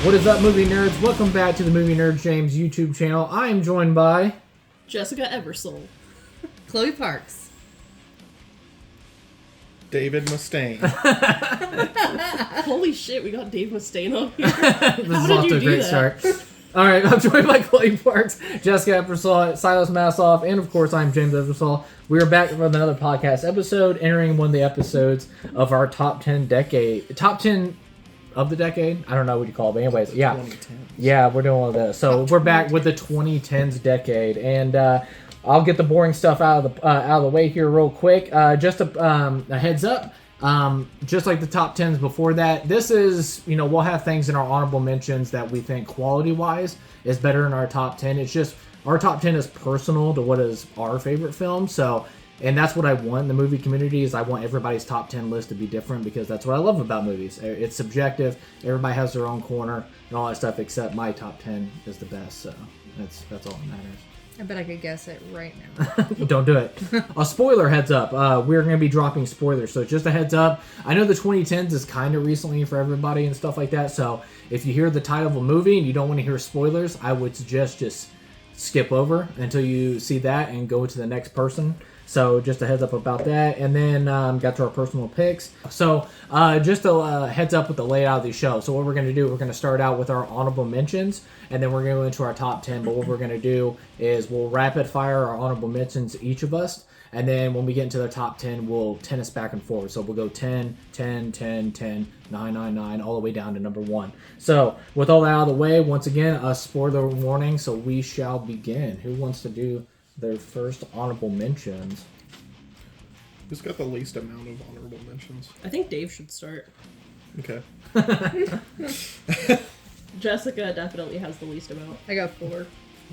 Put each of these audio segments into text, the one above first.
What is up, movie nerds? Welcome back to the Movie Nerd James YouTube channel. I am joined by... Jessica Eversole. Chloe Parks. David Mustaine. Holy shit, we got Dave Mustaine on here. This is How off did to you a do great that? start. Alright, I'm joined by Chloe Parks, Jessica Eversole, Silus Massoff, and of course I'm James Eversole. We are back with another podcast episode, entering one of the episodes of our top 10 of the decade? I don't know what you call it, but anyways, yeah. 2010s. Yeah, we're doing one of those. So we're back with the 2010s decade, and I'll get the boring stuff out of the way here real quick. Just a heads up, just like the top 10s before that, this is, we'll have things in our honorable mentions that we think quality-wise is better in our top 10. It's just, our top 10 is personal to what is our favorite film, so... And that's what I want in the movie community, is I want everybody's top 10 list to be different, because that's what I love about movies. It's subjective. Everybody has their own corner and all that stuff, except my top 10 is the best, so that's all that matters. I bet I could guess it right now. Don't do it. A spoiler heads up. We're going to be dropping spoilers, so just a heads up. I know the 2010s is kind of recently for everybody and stuff like that, so if you hear the title of a movie and you don't want to hear spoilers, I would suggest just skip over until you see that and go to the next person. So just a heads up about that. And then got to our personal picks. So just a heads up with the layout of the show. So what we're going to do, we're going to start out with our honorable mentions, and then we're going to go into our top 10. But what we're going to do is we'll rapid fire our honorable mentions, each of us. And then when we get into the top 10, we'll tennis back and forth. So we'll go 10, 10, 10, 10, 9, 9, 9, all the way down to number 1. So with all that out of the way, once again, a spoiler warning. So we shall begin. Who wants to do their first honorable mentions? Who's got the least amount of honorable mentions? I think Dave should start. Okay. Jessica definitely has the least amount. I got 4.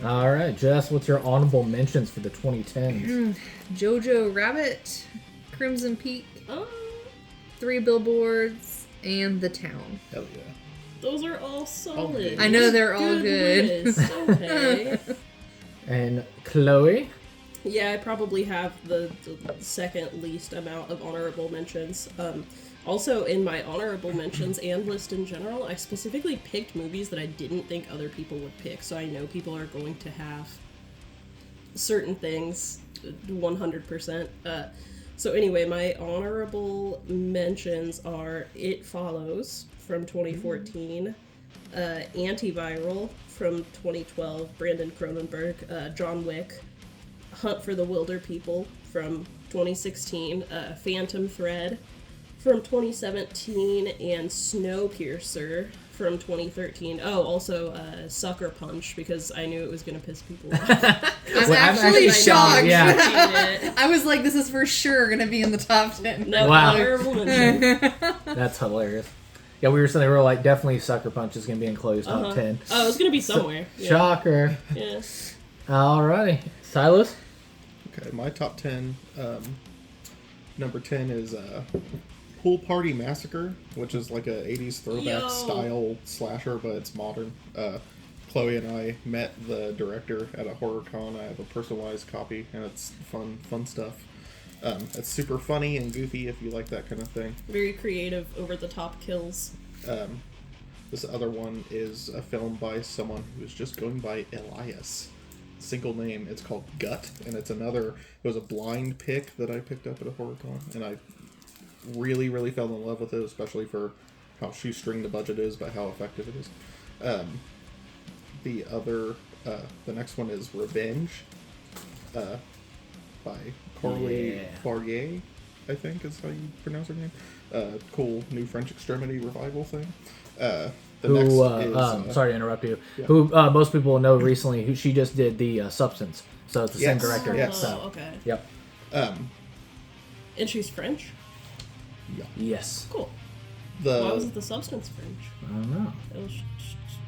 All right, Jess, what's your honorable mentions for the 2010s? Jojo Rabbit, Crimson Peak, Oh, 3 Billboards, and The Town. Hell yeah. those are all solid. good. I know they're all good. List. Okay. And Chloe? Yeah, I probably have the second least amount of honorable mentions. Also, in my honorable mentions and list in general, I specifically picked movies that I didn't think other people would pick, so I know people are going to have certain things 100%. So anyway, my honorable mentions are It Follows from 2014, Antiviral from 2012, Brandon Cronenberg, John Wick, Hunt for the Wilder People from 2016, Phantom Thread from 2017, and Snowpiercer from 2013. Oh, also Sucker Punch, because I knew it was going to piss people off. I'm Well, actually shocked. yeah. I was like, this is for sure going to be in the top 10. No, Wow. honorable mention. That's hilarious. Yeah, we were saying, we were like, definitely Sucker Punch is going to be in Chloe's top 10. Oh, it was going to be somewhere. Yeah. Shocker. Yeah. Alrighty. Silas? Okay, my top 10. Number 10 is Pool Party Massacre, which is like a 80s throwback style slasher, but it's modern. Chloe and I met the director at a horror con. I have a personalized copy, and it's fun stuff. It's super funny and goofy if you like that kind of thing. Very creative, over-the-top kills. This other one is a film by someone who is just going by Elias. Single name. It's called Gut, and it was a blind pick that I picked up at a horror con, and I really, really fell in love with it, especially for how shoestring the budget is, but how effective it is. The next one is Revenge, by Coralie Barrier, I think is how you pronounce her name. Cool new French extremity revival thing. Sorry to interrupt you. Yeah. Who most people know recently, who she just did the Substance. So it's the same director. Yes. So, Okay. yep. And she's French? Yes. Cool. Why was it the Substance French? I don't know. It was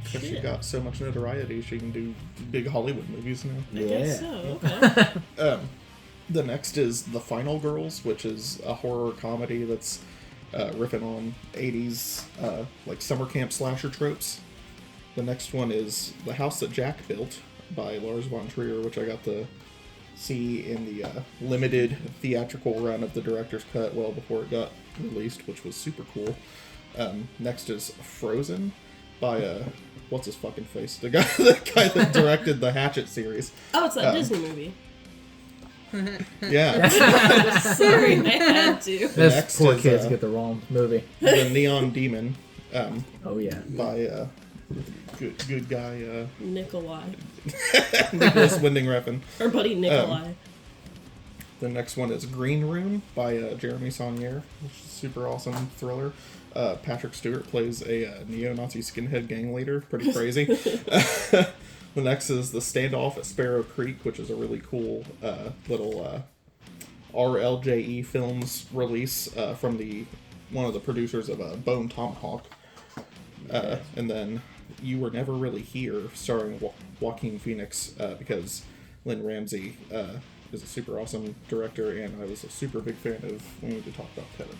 Because she shit. got so much notoriety, she can do big Hollywood movies now. I guess so, okay. The next is The Final Girls, which is a horror comedy that's riffing on 80s like summer camp slasher tropes. The next one is The House That Jack Built by Lars von Trier, which I got to see in the limited theatrical run of the director's cut well before it got released, which was super cool. Next is Frozen, by what's his fucking face? The guy that directed the Hatchet series. Oh, it's that Disney movie. Yeah. Sorry, I had to. Those Next poor is, kids get the wrong movie. The Neon Demon. Oh yeah. By good guy Nikolai. Nicholas Winding Refn. Our buddy Nikolai. The next one is Green Room by Jeremy Saunier, which is a super awesome thriller. Patrick Stewart plays a neo-Nazi skinhead gang leader. Pretty crazy. The next is The Standoff at Sparrow Creek, which is a really cool little RLJE Films release from one of the producers of Bone Tomahawk. And then You Were Never Really Here, starring Joaquin Phoenix, because Lynn Ramsey is a super awesome director, and I was a super big fan of when we talked about Kevin.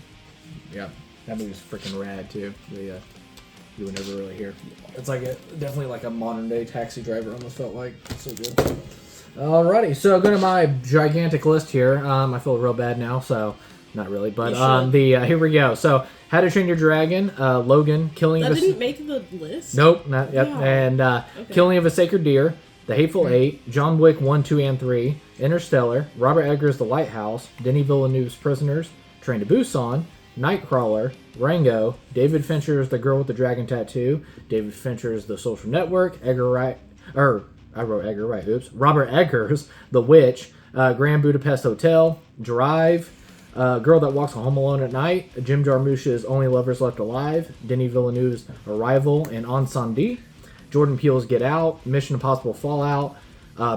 Yeah, that movie's freaking rad too. You Were Never Really Here. It's like definitely like a modern day Taxi Driver. Almost felt like so good. Alrighty, so go to my gigantic list here. I feel real bad now, so not really, but here we go. So How to Train Your Dragon, Logan, Killing. That didn't make the list. Nope, not yet. Wow. And Okay. Killing of a Sacred Deer, The Hateful Eight, John Wick 1, 2, and 3, Interstellar, Robert Eggers' The Lighthouse, Denis Villeneuve's Prisoners, Train to Busan, Nightcrawler, Rango, David Fincher's The Girl with the Dragon Tattoo, David Fincher's The Social Network, Robert Eggers' The Witch, Grand Budapest Hotel, Drive, Girl That Walks Home Alone at Night, Jim Jarmusch's Only Lovers Left Alive, Denis Villeneuve's Arrival, and Incendie, Jordan Peele's Get Out, Mission Impossible Fallout,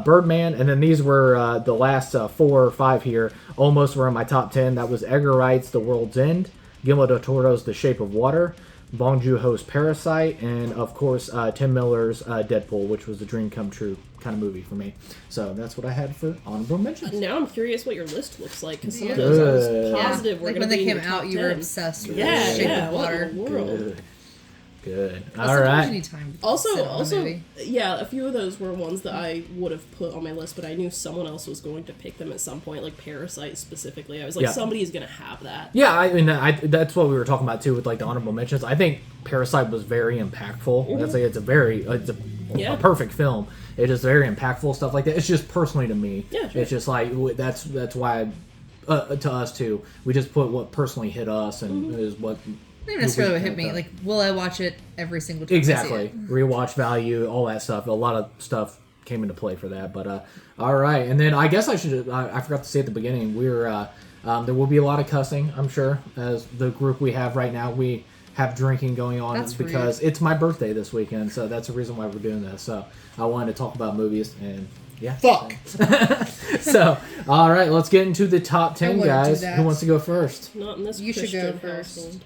Birdman, and then these were the last 4 or 5 here. Almost were in my top 10. That was Edgar Wright's The World's End, Guillermo del Toro's The Shape of Water, Bong Joon-ho's Parasite, and of course Tim Miller's Deadpool, which was a dream come true kind of movie for me. So that's what I had for honorable mentions. Now I'm curious what your list looks like, because some of Yeah. those I was Good. positive were Like going when to be they in came your out, top you were 10. obsessed with Yeah, the Shape yeah. of What Water. in the world? Good. But All sometimes you right. need time to Also, sit on a movie. yeah, a few of those were ones that I would have put on my list, but I knew someone else was going to pick them at some point, like Parasite specifically. I was like, Yeah. somebody's going to have that. Yeah, I mean, that's what we were talking about too with like the honorable mentions. I think Parasite was very impactful. I'd say it's a perfect film. It is very impactful, stuff like that. It's just personally to me. Yeah, sure. It's just like that's why to us too. We just put what personally hit us and is what. Not even necessarily what hit me. Like, will I watch it every single time? I see Exactly. it? Rewatch value, all that stuff. A lot of stuff came into play for that. But all right, and then I guess I forgot to say at the beginning, we're there will be a lot of cussing, I'm sure, as the group we have right now. We have drinking going on That's because it's my birthday this weekend, so that's the reason why we're doing this. So I wanted to talk about movies and. Yeah. Fuck! So, all right, let's get into the top 10, wouldn't do guys. that. Who wants to go first? Not in this You should go Christian first. household.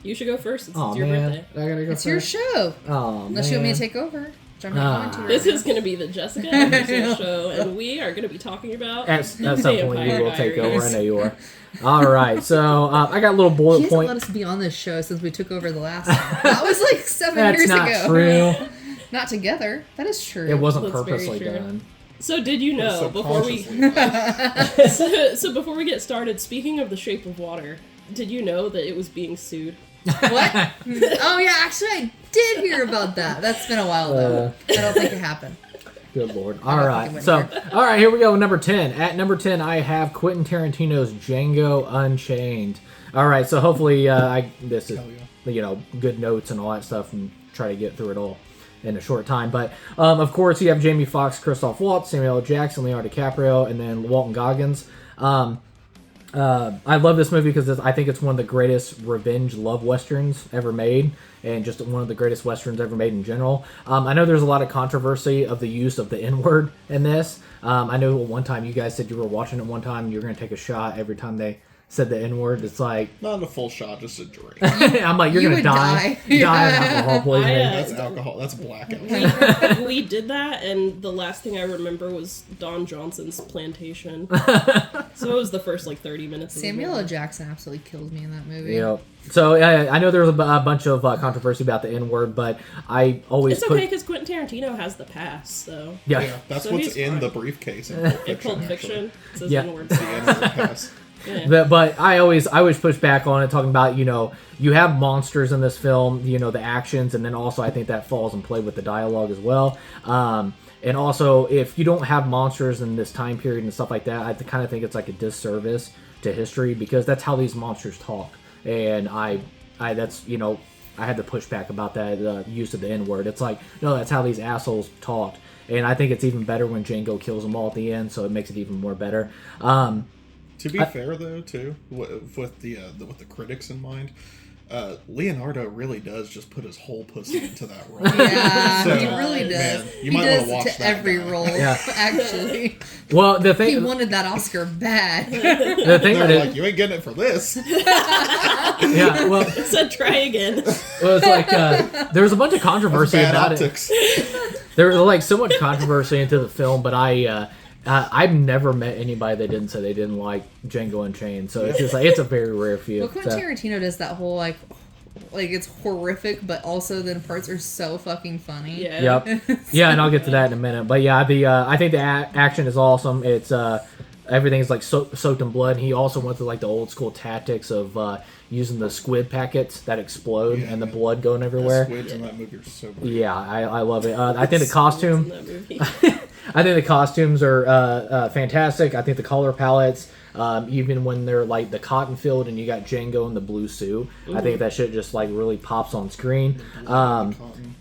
You should go first since Oh it's your man, birthday. I gotta go It's first. your show. Oh Unless you want me to take over. Which I'm not going to. This is going to be the Jessica Anderson show, and we are going to be talking about At some point, you Vampire will take over. I Diaries. know you are. All right, so I got a little He bullet hasn't point. let us be on this show since we took over the last one. That was like 7 That's years not ago. true. Not together. That is true. It wasn't That's very purposely true. done. So did you know before we so before we get started, speaking of The Shape of Water, did you know that it was being sued? What? Oh yeah, actually I did hear about that. That's been a while though. I don't think it happened. Good lord. don't All think it right, went so all right, here we go. Number 10. At number 10, I have Quentin Tarantino's Django Unchained. All right, so hopefully this is Hell good notes and all that stuff, and try to get through it all in a short time. But of course, you have Jamie Foxx, Christoph Waltz, Samuel L. Jackson, Leonardo DiCaprio, and then Walton Goggins. I love this movie because I think it's one of the greatest revenge love westerns ever made, and just one of the greatest westerns ever made in general. I know there's a lot of controversy of the use of the N-word in this. I know one time you guys said you were watching it one time, you were going to take a shot every time they said the N-word. It's like... Not a full shot, just a drink. I'm like, you're You going to would die. die. Die of alcohol poisoning. That's alcohol. That's blackout. We did that, and the last thing I remember was Don Johnson's Plantation. So it was the first 30 minutes. Of the Samuel movie. L. Jackson absolutely killed me in that movie. Yep. So I know there's a bunch of controversy about the N-word, but I always It's put... okay because Quentin Tarantino has the pass, so Yeah. Yeah, that's So what's he's in fine. the briefcase in Pulp in Fiction. Pulp Fiction, it says Yeah. N-word. The N-word pass. Yeah. But I always push back on it, talking about, you have monsters in this film, the actions, and then also I think that falls in play with the dialogue as well. And also, if you don't have monsters in this time period and stuff like that, I kind of think it's like a disservice to history, because that's how these monsters talk. And I had to push back about that use of the N-word. It's like, no, that's how these assholes talked. And I think it's even better when Django kills them all at the end, so it makes it even more better. To be fair, though, too, with the critics in mind, Leonardo really does just put his whole pussy into that role. Yeah, So, he really does. Man, you he might does want to watch to that every guy. role, Yeah. actually. Well, the thing He wanted that Oscar bad. the thing They're that like, you ain't getting it for this. yeah, well, So try again. it's like there was a bunch of controversy Bad about optics. it. There was like so much controversy into the film, but I've never met anybody that didn't say they didn't like Django Unchained. So it's just like, it's a very rare few. Well, Quentin So- Tarantino does that whole like it's horrific, but also then parts are so fucking funny. Yeah. Yep. Yeah, and I'll get to that in a minute. But yeah, I think the action is awesome. It's everything's like soaked in blood. He also went through like the old school tactics of using the squid packets that explode Yeah, and the man. blood going The everywhere. squids in that movie are so great. Yeah, I love it. I think the costume. In that movie. I think the costumes are fantastic. I think the color palettes, even when they're like the cotton field and you got Django in the blue suit, I think that shit just like really pops on screen. Cotton.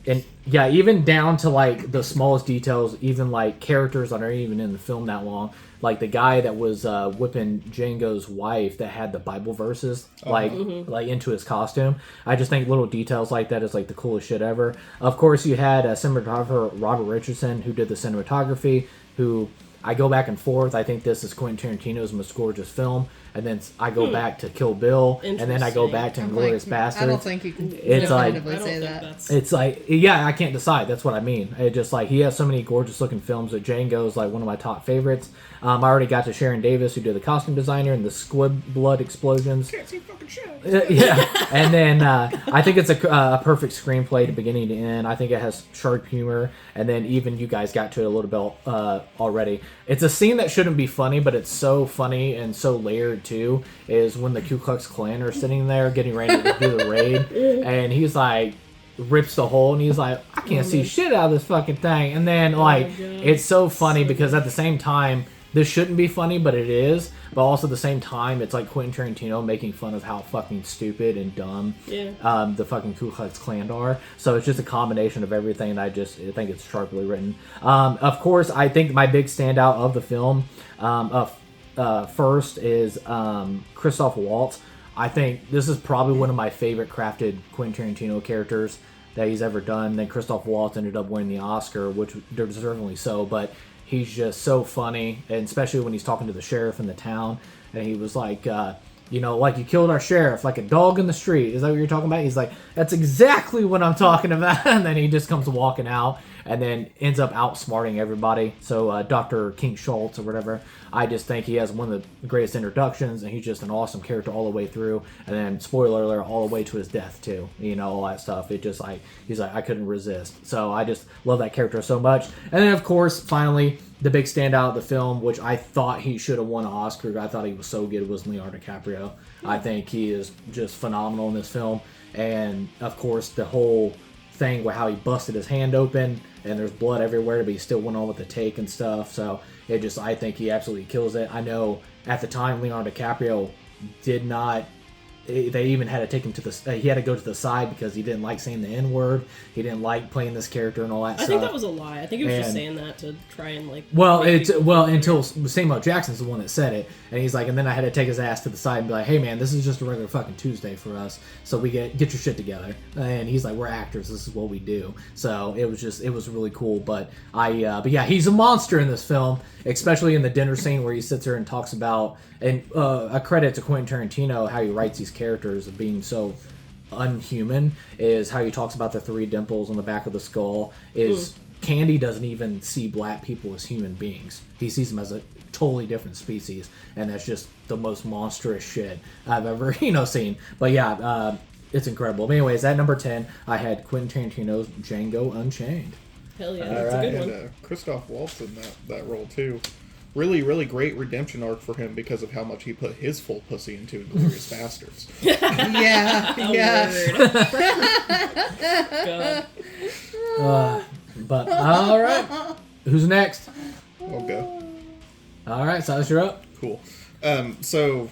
And yeah, even down to like the smallest details, even like characters that aren't even in the film that long. Like the guy that was whipping Django's wife that had the Bible verses like into his costume. I just think little details like that is like the coolest shit ever. Of course, you had cinematographer Robert Richardson who did the cinematography. Who I go back and forth. I think this is Quentin Tarantino's most gorgeous film, and then I go back to Kill Bill, and then I go back to I'm Inglourious like, Basterds. I don't think you can It's like- definitively I don't say think that. that's. It's like, yeah, I can't decide. That's what I mean. It just like he has so many gorgeous looking films that Django is like one of my top favorites. I already got to Sharon Davis, who did the costume designer and the squid blood explosions. Can't see fucking shit. Yeah, and then I think it's a perfect screenplay to beginning to end. I think it has sharp humor, and then even you guys got to it a little bit already. It's a scene that shouldn't be funny, but it's so funny and so layered too. Is when the Ku Klux Klan are sitting there getting ready to do the raid, and he's like rips the hole, and he's like, I can't see shit out of this fucking thing, and then like God. it's so funny because at the same time. This shouldn't be funny, but it is. But also at the same time, it's like Quentin Tarantino making fun of how fucking stupid and dumb the fucking Ku Klux Klan are. So it's just a combination of everything, and I think it's sharply written. Of course, I think my big standout of the film first is Christoph Waltz. I think this is probably one of my favorite crafted Quentin Tarantino characters that he's ever done. Then Christoph Waltz ended up winning the Oscar, which deservedly so, but he's just so funny, and especially when he's talking to the sheriff in the town, and he was like, like you killed our sheriff, like a dog in the street. Is that what you're talking about? He's like, that's exactly what I'm talking about. And then he just comes walking out, and then ends up outsmarting everybody. So Dr. King Schultz or whatever, I just think he has one of the greatest introductions, and he's just an awesome character all the way through. And then, spoiler alert, all the way to his death too. All that stuff. It just like, he's like, I couldn't resist. So I just love that character so much. And then, of course, finally, the big standout of the film, which I thought he should have won an Oscar. I thought he was so good, was Leonardo DiCaprio. I think he is just phenomenal in this film. And, of course, the whole thing where how he busted his hand open and there's blood everywhere, but he still went on with the take and stuff. So I think he absolutely kills it. I know at the time Leonardo DiCaprio did not. They even had to take him to the. He had to go to the side because he didn't like saying the N-word. He didn't like playing this character and all that I stuff. think that was a lie. I think he was just And- saying that to try and like. Well, make it's people- until Samuel Jackson's the one that said it, and he's like, and then I had to take his ass to the side and be like, hey man, this is just a regular fucking Tuesday for us, so we get your shit together. And he's like, we're actors, this is what we do. So it was really cool. But yeah, he's a monster in this film, especially in the dinner scene where he sits there and talks about, and a credit to Quentin Tarantino how he writes these characters of being so unhuman, is how he talks about the 3 dimples on the back of the skull. Is Candy doesn't even see black people as human beings. He sees them as a totally different species, and that's just the most monstrous shit I've ever seen. But yeah, it's incredible. But anyways, at number 10, I had Quentin Tarantino's Django Unchained. Hell yeah, All that's right. a good one. And Christoph Waltz in that role too. really, really great redemption arc for him because of how much he put his full pussy into Inglourious Bastards. Yeah. God. But all right, who's next? I'll go. All right, Silas, you're up. Cool. So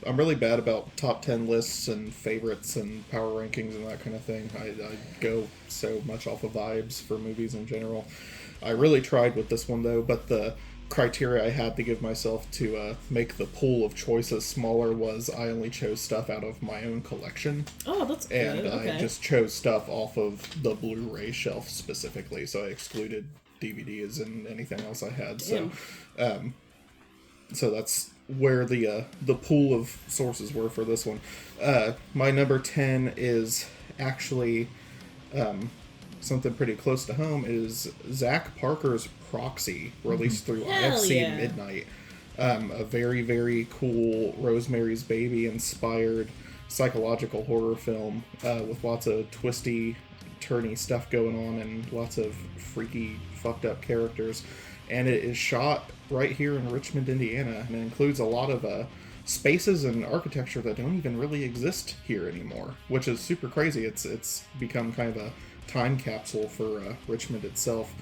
I'm really bad about top 10 lists and favorites and power rankings and that kind of thing. I go so much off of vibes for movies in general. I really tried with this one though, but the criteria I had to give myself to make the pool of choices smaller was I only chose stuff out of my own collection. Oh, that's good. And Okay. I just chose stuff off of the Blu-ray shelf specifically, so I excluded DVDs and anything else I had. Damn. So that's where the pool of sources were for this one. My number 10 is actually something pretty close to home. Is Zach Parker's Proxy, released through Hell IFC yeah. Midnight. A very, very cool Rosemary's Baby inspired psychological horror film with lots of twisty, turny stuff going on and lots of freaky, fucked up characters. And it is shot right here in Richmond, Indiana, and it includes a lot of spaces and architecture that don't even really exist here anymore, which is super crazy. It's become kind of a time capsule for Richmond itself.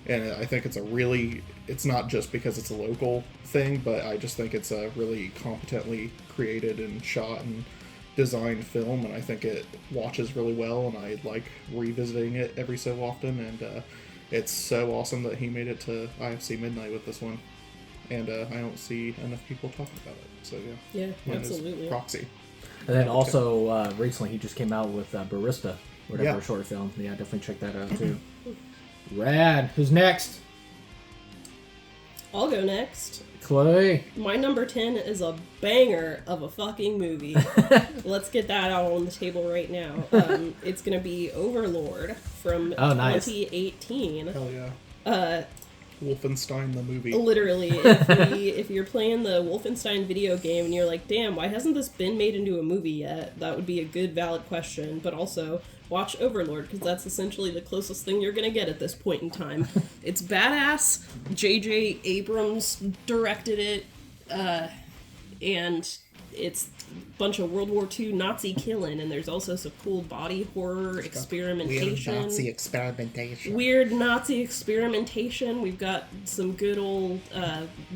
And I think it's not just because it's a local thing, but I just think it's a really competently created and shot and designed film, and I think it watches really well, and I like revisiting it every so often, and it's so awesome that he made it to IFC Midnight with this one, and I don't see enough people talking about it, so Yeah, mine is absolutely. Proxy. And then also recently he just came out with Barista, whatever Yeah. short film. Yeah, definitely check that out too. Rad. Who's next? I'll go next. Chloe. My number 10 is a banger of a fucking movie. Let's get that out on the table right now. It's going to be Overlord from Oh, nice. 2018. Hell yeah. Wolfenstein the movie. Literally, if you're playing the Wolfenstein video game and you're like, damn, why hasn't this been made into a movie yet? That would be a good, valid question. But also, watch Overlord, because that's essentially the closest thing you're going to get at this point in time. It's badass. J.J. Abrams directed it, and it's a bunch of World War II Nazi killing, and there's also some cool body horror experimentation. Weird Nazi experimentation. Weird Nazi experimentation. We've got some good old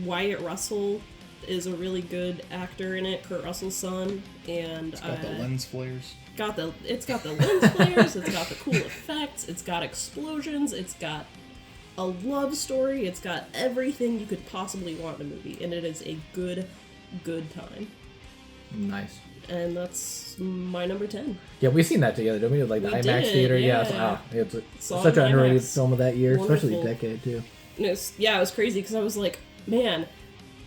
Wyatt Russell is a really good actor in it, Kurt Russell's son, and It's got the lens flares. it's got the lens flares, it's got the cool effects, it's got explosions, it's got a love story, it's got everything you could possibly want in a movie, and it is a good time. Nice. And that's my number 10. Yeah, we've seen that together, didn't we? Like the We IMAX did, theater. Yeah, yeah. it's Saw such it an in underrated IMAX. film of that year, especially Wonderful. decade too. And it was crazy because I was like, man,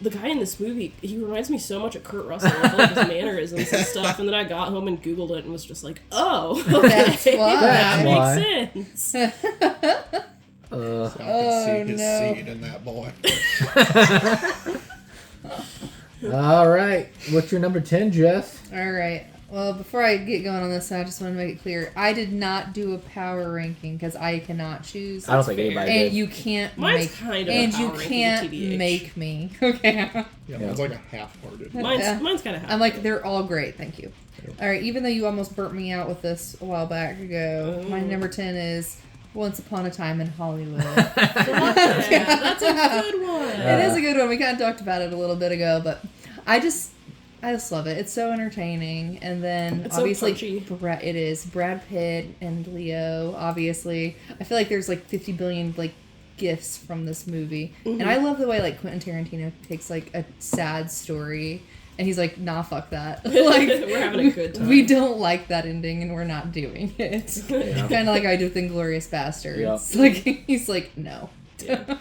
the guy in this movie, he reminds me so much of Kurt Russell with like his mannerisms and stuff. And then I got home and Googled it and was just like, oh, okay, That's why. that That's makes sense. I can see his no. seed in that boy. All right, what's your number 10, Jess? All right. Well, before I get going on this, I just want to make it clear. I did not do a power ranking because I cannot choose. I don't think fair. anybody And did. you can't Mine's make kind of a and power you ranking, can't TBH. make me. Okay. Yeah, mine's like a half-hearted. Mine's kind of I'm like, they're all great, thank you. All right, even though you almost burnt me out with this a while back ago, my number 10 is Once Upon a Time in Hollywood. yeah, that's a good one. It is a good one. We kind of talked about it a little bit ago, but I just love it. It's so entertaining, and then It's so obviously punchy. it is Brad Pitt and Leo. Obviously, I feel like there's like 50 billion like gifts from this movie, and I love the way like Quentin Tarantino takes like a sad story. And he's like, nah, fuck that. Like, We're having a good time. we don't like that ending, and we're not doing it. Yeah. Kind of like I do with Inglourious Bastards. Yeah. Like, he's like, no. Yeah.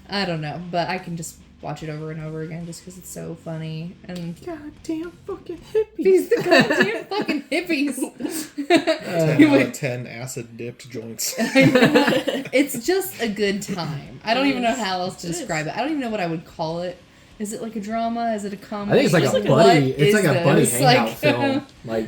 I don't know, but I can just watch it over and over again just because it's so funny. And Goddamn fucking hippies. these the goddamn fucking hippies. 10 out of 10 acid-dipped joints. It's just a good time. I don't even know how else to It is. describe it. I don't even know what I would call it. Is it like a drama? Is it a comedy? I think it's like It's a like buddy. What It's like is a buddy this? hangout Like- film. Like,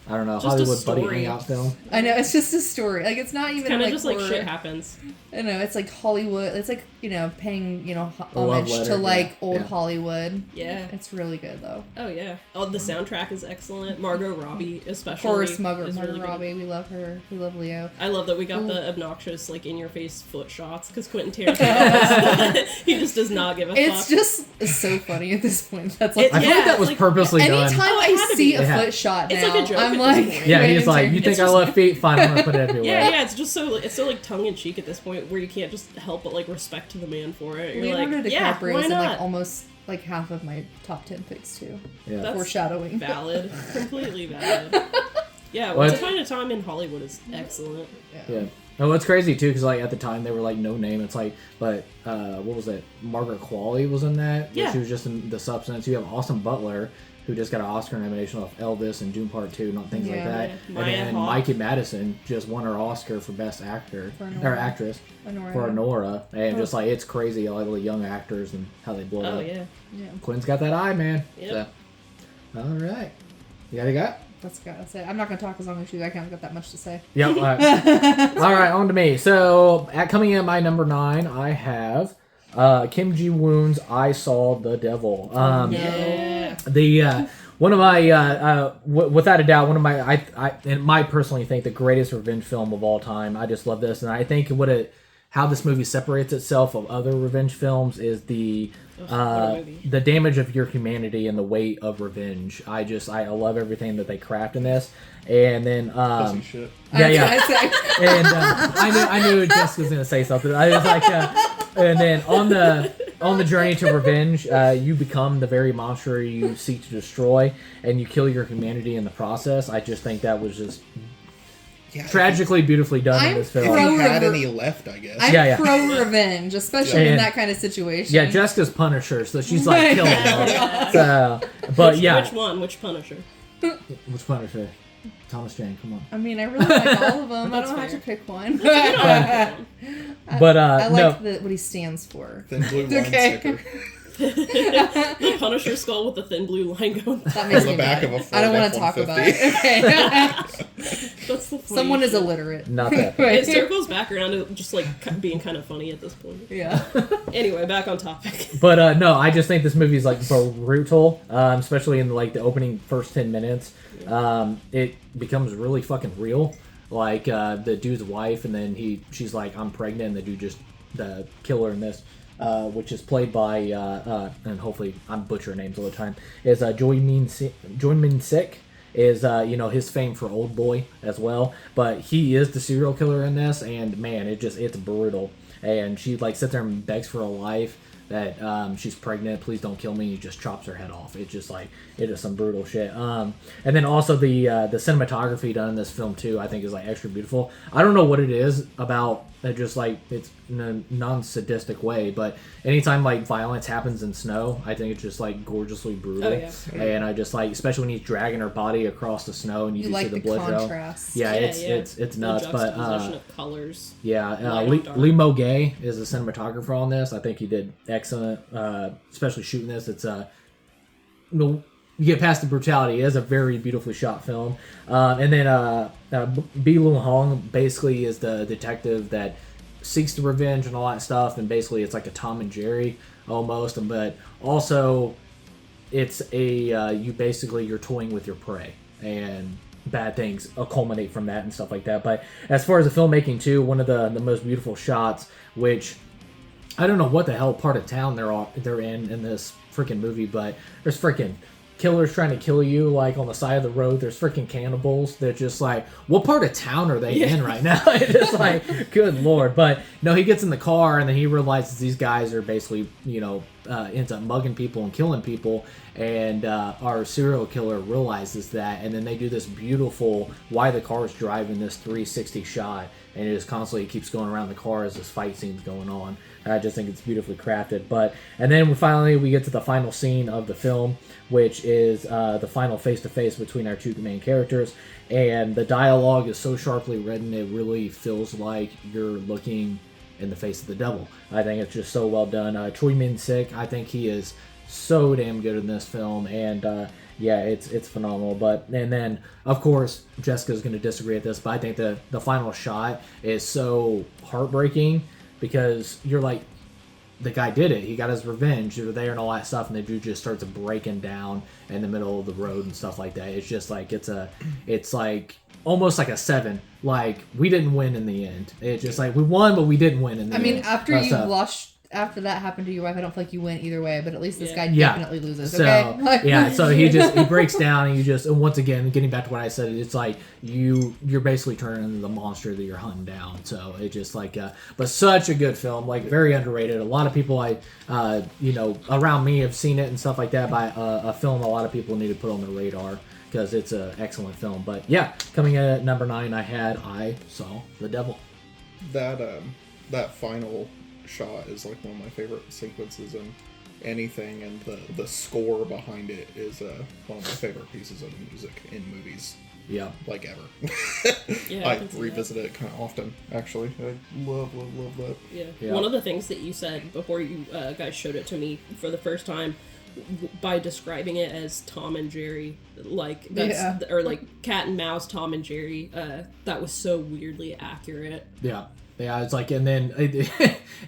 I don't know, Just a Hollywood buddy story. hangout film. I know, it's just a story. Like, it's not even Kind of like just like horror. shit happens. I know, it's like Hollywood. It's like paying, love homage letter, to like yeah, old yeah. Hollywood. Yeah. It's really good though. Oh yeah. Oh, the soundtrack is excellent. Margot Robbie, especially. Of course, Margot is really good. Robbie. We love her. We love Leo. I love that we got the obnoxious, like, in-your-face foot shots, because Quentin Tarantino, he just does not give a fuck. It's just so funny at this point. That's like I feel like that was like, purposely anytime done. Oh, it I had to see be. a Yeah. foot shot now, It's like a joke I'm at like, this point. Yeah, Quentin he's like, you think I Tarantino. love feet? Fine, I'm gonna put it everywhere. Yeah, it's just it's so like tongue-in-cheek at this point, where you can't just help but, like, respect to the man for it. You're Leonardo like, yeah, DiCaprio why is in not? like almost like half of my top 10 picks too. Yeah. That's Foreshadowing. valid. Completely valid. Yeah, What? Once Upon a Time in Hollywood is excellent. Yeah. And what's crazy too, because like at the time they were like no name. It's like, but what was it? Margaret Qualley was in that. Yeah. She was just in The Substance. You have Austin Butler, who just got an Oscar nomination off Elvis and Dune Part 2, and things like Yeah. that. Yeah. And Maya then Hawke. Mikey Madison just won her Oscar for Best Actor For or Nora. actress Honora. for Nora. And just like it's crazy, all the young actors and how they blow Oh up. yeah. Yeah, Quinn's got that eye, man. Yep. So, all right. You got it? that's it. I'm not gonna talk as long as you. I can't got that much to say. Yep. All right. All right, on to me. So, coming in at my number 9, I have Kim Ji-woon's I Saw the Devil. Yeah. The one of my without a doubt, one of my I personally think the greatest revenge film of all time. I just love this, and I think how this movie separates itself of other revenge films is What a movie. the damage of your humanity and the weight of revenge. I love everything that they craft in this, and then Pussy shit. yeah. I say, And I knew Jessica was gonna say something. I was like, and then on the journey to revenge, you become the very monster you seek to destroy, and you kill your humanity in the process. I just think that was just Yeah, tragically beautifully done in I'm this If film. pro- you had Rever- any left, I guess. I'm Yeah. pro revenge, especially in And- that kind of situation. Yeah, Jessica's Punisher, so she's like killing them. Yeah. So, but Which, yeah, Which one? Which Punisher? which Punisher? Thomas Jane, come on. I mean, I really like all of them. I That's don't have to fair. pick one. You don't have to pick one. But I no. like what he stands for. Thin blue line Okay. sticker. The Punisher skull with the thin blue line going. That makes On the me back mad. of a I don't Ford want to talk about F-150. it. Okay. That's the funny Someone is shit. illiterate. Not that. Wait. It circles back around to just like being kind of funny at this point. Yeah. Anyway, back on topic. But no, I just think this movie is like brutal, especially in like the opening first 10 minutes. It becomes really fucking real. Like the dude's wife, and then she's like, "I'm pregnant," and the dude just the killer in this, which is played by and hopefully I'm butchering names all the time, is Min Sik. Is his fame for Old Boy as well, but he is the serial killer in this, and man, it's brutal. And she like sits there and begs for a life that she's pregnant, please don't kill me. And he just chops her head off. It's just like it is some brutal shit. And then also the cinematography done in this film too, I think is like extra beautiful. I don't know what it is about just like it's in a non-sadistic way, but anytime like violence happens in snow, I think it's just like gorgeously brutal. Oh, yeah. And I just like, especially when he's dragging her body across the snow and you, You do like see the the blood trail. contrast. Yeah, Yeah, it's nuts. The But juxtaposition of colors. yeah, Light Lee, and dark. Lee Mogay is the cinematographer on this. I think he did excellent, especially shooting this. It's you get past the brutality. It is a very beautifully shot film. And then B. Lu Hong basically is the detective that seeks the revenge and all that stuff. And basically, it's like a Tom and Jerry almost. But also, it's you're toying with your prey, and bad things culminate from that and stuff like that. But as far as the filmmaking too, one of the most beautiful shots, which I don't know what the hell part of town they're in this freaking movie, but there's freaking killers trying to kill you like on the side of the road. There's freaking cannibals. They're just like, what part of town are they in right now? It's just like, good lord. But no, he gets in the car and then he realizes these guys are basically ends up mugging people and killing people, and our serial killer realizes that, and then they do this beautiful why the car is driving this 360 shot, and it just constantly keeps going around the car as this fight scene's going on. I just think it's beautifully crafted. And then we get to the final scene of the film, which is the final face-to-face between our two main characters, and the dialogue is so sharply written it really feels like you're looking in the face of the devil. I think it's just so well done. Choi Min-sik, I think he is so damn good in this film, and it's phenomenal. And then of course Jessica's going to disagree with this, but I think the final shot is so heartbreaking because you're like, the guy did it. He got his revenge. They were there and all that stuff, and the dude just starts breaking down in the middle of the road and stuff like that. It's just like it's like almost like a 7. Like, we didn't win in the end. It's just like we won, but we didn't win in the end. I mean, after you lost. After that happened to your wife, I don't feel like you win either way, but at least this guy definitely loses, okay? So he breaks down, and once again, getting back to what I said, it's like you're basically turning into the monster that you're hunting down. So it's just like, but such a good film, like very underrated. A lot of people around me have seen it and stuff like that, by a film a lot of people need to put on their radar because it's an excellent film. But yeah, coming in at number 9, I Saw the Devil. That final shot is like one of my favorite sequences in anything, and the score behind it is one of my favorite pieces of music in movies. Yeah, like ever. Yeah, I revisit it kind of often, actually. I love that. Yeah. One of the things that you said before you guys showed it to me for the first time, by describing it as Tom and Jerry, like that's or like cat and mouse, Tom and Jerry, that was so weirdly accurate. Yeah, it's like, and then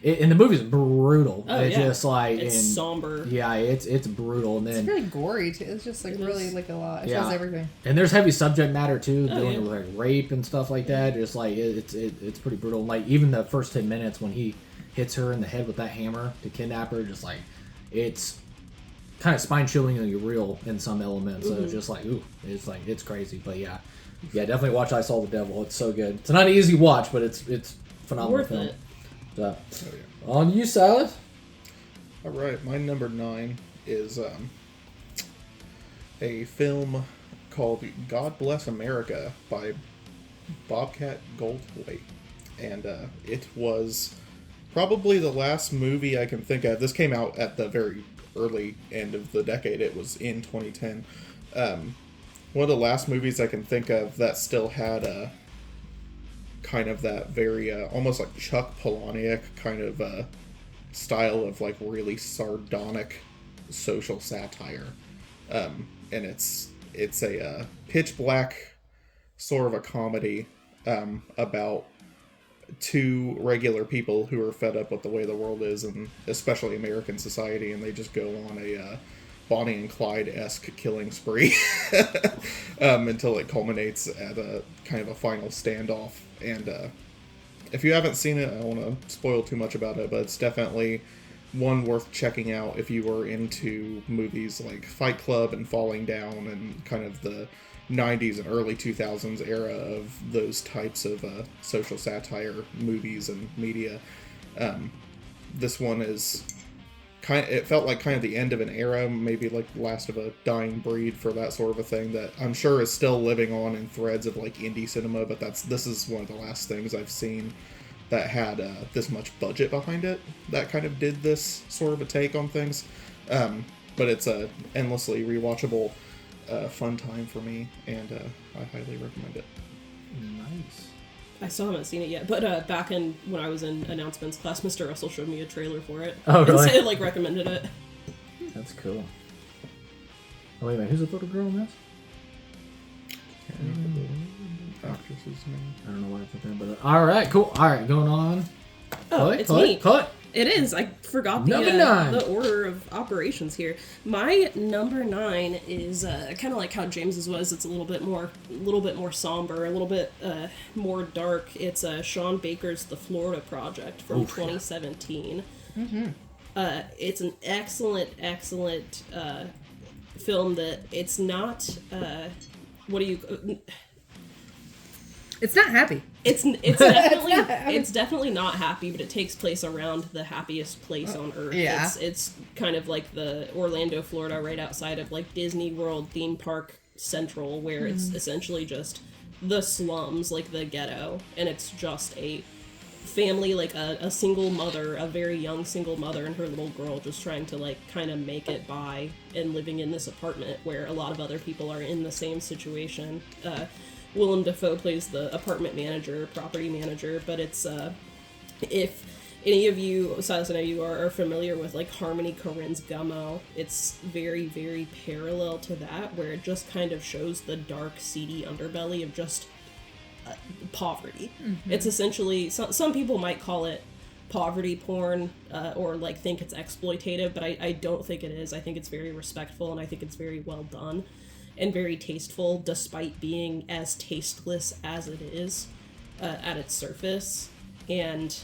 and the movie's brutal. Oh, it's just like it's somber. Yeah, it's brutal, and then it's really gory too. It's just like really like a lot. It shows everything. And there's heavy subject matter too, dealing with like rape and stuff like that. Just like it's pretty brutal. Like even the first 10 minutes when he hits her in the head with that hammer to kidnap her, just like it's kind of spine chillingly real in some elements. So it's just like it's crazy. But yeah, definitely watch I Saw the Devil. It's so good. It's not an easy watch, but it's phenomenal worth film. it. So, on you, Silas. All right, my number 9 is a film called God Bless America by Bobcat Goldthwait, and it was probably the last movie I can think of. This came out at the very early end of the decade. It was in 2010. One of the last movies I can think of that still had a kind of that very almost like Chuck Palahniuk kind of style of like really sardonic social satire, and it's a pitch black sort of a comedy about 2 regular people who are fed up with the way the world is, and especially American society, and they just go on a Bonnie and Clyde-esque killing spree until it culminates at a kind of a final standoff. And if you haven't seen it, I don't want to spoil too much about it, but it's definitely one worth checking out if you are into movies like Fight Club and Falling Down and kind of the 90s and early 2000s era of those types of social satire movies and media. This one is it felt like kind of the end of an era, maybe like the last of a dying breed for that sort of a thing that I'm sure is still living on in threads of like indie cinema, but this is one of the last things I've seen that had this much budget behind it that kind of did this sort of a take on things. But it's a endlessly rewatchable fun time for me, and I highly recommend it. Nice. I still haven't seen it yet, but back when I was in announcements class, Mr. Russell showed me a trailer for it. Oh, really? And said, recommended it. That's cool. Oh, wait a minute. Who's the little girl in this? Actress's name. I don't know what I put there, but all right, cool. All right, going on. It's me. Cut. It is. I forgot the order of operations here. My number 9 is kind of like how James's was. It's a little bit more somber, a little bit more dark. It's Sean Baker's The Florida Project from 2017. Mm-hmm. It's an excellent film that it's not. It's not happy. It's definitely it's definitely not happy, but it takes place around the happiest place on earth. Yeah. It's kind of like the Orlando, Florida, right outside of like Disney World theme park central, where it's essentially just the slums, like the ghetto, and it's just a family, like a single mother, a very young single mother and her little girl just trying to like kind of make it by and living in this apartment where a lot of other people are in the same situation. Willem Dafoe plays the apartment manager, property manager, but it's, if any of you, Silas, I know you are familiar with, like, Harmony Korine's Gummo, it's very, very parallel to that, where it just kind of shows the dark, seedy underbelly of just poverty. Mm-hmm. It's essentially, some people might call it poverty porn or like think it's exploitative, but I don't think it is. I think it's very respectful, and I think it's very well done and very tasteful, despite being as tasteless as it is at its surface. And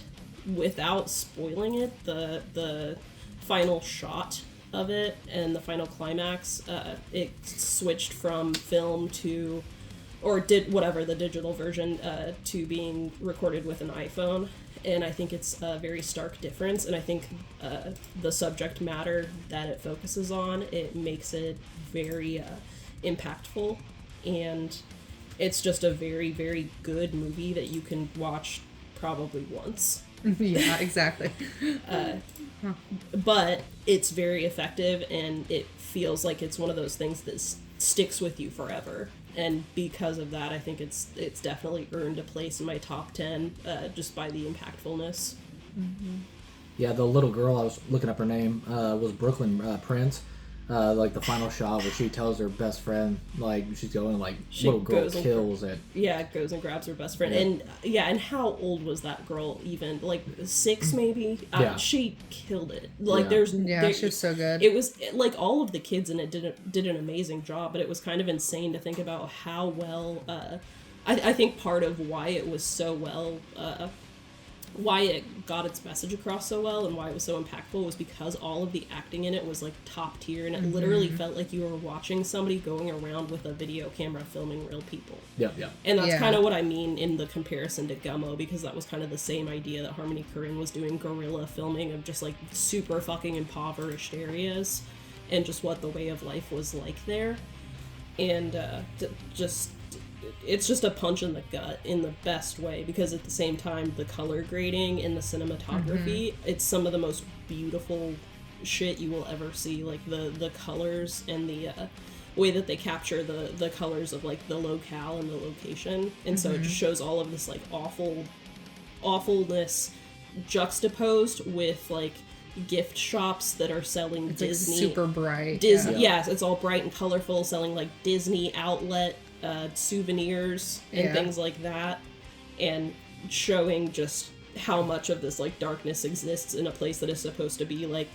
without spoiling it, the final shot of it and the final climax, it switched from film to, or did whatever, the digital version, to being recorded with an iPhone. And I think it's a very stark difference, and I think the subject matter that it focuses on, it makes it very impactful, and it's just a very, very good movie that you can watch probably once. Yeah, exactly. But it's very effective, and it feels like it's one of those things that sticks with you forever. And because of that, I think it's definitely earned a place in my top 10 just by the impactfulness. Mm-hmm. Yeah, the little girl, I was looking up her name, was Brooklyn Prince. Like the final shot where she tells her best friend, like she's going, like little girl kills it. Yeah, goes and grabs her best friend, and how old was that girl even? Like 6 maybe. Yeah. She killed it. Like she was so good. It was like all of the kids in it did an amazing job, but it was kind of insane to think about how well. I think part of why it was so well. Why it got its message across so well and why it was so impactful was because all of the acting in it was like top tier, and it literally felt like you were watching somebody going around with a video camera filming real people. Yep. And that's kind of what I mean in the comparison to Gummo, because that was kind of the same idea that Harmony Korine was doing, guerrilla filming of just like super fucking impoverished areas and just what the way of life was like there. And it's just a punch in the gut in the best way, because at the same time the color grading and the cinematography, it's some of the most beautiful shit you will ever see. Like the colors and the way that they capture the colors of like the locale and the location, and so it just shows all of this like awfulness juxtaposed with like gift shops that are selling it's Disney, like super bright. Disney, yes, it's all bright and colorful, selling like Disney outlet souvenirs and things like that, and showing just how much of this like darkness exists in a place that is supposed to be like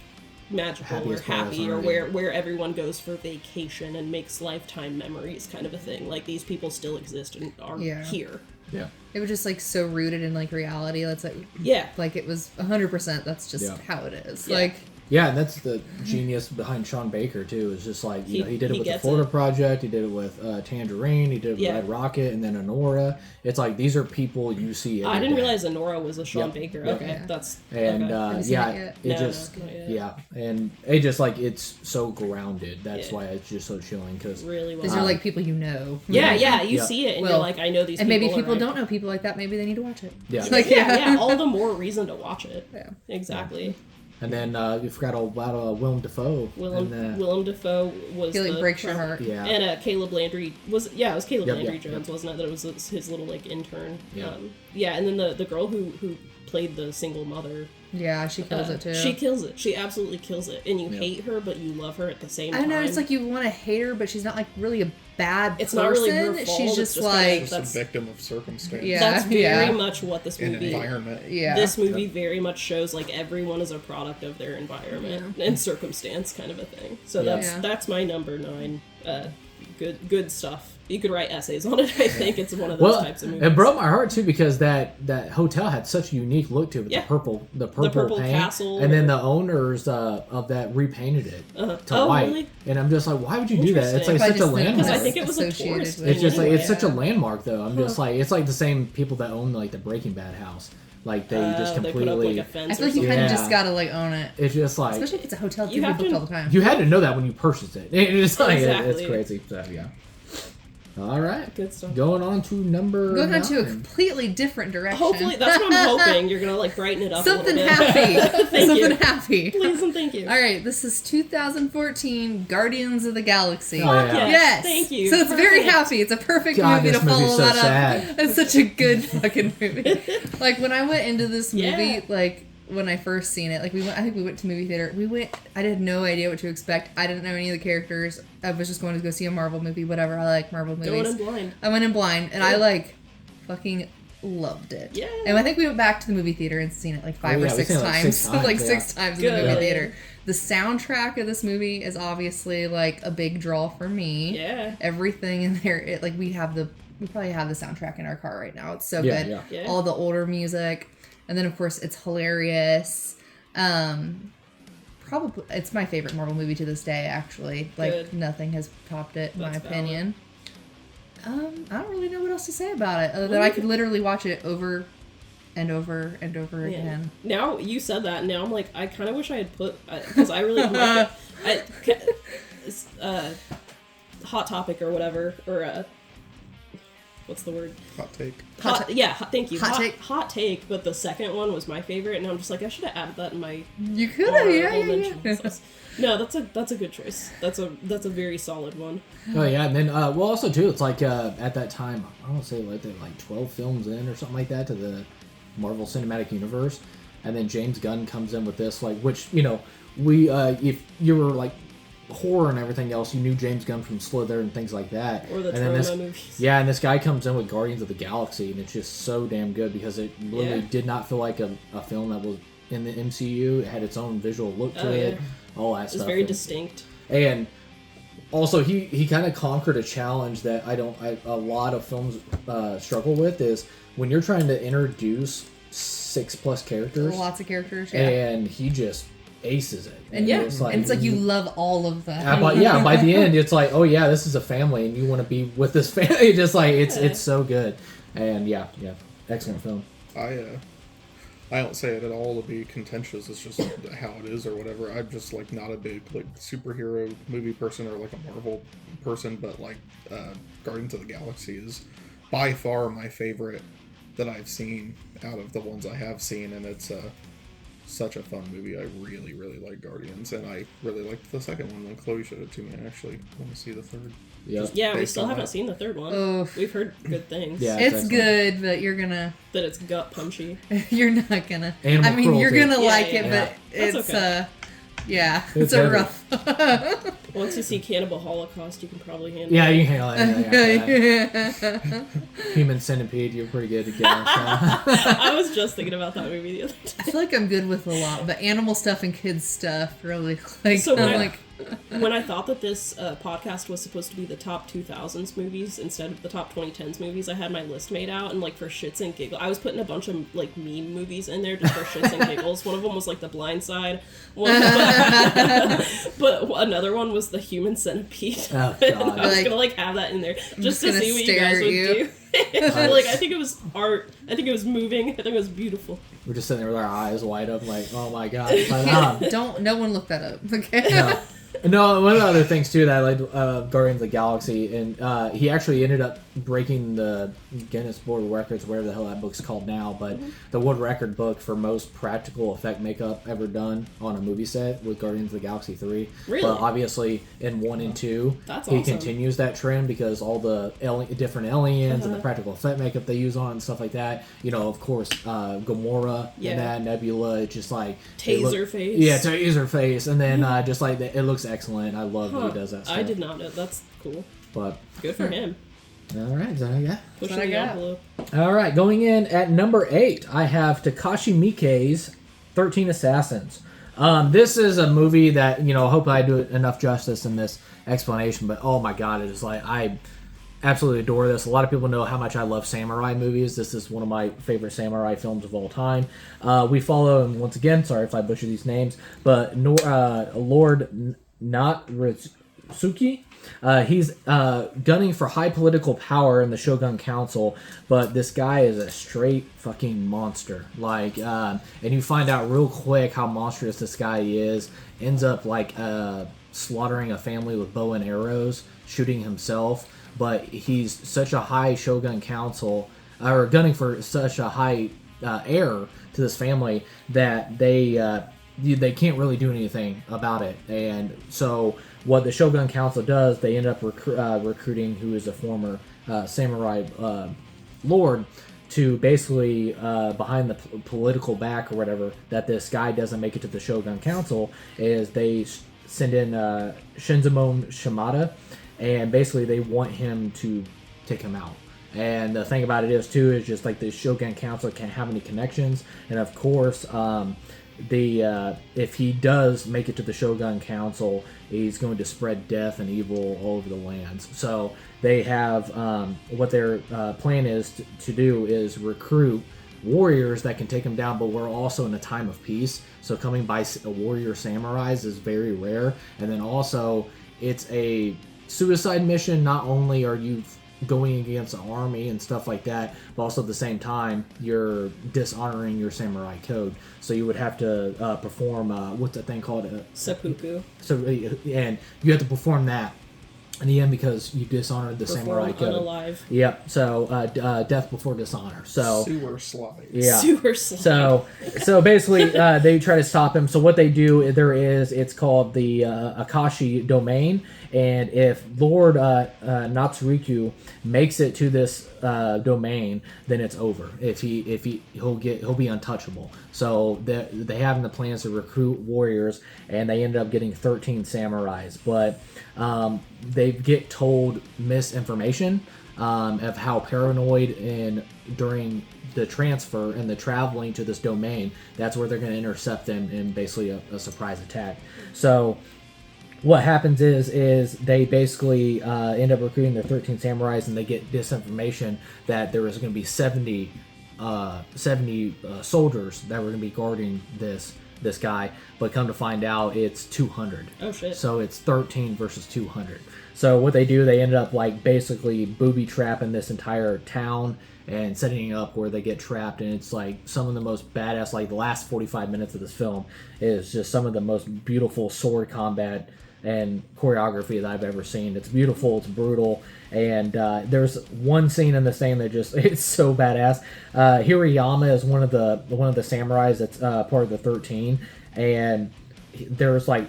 magical or happy, or where everyone goes for vacation and makes lifetime memories, kind of a thing. Like these people still exist and are here. Yeah. It was just like so rooted in like reality. That's like like it was 100%. That's just how it is. Yeah. Like. Yeah, and that's the genius behind Sean Baker too. It's just like, you know, he did it with the Florida it. Project, he did it with Tangerine, he did it with Red Rocket, and then Honora. It's like these are people you see. I didn't realize Honora was a Sean Baker. Yep. Okay, that's and it and it just like it's so grounded. That's why it's just so chilling, because really well. These are like people you know. You see it and you're like, I know these. And people maybe people don't know people like that. Maybe they need to watch it. Yeah, like, all the more reason to watch it. Yeah, exactly. And then you forgot all about Willem Dafoe. Willem Dafoe was he like breaks your heart. Yeah. And Caleb Landry was it was Caleb Landry Jones, wasn't it? That it was his little like intern. Yeah. And then the girl who played the single mother. Yeah, she kills it too. She kills it. She absolutely kills it. And you hate her, but you love her at the same time. I know, it's like you want to hate her, but she's not like really a bad person. It's not really her fault. She's just like a victim of circumstance. Yeah, that's very much what this movie. Environment. Yeah. This movie very much shows like everyone is a product of their environment and circumstance, kind of a thing. So that's my number 9. Good stuff. You could write essays on it. I think it's one of those types of movies. It broke my heart too, because that hotel had such a unique look to it. With the purple paint, castle, and then the owners of that repainted it to white. Really? And I'm just like, why would you do that? It's like such a landmark. Because I think it was a tourist. It's just like it's such a landmark, though. I'm just like, it's like the same people that own like the Breaking Bad house. Like they just completely. They put up, like, a fence I feel like you kind of just gotta like own it. It's just like, especially if it's a hotel, you have booked all the time. You had to know that when you purchased it. It's like exactly. it's crazy. So yeah. All right. Good stuff. Going on to number 9. On to a completely different direction. Hopefully, that's what I'm hoping. You're going to, like, brighten it up Something a little bit. happy. Something happy. Please and thank you. All right, this is 2014 Guardians of the Galaxy. Oh, yeah. Yes. Thank you. So it's very happy. It's a perfect movie to follow that up. It's such a good fucking movie. Like, when I went into this movie, like, when I first seen it, like I think we went to movie theater. I had no idea what to expect. I didn't know any of the characters. I was just going to go see a Marvel movie, whatever. I like Marvel movies. Going in blind. I went in blind, and I like fucking loved it. Yeah. And I think we went back to the movie theater and seen it like five Oh, or yeah, we've six seen it like times. 6 times, like yeah. 6 times in the Good. movie theater. The soundtrack of this movie is obviously like a big draw for me. Yeah. Everything in there, we probably have the soundtrack in our car right now. It's so Yeah, good. yeah. All the older music. And then of course it's hilarious. Probably it's my favorite Marvel movie to this day, actually. Like Good. nothing has topped it in That's my valid. opinion. I don't really know what else to say about it, other than I could literally watch it over and over and over Yeah. again. Now you said that, now I'm like, I kind of wish I had put, because I really like it. Hot topic or whatever, or what's the word? Hot take. Thank you. Hot take. Hot take, but the second one was my favorite, and I'm just like, I should have added that in my You could have, yeah. mentions. No, that's a good choice. That's a very solid one. Oh yeah, and then well also too, it's like at that time I want to say like 12 films in or something like that to the Marvel Cinematic Universe, and then James Gunn comes in with this which we if you were like horror and everything else, you knew James Gunn from Slither and things like that. Or the and then Trauma movies. Yeah, and this guy comes in with Guardians of the Galaxy, and it's just so damn good because it literally Yeah. did not feel like a film that was in the MCU. It had its own visual look to it, all that It's stuff. very and, distinct. and also he kind of conquered a challenge that a lot of films struggle with, is when you're trying to introduce 6+ characters, Lots of characters, yeah. and he just aces it. And it's like you love all of them. by the end, it's like, oh yeah, this is a family, and you want to be with this family. Just like it's so good, and yeah, excellent film. I don't say it at all to be contentious. It's just how it is or whatever. I'm just like not a big like superhero movie person or like a Marvel person, but like Guardians of the Galaxy is by far my favorite that I've seen out of the ones I have seen, and it's such a fun movie. I really, really like Guardians, and I really liked the second one when Chloe showed it to me. I actually want to see the third. Yeah. Yeah, we based still on haven't that. seen the third one. Oof. We've heard good things. Yeah. It's excellent. good, but you're gonna That it's gut punchy. you're not gonna Animal I mean you're cruelty. gonna Yeah, like yeah, it, yeah. but That's it's okay. it's a heavy. rough Once you see Cannibal Holocaust, you can probably handle Yeah, it. you can handle it. Human Centipede, you're pretty good again. I was just thinking about that movie the other day. I feel like I'm good with a lot, but animal stuff and kids stuff really like So I'm when like When I thought that this podcast was supposed to be the top 2000s movies instead of the top 2010s movies, I had my list made out, and like for shits and giggles, I was putting a bunch of like meme movies in there just for shits and giggles. One of them was like The Blind Side, but another one was The Human Centipede. Oh, And God. I was Like, gonna like have that in there just just to gonna see what you stare guys at would you. do. Like I think it was art. I think it was moving. I think it was beautiful. We're just sitting there with our eyes wide open, like, oh my god. But, don't no one look that up, okay? no, one of the other things too that I liked Guardians of the Galaxy, and he actually ended up breaking the Guinness World Records, whatever the hell that book's called now, but the world record book for most practical effect makeup ever done on a movie set with Guardians of the Galaxy 3. Really? But obviously in 1 and 2, That's he awesome. continues that trend because all the different aliens and the practical effect makeup they use on it and stuff like that. You know, of course, Gamora Yeah. and that Nebula, it's just like they Taser look- face. Yeah, taser face, and then just like it looks excellent. I love that he does that stuff. I did not know. That's cool. But Good for him. all right, so yeah. Pushing what I the got. envelope. All right, going in at number 8, I have Takashi Miike's 13 Assassins. This is a movie that, you know, I hope I do enough justice in this explanation, but oh my god, it is like, I absolutely adore this. A lot of people know how much I love samurai movies. This is one of my favorite samurai films of all time. We follow, and once again, sorry if I butcher these names, but Lord Natsuki. He's gunning for high political power in the Shogun Council, but this guy is a straight fucking monster. Like, and you find out real quick how monstrous this guy is. Ends up like slaughtering a family with bow and arrows, shooting himself. But he's such a high Shogun Council, or gunning for such a high heir to this family that they can't really do anything about it. And so what the Shogun Council does, they end up recruiting who is a former samurai lord to basically behind the political back or whatever that this guy doesn't make it to the Shogun Council, is they send in Shinzamon Shimada, and basically they want him to take him out. And the thing about it is too is just like the Shogun Council can't have any connections, and of course, if he does make it to the Shogun Council, he's going to spread death and evil all over the lands. So they have what their plan is to do is recruit warriors that can take them down, but we're also in a time of peace, so coming by warrior samurais is very rare. And then also it's a suicide mission. Not only are you going against an army and stuff like that, but also at the same time you're dishonoring your samurai code, so you would have to perform what's that thing called, seppuku. So and you have to perform that in the end because you dishonored the samurai code. Unalive. Yep. So death before dishonor. So sewer slide. Yeah. Sewer slide. So basically, they try to stop him. So what they do, it's called the Akashi domain, and if Lord Natsuruku makes it to this domain, then it's over. He'll be untouchable. So they have in the plans to recruit warriors, and they ended up getting 13 samurais, but they get told misinformation of how paranoid and during the transfer and the traveling to this domain, that's where they're going to intercept them in basically a surprise attack. So what happens is they basically end up recruiting their 13 samurais, and they get disinformation that there is going to be 70 soldiers that were going to be guarding this guy, but come to find out it's 200. Oh shit. So it's 13 versus 200. So what they do, they ended up like basically booby trapping this entire town and setting it up where they get trapped, and it's like some of the most badass, like the last 45 minutes of this film is just some of the most beautiful sword combat and choreography that I've ever seen. It's beautiful, it's brutal, and there's one scene in this thing that just it's so badass. Hirayama is one of the samurais that's part of the 13, and there's like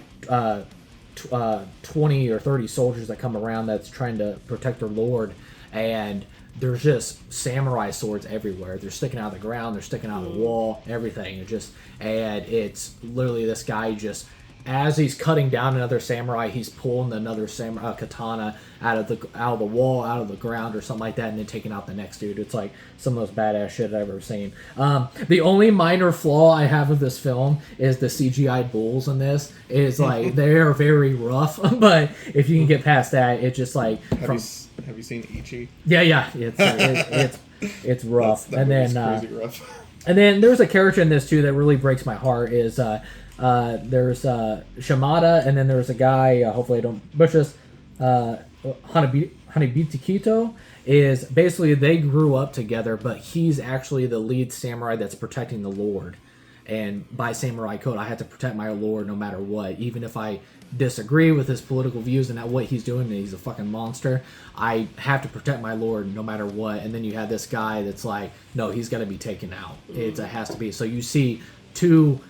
20 or 30 soldiers that come around that's trying to protect their lord, and there's just samurai swords everywhere. They're sticking out of the ground, they're sticking out of the wall, everything. It's literally this guy just, as he's cutting down another samurai, he's pulling another samurai katana out of the wall, out of the ground, or something like that, and then taking out the next dude. It's like some of the most badass shit I've ever seen. The only minor flaw I have with this film is the CGI bulls in this. It's like they are very rough, but if you can get past that, it's just like Have you seen Ichi? Yeah, it's rough. That and then crazy rough. and then there's a character in this too that really breaks my heart. Is there's Shimada, and then there's a guy. Hopefully I don't butcher this. Hanabitsuki is basically they grew up together, but he's actually the lead samurai that's protecting the lord. And by samurai code, I have to protect my lord no matter what, even if I disagree with his political views and what he's doing, and he's a fucking monster. I have to protect my lord no matter what. And then you have this guy that's like, no, he's got to be taken out. It has to be. So you see two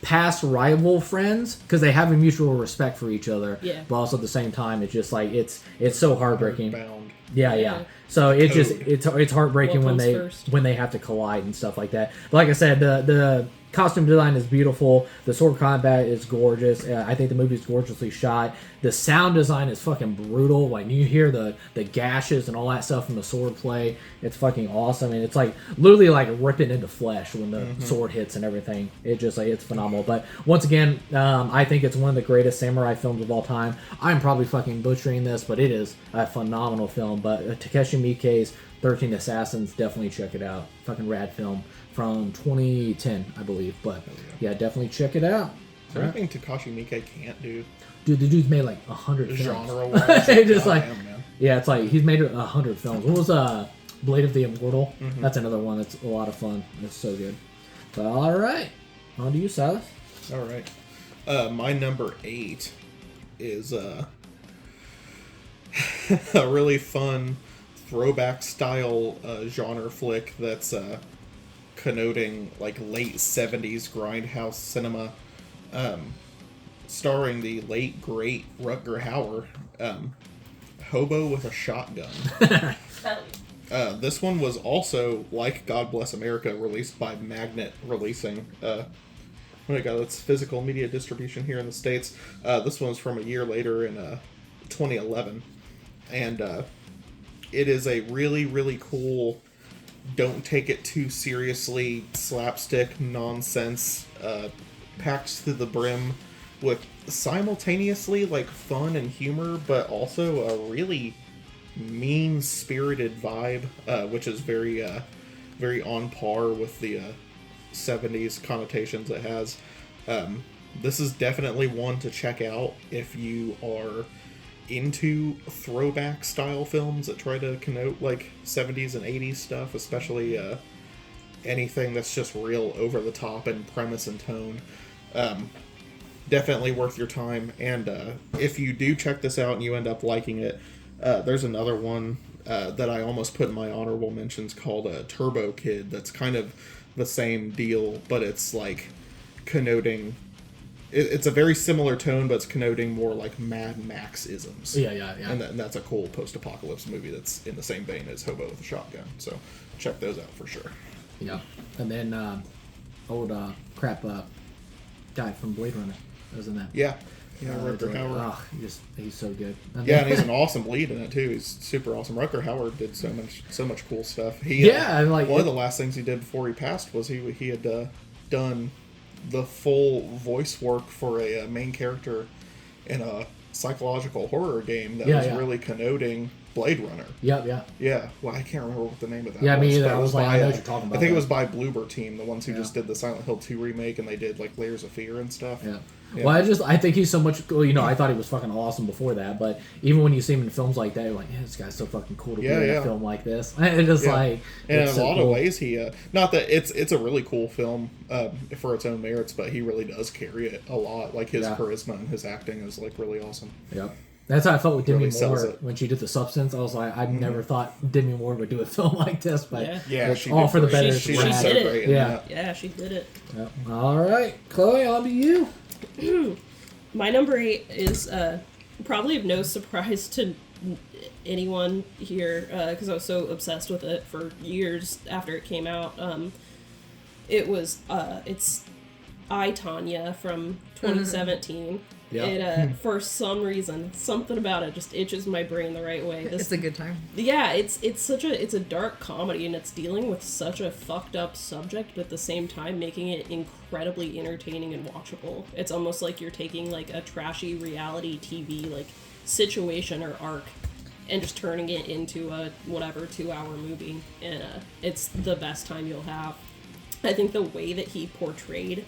past rival friends because they have a mutual respect for each other. Yeah. But also at the same time, it's just like it's so heartbreaking. Bound. Yeah. So it's heartbreaking when they have to collide and stuff like that. But like I said, the costume design is beautiful. The sword combat is gorgeous. I think the movie is gorgeously shot. The sound design is fucking brutal. Like you hear the gashes and all that stuff from the sword play. It's fucking awesome, and it's like literally like ripping into flesh when the sword hits and everything. It just like it's phenomenal. But once again, I think it's one of the greatest samurai films of all time. I'm probably fucking butchering this, but it is a phenomenal film. But Takeshi Miike's 13 Assassins, definitely check it out. Fucking rad film from 2010, I believe. But yeah, definitely check it out. Is there anything Takashi Miike can't do? Dude, the dude's made like 100 films. Genre-wise? Just like, man. yeah, it's like he's made 100 films. What was Blade of the Immortal? That's another one that's a lot of fun. It's so good. But all right, on to you, Silas. All right. My number 8 is a really fun throwback style genre flick that's connoting like late 70s grindhouse cinema, starring the late great Rutger Hauer, Hobo with a Shotgun. This one was also, like God Bless America, released by Magnet Releasing. Its physical media distribution here in the States. This one was from a year later in 2011. And it is a really, really cool, don't take it too seriously, slapstick nonsense, packed to the brim with simultaneously like fun and humor, but also a really mean-spirited vibe, which is very on par with the 70s connotations it has. This is definitely one to check out if you are into throwback style films that try to connote like 70s and 80s stuff, especially anything that's just real over the top in premise and tone. Definitely worth your time. And if you do check this out and you end up liking it, there's another one that I almost put in my honorable mentions called Turbo Kid. That's kind of the same deal, but it's like connoting. It's a very similar tone, but it's connoting more like Mad Max isms. Yeah. And that's a cool post-apocalypse movie that's in the same vein as Hobo with a Shotgun. So check those out for sure. Yeah. And then old guy from Blade Runner was in that. Yeah, Rutger Hauer. Oh, he's so good. And Yeah, and he's an awesome lead in it too. He's super awesome. Rutger Hauer did so much cool stuff. And like one of the last things he did before he passed was he had done the full voice work for a main character in a psychological horror game that was really connoting Blade Runner. Yeah. Well, I can't remember what the name of that was. Yeah, me either. I was like, I know what you're talking about. I think it was by Bloober Team, the ones who just did the Silent Hill 2 remake, and they did like Layers of Fear and stuff. Yeah. Well, I think he's so much. I thought he was fucking awesome before that, but even when you see him in films like that, you're like, this guy's so fucking cool to be in a film like this. And just like, and in a lot of ways, he not that it's a really cool film for its own merits, but he really does carry it a lot. Like his charisma and his acting is like really awesome. Yep. That's how I felt with Demi really Moore when she did The Substance. I was like, I never thought Demi Moore would do a film like this, but she all did for the better. She did it. Yeah, she did it. Yep. All right, Chloe, on to you. My number 8 is probably of no surprise to anyone here because I was so obsessed with it for years after it came out. It's I, Tanya from 2017. Yeah. It for some reason, something about it just itches my brain the right way. It's a good time. Yeah, it's a dark comedy and it's dealing with such a fucked up subject, but at the same time making it incredibly entertaining and watchable. It's almost like you're taking like a trashy reality TV like situation or arc and just turning it into a whatever 2-hour movie, and it's the best time you'll have. I think the way that he portrayed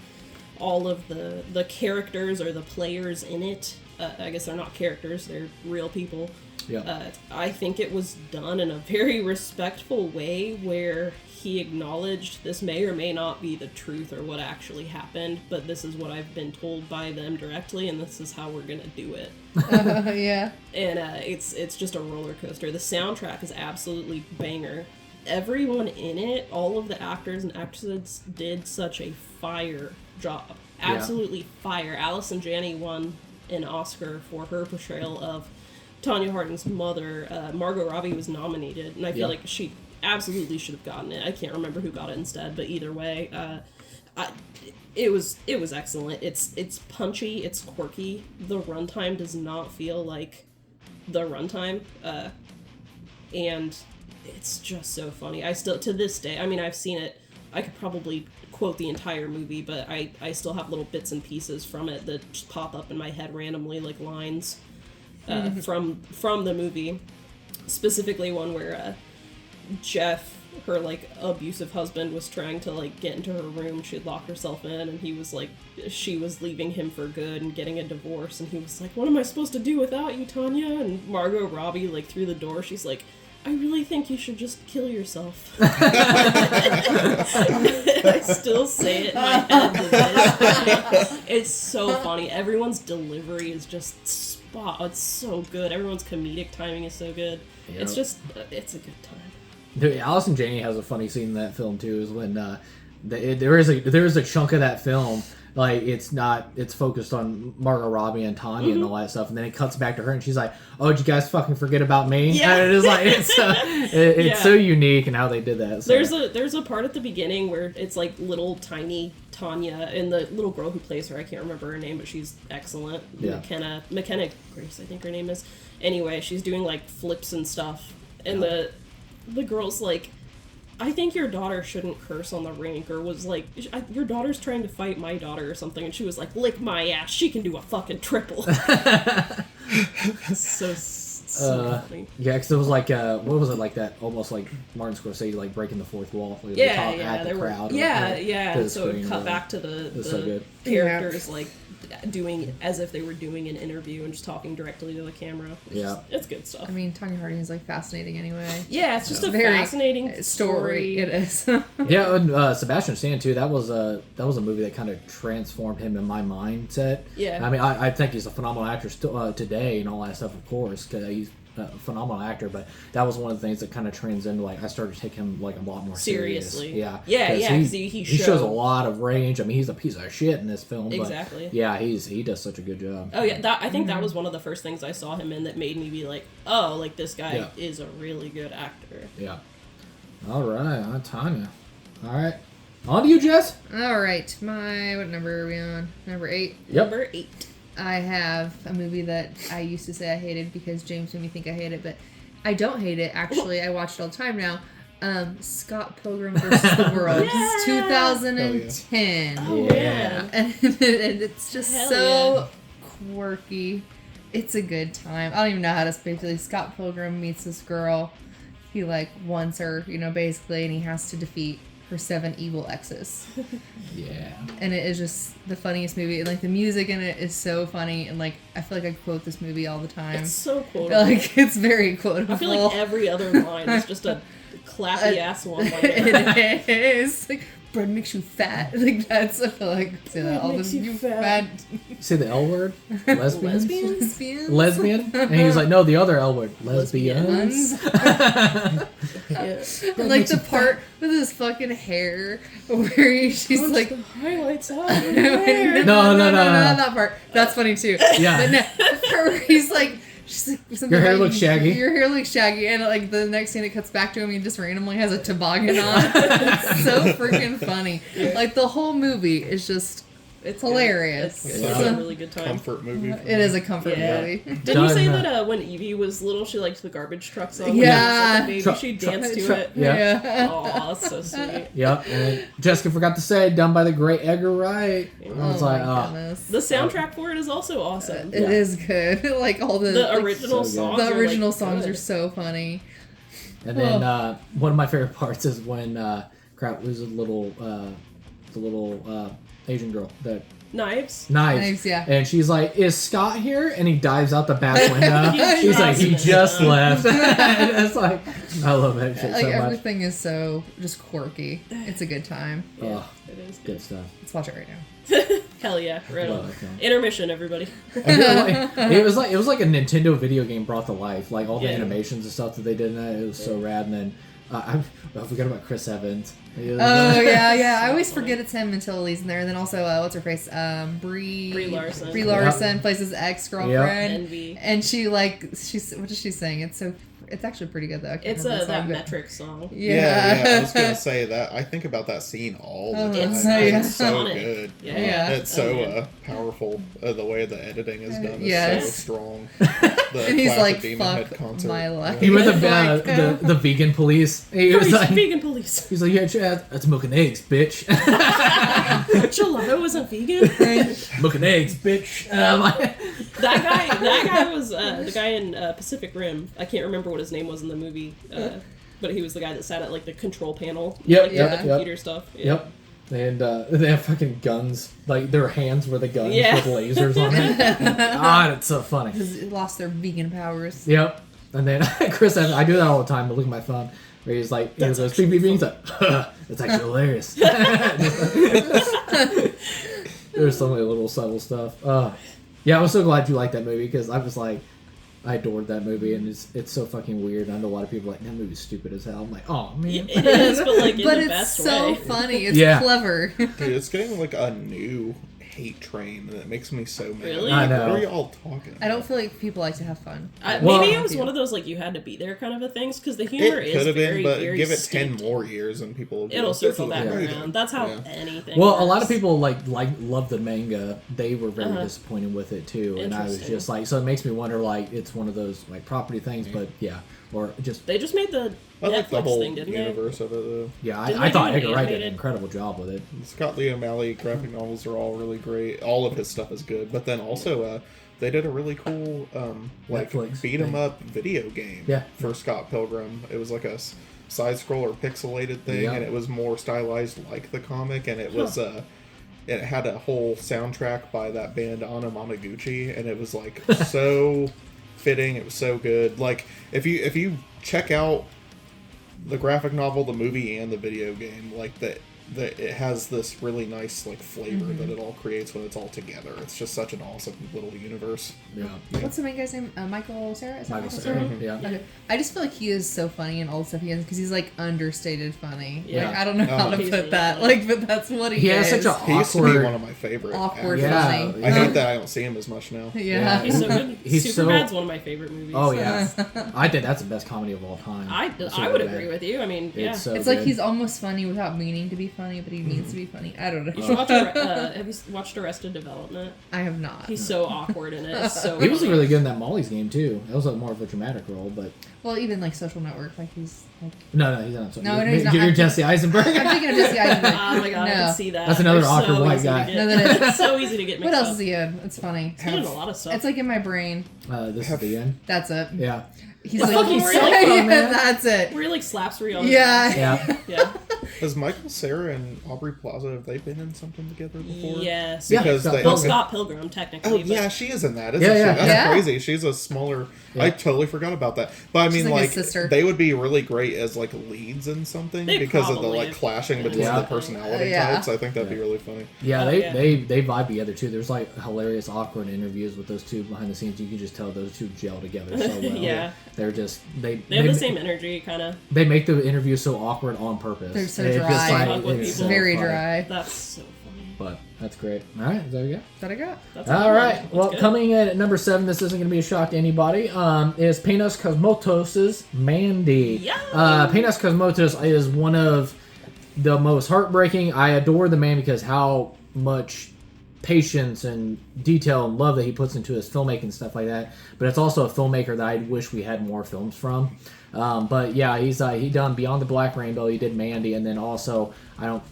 all of the characters or the players in it, I guess they're not characters, they're real people. Yeah. I think it was done in a very respectful way where he acknowledged this may or may not be the truth or what actually happened, but this is what I've been told by them directly, and this is how we're gonna do it. Yeah. And it's just a roller coaster. The soundtrack is absolutely banger. Everyone in it, all of the actors and actresses did such a fire job. Absolutely fire. Allison Janney won an Oscar for her portrayal of Tanya Harding's mother. Margot Robbie was nominated, and I feel like she absolutely should have gotten it. I can't remember who got it instead, but either way, it was excellent. It's punchy, it's quirky. The runtime does not feel like the runtime, and it's just so funny. I still, to this day, I mean, I've seen it, I could probably quote the entire movie, but I still have little bits and pieces from it that just pop up in my head randomly, like lines from the movie. Specifically one where Jeff, her like abusive husband, was trying to like get into her room. She had locked herself in, and he was like, she was leaving him for good and getting a divorce, and he was like, what am I supposed to do without you, Tanya? And Margot Robbie, like through the door, she's like, I really think you should just kill yourself. I still say it in my head to this. It's so funny. Everyone's delivery is just it's so good. Everyone's comedic timing is so good. Yep. It's just, it's a good time. Dude, Allison Janney has a funny scene in that film too. Is when there is a chunk of that film. Like, it's focused on Margot Robbie and Tanya and all that stuff, and then it cuts back to her, and she's like, oh, did you guys fucking forget about me? Yeah. And it is like, it's so unique in how they did that. So. There's a part at the beginning where it's like little tiny Tanya, and the little girl who plays her, I can't remember her name, but she's excellent. Yeah. McKenna Grace, I think her name is. Anyway, she's doing like flips and stuff, and the girl's like, I think your daughter shouldn't curse on the rink, or was like, your daughter's trying to fight my daughter or something, and she was like, lick my ass, she can do a fucking triple. so funny. Yeah, because it was like, what was it, like that, almost like Martin Scorsese, like breaking the fourth wall, like the top at the crowd. So it cut back to the so characters, like, doing as if they were doing an interview and just talking directly to the camera. It's good stuff. I mean, Tanya Harding is like fascinating anyway. Yeah, it's just a fascinating story. It is. Yeah, and Sebastian Stan too. That was a movie that kind of transformed him in my mindset. Yeah. I mean, I think he's a phenomenal actor still today and all that stuff, of course, because he's a phenomenal actor. But that was one of the things that kind of trends into, like, I started to take him like a lot more seriously. Yeah. Because he shows a lot of range. I mean, he's a piece of shit in this film. Exactly. But yeah, he does such a good job. Oh yeah, I think that was one of the first things I saw him in that made me be like, oh, like, this guy is a really good actor. Yeah. All right, Tanya. All right. On to you, Jess. All right, what number are we on? Number 8. Yep. Number 8. I have a movie that I used to say I hated because James made me think I hate it, but I don't hate it. Actually, I watch it all the time now. Scott Pilgrim vs. the World. It's 2010. Oh, yeah. And it's just so quirky. It's a good time. I don't even know how to speak to this. Scott Pilgrim meets this girl. He, like, wants her, basically, and he has to defeat her 7 evil exes. Yeah. And it is just the funniest movie. And, like, the music in it is so funny. And, like, I feel like I quote this movie all the time. It's so quotable. Like, it's very quotable. I feel like every other line is just a clappy ass one. It is. Like, bread makes you fat. Like, that's, I feel like, say that all the you fat. Say the L word? Lesbians? Lesbians? Lesbian? And he was like, no, the other L word. Lesbians? And, like, the part with his fucking hair where she's like, the highlights out. No, not that part. That's funny too. Yeah. But no, the part where he's like, she's like, something Your hair about looks shaggy. Your hair looks shaggy, and, like, the next scene it cuts back to him, he just randomly has a toboggan on. It's so freaking funny. Like, the whole movie is just hilarious. It's Yeah. a really good time. Comfort movie. It is a comfort movie. Didn't you say that when Evie was little, she liked the garbage truck song? Yeah. When she was like a baby, she danced to it. Yeah. Oh, that's so sweet. Yep. And Jessica forgot to say, done by the great Edgar Wright. I was Oh like, my goodness. The soundtrack for it is also awesome. It is good. Like, all the The like, original so songs. the are, original like, songs good. are so funny. And then one of my favorite parts is when was the little Asian girl that Knives. Knives, yeah. And she's like, "Is Scott here?" And he dives out the back window. He's like, "He just just left." And it's like, I love that shit Like, so much. everything is so just quirky. It's a good time. Oh, It is good stuff. Let's watch it right now. Hell yeah! Right Love on. that film. Intermission, everybody. It was like a Nintendo video game brought to life. Like all the Yeah. animations and stuff that they did in that, it was so rad. And then I forgot about Chris Evans. Oh yeah. I always forget it's him until he's in there. And then also, what's her face? Brie Larson. Brie Larson plays his ex-girlfriend, Envy. and she's what does she sing? It's actually pretty good though. I can't It's remember the that song, but- metric song. Yeah. I was gonna say that. I think about that scene all the Oh, time. it's so It's so iconic. good. Yeah. It's so man. powerful. The way the editing is done is Yes. so strong. The And he's Clash like, of Demon Head "Fuck concert. my life." He was Like, the vegan police. He was Police, like, vegan police. he's like, "Yeah, Chad, that's milking eggs, bitch." Gelato isn't vegan. Milking eggs, bitch. That guy was the guy in Pacific Rim. I can't remember what his name was in the movie, but he was the guy that sat at like the control panel. Yep, like, yep, the yep. computer stuff. Yeah. Yep. And they have fucking guns. Like, their hands were the guns Yeah. with lasers on it. God, it's so funny. Just lost their vegan powers. Yep. And then Chris Evans, I do that all the time. I look at my phone. Where he's like, he That's goes, actually beep, beep, beep. He's like, that's actually hilarious. There's so many little subtle stuff. Yeah, I was so glad you liked that movie because I was like, I adored that movie and it's so fucking weird. I know a lot of people are like, that movie's stupid as hell. I'm like, oh man. It is, but like in But the it's best so way. funny. It's Yeah. clever. Dude, it's getting like a new hate train, and it makes me so mad. Really? I know. What are y'all talking about? I don't feel like people like to have fun. Well- Maybe it was one of those like you had to be there kind of a things because the humor It is could have very, been, but very give it steeped. 10 more years and people will be It'll like, "This circle is back amazing." around. That's how Yeah. anything. Well, a lot works. of people like love the manga. They were very disappointed with it too, and I was Interesting. just like, so it makes me wonder, like, it's one of those like property things, but yeah, or just They just made the I like the Netflix whole thing, didn't universe of it, though. yeah. Didn't I they thought do an Edgar Wright did an animated- incredible job with it. Scott Lee O'Malley graphic novels are all really great. All of his stuff is good, but then also they did a really cool like Netflix beat 'em thing. up video game Yeah. for Scott Pilgrim. It was like a side scroller pixelated thing, Yeah. and it was more stylized like the comic, and it was it had a whole soundtrack by that band Anamanaguchi, and it was like so fitting. It was so good. Like if you check out the graphic novel, the movie, and the video game, like that it has this really nice like flavor that it all creates when it's all together. It's just such an awesome little universe. Yeah, What's the main guy's name? Michael Cera? Is that Michael Michael Cera. Cera? Yeah. Okay. I just feel like he is so funny in all the stuff he has because he's like understated funny. Yeah. Like I don't know how to He's put really that. funny. Like, but that's what he He is. has such a He used to be awkward. one of my favorite. Awkward actors. Yeah. funny. I hate that I don't see him as much now. Yeah. He's so good. He's so- Superbad's one of my favorite movies. Oh yeah, I think that's the best comedy of all time. I would agree with you. I mean, yeah. It's so It's like good. he's almost funny without meaning to be funny, but he needs to be funny. I don't know. You should watch. Have you watched Arrested Development? I have not. He's so awkward in it. It's so. He was funny. really good in that Molly's game too. That was more of a dramatic role, but Well, even like Social Network, like he's like. no, he's not. No, he's not. You're Jesse Eisenberg. I'm thinking of Jesse Eisenberg. Oh my god, I No. can see that. That's another They're awkward so white easy to guy. get- No, that is. It's so easy to get mixed What else up. is he in? It's funny. He's in a lot of stuff. It's like in my brain. This is the end. That's it. Yeah, He's The like, fucking he's Silicon yeah, Man. that's it. where he like slaps Rhea on his Yeah. ass. yeah. Yeah. Has Michael Cera and Aubrey Plaza, have they been in something together before? Yes. Yeah. Because Scott they. Well, Pilgrim. Scott Pilgrim, technically. Oh but yeah, she is in that, isn't Yeah, she? yeah. That's Yeah. crazy. She's a smaller. Yeah. I totally forgot about that. But I mean, She's like like, his sister. they would be really great as like leads in something They because of the probably like have- clashing between Yeah. the personality Yeah. types. I think that'd be Yeah. really funny. Yeah, Oh, they, yeah. they vibe together too. There's like hilarious, awkward interviews with those two behind the scenes. You can just tell those two gel together so well. Yeah. They're just They have the same energy, kind of. They make the interview so awkward on purpose. They're so It's dry. just like, Fuck with it's people. so Very funny. dry. That's so funny. But that's great. All right, is that what you got? That I got. That's a All good right. one. Well, That's good. coming in at number 7, this isn't going to be a shock to anybody. Is Panos Cosmatos' Mandy. Yeah. Panos Cosmatos is one of the most heartbreaking. I adore the man because how much patience and detail and love that he puts into his filmmaking and stuff like that. But it's also a filmmaker that I wish we had more films from. But yeah, he done Beyond the Black Rainbow. He did Mandy, and then also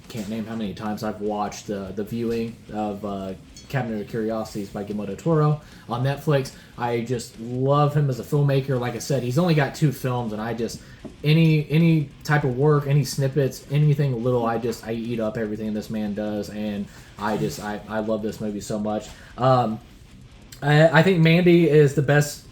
can't name how many times I've watched the viewing of Cabinet of Curiosities by Guillermo del Toro on Netflix. I just love him as a filmmaker. Like I said, he's only got 2 films, and I just any type of work, any snippets, anything little, I eat up everything this man does, and I love this movie so much. I think Mandy is the best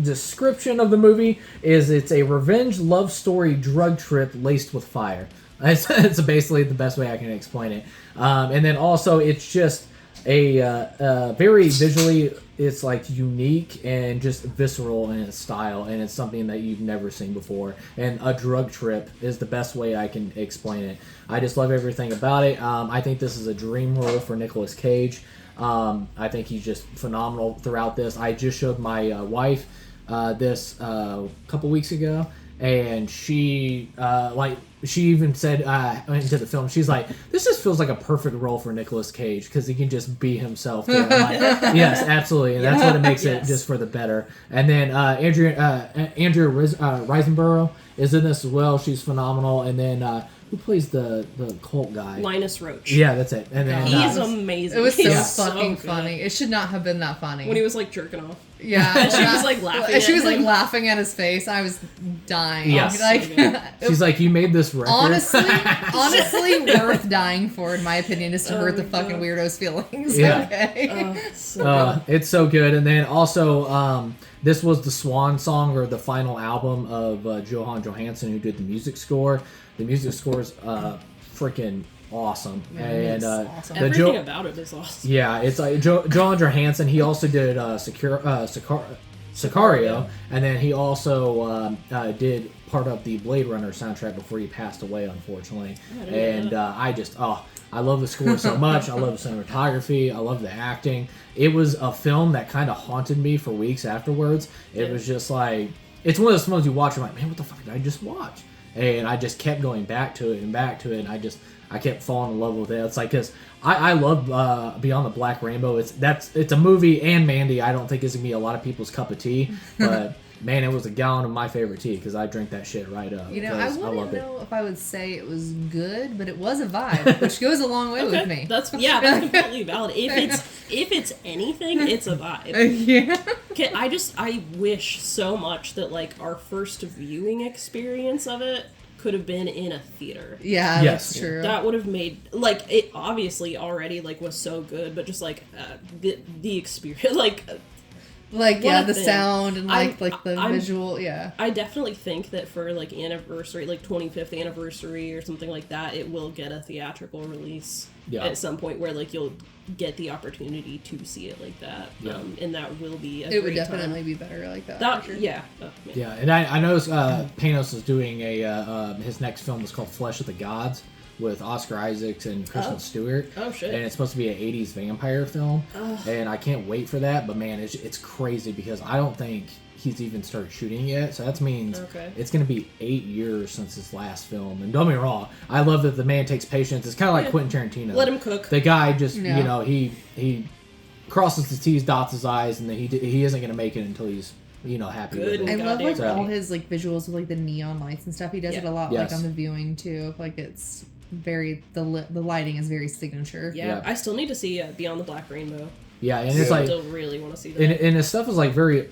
description of the movie. It's a revenge love story drug trip laced with fire. It's basically the best way I can explain it. And then also it's just a very visually, it's like unique and just visceral in its style, and it's something that you've never seen before. And a drug trip is the best way I can explain it. I just love everything about it. I think this is a dream role for Nicolas Cage. I think he's just phenomenal throughout this. I just showed my wife this couple weeks ago, and she even said into the film, she's like, this just feels like a perfect role for Nicolas Cage because he can just be himself there. I'm like, yes, absolutely, and that's what it makes it just for the better. And then Andrea Riseborough is in this as well. She's phenomenal. And then who plays the cult guy? Linus Roach. Yeah, that's it. And then He's amazing. It was He's so fucking good. funny. It should not have been that funny. When he was like jerking off. yeah, And she was like laughing. And she at was like him. laughing at his face. I was dying. Yes. Like, So good. she's like, you made this record. honestly worth dying for, in my opinion, is to hurt the my fucking God. weirdo's feelings. Yeah. Okay. So It's so good. And then also, this was the swan song or the final album of Johan Johansson, who did the music score. The music score is freaking awesome. And awesome. the everything Jo- about it is awesome. yeah, it's like Johan Johansson. He also did Sicario, and then he also did part of the Blade Runner soundtrack before he passed away, unfortunately. And I love the score so much. I love the cinematography. I love the acting. It was a film that kind of haunted me for weeks afterwards. It was just like, it's one of those films you watch, you're like, man, what the fuck did I just watch? And I just kept going back to it and back to it, and I kept falling in love with it. It's like, because I love Beyond the Black Rainbow. It's a movie, and Mandy, I don't think is going to be a lot of people's cup of tea, but man, it was a gallon of my favorite tea, because I drink that shit right up. You know, I wouldn't know if I would say it was good, but it was a vibe, which goes a long way with me. That's completely valid. If it's anything, it's a vibe. Yeah. I wish so much that like our first viewing experience of it could have been in a theater. Yeah, yes, that's true. That would have made, like, it obviously already like was so good, but just like the experience, the sound and the visual, yeah. I definitely think that for like anniversary, like 25th anniversary or something like that, it will get a theatrical release at some point where like you'll get the opportunity to see it like that. Yeah. And that will be it would definitely be better like that. For sure. Yeah. Yeah, and I know Panos is doing his next film is called Flesh of the Gods with Oscar Isaacs and Kristen Stewart. Oh, shit. And it's supposed to be an 80s vampire film. And I can't wait for that, but man, it's crazy because I don't think he's even started shooting yet, so that means it's going to be 8 years since his last film. And don't get me wrong, I love that the man takes patience. It's kind of like Quentin Tarantino. Let him cook. The guy just, he crosses his T's, dots his I's, and then he isn't going to make it until he's happy with it. I love all his like visuals with like the neon lights and stuff. He does it a lot like on the viewing too. Like it's very the lighting is very signature. Yeah, I still need to see Beyond the Black Rainbow. Yeah, and it's like I still really want to see that. And his stuff is like very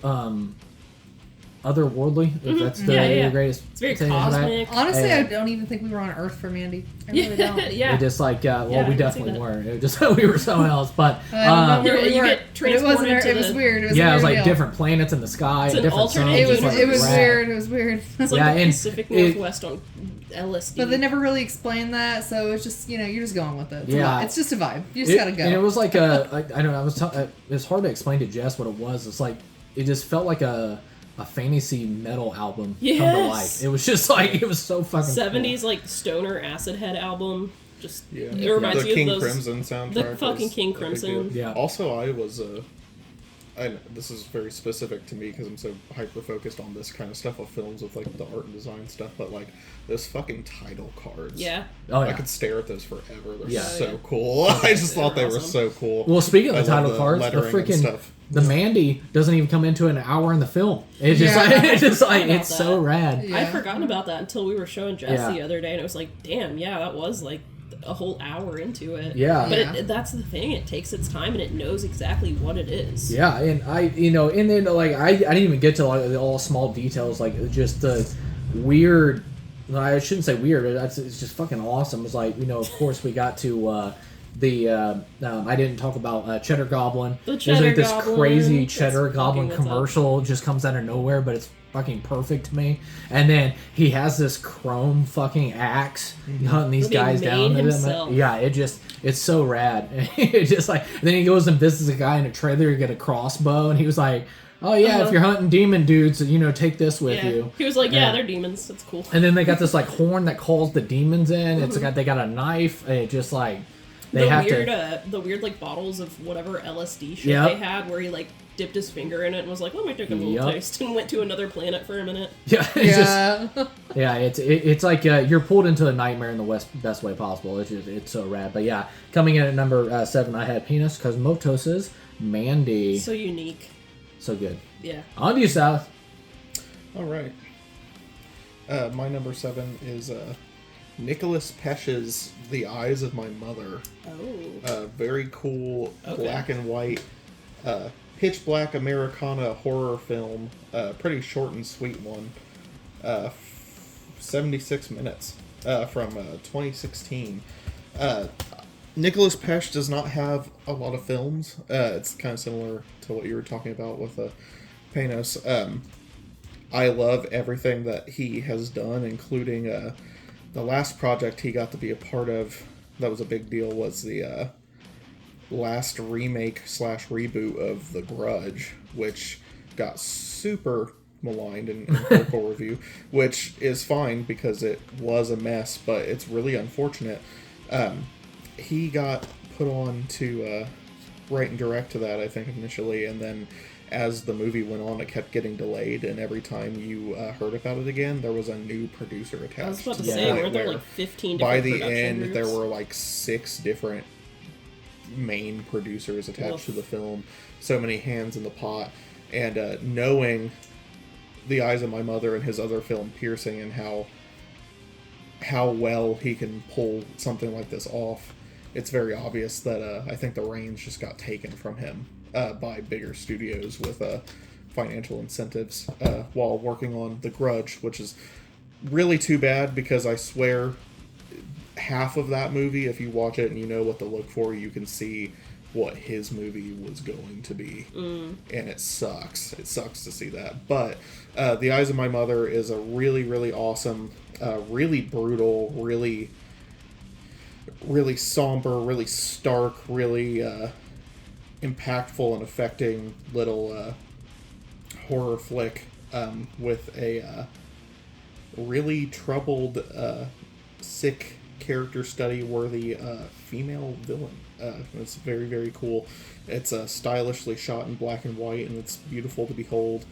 otherworldly. If that's the greatest. It's very cosmic. Honestly, I don't even think we were on Earth for Mandy. I really don't. Yeah. It just like we definitely weren't. It was just we were someone else. But you get transported it was weird. It was like different planets in the sky. It's an different alternate suns. It was weird. It was weird. It's like the Pacific Northwest on LSD. But they never really explained that, so it's just you're just going with it. It's just a vibe. You just gotta go. And it was like I don't know. It's hard to explain to Jess what it was. It's like it just felt like a fantasy metal album come to life. It was just like it was so fucking 70s cool. like stoner acid head album. Just it reminds me King of those, Crimson soundtrack. The fucking King Crimson. Yeah. Also, this is very specific to me because I'm so hyper focused on this kind of stuff of films with like the art and design stuff, but like those fucking title cards. Yeah. Oh yeah. I could stare at those forever. They're so cool. I just thought they were so cool. Well, speaking of the title cards, the freaking the Mandy doesn't even come into an hour in the film. It's just it's so rad. Yeah. I'd forgotten about that until we were showing Jess the other day, and it was like, damn, that was like a whole hour into it. Yeah. But that's the thing. It takes its time, and it knows exactly what it is. Yeah, and I didn't even get to like all small details, like just the weird. I shouldn't say weird. It's just fucking awesome. It's like of course we got to I didn't talk about Cheddar Goblin. There's like this Goblin. crazy Cheddar Goblin commercial just comes out of nowhere, but it's fucking perfect to me. And then he has this chrome fucking axe hunting these guys down. Yeah, it's so rad. It's just like, and then he goes and visits a guy in a trailer to get a crossbow, and he was like, oh yeah, if you're hunting demon dudes, take this with you. He was like, they're demons. That's cool. And then they got this like horn that calls the demons in. It's they got a knife. And it just like the weird like bottles of whatever LSD shit they had, where he like dipped his finger in it and was like, let me take a little taste, and went to another planet for a minute. Yeah, it's like you're pulled into a nightmare in the best way possible. It's so rad. But yeah, coming in at number 7, I had Penis Cosmotos's Mandy. So unique. So good. Yeah. On to you, South. All right. My number 7 is Nicholas Pesch's The Eyes of My Mother. Oh. Very cool black and white, pitch black Americana horror film. Pretty short and sweet one. 76 minutes from 2016. Nicholas Pesce does not have a lot of films. It's kind of similar to what you were talking about with Panos. I love everything that he has done, including the last project he got to be a part of that was a big deal was the last remake / reboot of The Grudge, which got super maligned in critical review, which is fine because it was a mess, but it's really unfortunate. He got put on to write and direct to that, I think, initially, and then as the movie went on, it kept getting delayed, and every time you heard about it again, there was a new producer attached. I was about to the say, point weren't there where like 15 different by the production end, groups? there were like 6 different main producers attached to the film. So many hands in the pot. And knowing The Eyes of My Mother and his other film, Piercing, and how well he can pull something like this off, it's very obvious that I think the reins just got taken from him by bigger studios with financial incentives while working on The Grudge, which is really too bad because I swear half of that movie, if you watch it and you know what to look for, you can see what his movie was going to be. And it sucks. It sucks to see that. But The Eyes of My Mother is a really, really awesome, really brutal, really somber, really stark, really impactful and affecting little horror flick with a really troubled, sick, character study worthy female villain. It's very, very cool. It's stylishly shot in black and white, and it's beautiful to behold.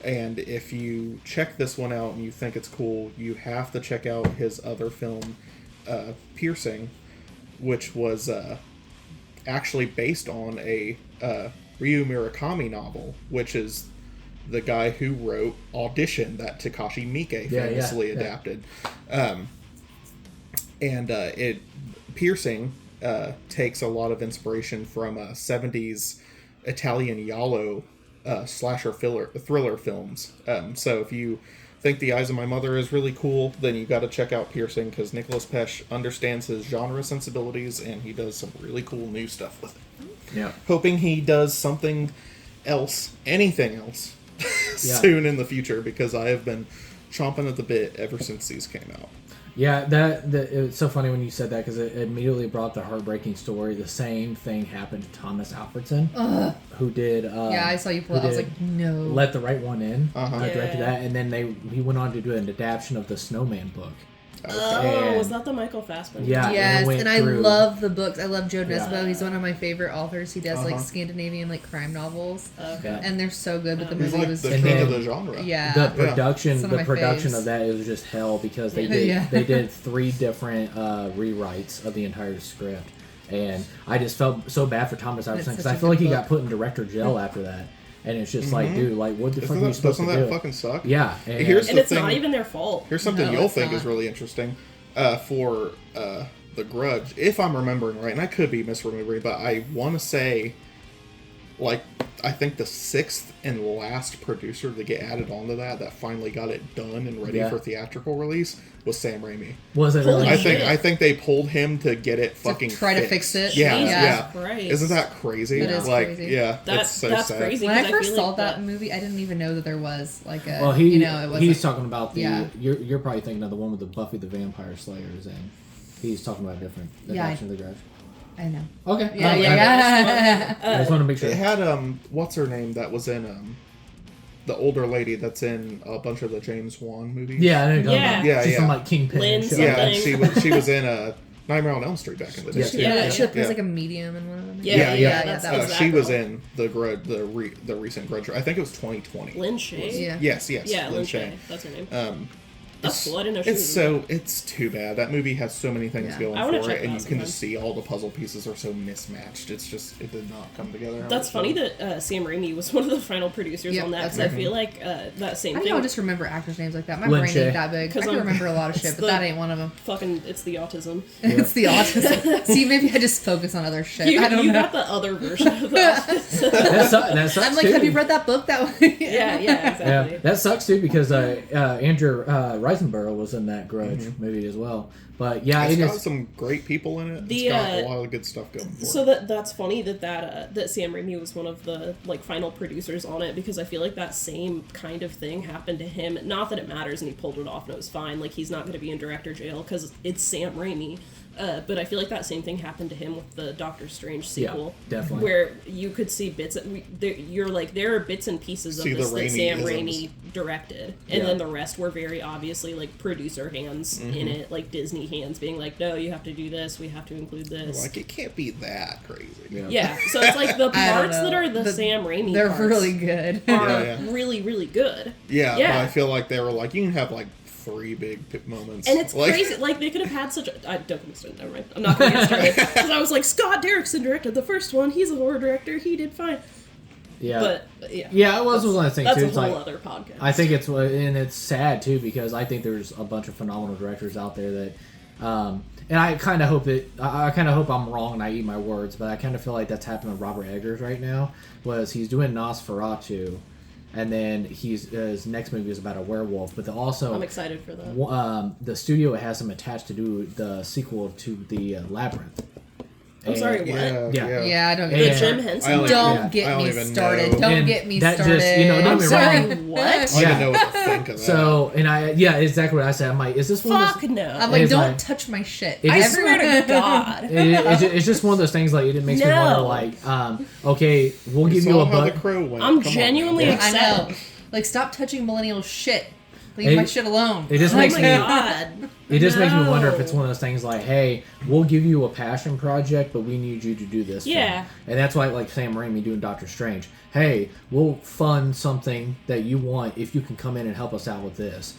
And if you check this one out and you think it's cool, you have to check out his other film, Piercing, which was actually based on a Ryu Murakami novel, which is the guy who wrote Audition, that Takashi Miike famously adapted. Piercing takes a lot of inspiration from 70s Italian giallo slasher thriller films. So if you think The Eyes of My Mother is really cool, then you got to check out Piercing, because Nicolas Pesce understands his genre sensibilities and he does some really cool new stuff with it. Yeah. Hoping he does something else, anything else, soon in the future, because I have been chomping at the bit ever since these came out. Yeah, it's so funny when you said that, because it immediately brought the heartbreaking story. The same thing happened to Thomas Alfredson, who did... yeah, I saw you pull it. I was like, no. Let the Right One In. Directed Yeah. that, and then he went on to do an adaptation of the Snowman book. Oh, was that the Michael Fassbender? Yeah. Yes, and and I love the books. I love Joe Nesbo. Yeah. He's one of my favorite authors. He does like Scandinavian like crime novels, Okay. and they're so good. But the He's movie like was the And king then- of the genre. yeah. The production, It's one of my faves. of that is just hell, because they Yeah. did Yeah. they did 3 different rewrites of the entire script, and I just felt so bad for Thomas Alfredson, because such I a feel like good he got book. put in director jail after that, and it's just like, dude, like what the fuck are you supposed Doesn't to that do? fucking suck? Yeah, and Here's And the it's thing. not even their fault. Here's something No, you'll it's think is not. really interesting. For The Grudge, if I'm remembering right, and I could be misremembering, but I want to say, like, I think the 6th and last producer to get added onto that finally got it done and ready Yeah. for theatrical release was Sam Raimi. was it Holy really? shit. I think they pulled him to get it fucking try to fixed. fix it? Yeah, Jesus yeah. Christ. Isn't that crazy? That is like, crazy. yeah, That's sad. crazy. When I 'cause first feel saw like that movie, I didn't even know that there was like a. Well, it wasn't. he's talking about the. Yeah. You're probably thinking of the one with the Buffy the Vampire Slayers, and he's talking about a different Yeah, adaptation of the Grudge. I know. Okay. Yeah, I just want to make sure. It had what's her name that was in the older lady that's in a bunch of the James Wan movies. Yeah, I know you're talking Yeah. about. Yeah, She's yeah. from like Kingpin. Lynn and shit something. like Yeah, she was in Nightmare on Elm Street back in the day. Yes, Yeah. She plays Yeah. like a medium in one of them. Yeah, that's that was She that was girl. in the recent Grudge. I think it was 2020. Lynn Shay. Yeah. Yes, Yeah, Lynn Lynn Shay. Shay. That's her name. That's cool. I didn't know she It's was in it's too bad. That movie has so many things Yeah. going I wanna for check it, it and out you can sometime. just see all the puzzle pieces are so mismatched. It's just it did not come together. how That's it funny should. that Sam Raimi was one of the final producers Yep, on that, that's because I right. feel like that same I thing. don't know, just remember actors' names like that. My Lynn brain Shay. ain't that big. I 'Cause can I'm- remember a lot of shit, it's but the- that ain't one of them. Fucking, it's the autism. It's the autism. See, maybe I just focus on other shit. I don't You know. got the other version of the autism. that sucks I'm like, too. have you read that book? That way. yeah, exactly. Yeah, that sucks too, because Andrew Risenborough was in that Grudge movie as well. But yeah, It's it got is. some great people in it. The, It's got a lot of good stuff going for it. So that's funny that Sam Raimi was one of the like final producers on it, because I feel like that same kind of thing happened to him. Not that it matters, and he pulled it off and it was fine. Like, he's not going to be in director jail because it's Sam Raimi. But I feel like that same thing happened to him with the Doctor Strange sequel. Yeah, definitely. Where you could see bits you're like, there are bits and pieces of this that Sam Raimi directed. And then the rest were very obviously like producer hands in it, like Disney hands being like, no, you have to do this, we have to include this. Like, it can't be that crazy. Yeah, so it's like the parts that are the Sam Raimi They're parts really good. are really, really good. Yeah, but I feel like they were like, you can have like 3 big moments. And it's like, crazy. Like, they could have had such a... don't get me started. Never mind. I'm not going to get started. Because I was like, Scott Derrickson directed the first one. He's a horror director. He did fine. Yeah. But, yeah. Yeah, it was one of the things, that's too. a It's whole like, other podcast. I think it's... And it's sad, too, because I think there's a bunch of phenomenal directors out there that... and I kind of hope that... I kind of hope I'm wrong and I eat my words, but I kind of feel like that's happening with Robert Eggers right now, was he's doing Nosferatu, and then his next movie is about a werewolf, but also... I'm excited for that. The studio has him attached to do the sequel to the Labyrinth. I'm sorry, what? Yeah, I don't The get Jim it. Henson? Don't get me started. Don't get me started. Don't I'm get me sorry, wrong. what? I don't even know what to think of that. So, and exactly what I said. I'm like, is this one of Fuck those... no. I'm like, It's don't like- touch my shit. It I is- swear to God. It's just one of those things, like, it makes me wonder, No. like, okay, we'll You give you saw a how the butt. crow went. I'm Come on, genuinely man. I upset. know. Like, stop touching millennial shit. Leave my shit alone. It just Oh makes my me... God. It just makes me wonder if No. it's one of those things like, hey, we'll give you a passion project, but we need you to do this. Yeah. film. And that's why, like Sam Raimi doing Doctor Strange. Hey, we'll fund something that you want if you can come in and help us out with this.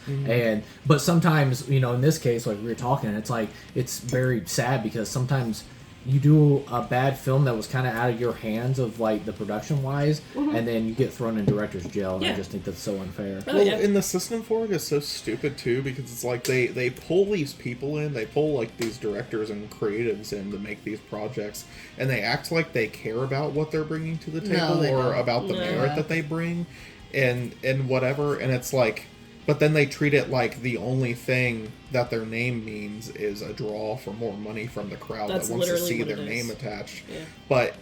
But sometimes, in this case, like we were talking, it's like it's very sad because sometimes you do a bad film that was kind of out of your hands of like the production wise, and then you get thrown in director's jail, and I just think that's so unfair. Oh, Well, yeah. and the system for it is so stupid too, because it's like they pull these people in, they pull like these directors and creatives in to make these projects, and they act like they care about what they're bringing to the table they or don't. about the No. merit that they bring, and whatever, and it's like, but then they treat it like the only thing that their name means is a draw for more money from the crowd That's that wants to literally see what their it name is. attached. Yeah. But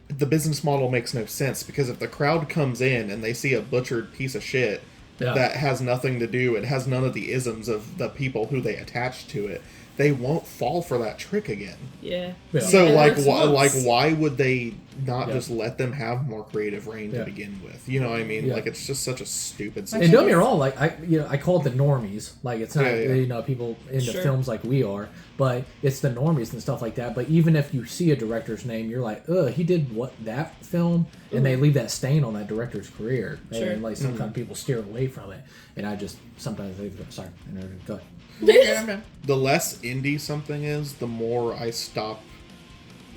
the business model makes no sense, because if the crowd comes in and they see a butchered piece of shit that has nothing to do, it has none of the isms of the people who they attach to it, they won't fall for that trick again. Yeah. Yeah. So It like works once. why would they not Yeah. just let them have more creative reign to Yeah. begin with? You know what I mean? Yeah. Like, it's just such a stupid And system. don't get me wrong, like I call it the normies. Like it's not Yeah. people into Sure. films like we are, but it's the normies and stuff like that. But even if you see a director's name, you're like, he did that film, and they leave that stain on that director's career. Sure. And like sometimes people steer away from it, and I just sometimes sorry, go ahead. I'm done. The less indie something is, the more I stop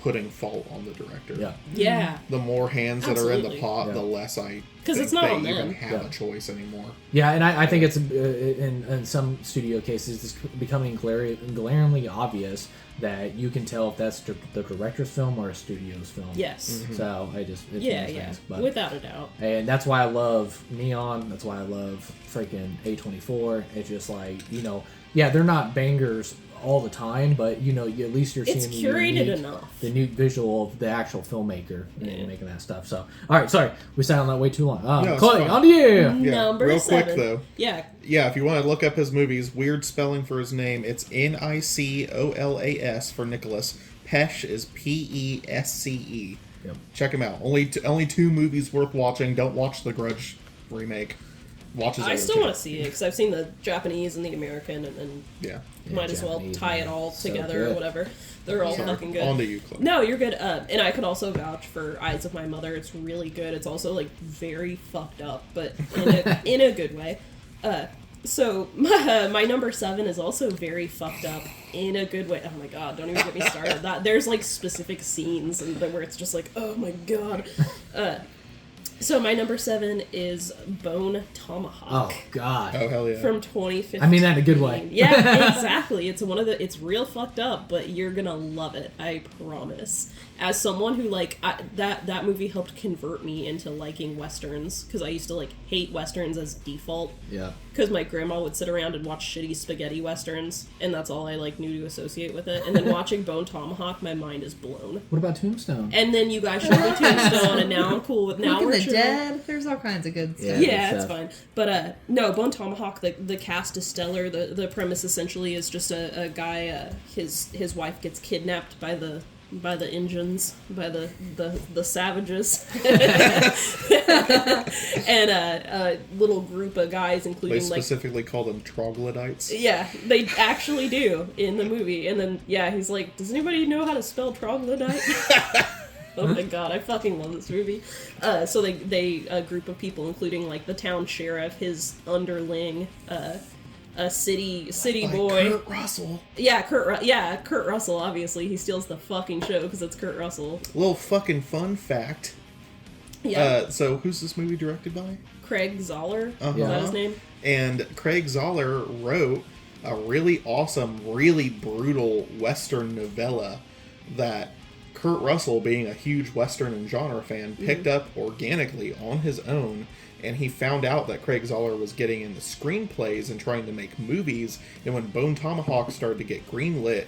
putting fault on the director. Yeah. Yeah. The more hands that are in the Absolutely. pot, Yeah. the less I 'Cause think it's not they on even them. have Yeah. a choice anymore. Yeah, and I think it's in some studio cases it's becoming glaringly obvious that you can tell if that's the director's film or a studio's film. Yes. So it's one Yeah, of those yeah. things. But, Without a doubt. and that's why I love Neon. That's why I love freaking A24. It's just like, they're not bangers all the time, but at least you're It's seeing curated enough. the new visual of the actual filmmaker and making that stuff. So, all right, sorry, we sat on that way too long. No, it's Chloe, fine. on to you. Yeah, Number real 7. quick though. Yeah. Yeah, if you want to look up his movies, weird spelling for his name, it's Nicolas for Nicholas. Pesh is Pesce. Yep. Check him out. Only 2 movies worth watching. Don't watch the Grudge remake. Watch his I other still 2. want to see it because I've seen the Japanese and the American, and Yeah. might as well Japanese, tie man. it all So together or good. whatever. They're all Yeah. fucking good. On to you, Chloe. No, you're good. And I can also vouch for Eyes of My Mother. It's really good. It's also like very fucked up, but in a good way. So my number 7 is also very fucked up in a good way. Oh my god, don't even get me started. There's like specific scenes where it's just like, oh my god. So my number 7 is Bone Tomahawk. Oh God. Oh, hell yeah. From 2015. I mean that in a good way. Yeah, exactly. It's real fucked up, but you're gonna love it. I promise. As someone who that movie helped convert me into liking westerns, because I used to hate westerns as default. Yeah. because my grandma would sit around and watch shitty spaghetti westerns, and that's all I like knew to associate with it. And then watching Bone Tomahawk, my mind is blown. What about Tombstone? And then you guys showed me Tombstone, and now I'm cool with now. Quick We're and the chill. Dead. There's all kinds of good stuff. Yeah, good it's stuff. fine. But no, Bone Tomahawk, the cast is stellar. The premise essentially is just a guy, his wife gets kidnapped by the Injuns, by the savages, and a little group of guys, They including specifically call them troglodytes. yeah, they actually do in the movie. And then he's like, does anybody know how to spell troglodyte? Oh my god, I fucking love this movie. So they a group of people, including like the town sheriff, his underling, a city Like boy. Kurt Russell. Yeah, Kurt Russell. Obviously, he steals the fucking show because it's Kurt Russell. Little fucking fun fact. Yeah, So who's this movie directed by? Craig Zoller. Uh-huh. Is that his name? And Craig Zoller wrote a really awesome, really brutal Western novella that Kurt Russell, being a huge Western and genre fan, picked up organically on his own. And he found out that Craig Zoller was getting into screenplays and trying to make movies. And when Bone Tomahawk started to get greenlit,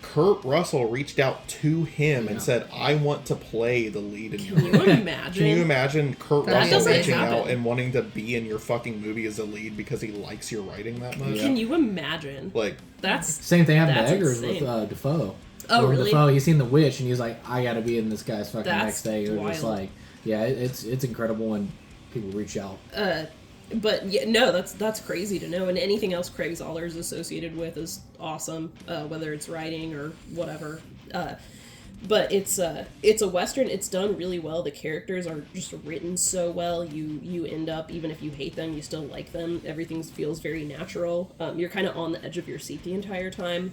Kurt Russell reached out to him and said, I want to play the lead in your Can you movie. imagine? Can you imagine Kurt That Russell doesn't reaching happen. out and wanting to be in your fucking movie as a lead because he likes your writing that much? Can you imagine? Like, That's Same thing happened to That's Eggers insane. with Defoe. Oh, Willem really? Dafoe, he's seen The Witch, and he was like, I gotta be in this guy's fucking That's next day. It was just wild. like, yeah, it's incredible when people reach out. But yeah, no, that's crazy to know. And anything else Craig Zoller is associated with is awesome, whether it's writing or whatever. But it's a Western. It's done really well. The characters are just written so well. You end up, even if you hate them, you still like them. Everything feels very natural. You're kind of on the edge of your seat the entire time.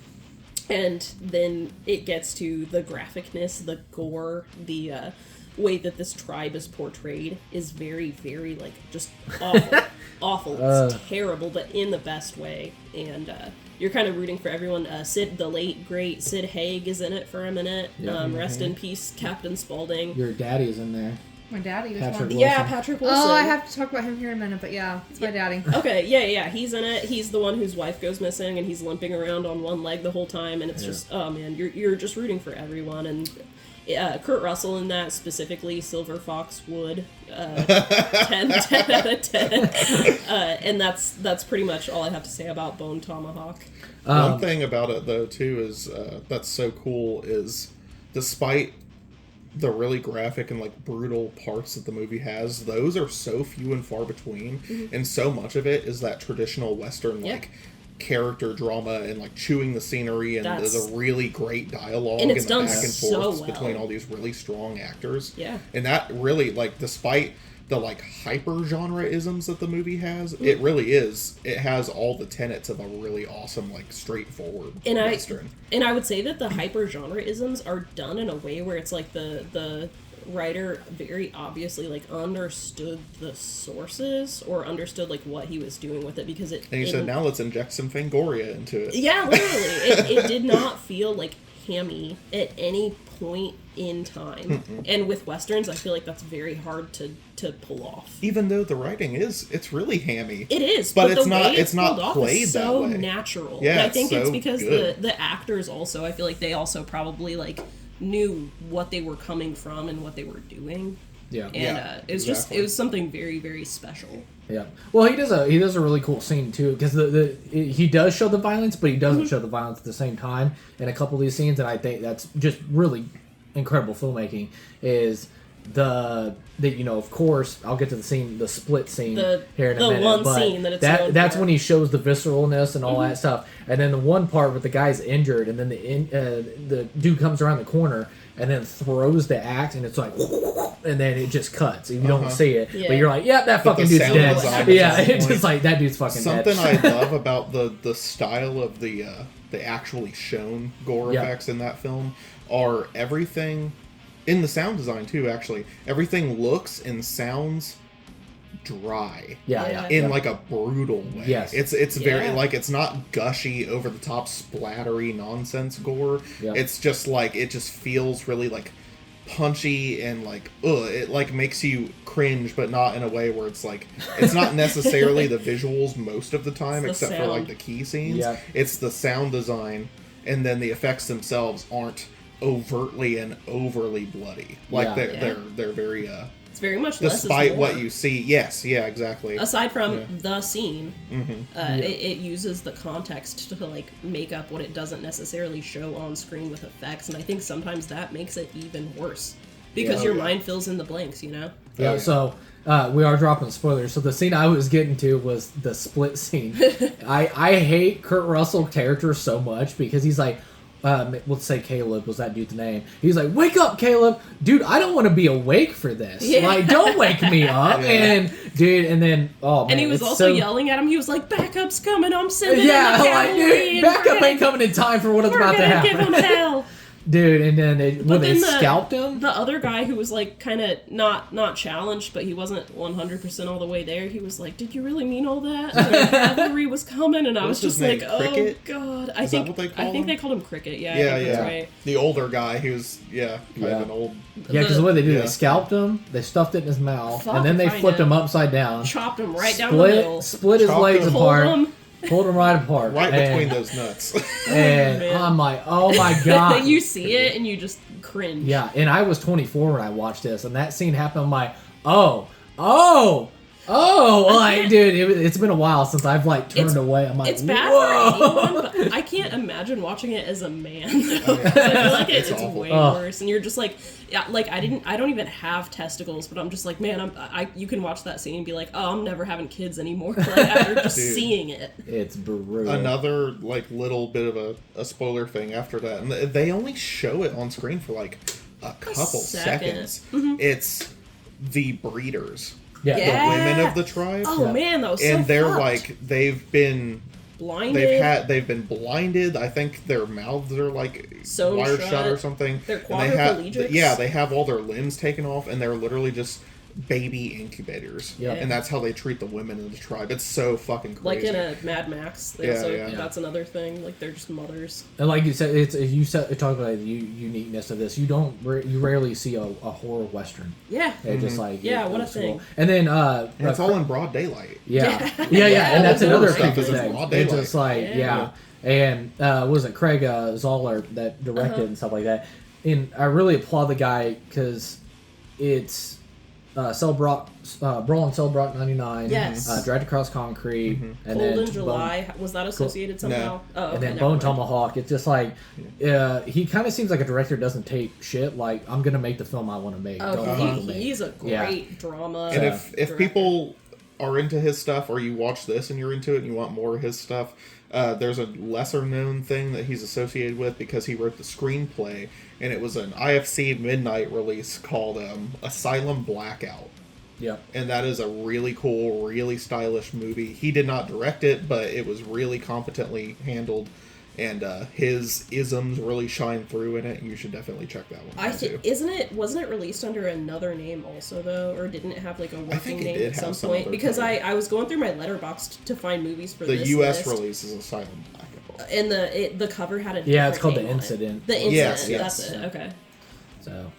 And then it gets to the graphicness, the gore, the way that this tribe is portrayed is very, very, like, just awful. Awful. It's terrible, but in the best way. And you're kind of rooting for everyone. The late, great Sid Haig is in it for a minute. Yeah. Rest in peace, Captain Spaulding. Your daddy is in there. My daddy was Patrick one. Wilson. Yeah, Patrick Wilson. Oh, I have to talk about him here in a minute, but yeah, it's my daddy. Okay, yeah, he's in it. He's the one whose wife goes missing, and he's limping around on one leg the whole time, and it's just, oh man, you're just rooting for everyone. And Kurt Russell in that, specifically Silver Fox Wood, 10 out of 10. And that's pretty much all I have to say about Bone Tomahawk. one thing about it, though, too, is that's so cool is despite the really graphic and like brutal parts that the movie has, those are so few and far between, and so much of it is that traditional Western like character drama and like chewing the scenery, and the really great dialogue And it's the done back and so forth well. between all these really strong actors. Yeah. And that really, like, despite the like hyper genre isms that the movie has, it really is. It has all the tenets of a really awesome, like, straightforward Western. And I would say that the hyper genre isms are done in a way where it's like the writer very obviously like understood the sources or understood like what he was doing with it, because And he said, now let's inject some Fangoria into it. yeah, literally it did not feel like hammy at any point in time. And with Westerns, I feel like that's very hard to pull off. Even though the writing it's really hammy. It is, But the it's not- way it's not pulled off played is that so way. natural. Yeah, And I it's think it's so because good. the actors also, I feel like they also probably like knew what they were coming from and what they were doing. Yeah. And Yeah, it was exactly. it was something very, very special. Yeah. Well, he does a really cool scene too, because he does show the violence, but he doesn't show the violence at the same time in a couple of these scenes, and I think that's just really incredible filmmaking. Is of course I'll get to the split scene here in a minute. one but scene that it's known that's for. when he shows the visceralness and all that stuff, and then the one part where the guy's injured, and then the dude comes around the corner and then throws the axe, and it's like, and then it just cuts. You don't see it, Yeah. but you're like, yeah, that fucking the dude's sound dead. design Yeah, is on it's point. just like that dude's fucking Something dead. I love about the style of the actually shown gore Yeah. effects in that film are everything in the sound design too. Actually, everything looks and sounds dry. Yeah. In like a brutal way. Yes. It's very Yeah. like, it's not gushy, over the top splattery nonsense gore. Yeah. It's just like, it just feels really like punchy and like it like makes you cringe, but not in a way where it's like it's not necessarily the visuals most of the time, It's the except for like sound. the key scenes. Yeah. It's the sound design, and then the effects themselves aren't overtly and overly bloody. Like Yeah. they're very It's very much less is despite more. what you see. Yes, yeah, exactly. Aside from Yeah. the scene, Mm-hmm. it uses the context to like make up what it doesn't necessarily show on screen with effects, and I think sometimes that makes it even worse because Yeah. your mind fills in the blanks. Yeah, yeah. so we are dropping spoilers. So the scene I was getting to was the split scene. I hate Kurt Russell character so much because he's like, let's say Caleb was that dude's name. He's like, wake up, Caleb. Dude, I don't want to be awake for this. Yeah. Like, don't wake me up. Yeah. And, dude, and then, oh, man. And he was it's also so- yelling at him. He was like, "Backup's coming! I'm sending Yeah, in the like, cavalry, dude, and backup we're ain't coming in time for what it's about to gonna happen. give him hell." Dude, and then when they then scalped him. The other guy who was like kind of not challenged, but he wasn't 100% all the way there. He was like, "Did you really mean all that? The cavalry was coming," and I was What's just his like, name? "Oh Cricket? God!" Is that what they call I think him? they called him Cricket. Yeah, I Yeah, think yeah. that's right. The older guy who's kind Yeah. of an old. Yeah, because what they do, Yeah. they scalped him, they stuffed it in his mouth, Fuck and then they if I flipped know. him upside down. Chopped him right down the middle. Split his Chopped legs him. Pulled apart, him. pulled him right apart. Right and, between those nuts. And man. I'm like, oh my god. You see it and you just cringe. Yeah, and I was 24 when I watched this, and that scene happened. I'm like, like, dude, it's been a while since I've like turned It's- away. I'm like, It's bad whoa. for anyone, but I can't imagine watching it as a man. Though, 'cause I feel like it's awful. way Ugh. worse, and you're just like, yeah, like I don't even have testicles, but I'm just like, man, you can watch that scene and be like, oh, I'm never having kids anymore. Like after just Dude. seeing it. It's brutal. Another like little bit of a spoiler thing after that, and they only show it on screen for like a couple second. seconds. It's the breeders, Yeah. Yeah. the women of the tribe, Oh Yeah. man, that was so and they're fucked. like they've blinded. been blinded. I think their mouths are like Sewn wired shut. shut or something. They're And they have quadriplegics. yeah, they have all their limbs taken off, and they're literally just baby incubators. Yeah. And that's how they treat the women in the tribe. It's so fucking crazy. Like in a Mad Max, they Yeah, also, yeah. that's another thing. Like they're just mothers. And like you said, you talk about the uniqueness of this. You rarely see a horror western. Yeah. It's just like Yeah, what a it's cool. thing. And then And it's all in broad daylight. yeah, Yeah. yeah, and that's All the another stuff thing. is in broad It's daylight. just like Yeah. and was it Craig Zoller that directed and stuff like that? And I really applaud the guy because it's Brawl and Cell Brock 99, Yes. Dragged Across Concrete, and Cold then in July. Was that associated somehow? Oh, okay, and then never Bone mind. Tomahawk. It's just like he kind of seems like a director doesn't take shit. Like, I'm gonna make the film I want to make. Oh, Don't fuck with me. he's a great drama. And if director. people are into his stuff, or you watch this and you're into it and you want more of his stuff, there's a lesser known thing that he's associated with because he wrote the screenplay, and it was an IFC midnight release called Asylum Blackout. Yep. And that is a really cool, really stylish movie. He did not direct it, but it was really competently handled, and his isms really shine through in it. You should definitely check that one out too. Wasn't it released under another name also though, or didn't it have like a working think it name did at have some some point? other Because title. I was going through my letterbox to find movies for The this U.S. list, release is Asylum Blackout. and the cover had a Yeah, it's different called The name on it. Incident. The Incident. Yes, That's yes. it. Okay. So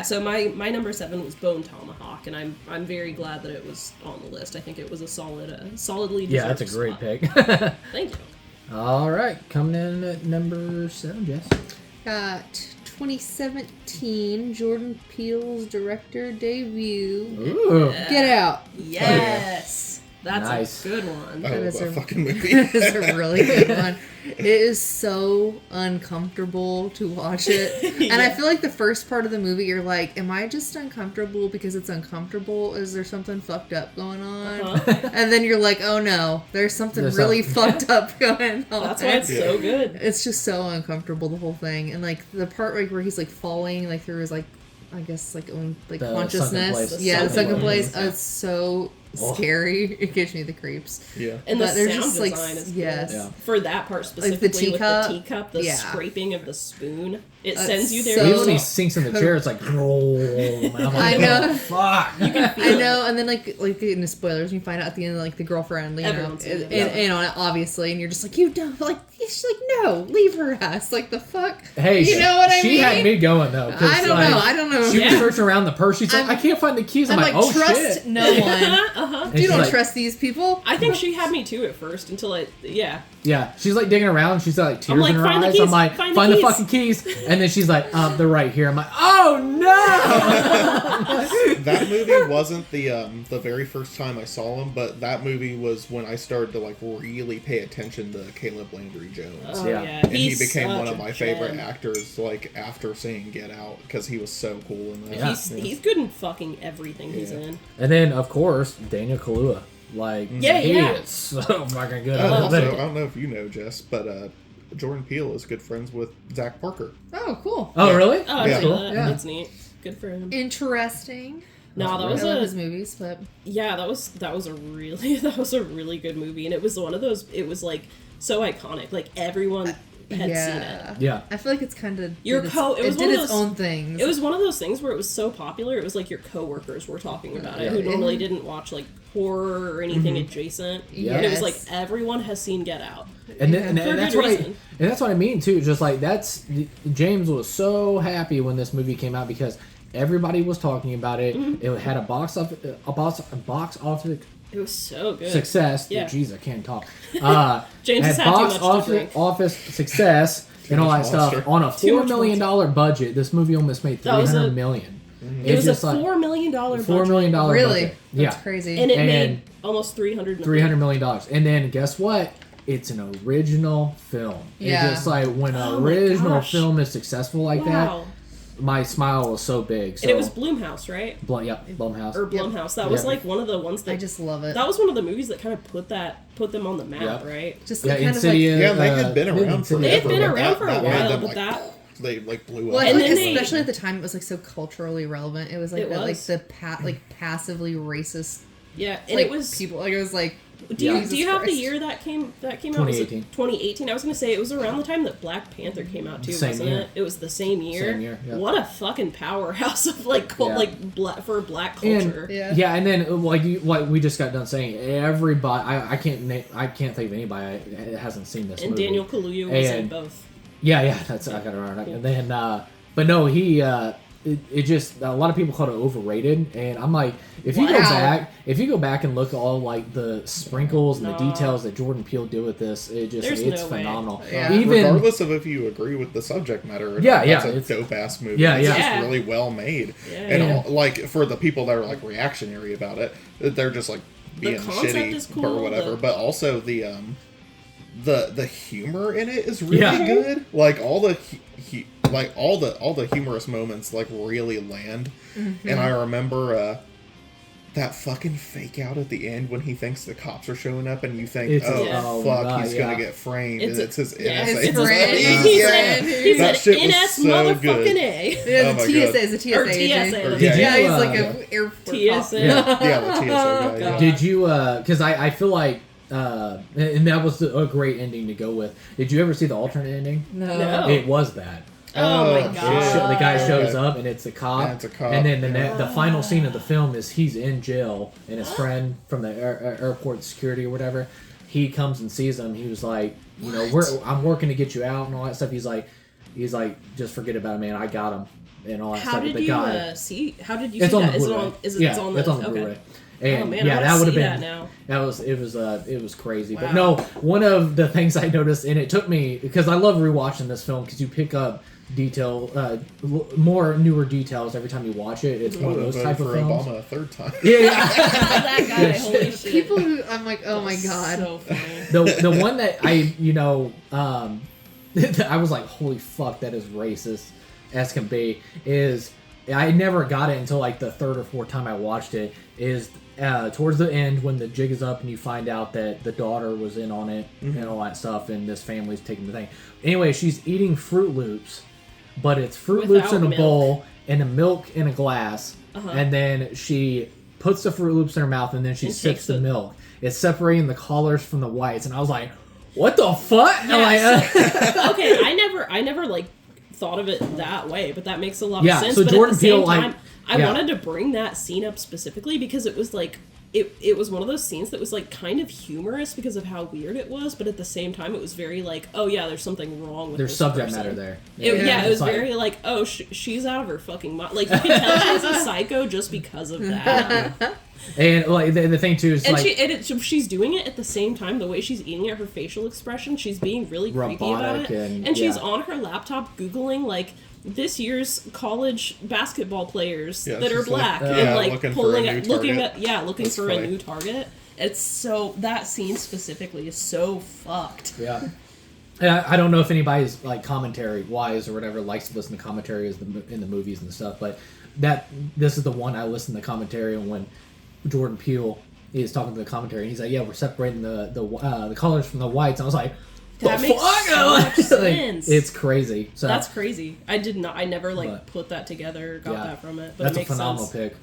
So my number 7 was Bone Tomahawk, and I'm very glad that it was on the list. I think it was a solidly yeah, that's a deserved great spot. pick. Thank you. All right, coming in at number 7, Jess. Got 2017 Jordan Peele's director debut. Ooh, Get Out. Yes, that's Nice. a good one. Oh, is a a- fucking movie. That is a really good one. It is so uncomfortable to watch it. And I feel like the first part of the movie, you're like, am I just uncomfortable because it's uncomfortable? Is there something fucked up going on? Uh-huh. And then you're like, oh no, there's something There's really something. fucked up going on. That's why it's so good. It's just so uncomfortable, the whole thing. And like the part like where he's like falling like through his like I guess like own like The sunken consciousness. place. Yeah, the Sunken sunken place. place. It's so Oh. scary. It gives me the creeps. Yeah. And the But they're sound just, like, design is yes. good. Yeah. For that part specifically teacup. with the teacup, the Yeah. scraping of the spoon. It That's sends you there. so- Even when he sinks in the chair, it's like, roll. And I'm like, I know. oh, fuck. I know, and then like in the spoilers, you find out at the end like the girlfriend, you know, Everyone's in it. and on it obviously, and you're just like, you don't like. She's like, no, leave her ass. Like the fuck. Hey, you know what I mean? She had me going though. 'Cause, I don't like, know. I don't know. She was Yeah. searching around the purse. She's like, I'm- I can't find the keys. I'm, I'm like, oh trust shit. no one. And You she's don't like- trust these people. I think she had me too at first until Yeah, she's like digging around. She's got like tears like, in her "Find the eyes. keys, I'm like, find the find the keys." fucking keys. And then she's like, they're right here. I'm like, oh no. That movie wasn't the very first time I saw him, but that movie was when I started to like really pay attention to Caleb Landry Jones. Oh, Yeah. yeah. And he became such one of a my favorite gem. actors, like after seeing Get Out, because he was so cool in that. Yeah. He's good in fucking everything he's Yeah. in. And then of course Daniel Kaluuya. Like, Yeah, he yeah. is so fucking good. Oh, at also, it. I don't know if you know, Jess, but Jordan Peele is good friends with Zach Parker. Oh, cool. Oh, Yeah. really? Oh, I Yeah. see that. Yeah. That's neat. Good for him. Interesting. No, that I was love his a movies, but yeah, that was a really good movie, and it was one of those. It was like so iconic. Like everyone had seen it. yeah. Yeah. I feel like it's kind of It it was did one of its those- own things. It was one of those things where it was so popular. It was like your coworkers were talking about it, Yeah. who normally didn't watch like horror or anything adjacent. Yeah. And it was like Yes. everyone has seen Get Out. And, then, Yeah. and For that's good what reason. and that's what I mean too. Just like James was so happy when this movie came out because everybody was talking about it. It had a box office It was so good. success. Yeah. Jeez, I can't talk. James has had had too box much to drink. office success and all that much stuff Monster. on a Too $4 much million budget. This movie almost made That was $300 a- million. It was a just like $4 million budget. $4 million really budget. that's Yeah, crazy. And it And- made almost $300 million. $300 million. And then guess what? It's an original film. Yeah. It's just like when an Oh my original gosh. film is successful like Wow. that, my smile was so big. So And it was Blumhouse, right? Blumhouse. Or Blumhouse. That was Yeah. like one of the ones that I just love it. that was one of the movies that kind of put them on the map, Yeah. right? Just Yeah, like, kind Insidious. of Yeah, they had been around Insidious. forever. They had been but around for a that made while, them, but like, that- they like blew like, well, up. I And feel like then they- especially at the time it was like so culturally relevant. It was like It that, like was. the passively racist Yeah, and like it was. people. Like it was like Do you Jesus do you have the Christ. year that came out? Was it 2018. 2018. I was gonna say it was around the time that Black Panther came out too, Same wasn't year. it? It was the same year. Same year, yeah. What a fucking powerhouse of like Yeah. for Black And, culture. Yeah. and then like we just got done saying, everybody. I can't think of anybody that hasn't seen this And movie. Daniel Kaluuya was in And- both. Yeah, that's I got it right. And then, but no, he. It just a lot of people call it overrated, and I'm like, if you Wow. go back and look at all like the sprinkles and the No. details that Jordan Peele did with this, it's There's no way. phenomenal. Yeah. Even Regardless of if you agree with the subject matter, Yeah, that's yeah, a it's- dope ass movie. Yeah, it's yeah. just Yeah. really well made, Yeah. and Yeah. all, like for the people that are like reactionary about it, they're just like being concept shitty is cool, or whatever. the- But also the humor in it is really Yeah. good. Like all the all the humorous moments like really land. And I remember that fucking fake out at the end when he thinks the cops are showing up, and you think, It's oh Yeah. fuck, God, he's yeah. gonna get framed, It's and it's his yeah, NSA. his friend. Yeah. He Yeah. said, he That said, shit was NS so motherfucking good. A. Yeah, Oh the my TSA God. is a TSA Or agent. TSA. Did Yeah, you, he's like uh, a airport TSA. cop. Yeah, the TSA guy. Yeah. God. did you? Because I feel like. And that was a great ending to go with. Did you ever see the alternate ending? No. No. It was that. Oh my Oh, god. The guy shows Okay. up and it's a cop. Yeah, it's a cop. And then the final scene of the film is he's in jail and his friend from the airport security or whatever, he comes and sees him. He was like, you know, I'm working to get you out and all that stuff. He's like, just forget about it, man. I got him and all that How stuff. did the you guy, see? How did you it's see on that? the Is it Blu-ray. on? Is it? Yeah, It's on it's on the okay. Blu-ray. Oh And man, yeah, I that wanna would have see been. that now. It was crazy. Wow. But no, one of the things I noticed, and it took me because I love rewatching this film because you pick up more newer details every time you watch it. It's I one of would have those voted type of for films. Obama a third time. Yeah. That guy, holy shit. People who I'm like, oh my god. So funny. The one that I I was like, holy fuck, that is racist as can be. Is I never got it until like the third or fourth time I watched it. Is towards the end when the jig is up and you find out that the daughter was in on it and all that stuff, and this family's taking the thing. Anyway, she's eating Fruit Loops, but it's Fruit Loops Without in a milk. bowl and a milk in a glass, Uh-huh. and then she puts the Fruit Loops in her mouth and then she And sips takes the it. milk. It's separating the colors from the whites, and I was like, what the fuck? And I'm Yeah, like, okay, I never like thought of it that way, but that makes a lot Yeah, of sense. so But Jordan at the same Peele, like- time, I yeah. wanted to bring that scene up specifically because it was like it was one of those scenes that was like kind of humorous because of how weird it was, but at the same time it was very like, oh yeah, there's something wrong with There's this subject person. matter there. It was It's like- very like, oh, she's out of her fucking mind. Like, you can tell she's a psycho just because of that. And like the thing too is And like she's doing it at the same time. The way she's eating it, her facial expression, she's being really creepy about Robotic it. and She's yeah. on her laptop Googling, like, this year's college basketball players Yeah, that are she's like, black. yeah, and, like, looking for pulling a new at, looking target. at, looking That's for funny. a new target. It's so, that scene specifically is so fucked. Yeah. And I don't know if anybody's like commentary wise or whatever likes to listen to commentary in the movies and stuff, but this is the one I listen to commentary and when Jordan Peele is talking to the commentary and he's like, yeah, we're separating the colors from the whites. And I was like, That the makes fuck? so much Like, sense. it's crazy. So That's crazy. I never like But- put that together, got Yeah. that from it. But that's it a makes phenomenal sense. pick.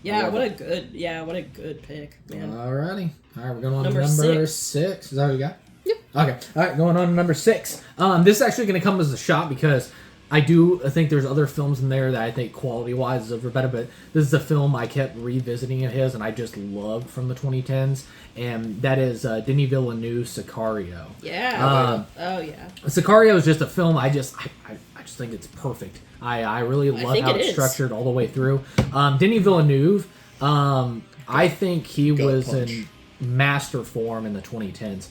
Yeah, love what it. a good pick, man. Alrighty. Alright, we're going on Number to number 6. 6. Is that what you got? Yep. Okay. Alright, going on to number 6. This is actually going to come as a shock because I think there's other films in there that I think quality-wise is over better, but this is a film I kept revisiting of his and I just loved from the 2010s, and that is Denis Villeneuve's Sicario. Yeah. Oh yeah. Sicario is just a film I just think it's perfect. I really love think how it it's is. structured all the way through. Denis Villeneuve, I think he Gut was punch. in master form in the 2010s.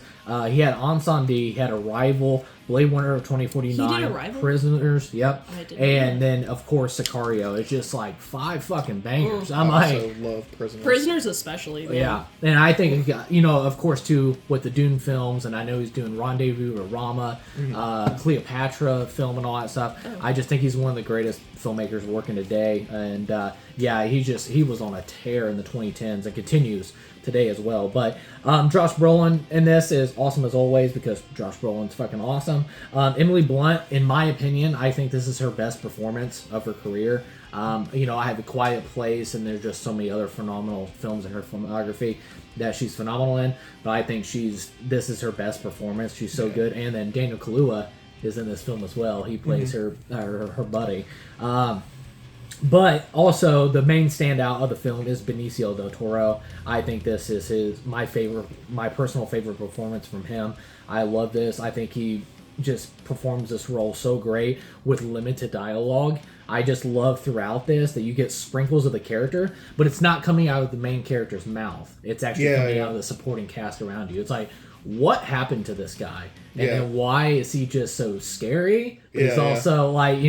He had Ensemble, he had Arrival, Blade Runner of 2049, He did Arrival? Prisoners, yep. I didn't know And then, of course, Sicario. It's just like 5 fucking bangers. I'm I like... also love Prisoners. Prisoners especially. Man. Yeah, and I think, of course, too, with the Dune films, and I know he's doing Rendezvous or Rama, Cleopatra film and all that stuff. Oh. I just think he's one of the greatest filmmakers working today, and he was on a tear in the 2010s and continues today as well. But Josh Brolin in this is awesome as always because Josh Brolin's fucking awesome. Emily Blunt, in my opinion, I think this is her best performance of her career. I have A Quiet Place, and there's just so many other phenomenal films in her filmography that she's phenomenal in. But I think this is her best performance. She's so good. And then Daniel Kaluuya is in this film as well. He plays her buddy. But also the main standout of the film is Benicio del Toro. I think this is my personal favorite performance from him. I love this. I think he just performs this role so great with limited dialogue. I just love throughout this that you get sprinkles of the character, but it's not coming out of the main character's mouth. It's actually coming out of the supporting cast around you. It's like, what happened to this guy? And then why is he just so scary? But it's also like,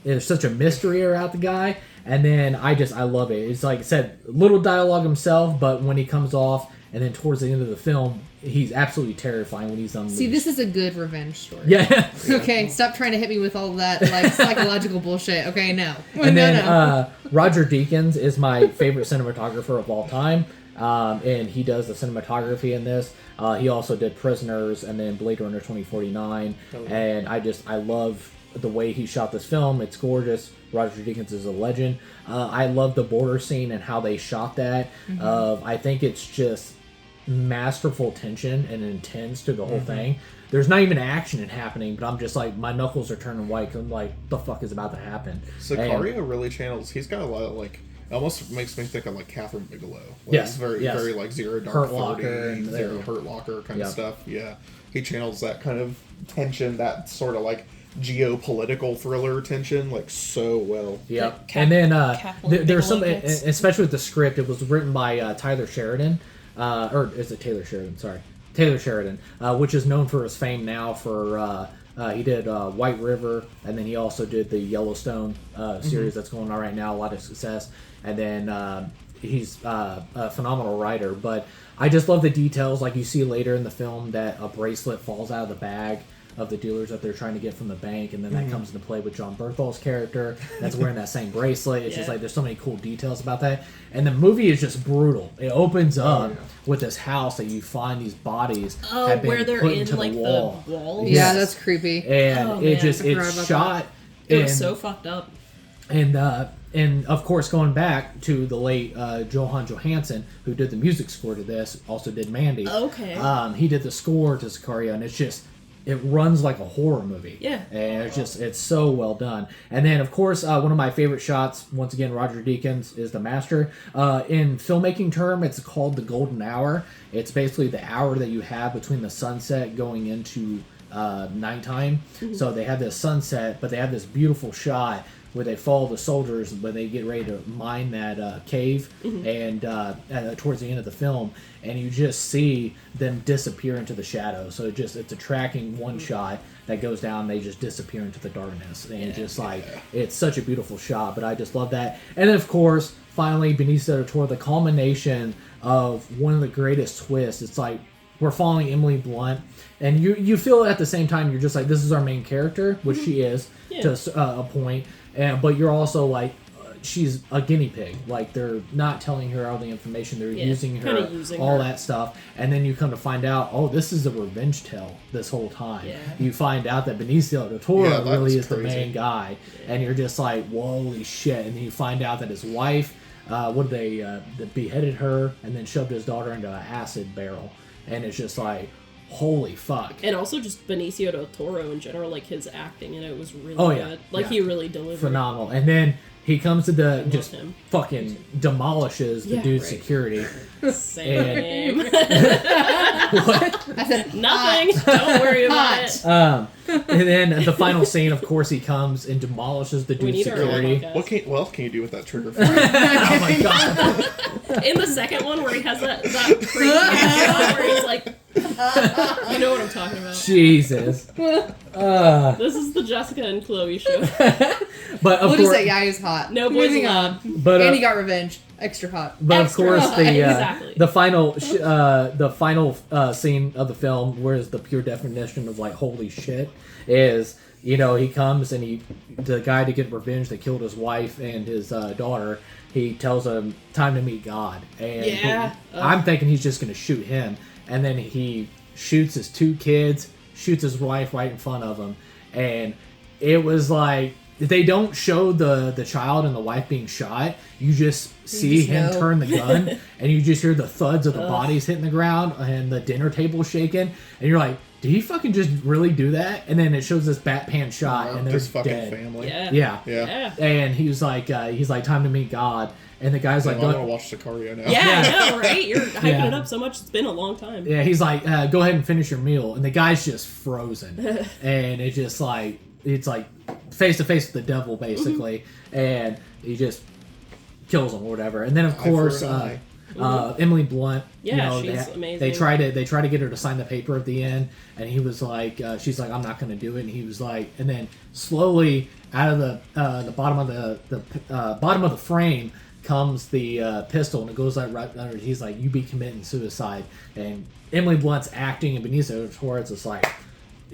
there's such a mystery around the guy. And then I love it. It's like I said, little dialogue himself, but when he comes off and then towards the end of the film, he's absolutely terrifying when he's unleashed. See, this is a good revenge story. Yeah. Okay, stop trying to hit me with all that like psychological bullshit. Okay, no. And then no. Roger Deakins is my favorite cinematographer of all time. And he does the cinematography in this. He also did Prisoners and then Blade Runner 2049. And I love the way he shot this film. It's gorgeous. Roger Deakins is a legend. I love the border scene and how they shot that. I think it's just masterful tension and intense to the whole thing. There's not even action happening, but I'm just like, my knuckles are turning white. I'm like, the fuck is about to happen? Sicario really channels. He's got a lot of like. Almost makes me think of like Catherine Bigelow. Like, Yes, it's very yes. very like Zero Dark Hurt 30, Locker and Zero Hurt Locker kind Yep. of stuff. Yeah, he channels that kind of tension, that sort of like geopolitical thriller tension, like so well. Yep. Cat- And then Kathleen there's some, Bigelow gets- especially with the script, it was written by Tyler Sheridan, or is it Taylor Sheridan? Sorry, Taylor Sheridan, which is known for his fame now for he did White River, and then he also did the Yellowstone series that's going on right now, a lot of success. And then he's a phenomenal writer, but I just love the details. Like you see later in the film that a bracelet falls out of the bag of the dealers that they're trying to get from the bank, and then that comes into play with John Berthol's character that's wearing that same bracelet. It's just like there's so many cool details about that. And the movie is just brutal. It opens up with this house that you find these bodies have been where they're put in into like the wall. the walls. Yeah, Yes. that's creepy. And Oh, it man, just I forgot it's about shot It was and- so fucked up. and of course, going back to the late Johan Johansson, who did the music score to this, also did Mandy. Okay. He did the score to Sicario, and it's just it runs like a horror movie. Yeah. And it's so well done. And then, of course, one of my favorite shots, once again, Roger Deakins is the master. In filmmaking term, it's called the golden hour. It's basically the hour that you have between the sunset going into nighttime. So they have this sunset, but they have this beautiful shot where they follow the soldiers when they get ready to mine that cave, and towards the end of the film, and you just see them disappear into the shadows. So it's a tracking one shot that goes down, they just disappear into the darkness, and it's such a beautiful shot. But I just love that. And then, of course, finally, Benicio del Toro, the culmination of one of the greatest twists. It's like we're following Emily Blunt, and you feel at the same time, you're just like, this is our main character, which she is to a point. But you're also like, she's a guinea pig. Like, they're not telling her all the information. They're using her, all that stuff. And then you come to find out, oh, this is a revenge tale this whole time. Yeah. You find out that Benicio del Toro really is the main guy. Yeah. And you're just like, holy shit. And then you find out that his wife, they beheaded her and then shoved his daughter into an acid barrel. And it's just like, holy fuck. And also just Benicio del Toro in general, like his acting in it was really good. Like he really delivered. Phenomenal. And then he comes to fucking demolishes the dude's security. Same. What? I said nothing. Don't worry about it. And then the final scene, of course, he comes and demolishes the dude's security. What else can you do with that trigger? Oh my god. In the second one where he has that crazy shot where he's like, you know what I'm talking about. Jesus. This is the Jessica and Chloe show. But of we'll course, just say, he's hot. No boys Moving allowed. But and he got revenge. Extra hot. But Extra of course, hot. the final scene of the film, where is the pure definition of like holy shit, is he comes and the guy to get revenge that killed his wife and his daughter. He tells him time to meet God, and I'm thinking he's just gonna shoot him, and then he shoots his 2 kids, shoots his wife right in front of him, and it was like. They don't show the child and the wife being shot. You just see him turn the gun, and you just hear the thuds of the bodies hitting the ground and the dinner table shaking. And you're like, did he fucking just really do that? And then it shows this Batpan shot, and they're fucking dead. Family. Yeah. And he's like, time to meet God. And the guy's like, I want to watch Sicario now. Yeah, I know, right? You're hyping it up so much. It's been a long time. Yeah, he's like, go ahead and finish your meal. And the guy's just frozen. And it's just like, it's like face to face with the devil, basically. And he just kills him or whatever. And then, of course, Emily Blunt. She's amazing. They try to get her to sign the paper at the end, and he was like, she's like, I'm not going to do it. And he was like, and then slowly out of the bottom of the bottom of the frame comes the pistol, and it goes like right under. He's like, you be committing suicide. And Emily Blunt's acting, and Benicio del Toro, it's just like,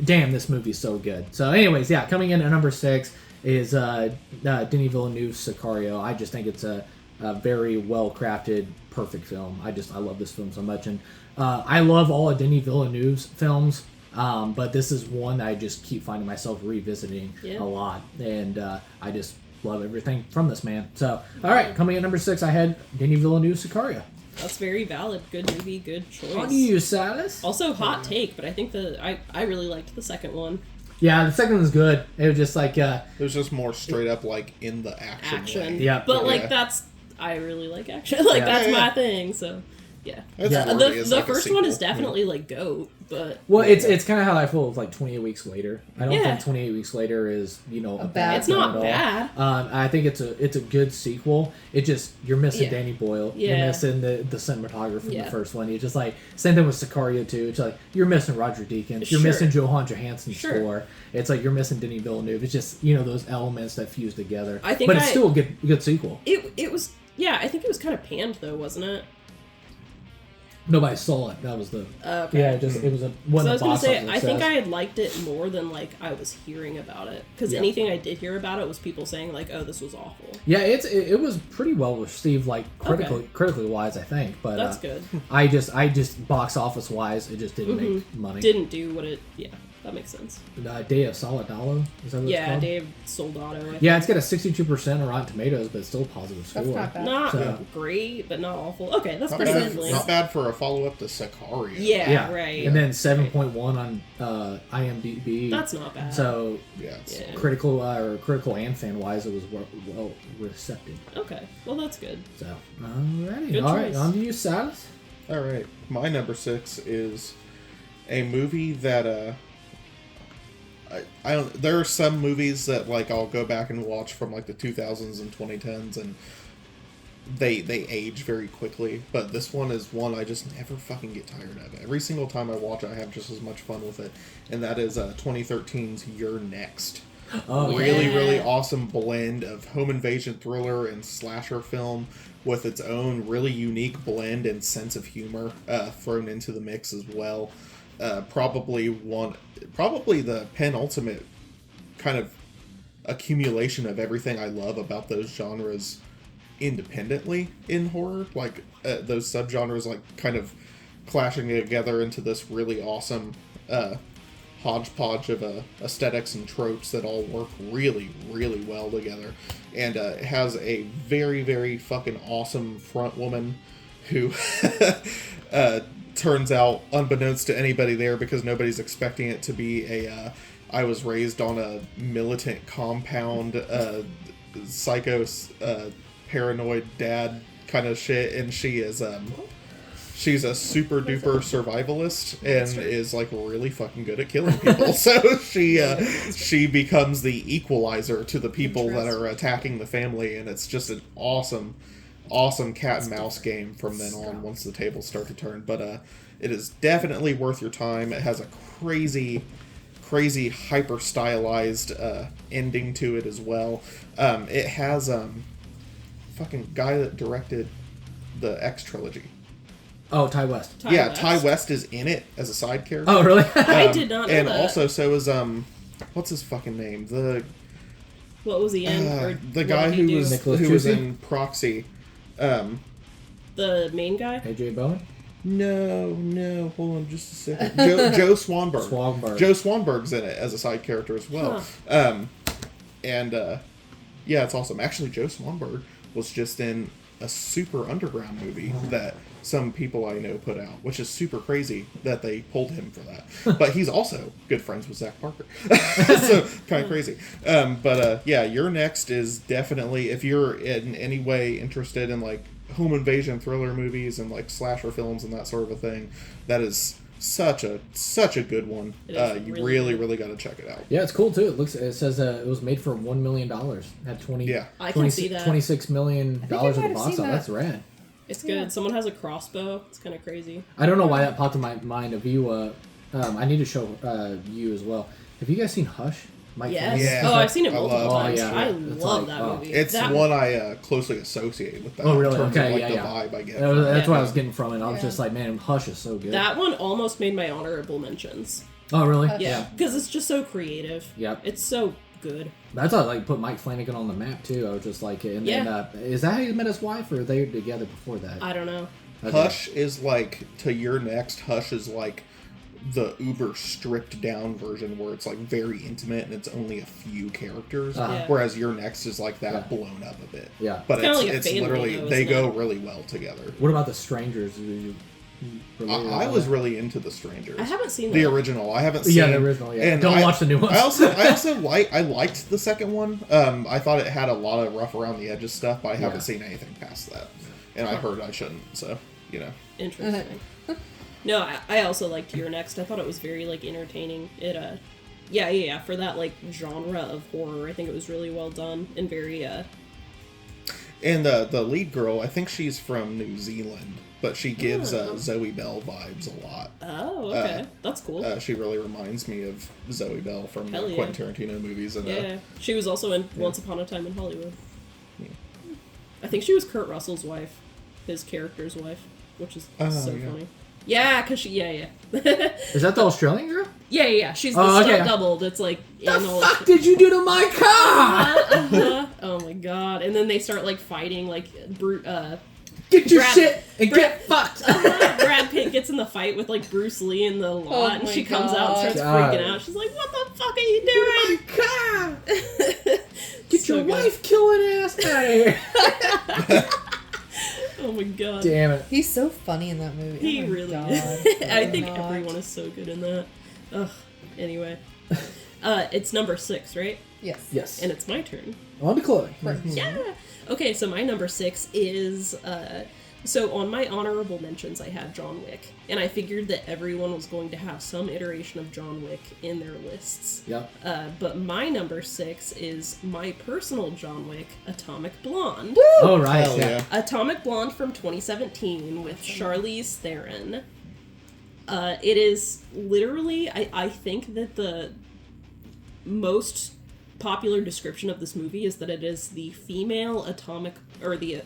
damn, this movie's so good. So, anyways, coming in at number 6 is Denis Villeneuve's Sicario. I just think it's a very well crafted, perfect film. I love this film so much, and I love all of Denis Villeneuve's films. But this is one that I just keep finding myself revisiting a lot, and I just love everything from this man. So, all right, coming in at number 6, I had Denis Villeneuve's Sicario. That's very valid. Good movie, good choice. On you, Silus. Also, hot take, but I think I really liked the second one. Yeah, the second one's good. It was just like it was just more straight up like in the action. Yeah, but I really like action. Like that's my thing. So yeah, the first one is definitely like GOAT. But it's kind of how I feel with like 28 Weeks Later. I don't think 28 Weeks Later is a bad. It's not bad. I think it's a good sequel. It just you're missing Danny Boyle. Yeah. You're missing the cinematographer from the first one. You just like same thing with Sicario 2. It's like you're missing Roger Deakins. You're missing Johan Johansson's score. It's like you're missing Denis Villeneuve. It's just those elements that fuse together. But it's still a good sequel. It was I think it was kind of panned though, wasn't it? Nobody saw it. That was the it was a one. So I was gonna say I think I had liked it more than like I was hearing about it, because anything I did hear about it was people saying like, oh, this was awful. Yeah, it was pretty well received, like critically wise, I think. But that's good. I just box office wise, it just didn't make money. Didn't do what it That makes sense. Day of Soldado. Is that what it's Yeah, called? Dave Soldado. Yeah, it's got a 62% on Rotten Tomatoes, but it's still a positive score. That's not bad. Not So- great, but not awful. Okay, that's Not pretty bad, good. not bad for a follow-up to Sicario. Yeah, right. And then 7.1 on IMDb. That's not bad. So Yeah, it's Yeah. critical and fan wise, it was well receptive. Okay, well that's good. So alrighty, Good all right, choice. on to you, Silas. All right, my number 6 is a movie that I don't. There are some movies that like I'll go back and watch from like the 2000s and 2010s, and they age very quickly. But this one is one I just never fucking get tired of. Every single time I watch it, I have just as much fun with it, and that is 2013's You're Next. Oh, Really, Yeah. really awesome blend of home invasion thriller and slasher film with its own really unique blend and sense of humor thrown into the mix as well. Probably the penultimate kind of accumulation of everything I love about those genres independently in horror. Like those subgenres like kind of clashing together into this really awesome hodgepodge of aesthetics and tropes that all work really, really well together. And it has a very, very fucking awesome front woman who turns out, unbeknownst to anybody there, because nobody's expecting it to be a I was raised on a militant compound, psycho, paranoid dad kind of shit, and she is she's a super duper survivalist and is like really fucking good at killing people. So she becomes the equalizer to the people that are attacking the family, and it's just an awesome cat and mouse game from then on once the tables start to turn. But it is definitely worth your time. It has a crazy hyper stylized ending to it as well. It has fucking guy that directed the X trilogy. Oh, Ty West. Ty West is in it as a side character. Oh, really? I did not know and that. also so is what's his fucking name? What was he in? Or The what guy did he who do? was Nicholas in Juicy? Proxy. The main guy? AJ Bowen. No, hold on just a second. Joe Swanberg. Swanberg. Joe Swanberg's in it as a side character as well. Huh. Yeah, it's awesome. Actually, Joe Swanberg was just in a super underground movie that some people I know put out, which is super crazy that they pulled him for that. But he's also good friends with Zach Parker. So, kind of crazy. Yeah, Your Next is definitely, if you're in any way interested in, like, home invasion thriller movies and, like, slasher films and that sort of a thing, that is such a good one. It is You really really good. got to check it out. Yeah, it's cool too. It says it was made for $1 million. Had 20. Yeah. I can see that. $26 million I think I at might the have box seen office. that. That's rad. It's good. Yeah. Someone has a crossbow. It's kind of crazy. I don't know why that popped in my mind. If you, I need to show you as well. Have you guys seen Hush? Mike Yes. Flanagan? Yeah. Oh, I've seen it I multiple love times. it. Oh, yeah. I It's love like, that oh. movie. It's that, one I closely associate with that. Oh, really? In terms Okay, of, like, yeah, the yeah. vibe I get. That's Yeah. what I was getting from it. I was Yeah. just like, man, Hush is so good. That one almost made my honorable mentions. Oh, really? Yeah, because it's just so creative. Yep. It's so good. That's how like put Mike Flanagan on the map too. I was just like, and then is that how he met his wife, or are they together before that? I don't know. Okay. Hush is like, to Your Next, Hush is like the uber stripped down version where it's like very intimate and it's only a few characters, Uh-huh. whereas Your Next is like that Yeah. blown up a bit. Yeah. But Kinda like a it's family, literally, though, they isn't go it? really well together. What about the Strangers? Did you relate to I that? was really into The Strangers. I haven't seen the that. original. I haven't seen Yeah, the original. Yeah. and Don't watch the new ones. I also liked the second one. I thought it had a lot of rough around the edges stuff, but I haven't seen anything past that. And I heard I shouldn't, so Interesting. No, I also liked Your Next. I thought it was very like entertaining. It yeah, for that like genre of horror, I think it was really well done and very And the lead girl, I think she's from New Zealand, but she gives Zoe Bell vibes a lot. Oh, okay. That's cool. She really reminds me of Zoe Bell from Hell yeah. Quentin Tarantino movies. And yeah. She was also in Once Upon a Time in Hollywood. I think she was Kurt Russell's wife, his character's wife, which is so yeah. funny. Yeah, cause she, yeah. Is that the Australian girl? Yeah. She's the Oh, stunt okay. double that's like in The all fuck did you do to my car? Oh my god! And then they start like fighting, like Get your Brad- shit and get fucked. Brad Pitt gets in the fight with like Bruce Lee in the lot, and my she comes out and starts God. freaking out. She's like, "What the fuck are you doing? God. Get So your good. wife killing ass out of here. Oh my god, Damn it. He's so funny in that movie. he Oh my really God. is. I think Not. everyone is so good in that. Ugh. Anyway, it's number 6, right? Yes. Yes. And it's my turn. On to Chloe. Yeah. Okay, so my number 6 is so on my honorable mentions I had John Wick, and I figured that everyone was going to have some iteration of John Wick in their lists. Yep. But my number 6 is my personal John Wick, Atomic Blonde. Oh, right. Hell yeah. Atomic Blonde from 2017 with Charlize Theron. It is literally, I think that the most popular description of this movie is that it is the female atomic, or the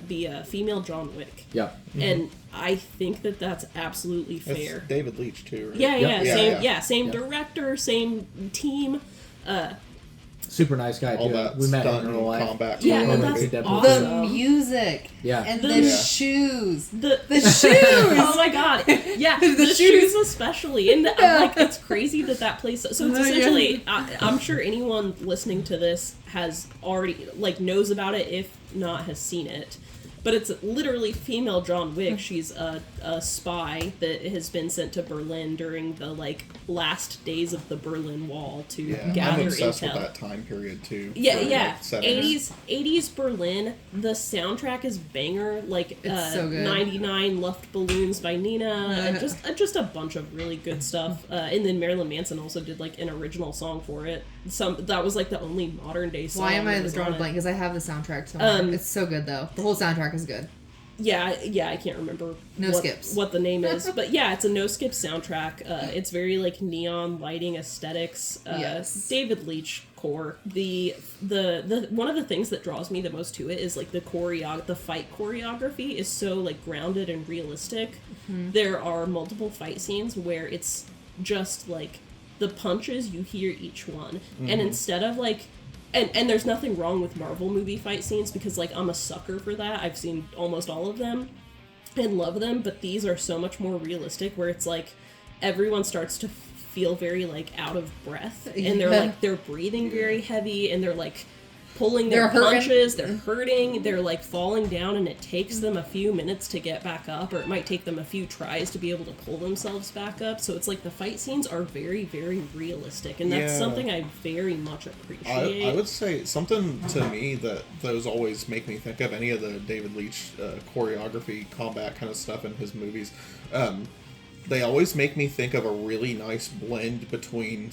female John Wick. Yep. And I think that that's absolutely It's fair. David Leitch too, right? Yeah, Yep. same Yep. director, same team. Super nice guy, All too. that We met him stunt in real and life. combat. Yeah, stuff. and Like that's the Deadpool awesome. The music. Yeah. And The- the Yeah. shoes. The shoes! Oh my god! Yeah, the, shoes. shoes especially, and Yeah. like it's crazy that place. So it's Yeah. essentially, I'm sure anyone listening to this has already like knows about it, if not has seen it. But it's literally female John Wick. She's a spy that has been sent to Berlin during the like last days of the Berlin Wall to Yeah, gather I'm obsessed intel. with that time period too. Yeah, for, yeah. like, settings. 80s Berlin. The soundtrack is banger. Like It's so good. 99 Luftballons by Nina. And just a bunch of really good stuff. And then Marilyn Manson also did like an original song for it. That was like the only modern day song. Why am I that was drawing on a it. blank? Because I have the soundtrack somewhere. It's so good though. The whole soundtrack is good. Yeah, I can't remember No skips. what the name is, but yeah, it's a no skip soundtrack. It's very like neon lighting aesthetics. Yes. David Leitch core. The one of the things that draws me the most to it is like the fight choreography is so like grounded and realistic. Mm-hmm. There are multiple fight scenes where it's just like the punches, you hear each one, and instead of like. And there's nothing wrong with Marvel movie fight scenes because, like, I'm a sucker for that. I've seen almost all of them and love them, but these are so much more realistic where it's, like, everyone starts to feel very, like, out of breath. And they're breathing very heavy and they're, like, pulling their They're hurting. punches. They're hurting. They're, like, falling down and it takes them a few minutes to get back up, or it might take them a few tries to be able to pull themselves back up. So it's, like, the fight scenes are very, very realistic. And that's Yeah. something I very much appreciate. I would say something to me that those always make me think of any of the David Leitch choreography, combat kind of stuff in his movies. They always make me think of a really nice blend between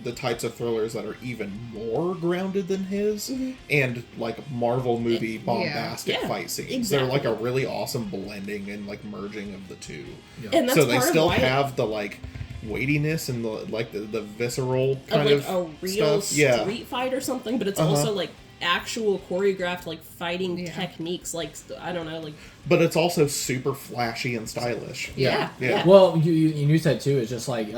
the types of thrillers that are even more grounded than his and like Marvel movie bombastic Yeah, fight scenes. exactly. They're like a really awesome blending and like merging of the two. And that's So they part of still why have the like weightiness and the like the visceral kind of like a real stuff. Yeah. street fight or something, but it's also like actual choreographed like fighting Yeah. techniques, like I don't know, like But it's also super flashy and stylish. yeah. Well, you said too. It's just like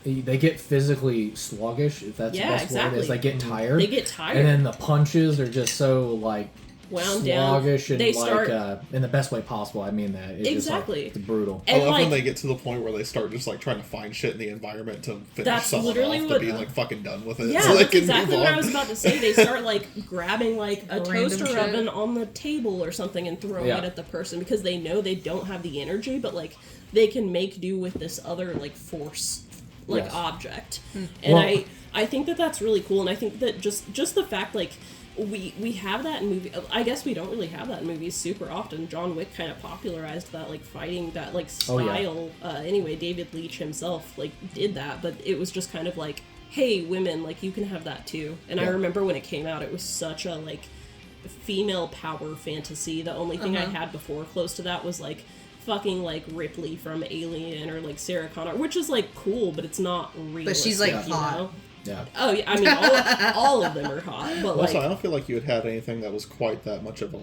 they get physically sluggish, if that's Yeah, the best exactly. word. Is they get tired. They get tired. and then the punches are just so like Wound down. sluggish and They like start- in the best way possible. I mean that it's Exactly. Just, like, it's brutal. And I love like when they get to the point where they start just like trying to find shit in the environment to finish That's someone literally off what- to be like fucking done with it. yeah, so they that's can exactly move what on. I was about to say. They start like grabbing like a Random toaster shit. oven on the table or something and throwing Yeah. it at the person because they know they don't have the energy, but like they can make do with this other like force like Yes. object. And Well- I think that that's really cool, and I think that just the fact like we have that in movie. I guess we don't really have that in movies super often. John Wick kind of popularized that like fighting, that like style. Oh, yeah. Anyway, David Leitch himself like did that, but it was just kind of like, hey, women, like you can have that too. And I Yeah. remember when it came out, it was such a like female power fantasy. The only thing I had before close to that was like fucking like Ripley from Alien or like Sarah Connor, which is like cool, but it's not realistic. But she's like you hot. know? Yeah. Oh yeah, I mean all of them are hot, but Also, like I don't feel like you had anything that was quite that much of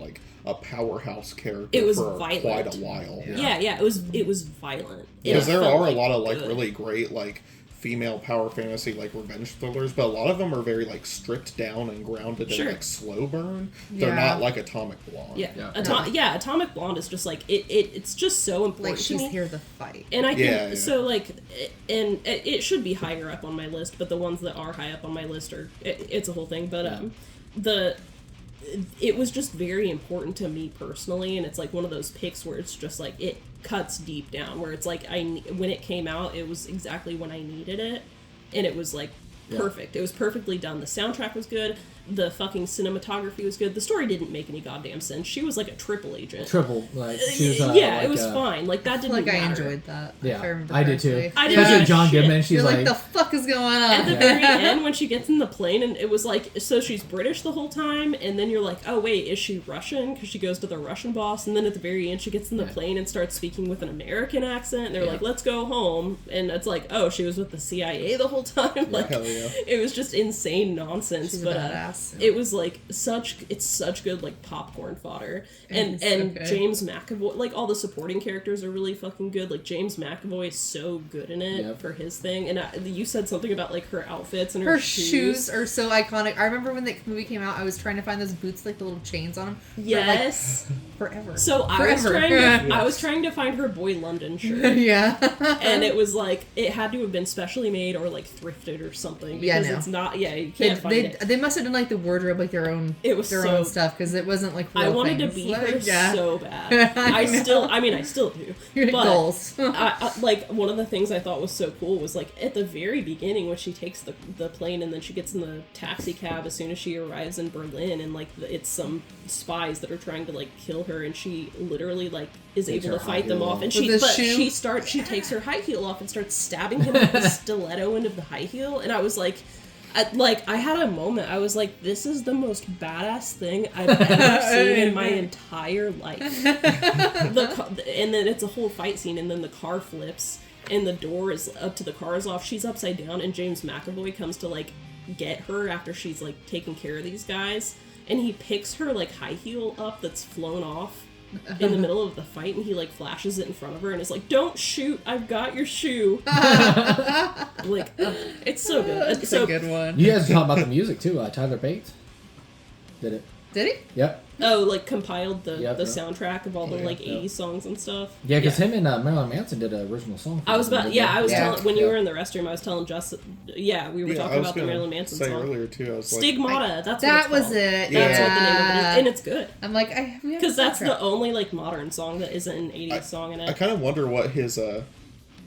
a powerhouse character It was for violent. quite a while. yeah, it was violent. Because It there felt, are like, a lot of like good. really great like female power fantasy like revenge thrillers, but a lot of them are very like stripped down and grounded in like slow burn. They're not like Atomic Blonde. Atomic Blonde is just like it's just so important. Like she's here to fight, and I think so. Like, and it should be higher up on my list, but the ones that are high up on my list are it's a whole thing. But it was just very important to me personally, and it's like one of those picks where it's just like it cuts deep down, where it's like when it came out, it was exactly when I needed it, and it was like perfect. It was perfectly done. The soundtrack was good. The fucking cinematography was good. The story didn't make any goddamn sense. She was like a triple agent. Like she was. It was fine. Like that didn't matter. I enjoyed that. Yeah, I did too. Especially John Goodman. She's like, the fuck is going on? At the very end, when she gets in the plane, and it was like, so she's British the whole time, and then you're like, oh wait, is she Russian? Because she goes to the Russian boss, and then at the very end, she gets in the plane and starts speaking with an American accent. And they're like, let's go home, and it's like, oh, she was with the CIA the whole time. Like, it was just insane nonsense. She's but a badass. It was like it's such good like popcorn fodder, and James McAvoy, like all the supporting characters are really fucking good. Like James McAvoy is so good in it for his thing, and you said something about like her outfits and her shoes are so iconic. I remember when the movie came out, I was trying to find those boots, like the little chains on them. Yes, forever. So I was trying to find her Boy London shirt. And it was like it had to have been specially made or like thrifted or something because it's not. Yeah, you can't find it. They must have done like the wardrobe, like their own. It was their own stuff because it wasn't like real I wanted things. to be her so bad. I still do. But goals. like one of the things I thought was so cool was like at the very beginning when she takes the plane and then she gets in the taxi cab as soon as she arrives in Berlin, and like it's some spies that are trying to like kill her, and she literally like is able to fight them off, and she takes her high heel off and starts stabbing him with the stiletto end of the high heel, and I was like. I had a moment. I was like, "This is the most badass thing I've ever seen in my entire life." And then it's a whole fight scene, and then the car flips, and the door is up to the car is off. She's upside down, and James McAvoy comes to like get her after she's like taking care of these guys, and he picks her like high heel up that's flown off in the middle of the fight, and he like flashes it in front of her and is like, "Don't shoot, I've got your shoe." Like it's so good. It's a good one. You guys talk about the music too. Tyler Bates did it. Did he? Yep. Oh, like compiled the soundtrack of all the like 80s songs and stuff. Yeah, because him and Marilyn Manson did an original song. I was telling when you were in the restroom, I was telling Justin. Yeah, we were talking about the Marilyn Manson song earlier too. I was like, Stigmata. That's that what was it. That's what the name of it is, and it's good. I'm like, because that's the only like modern song that isn't an 80s song in it. I kind of wonder what his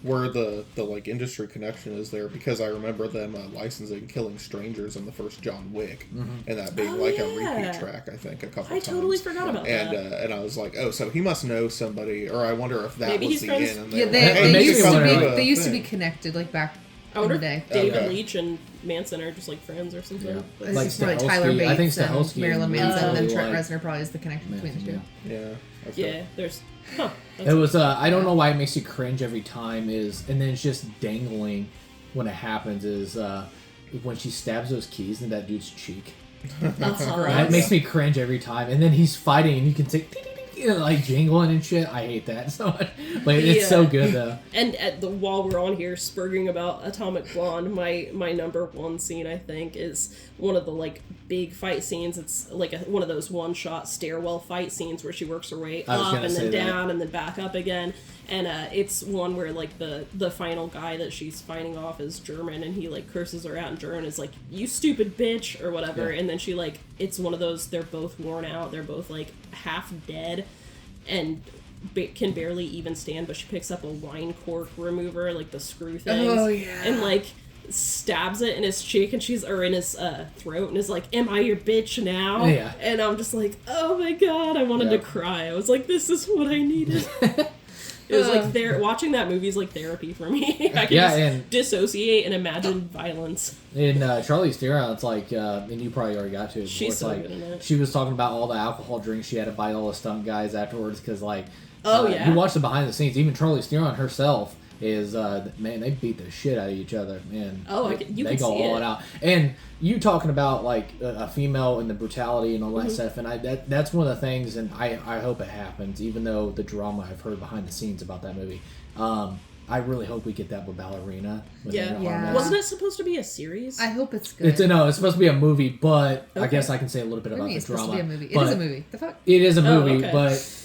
where the like industry connection is there, because I remember them licensing Killing Strangers in the first John Wick, and that being a repeat track, I think, a couple times. I totally forgot about that. And I was like, oh, so he must know somebody, or I wonder if that Maybe was he's the friends. in. And they used to be connected, like back in the day. David Leitch and Manson are just like friends or something. Yeah. It's like just Tyler Bates, I think and Marilyn Manson, and then Trent Reznor probably is the connection between the two. Yeah. Yeah, there's. It was. I don't know why it makes you cringe every time. And then it's just dangling when it happens. Is when she stabs those keys in that dude's cheek. It makes me cringe every time. And then he's fighting, and you can see like jingling and shit. I hate that so much. But it's so good though. And while we're on here spurging about Atomic Blonde, my number one scene I think is one of the like big fight scenes. It's like one of those one shot stairwell fight scenes where she works her way up and then down and then back up again. And it's one where like the final guy that she's fighting off is German, and he like curses her out in German, is like, "You stupid bitch," or whatever. And then she like, it's one of those, they're both worn out, they're both like half dead and can barely even stand, but she picks up a wine cork remover, like the screw things, and like stabs it in his cheek, and or in his throat, and is like, "Am I your bitch now?" And I'm just like, oh my god, I wanted to cry. I was like, this is what I needed. It was like watching that movie is like therapy for me. I can just dissociate and imagine violence. In Charlize Theron, it's like, and you probably already got to it. She's so like, good in it. She was talking about all the alcohol drinks she had to buy all the stunt guys afterwards, because like, you watch the behind the scenes. Even Charlize Theron herself is man, they beat the shit out of each other, man. They go all out. And you talking about like a female and the brutality and all that stuff, and that's one of the things, and I hope it happens, even though the drama I've heard behind the scenes about that movie. I really hope we get that with Ballerina. With Yeah. Ana de Yeah. Armas. Wasn't it supposed to be a series? I hope it's good. It's supposed to be a movie, but I Okay. guess I can say a little bit What do about you mean the it's supposed drama. to be a movie? It But is a movie. The fuck? It is a Oh, movie, okay. but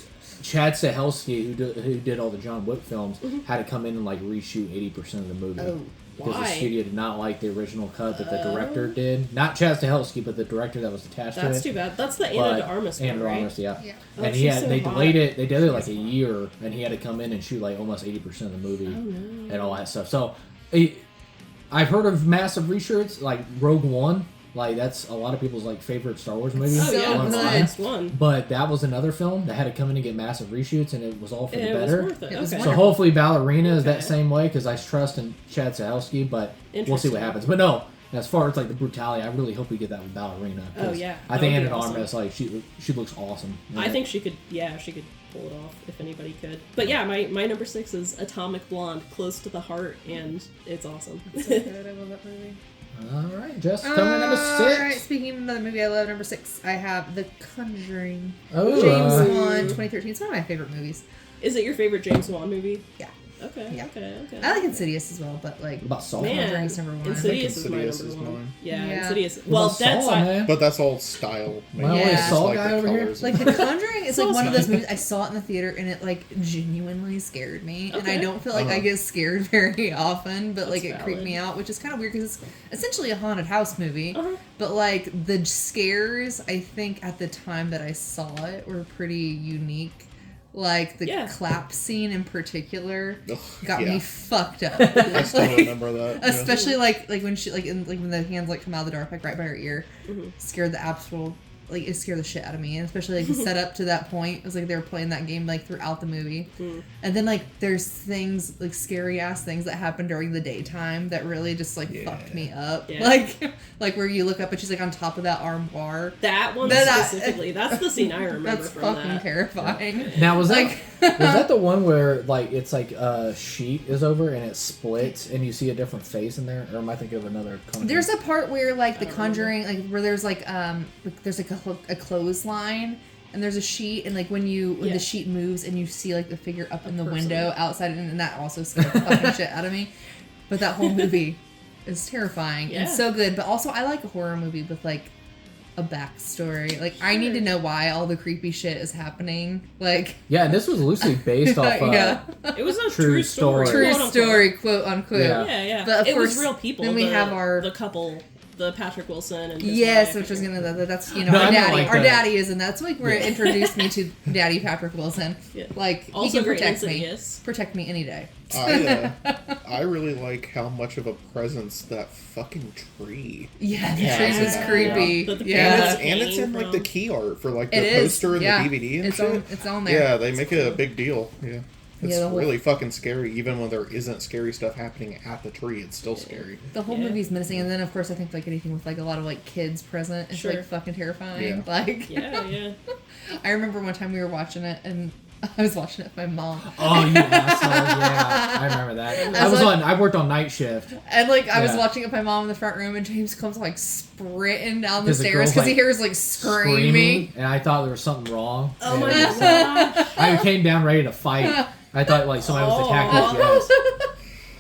Chad Stahelski, who did all the John Wick films, had to come in and like reshoot 80% of the movie. Oh, because why? the studio did not like the original cut that the director did. Not Chad Stahelski, but the director that was attached to it. That's too bad. That's the But- Ana de Armas one, Ana de right? Armas, yeah. Yeah. Oh, And she's so they hot. delayed it. They did it like a year, and he had to come in and shoot like almost 80% of the movie and all that stuff. So, I've heard of massive reshoots like Rogue One. Like that's a lot of people's like favorite Star Wars movie. Oh So yeah, good. that's the online. next one. But that was another film that had to come in and get massive reshoots, and it was all for the It better. was worth it. It was Okay. So hopefully Ballerina is that Okay. same way because I trust in Chad Stahelski, but we'll see Interesting. what happens. But no, as far as like the brutality, I really hope we get that with Ballerina. 'cause Oh, yeah. I That think would Ana be de awesome. Armas like she looks awesome. in I it. think she could pull it off if anybody could. But yeah, my number 6 is Atomic Blonde, close to the heart, and it's awesome. So good. I love that movie. All right, Jess, coming in number 6. Alright, speaking of another movie I love, number 6, I have The Conjuring. Oh, James Wan, 2013. It's one of my favorite movies. Is it your favorite James Wan movie? Yeah. Okay, Yeah. okay. I like Insidious as well, but like, What about Saw? Man, Conjuring's number one. Insidious, Insidious is my is number one. mine. Yeah, Yeah. Insidious. What Well, about that's Saw, man. But that's all style. My only It's Saw like guy the over here? colors like and- The Conjuring is like So one of fun. those movies I saw it in the theater and it like genuinely scared me, and I Okay. don't feel like I Uh-huh. get scared very often, but like That's it creeped valid. me out, which is kind of weird because it's essentially a haunted house movie. Uh-huh. But like the scares, I think at the time that I saw it were pretty unique. Like the Yeah. clap scene in particular Ugh, got yeah. me fucked up. I still remember that. yeah. Especially like when she like when the hands like come out of the dark like right by her ear, scared the absolute like it scared the shit out of me. And especially like the setup to that point, it was like they were playing that game like throughout the movie. And then like there's things like scary ass things that happen during the daytime that really just like fucked me up. Yeah. Like where you look up and she's like on top of that armoire. That one That- specifically. That's the scene I remember That's from fucking that. terrifying. Now was that Like- was that the one where like it's like a sheet is over and it splits and you see a different face in there, or am I thinking of another? Conjuring? There's a part where like the don't Conjuring, like where there's like there's like a clothesline and there's a sheet, and like when Yeah. the sheet moves and you see like the figure up in the person. window outside, and that also scared the fucking shit out of me. But that whole movie is terrifying and Yeah. so good. But also I like a horror movie with like a backstory. Like I need to know why all the creepy shit is happening. Like Yeah, and this was loosely based off. yeah, It was a True true story. story. true quote unquote. story, quote unquote. Yeah. Yeah, yeah. But of it was course, real people. then we have our- the couple, the Patrick Wilson and his Yes, wife. which was gonna that's No, our I meant daddy. like Our the- daddy is, and that's like where it introduced me to Daddy Patrick Wilson. Yeah. Like Also he can great protect me, Insidious. protect me any day. I really like how much of a presence that fucking tree. Yeah, the Yeah, trees is yeah. creepy. The- the Yeah, And it's in like from- the key art for like it the is. poster and Yeah. the DVD and it's shit. on there. Yeah, they make it a big deal. Yeah. It's Yeah, the whole- really fucking scary. Even when there isn't scary stuff happening at the tree, it's still scary. The whole Yeah. movie's menacing, and then of course I think like anything with like a lot of like kids present is Sure. like fucking terrifying. Yeah. Like Yeah, yeah. I remember one time we were watching it and I was watching it with my mom. Oh, you asshole! Yeah, I remember that. I was like- I worked on night shift. And like I was Yeah. watching it with my mom in the front room, and James comes like sprinting down the 'Cause the stairs girl's, because he like, hears like screaming. And I thought there was something wrong. Oh And my it was, gosh. I came down ready to fight. I thought like somebody was attacking Jess.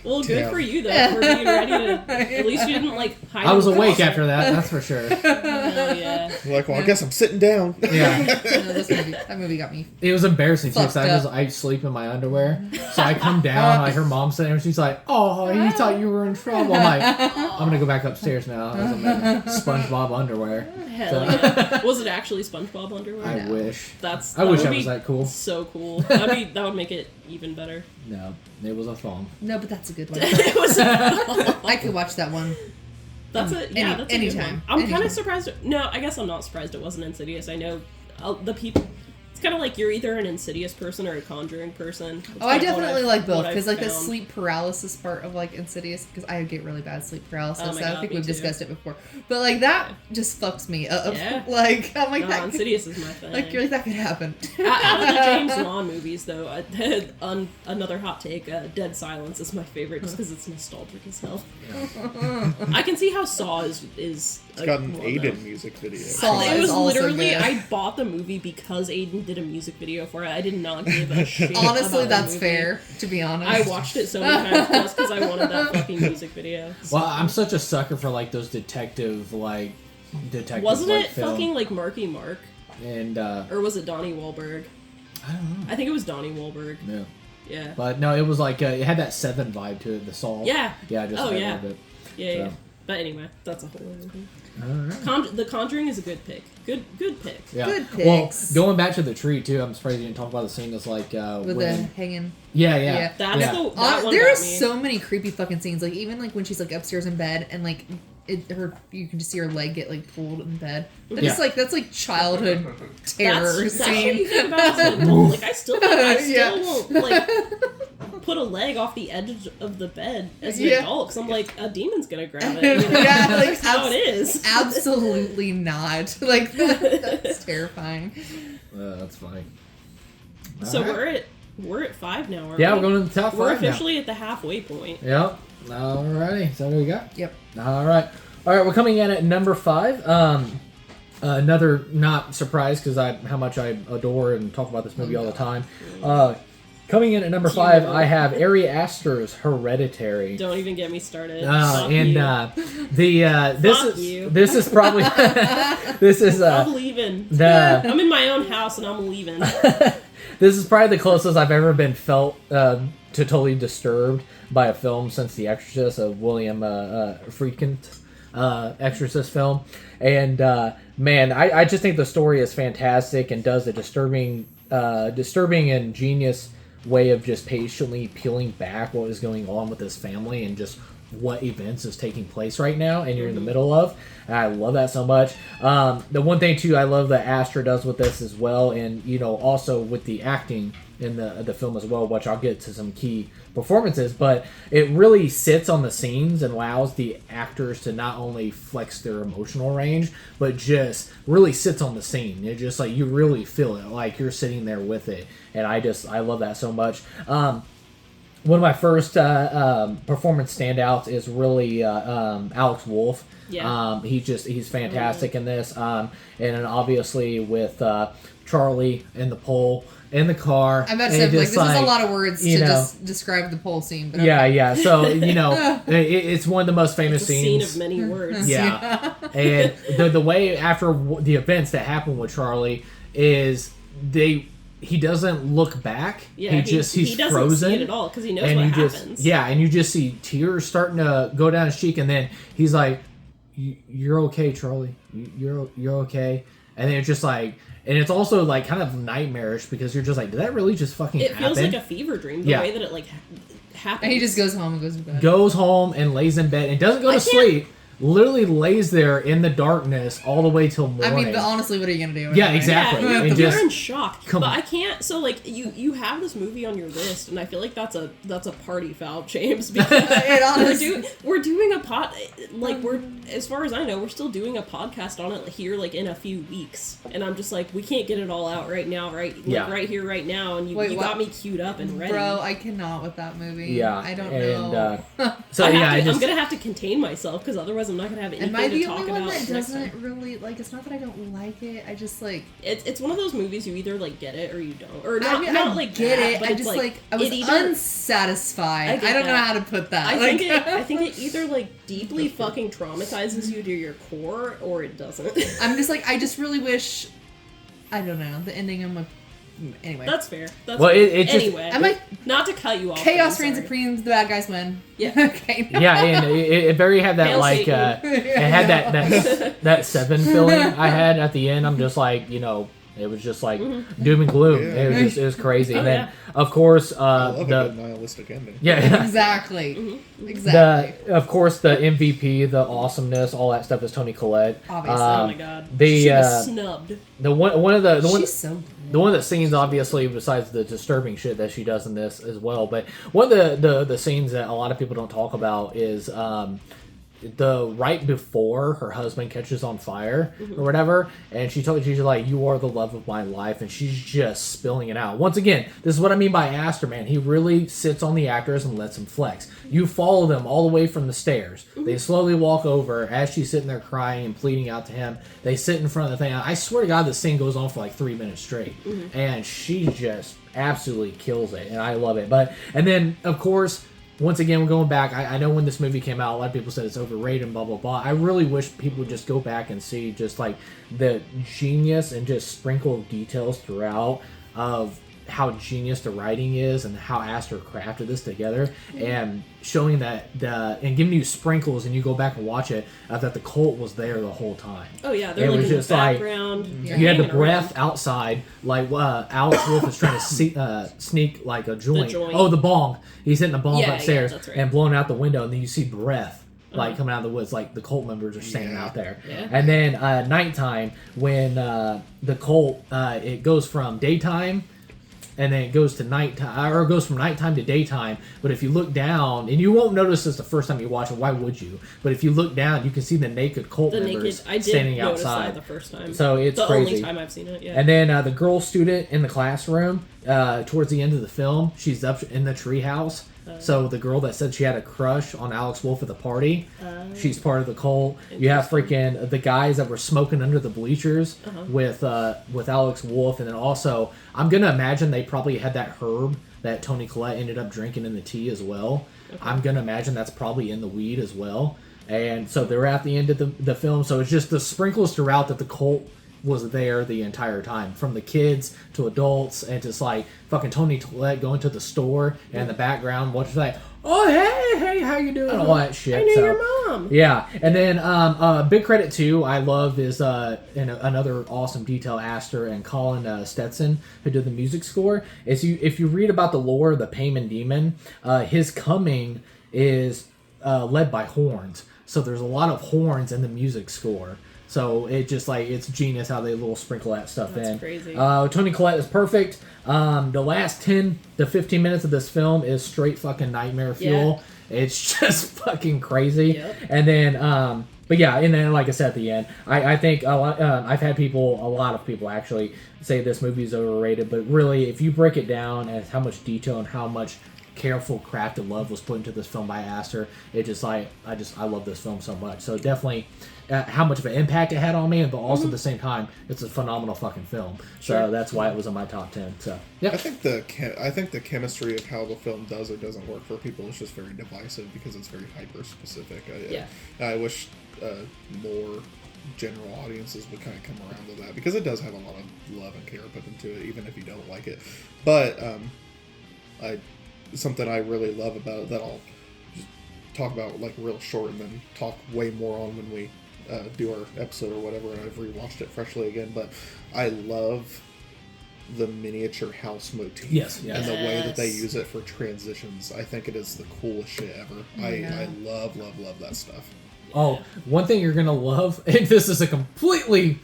Well, good Yeah. for you though for being ready to. At least you didn't like hide. I was in the awake closet. after that. That's for sure. Hell yeah. You're like, well, I guess I'm sitting down. Yeah. That movie got me. It was embarrassing too, 'cause Fucked up. I sleep in my underwear. So I come down, like her mom's sitting there, and she's like, "Oh, you thought you were in trouble." I'm like, "I'm gonna go back upstairs now." As I'm in SpongeBob underwear. Hell yeah. Was it actually SpongeBob underwear? I No. wish. That's. I wish would I was be that cool. So cool. That would make it even better. No, it was a thong. No, but that's a good one. It was. I could watch that one. That's a yeah. Any- That's a good anytime. one. I'm kind Anytime. of surprised. No, I guess I'm not surprised it wasn't Insidious. I know the people. It's kind of like you're either an Insidious person or a Conjuring person. It's Oh, I kind of what definitely I've- like both what I've because like the found. sleep paralysis part of like Insidious, because I get really bad sleep paralysis. Oh my so I God, think me we've too. discussed it before, but like that just fucks me up. Yeah. Like I'm like No, that. Could, Insidious is my thing. like you're like that could happen. Out of the James Wan movies, though, another hot take: Dead Silence is my favorite just because it's nostalgic as hell. I can see how Saw is. It's got an well, Aiden no. music video. Saw It is was also literally good. I bought the movie because Aiden did a music video for it. I did not give a shit. Honestly, about that's the movie. fair, to be honest. I watched it so many times just because I wanted that fucking music video. Well, I'm such a sucker for like those detective Wasn't it film. fucking like Marky Mark? And Or was it Donnie Wahlberg? I don't know. I think it was Donnie Wahlberg. Yeah. Yeah. But no, it was like it had that Seven vibe to it. The Saw. Yeah. Yeah. I just Oh, I yeah. loved it. Yeah, So. yeah. But anyway, that's a whole other thing. All right. The Conjuring is a good pick. Good pick. Yeah. Good Well, picks. going back to the tree too, I'm surprised you didn't talk about the scene that's like With when, the hanging. yeah. That's yeah. the that one There got are me. so many creepy fucking scenes. Like even like when she's like upstairs in bed and like you can just see her leg get like pulled in bed. That's Yeah. just like that's like childhood terror That's what scene. you think about as an adult. Like I still Yeah. won't like put a leg off the edge of the bed as an Yeah. adult because I'm like a demon's gonna grab it. You know? Yeah, like That's how it is. Absolutely not. Like that's terrifying. That's funny. So All right. we're at 5 now. Aren't Yeah, we? we're going to the top We're 5 now. officially at the halfway point. Yep. Alrighty. Is that what we got? Yep. All right. We're coming in at number 5. Another not surprise because how much I adore and talk about this movie all the time. Coming in at number 5, I have Ari Aster's Hereditary. Don't even get me started. Fuck you. This you. is probably this is I'm leaving. the I'm in my own house and I'm leaving. this is probably the closest I've ever been felt to totally disturbed by a film since The Exorcist of William Friedkin's Exorcist film. And man, I just think the story is fantastic and does a disturbing and genius way of just patiently peeling back what is going on with this family and just what events is taking place right now and you're in the middle of. And I love that so much. The one thing too I love that Astra does with this as well, and also with the acting in the film as well, which I'll get to some key performances, but it really sits on the scenes and allows the actors to not only flex their emotional range, but just really sits on the scene. It just like you really feel it, like you're sitting there with it, and I love that so much. One of my first performance standouts is really Alex Wolff. Yeah. He's fantastic in this, and then obviously with Charlie and the pole in the car. I'm about to say, like, this is a lot of words to you know, just describe the pole scene. But yeah, okay. yeah. So it's one of the most famous It's a scene scenes. of many words. Yeah, and the way after the events that happen with Charlie is he doesn't look back. Yeah, he's he doesn't frozen see it at all because he knows and what you happens. and you just see tears starting to go down his cheek, and then he's like, "You're okay, Charlie. You're okay." And then it's just like, and it's also like kind of nightmarish because you're just like, did that really just fucking It happen? feels like a fever dream the way that it like happens. And he just goes home and goes to bed. Goes home and lays in bed and doesn't go to sleep. Literally lays there in the darkness all the way till morning. I mean, but honestly, what are you gonna do? Yeah, exactly. Yeah, And you're just- in shock. come But on. I can't. So like you have this movie on your list, and I feel like that's a party foul, James. Because we're doing a pod. Like we're as far as I know, we're still doing a podcast on it here, like in a few weeks. And I'm just like, we can't get it all out right now, right? Like, Yeah. right here, right now. And you Wait, got what? me queued up and ready. Bro, I cannot with that movie. Yeah, I don't and, know. So I'm just gonna have to contain myself because otherwise I'm not gonna have anything Am I to the talk only one about that next time. doesn't really like? It's not that I don't like it. I just like. It's one of those movies you either like get it or you don't, or I not. mean, not I like get that, it. but I it's just like I it was either- unsatisfied. I get I don't know that. how to put that. I like, think it either like deeply fucking traumatizes you to your core, or it doesn't. I'm just like I just really wish. I don't know the ending. I'm like. Anyway. That's fair. That's Well, fair. it just- anyway. Am I- not to cut you off? Chaos I'm reigns sorry. supreme. The bad guys win. Yeah. Okay. yeah, and it very had that Hail like Satan. it had that 7 feeling I had at the end. I'm just like it was just like doom and gloom. Yeah. It was crazy. Oh, and then yeah. of course I love a the good nihilistic ending. yeah. Exactly. Exactly. Of course, the MVP, the awesomeness, all that stuff is Toni Collette. Obviously. Oh my god. the, she was snubbed. The one of the one She's so good. the one of the scenes, obviously, besides the disturbing shit that she does in this as well, but one of the scenes that a lot of people don't talk about is the right before her husband catches on fire or whatever, and she's like, you are the love of my life, and she's just spilling it out. Once again, this is what I mean by Aster, man. He really sits on the actors and lets them flex. You follow them all the way from the stairs. They slowly walk over as she's sitting there crying and pleading out to him. They sit in front of the thing. I swear to God, this scene goes on for like 3 minutes straight, and she just absolutely kills it, and I love it. And then of course, once again, we're going back. I know when this movie came out, a lot of people said it's overrated and blah, blah, blah. I really wish people would just go back and see just, like, the genius and just sprinkle of details throughout of how genius the writing is and how Aster crafted this together, and showing that and giving you sprinkles, and you go back and watch it, that the cult was there the whole time. Oh yeah, they're like in the background. You had the breath outside, like Alex Wolff is trying to sneak like a joint. Oh, the bong. He's hitting the bong upstairs and blowing out the window, and then you see breath like coming out of the woods, like the cult members are standing out there. And then nighttime, when the cult it goes from daytime, and then it goes to nighttime, or it goes from nighttime to daytime. But if you look down, and you won't notice this the first time you watch it, why would you? But if you look down, you can see the naked cult members standing outside. That the first time. So it's the crazy. Only time I've seen it. Yeah. And then the girl student in the classroom, towards the end of the film, she's up in the treehouse. So the girl that said she had a crush on Alex Wolff at the party, she's part of the cult. You have freaking the guys that were smoking under the bleachers with Alex Wolff, and then also I'm gonna imagine they probably had that herb that Toni Collette ended up drinking in the tea as well. I'm gonna imagine that's probably in the weed as well. And so they're at the end of the film, so it's just the sprinkles throughout that the cult was there the entire time, from the kids to adults, and just like fucking Toni Collette going to the store, and in the background what's like, oh hey, how you doing, all that shit. I knew your mom. Yeah, and then big credit too, I love is another awesome detail, Aster and Colin Stetson, who did the music score. If you read about the lore of the Payman Demon, his coming is led by horns, so there's a lot of horns in the music score. So it just like, it's genius how they little sprinkle that stuff in. That's crazy. Toni Collette is perfect. The last 10 to 15 minutes of this film is straight fucking nightmare fuel. Yeah. It's just fucking crazy. Yep. And then, but yeah, and then like I said at the end, I think a lot. I've had a lot of people actually say this movie is overrated, but really, if you break it down as how much detail and how much careful crafted love was put into this film by Aster, it just like I love this film so much. So definitely how much of an impact it had on me, but also at the same time, it's a phenomenal fucking film. So that's why it was in my top 10. So yeah, I think the chemistry of how the film does or doesn't work for people is just very divisive because it's very hyper specific. I wish more general audiences would kind of come around to that, because it does have a lot of love and care put into it, even if you don't like it. But something I really love about it that I'll just talk about like real short and then talk way more on when we do our episode or whatever, and I've rewatched it freshly again, but I love the miniature house motif and the way that they use it for transitions. I think it is the coolest shit ever. I love that stuff. Oh, one thing you're gonna love, and this is a completely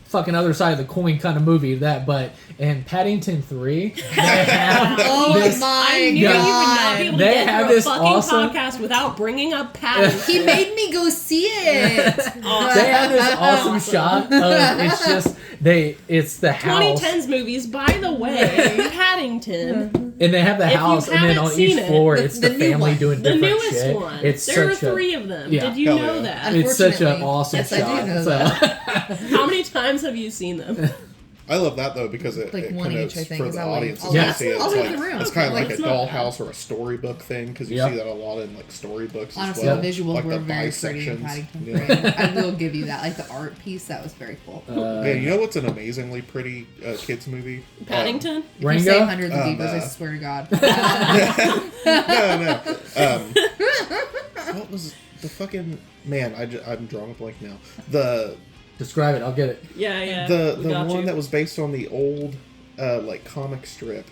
fucking other side of the coin kind of movie, but in Paddington 3, they have this, I knew you would not be able to get through a fucking podcast without bringing up Paddington. He made me go see it. They have this awesome shot of, it's just it's the house. 2010s movies, by the way. Paddington. And they have the house, and then on each floor, it's the family doing different shit. The newest one. There are 3 of them. Yeah. Did you know that? It's such an awesome shot. I do know that. How many times have you seen them? I love that though, because it like kind of for the audience to see it. It's kind of like a dollhouse or a storybook thing, because you see that a lot in like storybooks. Honestly, as well. the visuals like were the very pretty in bisections. Paddington 3. I will give you that. Like the art piece, that was very cool. Man, you know what's an amazingly pretty kids movie? Paddington. If you say Hundreds of Beavers, I swear to God. No. What was the fucking man? I'm drawing a blank now. Describe it. I'll get it. Yeah. The one that was based on the old like comic strip,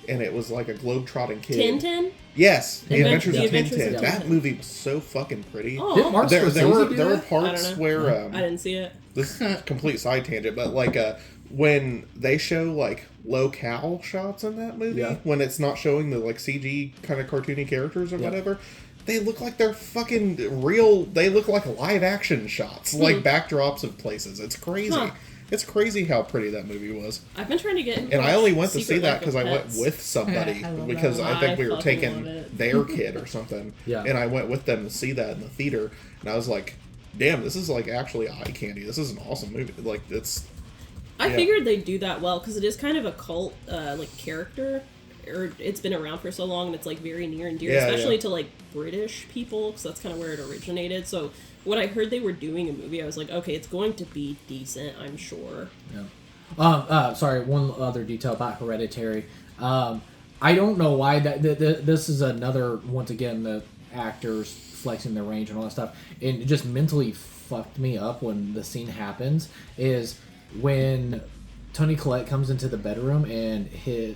and it was like a globe-trotting kid. Tintin? Yes, The Adventures of Adventures Tintin. of That Tintin. movie was so fucking pretty. Oh. Did Mark There Scorsese were parts where I didn't see it. this is a complete side tangent, but like when they show like locale shots in that movie, when it's not showing the like CG kind of cartoony characters or whatever, they look like they're fucking real. They look like live action shots, like backdrops of places. It's crazy. Huh. It's crazy how pretty that movie was. I've been trying to get. And I only went to see Secret that Life because of I went Pets. with somebody I love because that I think we were fucking taking love it. their kid or something. Yeah. And I went with them to see that in the theater, and I was like, "Damn, this is like actually eye candy. This is an awesome movie. Like it's." I Yeah. figured they'd do that well because it is kind of a cult like character, or it's been around for so long and it's like very near and dear, Yeah, especially yeah. to like British people because that's kind of where it originated. So when I heard they were doing a movie, I was like, okay, it's going to be decent, I'm sure. Yeah. Sorry, one other detail about Hereditary. I don't know why this is another, once again, the actors flexing their range and all that stuff. And it just mentally fucked me up when the scene happens is when Tony Collette comes into the bedroom and his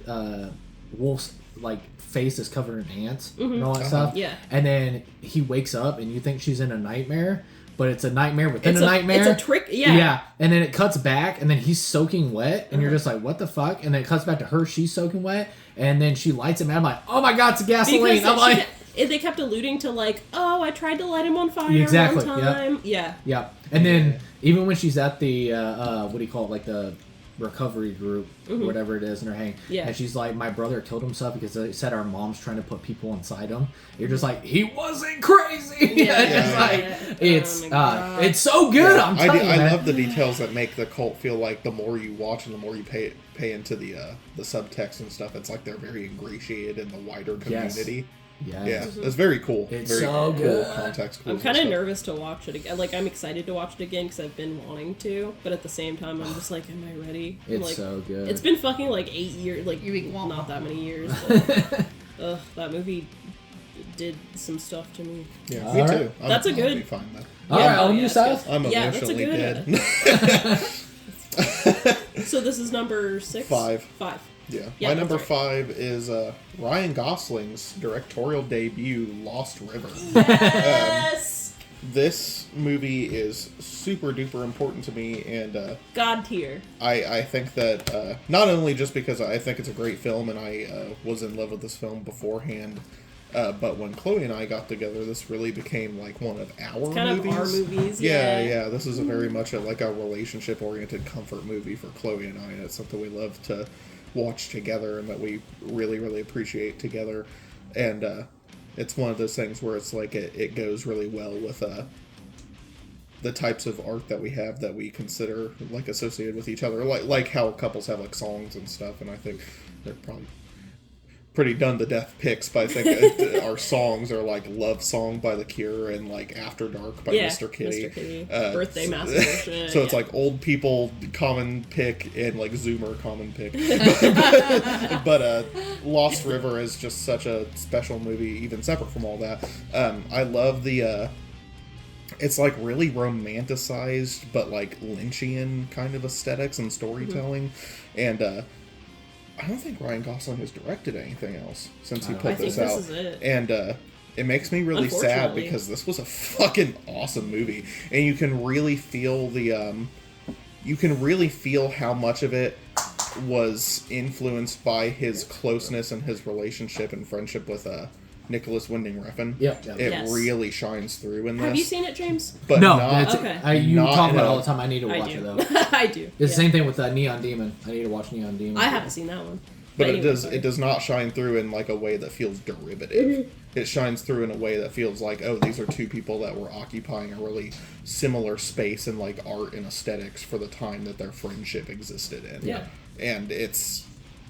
Wolf's like face is covered in ants and all that stuff. Yeah. And then he wakes up and you think she's in a nightmare, but it's a nightmare within It's a a- nightmare. it's a trick- yeah. Yeah. And then it cuts back and then he's soaking wet and you're just like, what the fuck? And then it cuts back to her, she's soaking wet, and then she lights him and I'm like, oh my god, it's a gasoline. Because I'm like, they kept alluding to like, oh, I tried to light him on fire Exactly, one yep. time. Yeah. yeah. And then even when she's at the what do you call it, like the recovery group or whatever it is in her hang, Yeah. and she's like, my brother killed himself because they said our mom's trying to put people inside him. You're just like, he wasn't crazy. Yeah. It's like, Oh it's my God. it's so good. I'm telling you, I man. love the details that make the cult feel like the more you watch and the more you pay into the subtext and stuff, it's like they're very ingratiated in the wider Yes. community. Yes. Yeah, it's very cool. It's very so cool good. context. I'm kind of nervous to watch it again. Like, I'm excited to watch it again because I've been wanting to, but at the same time, I'm just like, am I ready? I'm It's like, so good. It's been fucking like 8 years, like You mean- not that many years. But, ugh, that movie did some stuff to me. Yeah, All me right. too. That's a I'll good- be fine though. All Yeah, right, oh, on yeah, you, it's Silas. good. I'm Yeah, that's a emotionally good- dead. So this is number 6? Five. 5. Yeah. Yeah, My number that's right. 5 is Ryan Gosling's directorial debut, Lost River. Yes! This movie is super duper important to me, and God tier. I think that not only just because I think it's a great film and I was in love with this film beforehand, but when Chloe and I got together, this really became like one of our Kind movies. of our movies. Yeah. This is a very much like a relationship-oriented comfort movie for Chloe and I, and it's something we love to watch together and that we really, really appreciate together. And it's one of those things where it's like it goes really well with the types of art that we have that we consider like associated with each other, like how couples have like songs and stuff. And I think they're probably pretty done to death picks, but I think our songs are like Love Song by The Cure and like After Dark by Mr. Kitty. Mr. Kitty. Birthday Mass Abortion. So it's like old people common pick and like Zoomer common pick. but Lost River is just such a special movie, even separate from all that. I love the it's like really romanticized but like Lynchian kind of aesthetics and storytelling. And I don't think Ryan Gosling has directed anything else since he put I think this out. this is it. And it makes me really sad Unfortunately. because this was a fucking awesome movie, and you can really feel how much of it was influenced by his closeness and his relationship and friendship with Nicholas Winding Refn. Yep. It Yes. really shines through in this. Have you seen it, James? But No, not, it's, Okay. you not talk in about it a- all the time. I need to I watch do. it though. I do. It's the Yeah. same thing with Neon Demon. I need to watch Neon Demon. I haven't seen that one. But anyway, it sorry. does not shine through in like a way that feels derivative. It shines through in a way that feels like, oh, these are two people that were occupying a really similar space in like art and aesthetics for the time that their friendship existed in. Yeah. And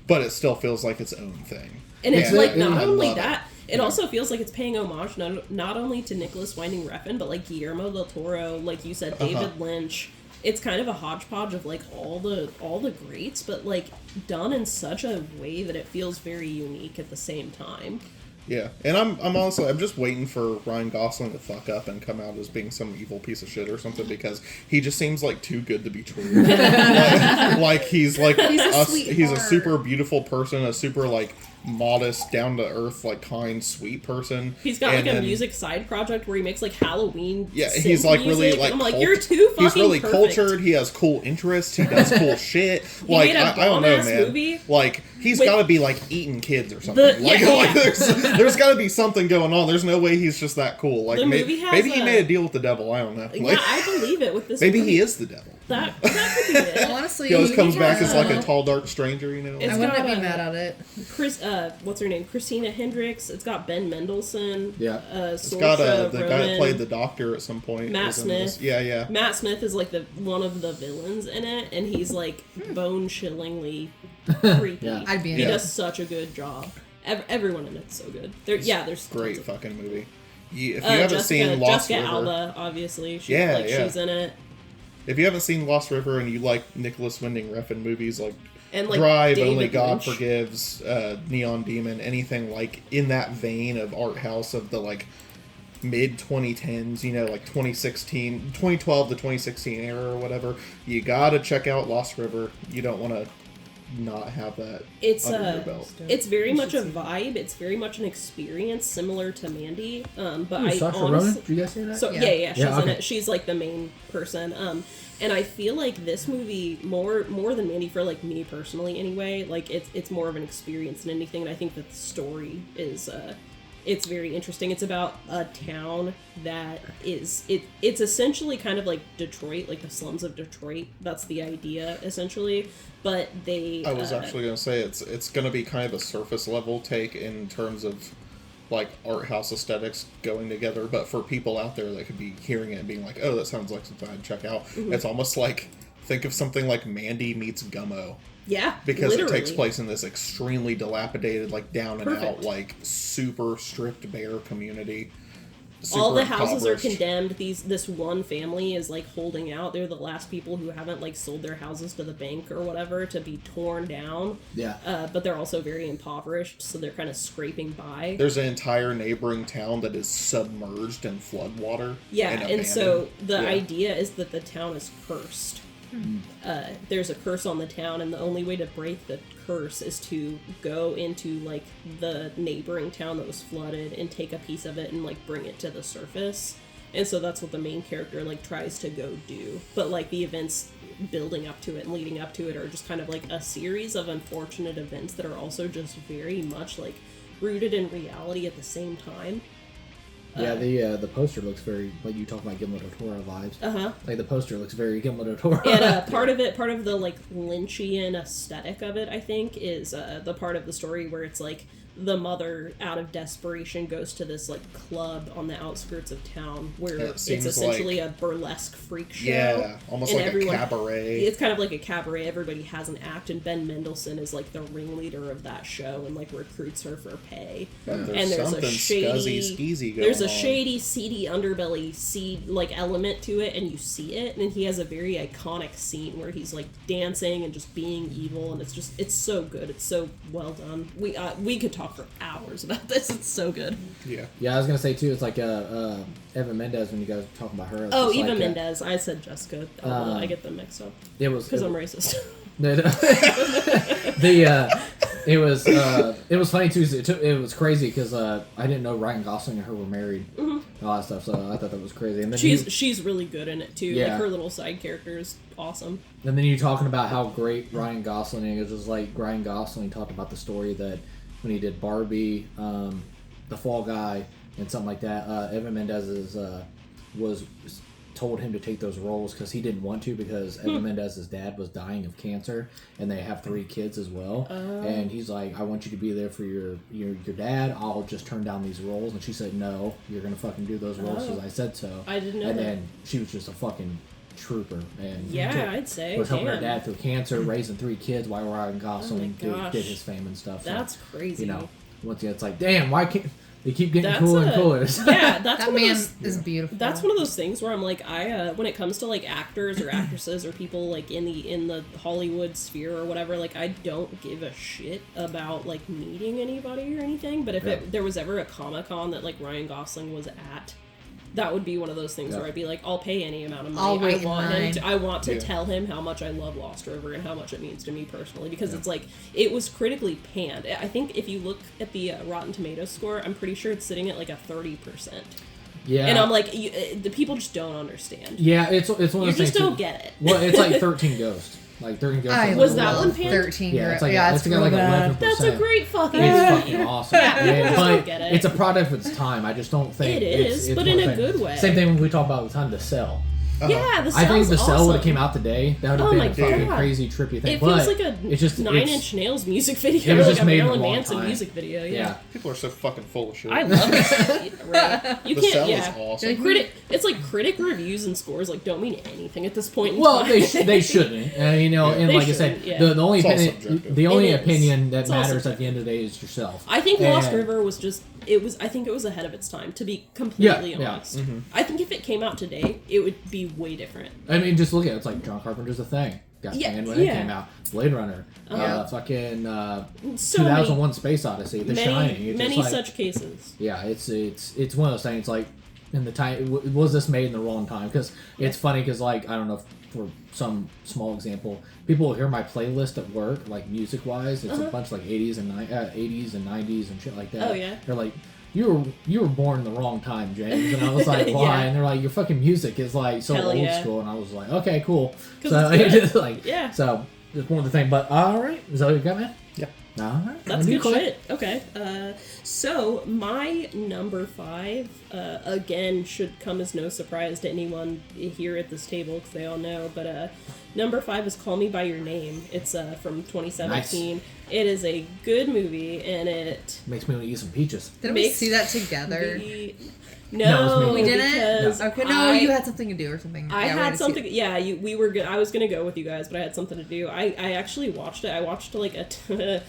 but it still feels like its own thing. And it's Yeah, like I not only love that, it Yeah. also feels like it's paying homage not only to Nicholas Winding Refn, but like Guillermo del Toro, like you said, David Lynch. It's kind of a hodgepodge of like all the greats, but like done in such a way that it feels very unique at the same time. Yeah, and I'm honestly I'm just waiting for Ryan Gosling to fuck up and come out as being some evil piece of shit or something, because he just seems like too good to be true. like he's like He's a he's a sweetheart. super beautiful person, a super like modest, down to earth, like kind, sweet person. He's got and like a then, music side project where he makes like Halloween. Yeah, synth he's like music, really like. and I'm like, you're too fucking He's really perfect. cultured. He has cool interests. He does cool shit. He Like made a I don't know, bomb-ass man. movie Like he's with- got to be like eating kids or something. Like there's got to be something going on. There's no way he's just that cool. Like The movie has maybe he made a deal with the devil. I don't know. Yeah, Like, I believe it with this. maybe movie. he is the devil. That could be it. Honestly, He always comes yeah. back as like a tall, dark stranger. You know. It's I wouldn't got, be mad at it. What's her name? Christina Hendricks. It's got Ben Mendelsohn. Yeah. It's got Saoirse the guy Ronan. that played the doctor at some point. Matt was in this. Smith. Yeah. Matt Smith is like one of the villains in it, and he's like bone-chillingly creepy. Yeah. I'd be in He it. does such a good job. Everyone in it's so good. There's Great tons of- fucking movie. If you haven't seen Lost Jessica River, Alba, obviously, she's in it. if you haven't seen Lost River and you like Nicholas Winding Refn movies like And like Drive, David Only God Lynch. Forgives, Neon Demon, anything like in that vein of art house of the like mid 2010s, you know, like 2012 to 2016 era or whatever, you gotta check out Lost River. You don't want to not have that It's under your belt. it's very much a vibe. It's very much an experience similar to Mandy. But Ooh, I Saoirse honestly, Ronan? Did you guys say that? so Yeah. yeah, she's in okay. it. She's like the main person. And I feel like this movie more than Mandy, for like me personally anyway, like it's more of an experience than anything. And I think that the story is it's very interesting. It's about a town that it's essentially kind of like Detroit, like the slums of Detroit. That's the idea essentially. But they I was actually going to say it's going to be kind of a surface level take in terms of like art house aesthetics going together, but for people out there that could be hearing it and being like, oh, that sounds like something I'd check out. Mm-hmm. It's almost like, think of something like Mandy meets Gummo. yeah, Because literally. it takes place in this extremely dilapidated, like down and Perfect. out, like super stripped bear community. All the Super houses are impoverished. condemned. This one family is like holding out. They're the last people who haven't like sold their houses to the bank or whatever to be torn down. Yeah. But they're also very impoverished, so they're kind of scraping by. There's an entire neighboring town that is submerged in floodwater. Yeah, and so abandoned. the Yeah. idea is that the town is cursed. There's a curse on the town, and the only way to break the curse is to go into like the neighboring town that was flooded and take a piece of it and like bring it to the surface. And so that's what the main character like tries to go do. But like the events building up to it and leading up to it are just kind of like a series of unfortunate events that are also just very much like rooted in reality at the same time. Yeah, the poster looks very, like you talk about Guillermo del Toro vibes. Uh-huh. Like the poster looks very Guillermo del Toro. And part of the like Lynchian aesthetic of it, I think, is the part of the story where it's like the mother, out of desperation, goes to this like club on the outskirts of town where It it's seems essentially like- a burlesque freak show. Yeah, almost and like everyone- a cabaret. It's kind of like a cabaret. Everybody has an act, and Ben Mendelsohn is like the ringleader of that show and like recruits her for pay. But And there's something a shady, scuzzy, skeezy going there's a on. shady, seedy underbelly seed like element to it, and you see it. And he has a very iconic scene where he's like dancing and just being evil, and it's so good. It's so well done. We could talk for hours about this. It's so good. Yeah. Yeah, I was gonna say too. It's like Eva Mendes when you guys were talking about her. It's Oh, just Eva like, Mendes. I said Jessica. I get them mixed up It was because I'm racist. It was funny too. It was crazy because I didn't know Ryan Gosling and her were married and all that stuff. So I thought that was crazy. And then She's really good in it too. Yeah. Like her little side character is awesome. and then you talking about how great Ryan Gosling is. It was like Ryan Gosling talked about the story that when he did Barbie, The Fall Guy, and something like that. Eva Mendes was told him to take those roles because he didn't want to because Eva Mendes' dad was dying of cancer and they have 3 kids as well. And he's like, I want you to be there for your dad. I'll just turn down these roles. And she said, no, you're going to fucking do those roles because I said so. I didn't know And that. then she was just a fucking trooper. And Yeah, I'd say. was helping her Damn. dad through cancer, raising 3 kids while Ryan Gosling gosh. did his fame and stuff. So, That's crazy. you know, once again, it's like, damn, why can't they keep getting That's cooler and cooler? Yeah, that's That one man of those. is beautiful. That's one of those things where I'm like, when it comes to like actors or actresses or people like in the Hollywood sphere or whatever, like I don't give a shit about like meeting anybody or anything. But if there was ever a Comic-Con that like Ryan Gosling was at, that would be one of those things Yeah. where I'd be like, I'll pay any amount of I'll money. wait I in want line. him. I want to Yeah. tell him how much I love Lost River and how much it means to me personally, because it's like it was critically panned. I think if you look at the Rotten Tomatoes score, I'm pretty sure it's sitting at like a 30%. Yeah. And I'm like, the people just don't understand. Yeah, it's one of those You things. just don't too. get it. Well, it's like 13 Ghosts. Like 13 Ghosts. I Was that love one panned? 13. Yeah, it's like it's got like real bad. 11%. That's a great fucking It's movie. fucking awesome. Yeah, Yeah, just but don't get it. it's a product of its time. I just don't think It is, it's but one in a thing. good way. Same thing when we talk about the time to sell. Yeah, the I think Cell's the Cell awesome. would have came out today. That would have Oh been my a fucking God. crazy trippy thing. It but feels like a it's just Nine Inch Nails music video, It was like just a made in a Marilyn long Manson time. music video. Yeah, People are so fucking full of shit. I love it. Right. You The can't. Cell Yeah, is awesome. It's like critic reviews and scores like don't mean anything at this point. In Well, time. they shouldn't. You know, and They like I said, shouldn't, yeah. the only It's all opinion, subjective. the only It is. opinion that It's all matters at subjective. the end of the day is yourself. I think Lost And- River was just I think it was ahead of its time, to be completely Yeah. honest. Mm-hmm. I think if it came out today, it would be way different. I mean, just look at it. It's like John Carpenter's The Thing. Got Yeah, banned when it yeah. came out. Blade Runner. Yeah. Fucking So 2001 Space Odyssey. The Shining. It's many just like, such cases. Yeah, it's one of those things like in the time was this made in the wrong time? Because it's funny because like I don't know for some small example, people will hear my playlist at work like music wise. It's a bunch of like 80s and 90s and shit like that. Oh, yeah. They're like. You were born in the wrong time, James, and I was like, why? Yeah. And they're like, your fucking music is like so Hell old yeah. school, and I was like, okay, cool. 'Cause So it's good. just like, Yeah. so it's one of the things. But all right, is that what you got, man? Yeah. All right, That's Well, you good quit. shit. Okay. So my number 5, again, should come as no surprise to anyone here at this table because they all know. But number 5 is Call Me by Your Name. It's from 2017. Nice. It is a good movie, and it Makes me want to eat some peaches. Didn't we makes see that together? No, No, it was me. We didn't? because Okay, no, I- you had something to do or something. I Yeah, we had to see something. it. Yeah, we were good. I was gonna go with you guys, but I had something to do. I actually watched it. I watched like a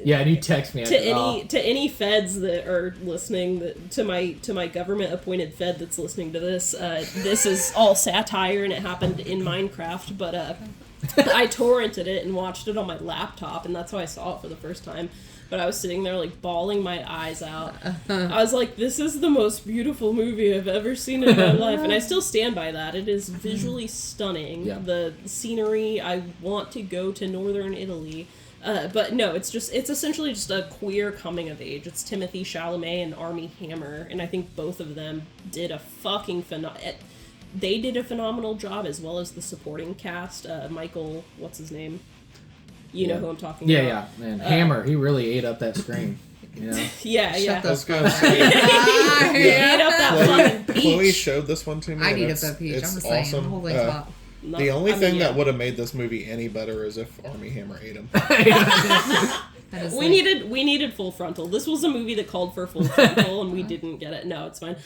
Yeah, and you text me to any feds that are listening, to my government appointed fed that's listening to this. This is all satire, and it happened in Minecraft. But I torrented it and watched it on my laptop, and that's how I saw it for the first time. But I was sitting there like bawling my eyes out. I was like, "This is the most beautiful movie I've ever seen in my life," and I still stand by that. It is visually stunning. Yeah. The scenery. I want to go to northern Italy. But no, it's essentially just a queer coming of age. It's Timothy Chalamet and Armie Hammer, and I think both of them did a fucking they did a phenomenal job, as well as the supporting cast. Michael, what's his name? You know who I'm talking Yeah, about. yeah, man. Hammer, he really ate up that screen. You know. Yeah, yeah. the I was gonna say, He ate up that fucking Chloe peach. showed this one to me. I and need a it's- peach. I'm It's just saying. awesome. The whole thing's hot. The only thing yeah. that would have made this movie any better is if Armie Hammer ate him. That is We like- needed full frontal. This was a movie that called for full frontal, and we didn't get it. No, it's fine.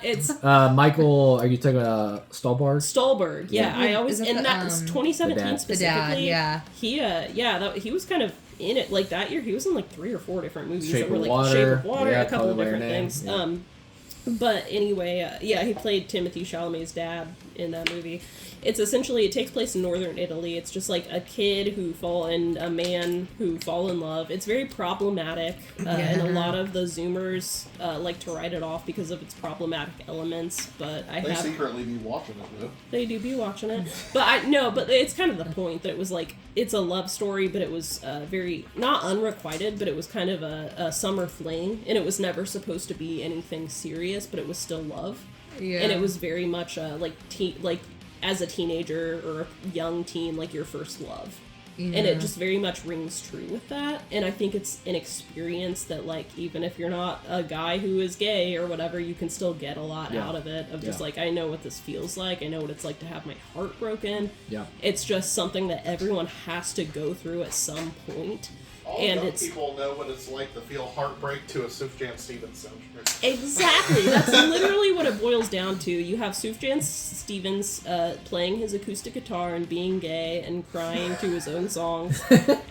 It's Michael, are you talking about Stolberg? Stolberg. Yeah, I always Is it and the, that's the 2017 dad? specifically. The dad, yeah. He was kind of in it like that year. He was in like 3 or 4 different movies Shape that were of like Water. Shape of Water, Yeah, a couple Call of Me by Your different Name. things. Yeah. But anyway, he played Timothy Chalamet's dad in that movie. It's essentially, it takes place in northern Italy. It's just like a kid and a man who fall in love. It's very problematic, and a lot of the Zoomers like to write it off because of its problematic elements. But secretly be watching it though. they do be watching it. But but it's kind of the point that it was like, it's a love story, but it was very, not unrequited, but it was kind of a summer fling, and it was never supposed to be anything serious, but it was still love. Yeah. And it was very much like as a teenager or a young teen, like your first love. Yeah. And it just very much rings true with that. And I think it's an experience that, like, even if you're not a guy who is gay or whatever, you can still get a lot Yeah. out of it. Of just Yeah. like, I know what this feels like. I know what it's like to have my heart broken. Yeah. It's just something that everyone has to go through at some point. All And young it's people know what it's like to feel heartbreak to a Sufjan Stevens soundtrack. exactly, that's literally what it boils down to. You have Sufjan Stevens playing his acoustic guitar and being gay and crying to his own songs,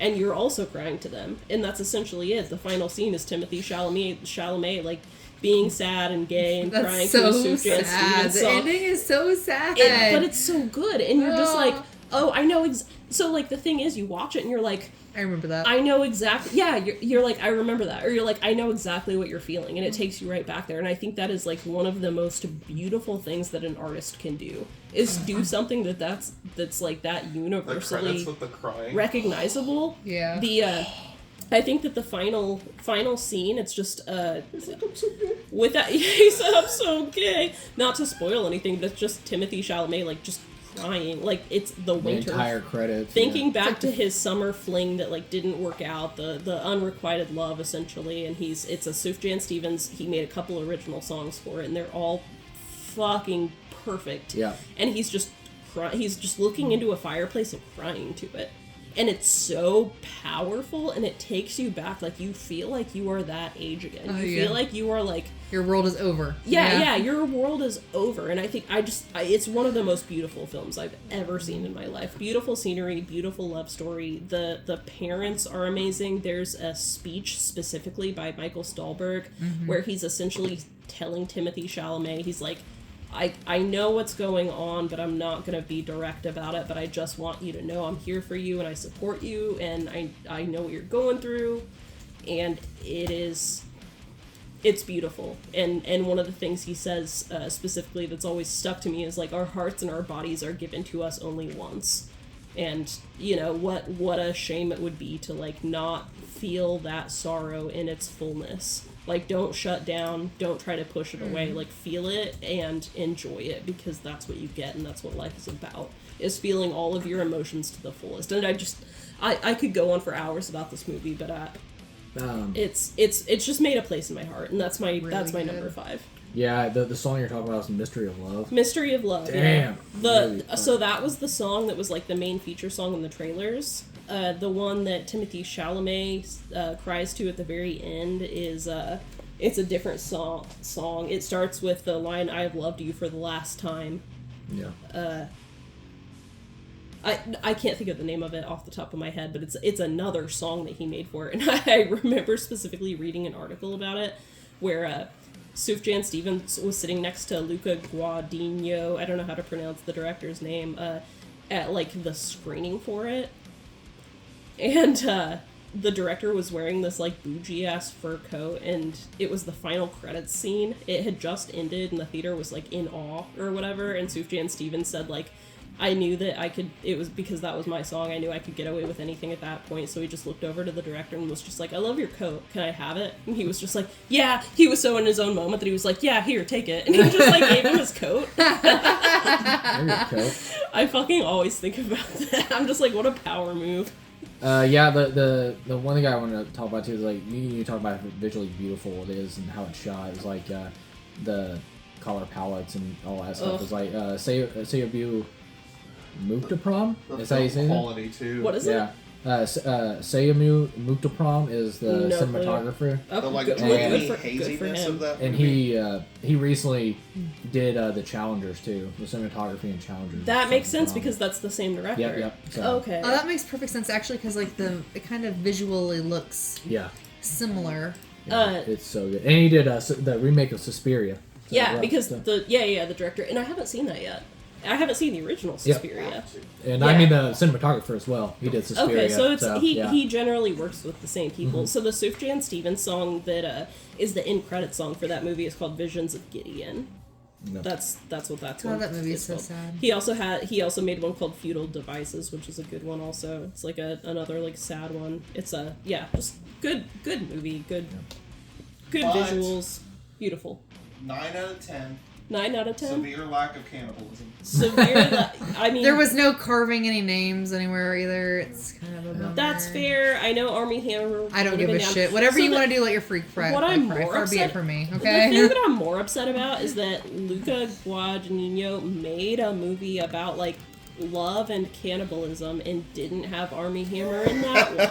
and you're also crying to them, and that's essentially it. The final scene is Timothy Chalamet like being sad and gay and crying That's so to a Sufjan sad. Stevens The song. ending is so sad. But it's so good, and you're just like, oh, I know. So like the thing is, you watch it and you're like, I remember that. I know exactly. Yeah, you're like, I remember that, or you're like, I know exactly what you're feeling, and it takes you right back there. And I think that is like one of the most beautiful things that an artist can do is do something that's like that universally with the crying. recognizable. Yeah. I think that the final scene, it's just with that he said I'm so gay. Not to spoil anything, but it's just Timothy Chalamet like just crying, like it's the winter. The entire credits. Thinking back to his summer fling that like didn't work out, the unrequited love essentially, and it's a Sufjan Stevens. He made a couple original songs for it, and they're all fucking perfect. Yeah. And he's just looking into a fireplace and crying to it. And it's so powerful, and it takes you back. Like, you feel like you are that age again. You feel like you are, like... Your world is over. Yeah, your world is over. And I think it's one of the most beautiful films I've ever seen in my life. Beautiful scenery, beautiful love story. The parents are amazing. There's a speech specifically by Michael Stahlberg where he's essentially telling Timothy Chalamet, he's like, I know what's going on, but I'm not going to be direct about it, but I just want you to know I'm here for you, and I support you, and I know what you're going through, and it's beautiful. And one of the things he says specifically that's always stuck to me is, like, our hearts and our bodies are given to us only once. And, you know, what a shame it would be to, like, not feel that sorrow in its fullness. Like, don't shut down, don't try to push it away, like, feel it and enjoy it, because that's what you get, and that's what life is about, is feeling all of your emotions to the fullest. And I could go on for hours about this movie, but it's just made a place in my heart, and that's my number 5. Yeah, the song you're talking about is Mystery of Love. Mystery of Love. Damn. Yeah. So that was the song that was, like, the main feature song in the trailers. The one that Timothy Chalamet cries to at the very end is it's a different song. It starts with the line, "I have loved you for the last time." Yeah. I can't think of the name of it off the top of my head, but it's another song that he made for it. And I remember specifically reading an article about it where Sufjan Stevens was sitting next to Luca Guadagnino, I don't know how to pronounce the director's name, at like the screening for it. And the director was wearing this like bougie ass fur coat, and it was the final credits scene. It had just ended, and the theater was like in awe or whatever. And Sufjan Stevens said, like, I knew that I could, it was because that was my song, I knew I could get away with anything at that point. So he just looked over to the director and was just like, "I love your coat, can I have it?" And he was just like, "Yeah." He was so in his own moment that he was like, "Yeah, here, take it." And he just like gave him his coat. I fucking always think about that. I'm just like, what a power move. Yeah, the one thing I want to talk about too is, like, you talk about how visually beautiful it is and how it's shot. It's like the color palettes and all that stuff. It's like Seyabu Muktaprom. Is that how you say that? Quality too. What is it? Seyamu Muktaprom is the cinematographer. The like good for haziness him. of that. And he recently did the Challengers too, the cinematography in Challengers. That makes sense because that's the same director. Yep. So, Okay. Oh, that makes perfect sense actually, because like it kind of visually looks similar. It's so good. And he did the remake of Suspiria. So, because the director, and I haven't seen that yet. I haven't seen the original Suspiria. And I mean the cinematographer as well. He did Suspiria. Okay, so he generally works with the same people. Mm-hmm. So the Sufjan Stevens song that is the end credit song for that movie is called Visions of Gideon. No. That's what that's called. Oh, that movie is so called. sad. He also made one called Feudal Devices, which is a good one also. It's like another like sad one. It's just good movie, good visuals, beautiful. 9 out of 10. 9 out of 10? Severe lack of cannibalism. I mean... There was no carving any names anywhere either. It's kind of a bummer. That's fair. I know Armie Hammer... I don't give a shit. Whatever you want to do, let your freak fry. What I'm more far upset... be it for me, okay? The thing that I'm more upset about is that Luca Guadagnino made a movie about, like, love and cannibalism and didn't have Armie Hammer in that one.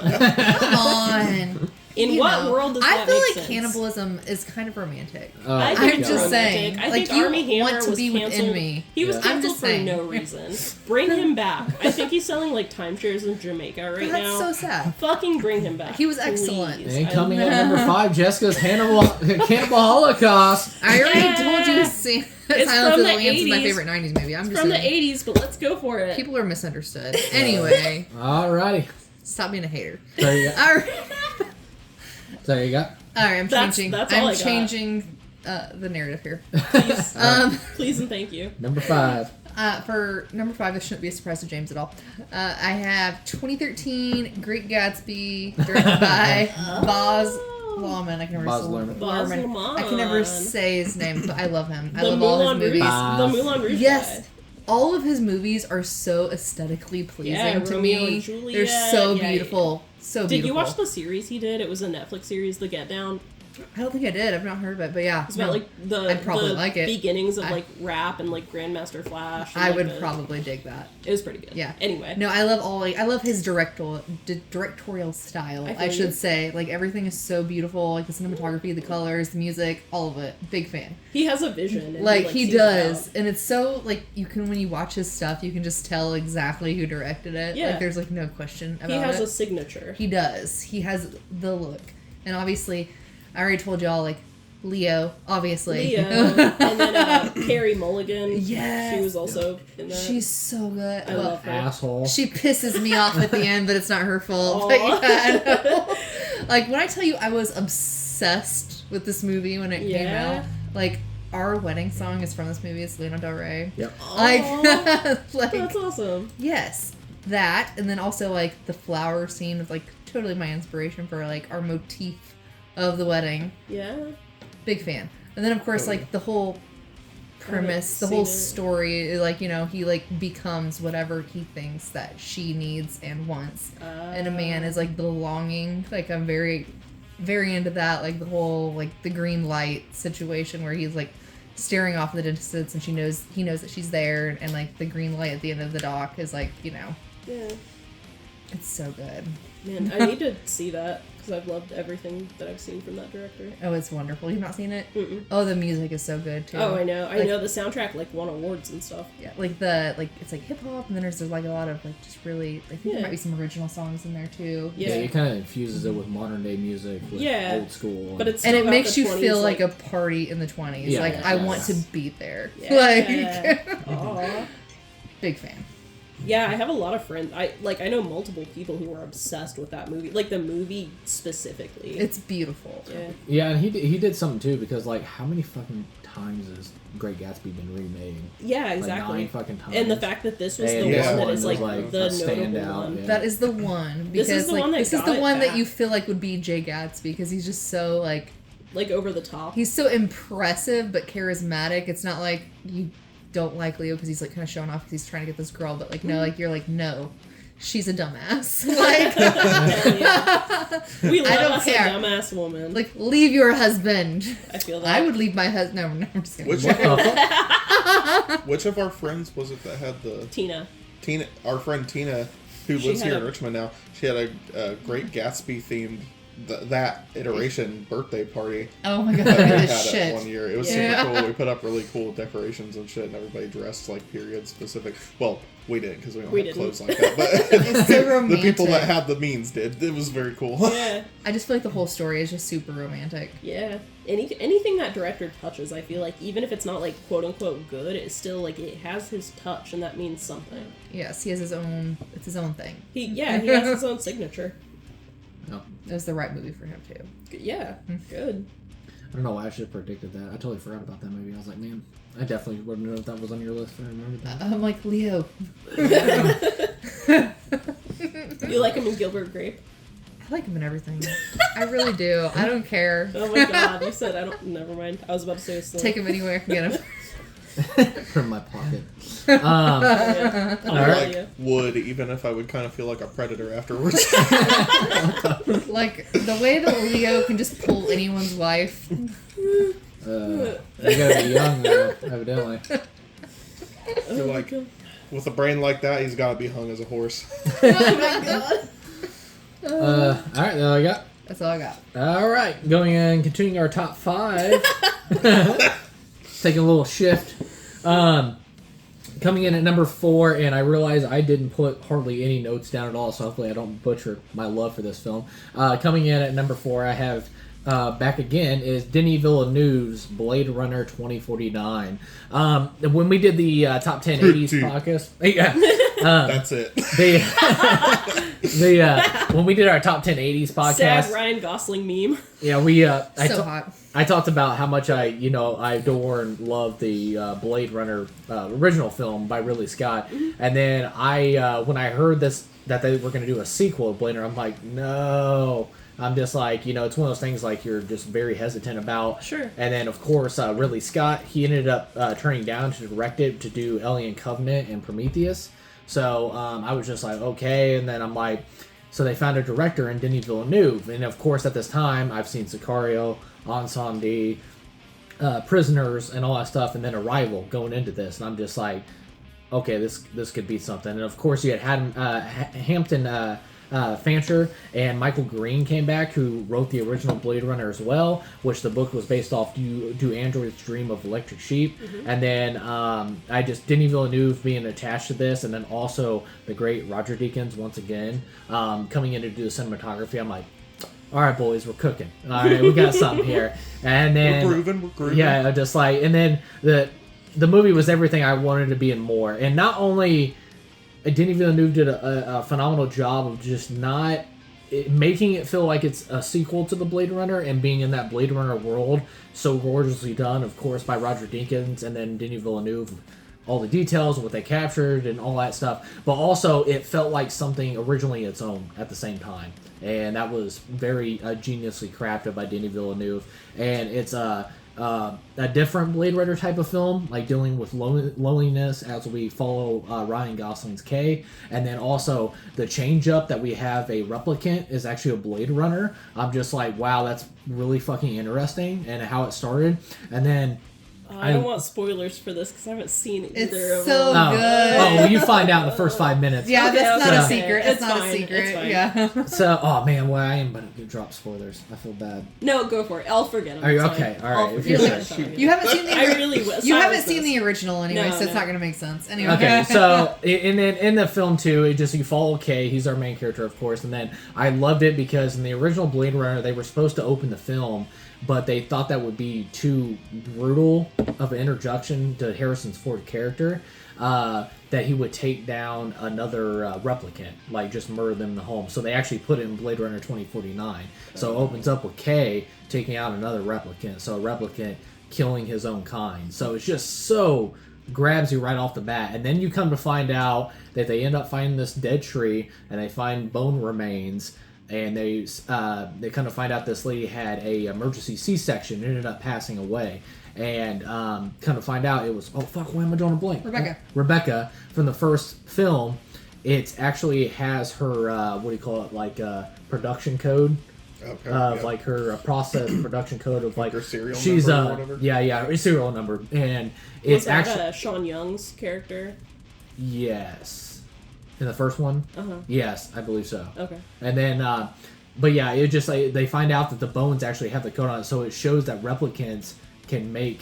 Come on. In You what know, world does I that feel make like sense? cannibalism is kind of romantic. I Oh, think I'm it's just romantic. saying, I like, think you Armie Hammer want to was be within canceled. me. He was Yeah. I'm canceled just for saying. no reason. Bring him back. I think he's selling like timeshares in Jamaica right That's now. so sad. Fucking bring him back. He was excellent. please. And I coming love- at number 5, Jessica's Cannibal Holocaust. I already Yeah. told you Silence It's of from the the Lambs is my 80s. favorite 90s movie. I'm just From the saying. 80s, but let's go for it. People are misunderstood. Anyway, Alrighty. stop being a hater. There you go. Alright, There you go. I'm That's- changing. that's all I'm I got. changing the narrative here. Please, Um, and thank you. Number 5. For number 5, this shouldn't be a surprise to James at all. I have 2013 Great Gatsby, directed by Boz Luhrmann. I can never Baz say Luhrmann. Baz Luhrmann. Luhrmann. I can never say his name, but I love him. I The love all his Moulin Rouge. movies. Baz. The Moulin Rouge. Yes, guy. all of his movies are so aesthetically pleasing Yeah, to Romeo me. and Juliet, They're so yeah, beautiful. So Did beautiful. you watch the series he did? It was a Netflix series, The Get Down. I don't think I did. I've not heard of it, but yeah. It's about like the, I'd probably the like it. beginnings of I- like rap and like Grandmaster Flash. And, I like, would the- probably dig that. It was pretty good. Yeah. Anyway. No, I love I love his directorial style. I I, feel should you. say, like everything is so beautiful, like the cinematography, the colors, the music, all of it. Big fan. He has a vision. And Like he sees it does, out. and it's so like you can when you watch his stuff, you can just tell exactly who directed it. Yeah. Like there's like no question about He has it. a signature. He does. He has the look, and obviously, I already told y'all like Leo, obviously. Leo. And then Carrie Mulligan. Yes. She was also in that. She's so good. I love her. Asshole. She pisses me off at the end, but it's not her fault. Aw. But yeah, no. Like when I tell you I was obsessed with this movie when it came Yeah. out, like our wedding song is from this movie. It's Lana Del Rey. Yep. Like, Aw, like that's awesome. yes, that, and then also like the flower scene was like totally my inspiration for like our motif of the wedding. Yeah. Big fan. And then of course like the whole premise, the whole seen it. story, like, you know, he like becomes whatever he thinks that she needs and wants. And a man is like the longing. Like I'm very into that, like the whole like the green light situation where he's like staring off in the distance and he knows that she's there, and like the green light at the end of the dock is like, you know, Yeah. it's so good. Man, I need to see that because I've loved everything that I've seen from that director. Oh, it's wonderful. You've not seen it? Mm-mm. Oh, the music is so good too. Oh, I know. I Like- know the soundtrack like won awards and stuff. Yeah, like it's like hip hop, and then there's like a lot of like just really. I think Yeah. there might be some original songs in there too. Yeah, Yeah. it kind of infuses it with modern day music, with Yeah. old school. But it's And still it got makes the you 20s, feel like a party in the 20s. Yeah, like yeah, I yeah, want yeah. to be there. Yeah. Like Aw. big fan. Yeah, I have a lot of friends. I know multiple people who are obsessed with that movie, like the movie specifically. It's beautiful. yeah. yeah, and he did something too, because like how many fucking times has Great Gatsby been remade? Yeah, Like exactly. 9 fucking times. And the fact that this was And the this one that one is was, like the a standout, notable one. yeah. That is the one This because is the like one that this is got the it one that back. you feel like would be Jay Gatsby because he's just so like Like over the top. he's so impressive but charismatic. It's not like you don't like Leo because he's like kind of showing off because he's trying to get this girl, but like no, like you're like no, she's a dumbass. Like Hell yeah. We love I don't us care. a dumbass woman. like leave your husband. I feel that. I would leave my husband. No, I'm just kidding. Which What the fuck? which of our friends was it that had the Tina. Tina? Our friend Tina, who She lives had here in a- Richmond now. She had a Great Gatsby themed that iteration birthday party. Oh my god, That we that had is it shit. one year. It was Yeah. super cool. We put up really cool decorations and shit, and everybody dressed like period specific. Well, we didn't because we don't We have didn't. clothes like that. But It's so the people that romantic. had the means did. It was very cool. Yeah. I just feel like the whole story is just super romantic. Yeah. Anything that director touches, I feel like, even if it's not like quote unquote good, it's still like it has his touch, and that means something. Yes, he has his own. It's his own thing. He has his own signature. No. It was the right movie for him too. Yeah. Good. I don't know why I should have predicted that. I totally forgot about that movie. I was like, man, I definitely wouldn't know if that was on your list. I remember that. I'm like Leo. You like him in Gilbert Grape? I like him in everything. I really do. I don't care. Oh my god, you said I don't. Never mind. I was about to say a slow. Take him anywhere I can get him. From my pocket. Yeah. All right. Yeah. Would even if I would kind of feel like a predator afterwards. Like the way that Leo can just pull anyone's wife. You gotta be young though, evidently. I feel like with a brain like that, he's got to be hung as a horse. Oh my god. Alright, then I got That's all I got. All right, going in, continuing our top 5. Taking a little shift. Coming in at number 4, and I realize I didn't put hardly any notes down at all, so hopefully I don't butcher my love for this film. Coming in at number 4, I have back again is Denis Villeneuve's Blade Runner 2049. When we did the top 10 80s podcast, yeah, That's it. when we did our top 10 80s podcast, Sad Ryan Gosling meme. yeah, we Hot. I talked about how much I adore and love the Blade Runner original film by Ridley Scott, and then when I heard that they were going to do a sequel of Blade Runner, I'm like, no. I'm just like, it's one of those things like you're just very hesitant about. Sure. And then, of course, Ridley Scott, he ended up turning down to direct it to do Alien Covenant and Prometheus. So I was just like, okay. And then I'm like, so they found a director in Denis Villeneuve. And, of course, at this time, I've seen Sicario, Ensemble, Prisoners, and all that stuff, and then Arrival going into this. And I'm just like, okay, this could be something. And, of course, you had Hampton... Fancher and Michael Green came back, who wrote the original Blade Runner as well, which the book was based off Do Androids Dream of Electric Sheep? And then Denis Villeneuve being attached to this, and then also the great Roger Deakins once again coming in to do the cinematography. I'm like, all right, boys, we're cooking. All right, we got something here. And then We're grooving. Yeah, just like, and then the movie was everything I wanted to be and more. And not only Denis Villeneuve did a phenomenal job of just not making it feel like it's a sequel to the Blade Runner and being in that Blade Runner world so gorgeously done, of course, by Roger Deakins and then Denis Villeneuve, all the details, what they captured and all that stuff. But also it felt like something originally its own at the same time. And that was very geniusly crafted by Denis Villeneuve. And it's a different Blade Runner type of film, like dealing with loneliness as we follow Ryan Gosling's Kay, and then also the change up that we have a replicant is actually a Blade Runner. I'm just like, wow, that's really fucking interesting, and how it started. And then I don't want spoilers for this because I haven't seen either It's of so them. good. well, you find out in the first 5 minutes. Yeah, Okay, that's not okay. a secret. It's It's not fine, a secret. it's fine. Yeah. So, oh man, well, I am going to drop spoilers. I feel bad. No, go for it. I'll forget them. Are you It's okay? fine. All right, I'll if forget you're them. sure. You haven't seen the I really will. You haven't Silence seen the this. original anyway, No, so it's no. not going to make sense. Anyway. Okay, so and then in the film too, you follow Kay. He's our main character, of course. And then I loved it because in the original Blade Runner, they were supposed to open the film, but they thought that would be too brutal of an introduction to Harrison's Ford character, that he would take down another replicant, like just murder them in the home. So they actually put it in Blade Runner 2049. So it opens up with Kay taking out another replicant. So a replicant killing his own kind. So it's just so grabs you right off the bat. And then you come to find out that they end up finding this dead tree, and they find bone remains. And they kind of find out this lady had a emergency C-section and ended up passing away. And kind of find out it was, oh fuck, why am I drawing a blank? Rebecca from the first film. It actually has her, what do you call it, like production code. Okay, Like her process production code of like her serial she's number or whatever? yeah her serial number, and Was it's that actually Sean Young's character? yes. In the first one? Yes, I believe so. Okay. And then, but yeah, it just like they find out that the bones actually have the code on it, so it shows that replicants can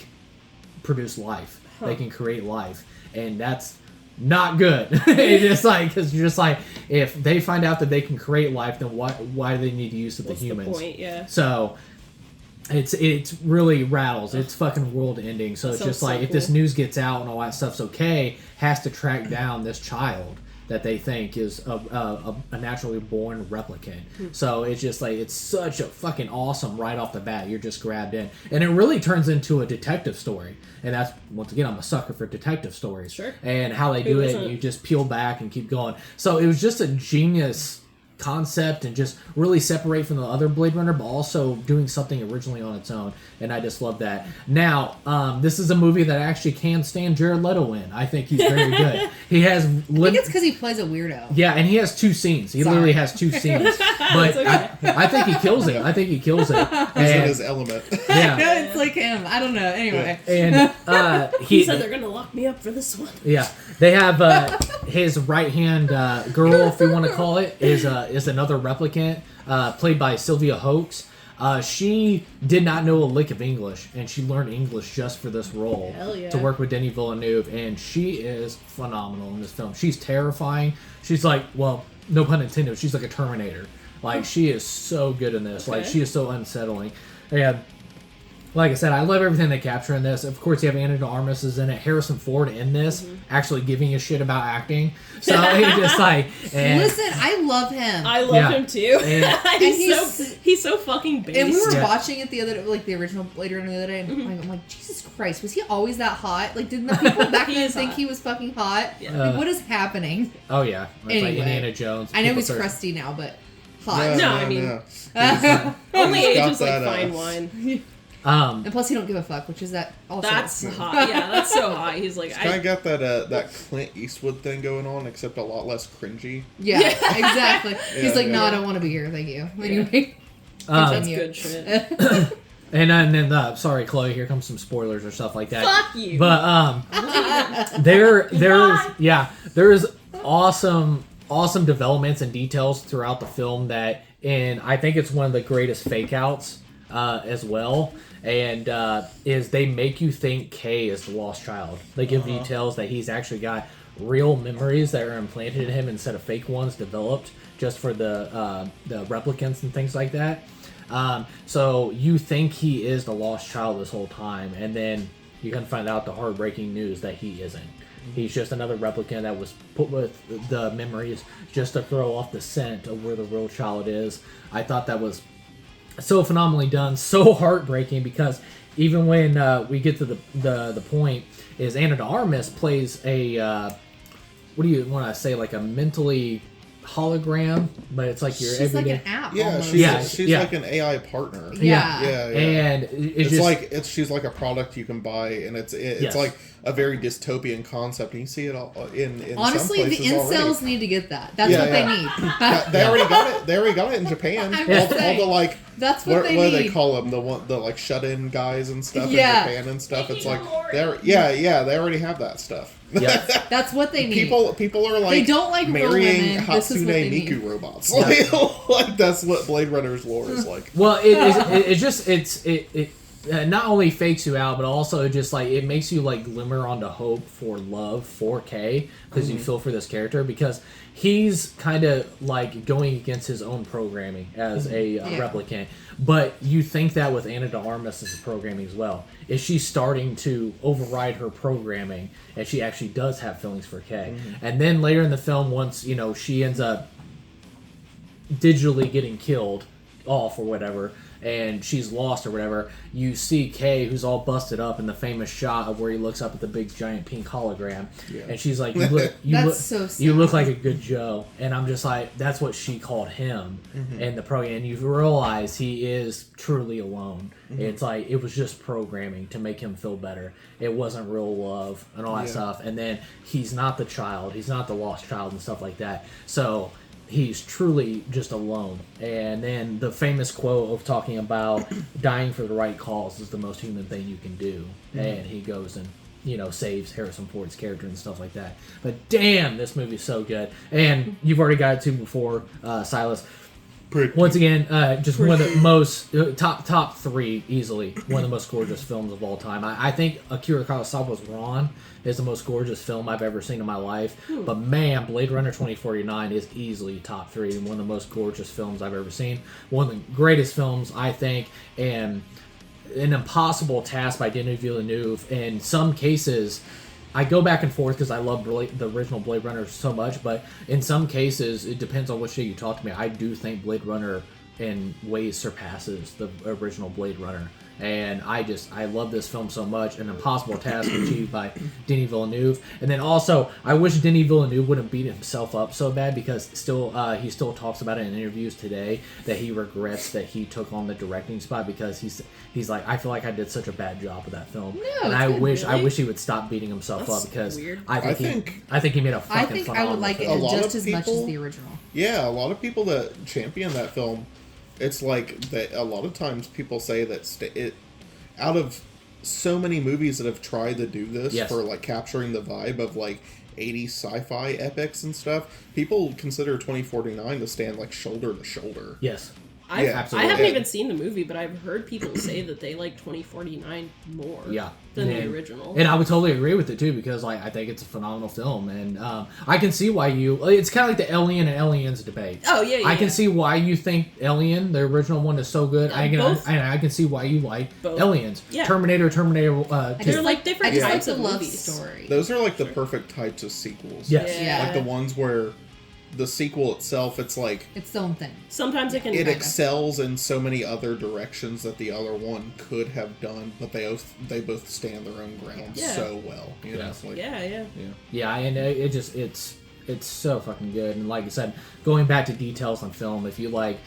produce life. They can create life, and that's not good. It's just like, because you're just like, if they find out that they can create life, then why do they need to use What's the humans? the point? Yeah. So it's really rattles. It's fucking world ending. So it's Sounds just like so if this cool. news gets out and all that stuff's okay, has to track down this child that they think is a naturally born replicant. So it's just like, it's such a fucking awesome right off the bat. You're just grabbed in. And it really turns into a detective story. And that's, once again, I'm a sucker for detective stories. Sure. And how they Who do it, isn't? and you just peel back and keep going. So it was just a genius concept and just really separate from the other Blade Runner, but also doing something originally on its own, and I just love that. Now, this is a movie that actually can stand Jared Leto in. I think he's very good. He has I think it's because he plays a weirdo. yeah, and he has 2 scenes. He Sorry. literally has 2 scenes, but okay. I think he kills it. I think he kills it. He's in And, his element. yeah, No, it's like him. I don't know. Anyway. and He said they're gonna lock me up for this one. yeah, they have his right hand girl, if you want to call it, is is another replicant played by Sylvia Hoeks. She did not know a lick of English, and she learned English just for this role Hell yeah. to work with Denis Villeneuve, and she is phenomenal in this film. She's terrifying. She's like, well, no pun intended, she's like a Terminator. Like, she is so good in this. Like, she is so unsettling. And like I said, I love everything they capture in this. Of course, you have Ana de Armas is in it. Harrison Ford in this, actually giving a shit about acting. So it's just like, and, Listen, I love him. I love him too. And- he's so fucking based. And we were Yeah. watching it the other, like the original Blade Runner the other day, and I'm like, Jesus Christ, was he always that hot? Like, didn't the people back He then is think hot. he was fucking hot? Yeah. Like, what is happening? oh yeah, it's like Anyway. Indiana Jones. I know People he's start- crusty now, but hot. No, I mean- no. Only He's got ages like that, fine wine. And plus, he don't give a fuck, which is that also. That's hot. Yeah, that's so hot. He's like, Kind of got that Clint Eastwood thing going on, except a lot less cringy. Yeah, exactly. Yeah, He's like, yeah. no, I don't want to be here, thank you. Anyway, that's continue. good shit. And then, sorry, Chloe, here comes some spoilers or stuff like that. Fuck you. But there's awesome developments and details throughout the film and I think it's one of the greatest fake outs as well. And is they make you think Kay is the lost child. They give details that he's actually got real memories that are implanted in him instead of fake ones developed just for the replicants and things like that. So you think he is the lost child this whole time, and then you can find out the heartbreaking news that he isn't. He's just another replicant that was put with the memories just to throw off the scent of where the real child is. I thought that was so phenomenally done, so heartbreaking, because even when we get to the point is Ana de Armas plays a what do you want to say, like a mentally hologram, but it's like your She's like everyday. an app. Yeah, almost. she's Yeah. like an AI partner. Yeah. Yeah. And It's just like she's like a product you can buy, and it's Yes. like a very dystopian concept, and you see it all in Honestly, some the places incels already. need to get that. That's Yeah, what yeah. they need. They already got it. They already got it in Japan. I'm All, just all saying. the like, That's what they what do need. they call them? The like shut-in guys and stuff Yeah. in Japan and stuff. It's like Hikikomori. they already have that stuff. yeah. That's what they need. People are like They don't like real marrying women. This is Hatsune what they Miku need. robots. Like that's what Blade Runner's lore is like. Well, it not only fakes you out, but also just like it makes you like glimmer onto hope for love for Kay, because you feel for this character, because he's kind of like going against his own programming as a replicant. But you think that with Ana de Armas as a programming as well. Is she starting to override her programming, and she actually does have feelings for Kay? And then later in the film, once she ends up digitally getting killed off or whatever, and she's lost or whatever, you see Kay, who's all busted up in the famous shot of where he looks up at the big giant pink hologram, and she's like, you look like a good Joe. And I'm just like, that's what she called him in the program. And you realize he is truly alone. It's like, it was just programming to make him feel better. It wasn't real love and all that stuff. And then he's not the child, he's not the lost child and stuff like that. So he's truly just alone. And then the famous quote of talking about dying for the right cause is the most human thing you can do. And he goes and saves Harrison Ford's character and stuff like that. But damn, this movie's so good. And you've already got it too before, Silas. Once again, just one of the most top three easily. One of the most gorgeous films of all time. I think Akira Kurosawa's Ron is the most gorgeous film I've ever seen in my life. But man, Blade Runner 2049 is easily top three and one of the most gorgeous films I've ever seen. One of the greatest films, I think, and an impossible task by Denis Villeneuve. In some cases, I go back and forth because I love the original Blade Runner so much, but in some cases, it depends on which day you talk to me. I do think Blade Runner in ways surpasses the original Blade Runner. And I love this film so much. An impossible task achieved by Denis Villeneuve. And then also, I wish Denis Villeneuve wouldn't beat himself up so bad, because he still talks about it in interviews today that he regrets that he took on the directing spot, because he's like, I feel like I did such a bad job with that film. No, and it's I good, wish really. he would stop beating himself That's up, because weird. I think he made a fucking I think I phenomenal would like it film. A lot just of as much as people- the original. Yeah, a lot of people that champion that film, it's like that. A lot of times people say that out of so many movies that have tried to do this Yes. for like capturing the vibe of like 80s sci-fi epics and stuff. People consider 2049 to stand like shoulder to shoulder. Yes. I absolutely. haven't Yeah. even seen the movie, but I've heard people say that they like 2049 more Yeah. than And- the original. And I would totally agree with it too, because like I think it's a phenomenal film, and I can see why you. It's kind of like the Alien and Aliens debate. Oh, yeah, I can yeah. see why you think Alien, the original one, is so good. Both. I can see why you like Both. Aliens. Yeah. Terminator 2. They're like different I just types like of the love movies. story. Those are like the perfect types of sequels. Yes. Yeah. Like the ones where the sequel itself, it's like It's its own thing. Sometimes it can. it excels in so many other directions that the other one could have done, but they both stand their own ground Yeah. so well. You know, Yeah. it's like, Yeah. Yeah, and it's so fucking good. And like I said, going back to details on film, if you like,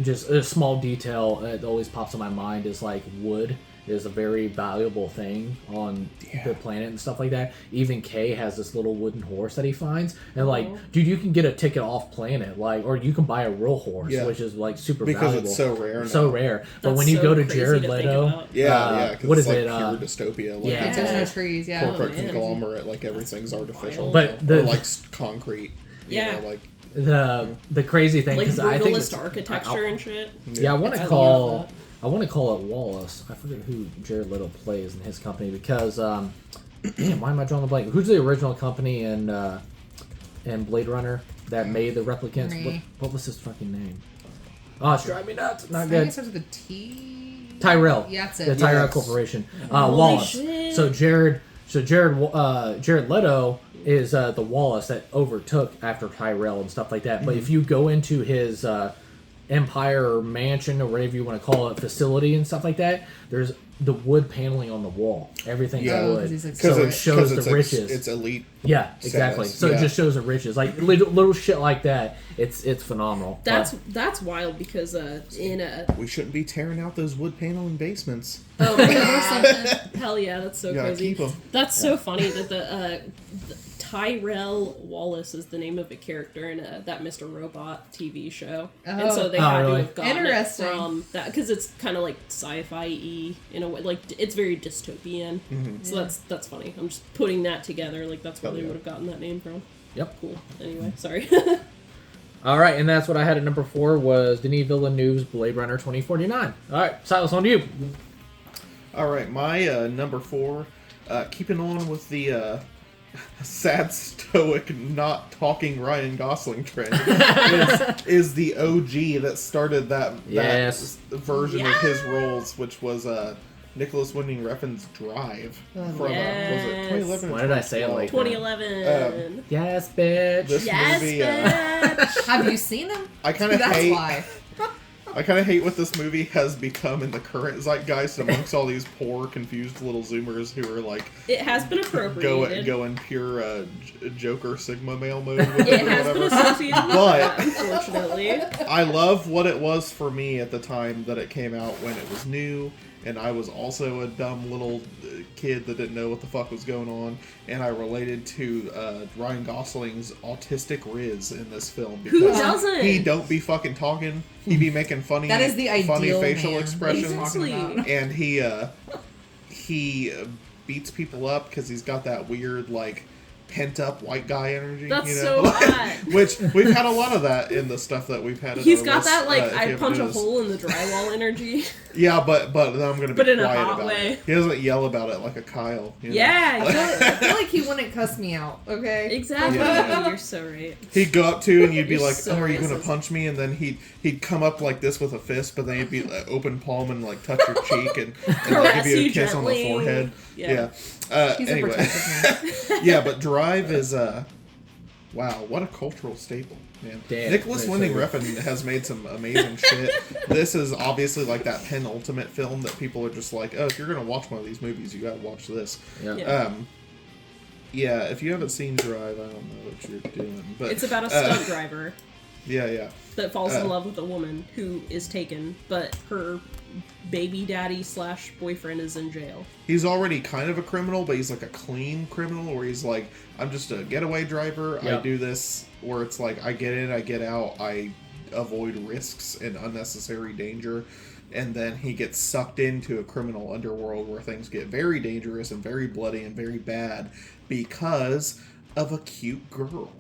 just a small detail that always pops in my mind is like wood is a very valuable thing on the planet and stuff like that. Even Kay has this little wooden horse that he finds, and like, dude, you can get a ticket off planet, like, or you can buy a real horse, Yeah. which is like super because valuable. it's so rare. So now. rare. But That's when you so go to crazy Jared to think Leto, about. Yeah, because what it's is like it? pure dystopia. Like, yeah. it's There's a no trees, yeah. corporate man. conglomerate. Like everything's artificial. But the- or like concrete. Yeah. You know, like the crazy thing, Like because I think brutalist architecture and shit. yeah, I want I to love call. that. I want to call it Wallace. I forget who Jared Leto plays in his company because, damn, why am I drawing the blank? Who's the original company in Blade Runner that made the replicants? Me. What was his fucking name? Oh, it's driving me nuts. Not I think good. it starts with a T. Tyrell. Yeah, that's The it. Tyrell Yes. Corporation. Holy Wallace. shit. So Jared Leto is the Wallace that overtook after Tyrell and stuff like that. But if you go into his empire or mansion or whatever you want to call it, facility and stuff like that, there's the wood paneling on the wall. Everything's Yeah. wood. 'Cause he's like So it shows the it's riches. It's elite. Yeah, exactly. status, So it yeah. just shows the riches. Like little shit like that. It's phenomenal. That's wild because in a We shouldn't be tearing out those wood paneling basements. oh yeah, hell yeah, that's so You gotta crazy. keep 'em. That's so funny that the Tyrell Wallace is the name of a character in that Mr. Robot TV show, and so they Oh, had really? to have gotten Interesting. it from that because it's kind of like sci-fi-y in a way, like it's very dystopian. So that's funny. I'm just putting that together. Like that's where Hell they yeah. would have gotten that name from. Yep. Cool. Anyway, sorry. All right, and that's what I had at number 4 was Denis Villeneuve's Blade Runner 2049. All right, Silas, on to you. All right, my number 4, keeping on with the sad, stoic, not talking Ryan Gosling trend, is the OG that started that Yes. version of his roles, which was Nicholas Winding Refn's Drive from was it Yes. 2011? or Why did I say it like 2011. Yes, bitch. This Yes, movie, bitch. Have you seen them? I kind of That's hate. why. I kind of hate what this movie has become in the current zeitgeist amongst all these poor, confused little Zoomers who are like It has been appropriated. going pure Joker Sigma male mode with It it or has been whatever. associated with But- that, unfortunately. I love what it was for me at the time that it came out when it was new, and I was also a dumb little kid that didn't know what the fuck was going on, and I related to Ryan Gosling's autistic Riz in this film because doesn't? he don't be fucking talking, he be making funny That is the funny ideal facial man. expressions, Exactly. and he beats people up because he's got that weird like pent up white guy energy. That's you know? so hot. Which we've had a lot of that in the stuff that we've had. In He's our got list, that like if you I haven't punch a noticed. hole in the drywall energy. Yeah, but then I'm gonna be But in a quiet hot about way. it. He doesn't yell about it like a Kyle. You know? Yeah, I feel like he wouldn't cuss me out, okay? exactly. Yeah. You're so right. He'd go up to and you'd be You're like, so "Oh, are you gonna racist. punch me?" And then he'd come up like this with a fist, but then he'd be like, open palm and like touch your cheek and like, Caress give you a you kiss on the gently. forehead. Yeah. He's a Anyway, protective man. yeah, but Drive is wow, what a cultural staple, man. Damn, Nicholas that's Winding so Refn has made some amazing shit. This is obviously like that penultimate film that people are just like, oh, if you're gonna watch one of these movies, you gotta watch this. Yeah. Yeah. Yeah, if you haven't seen Drive, I don't know what you're doing. But It's about a stunt driver yeah. that falls in love with a woman who is taken, but her baby daddy / boyfriend is in jail. He's already kind of a criminal, but he's like a clean criminal where he's like, I'm just a getaway driver. Yeah. I do this where it's like I get in, I get out, I avoid risks and unnecessary danger. and then he gets sucked into a criminal underworld where things get very dangerous and very bloody and very bad because of a cute girl.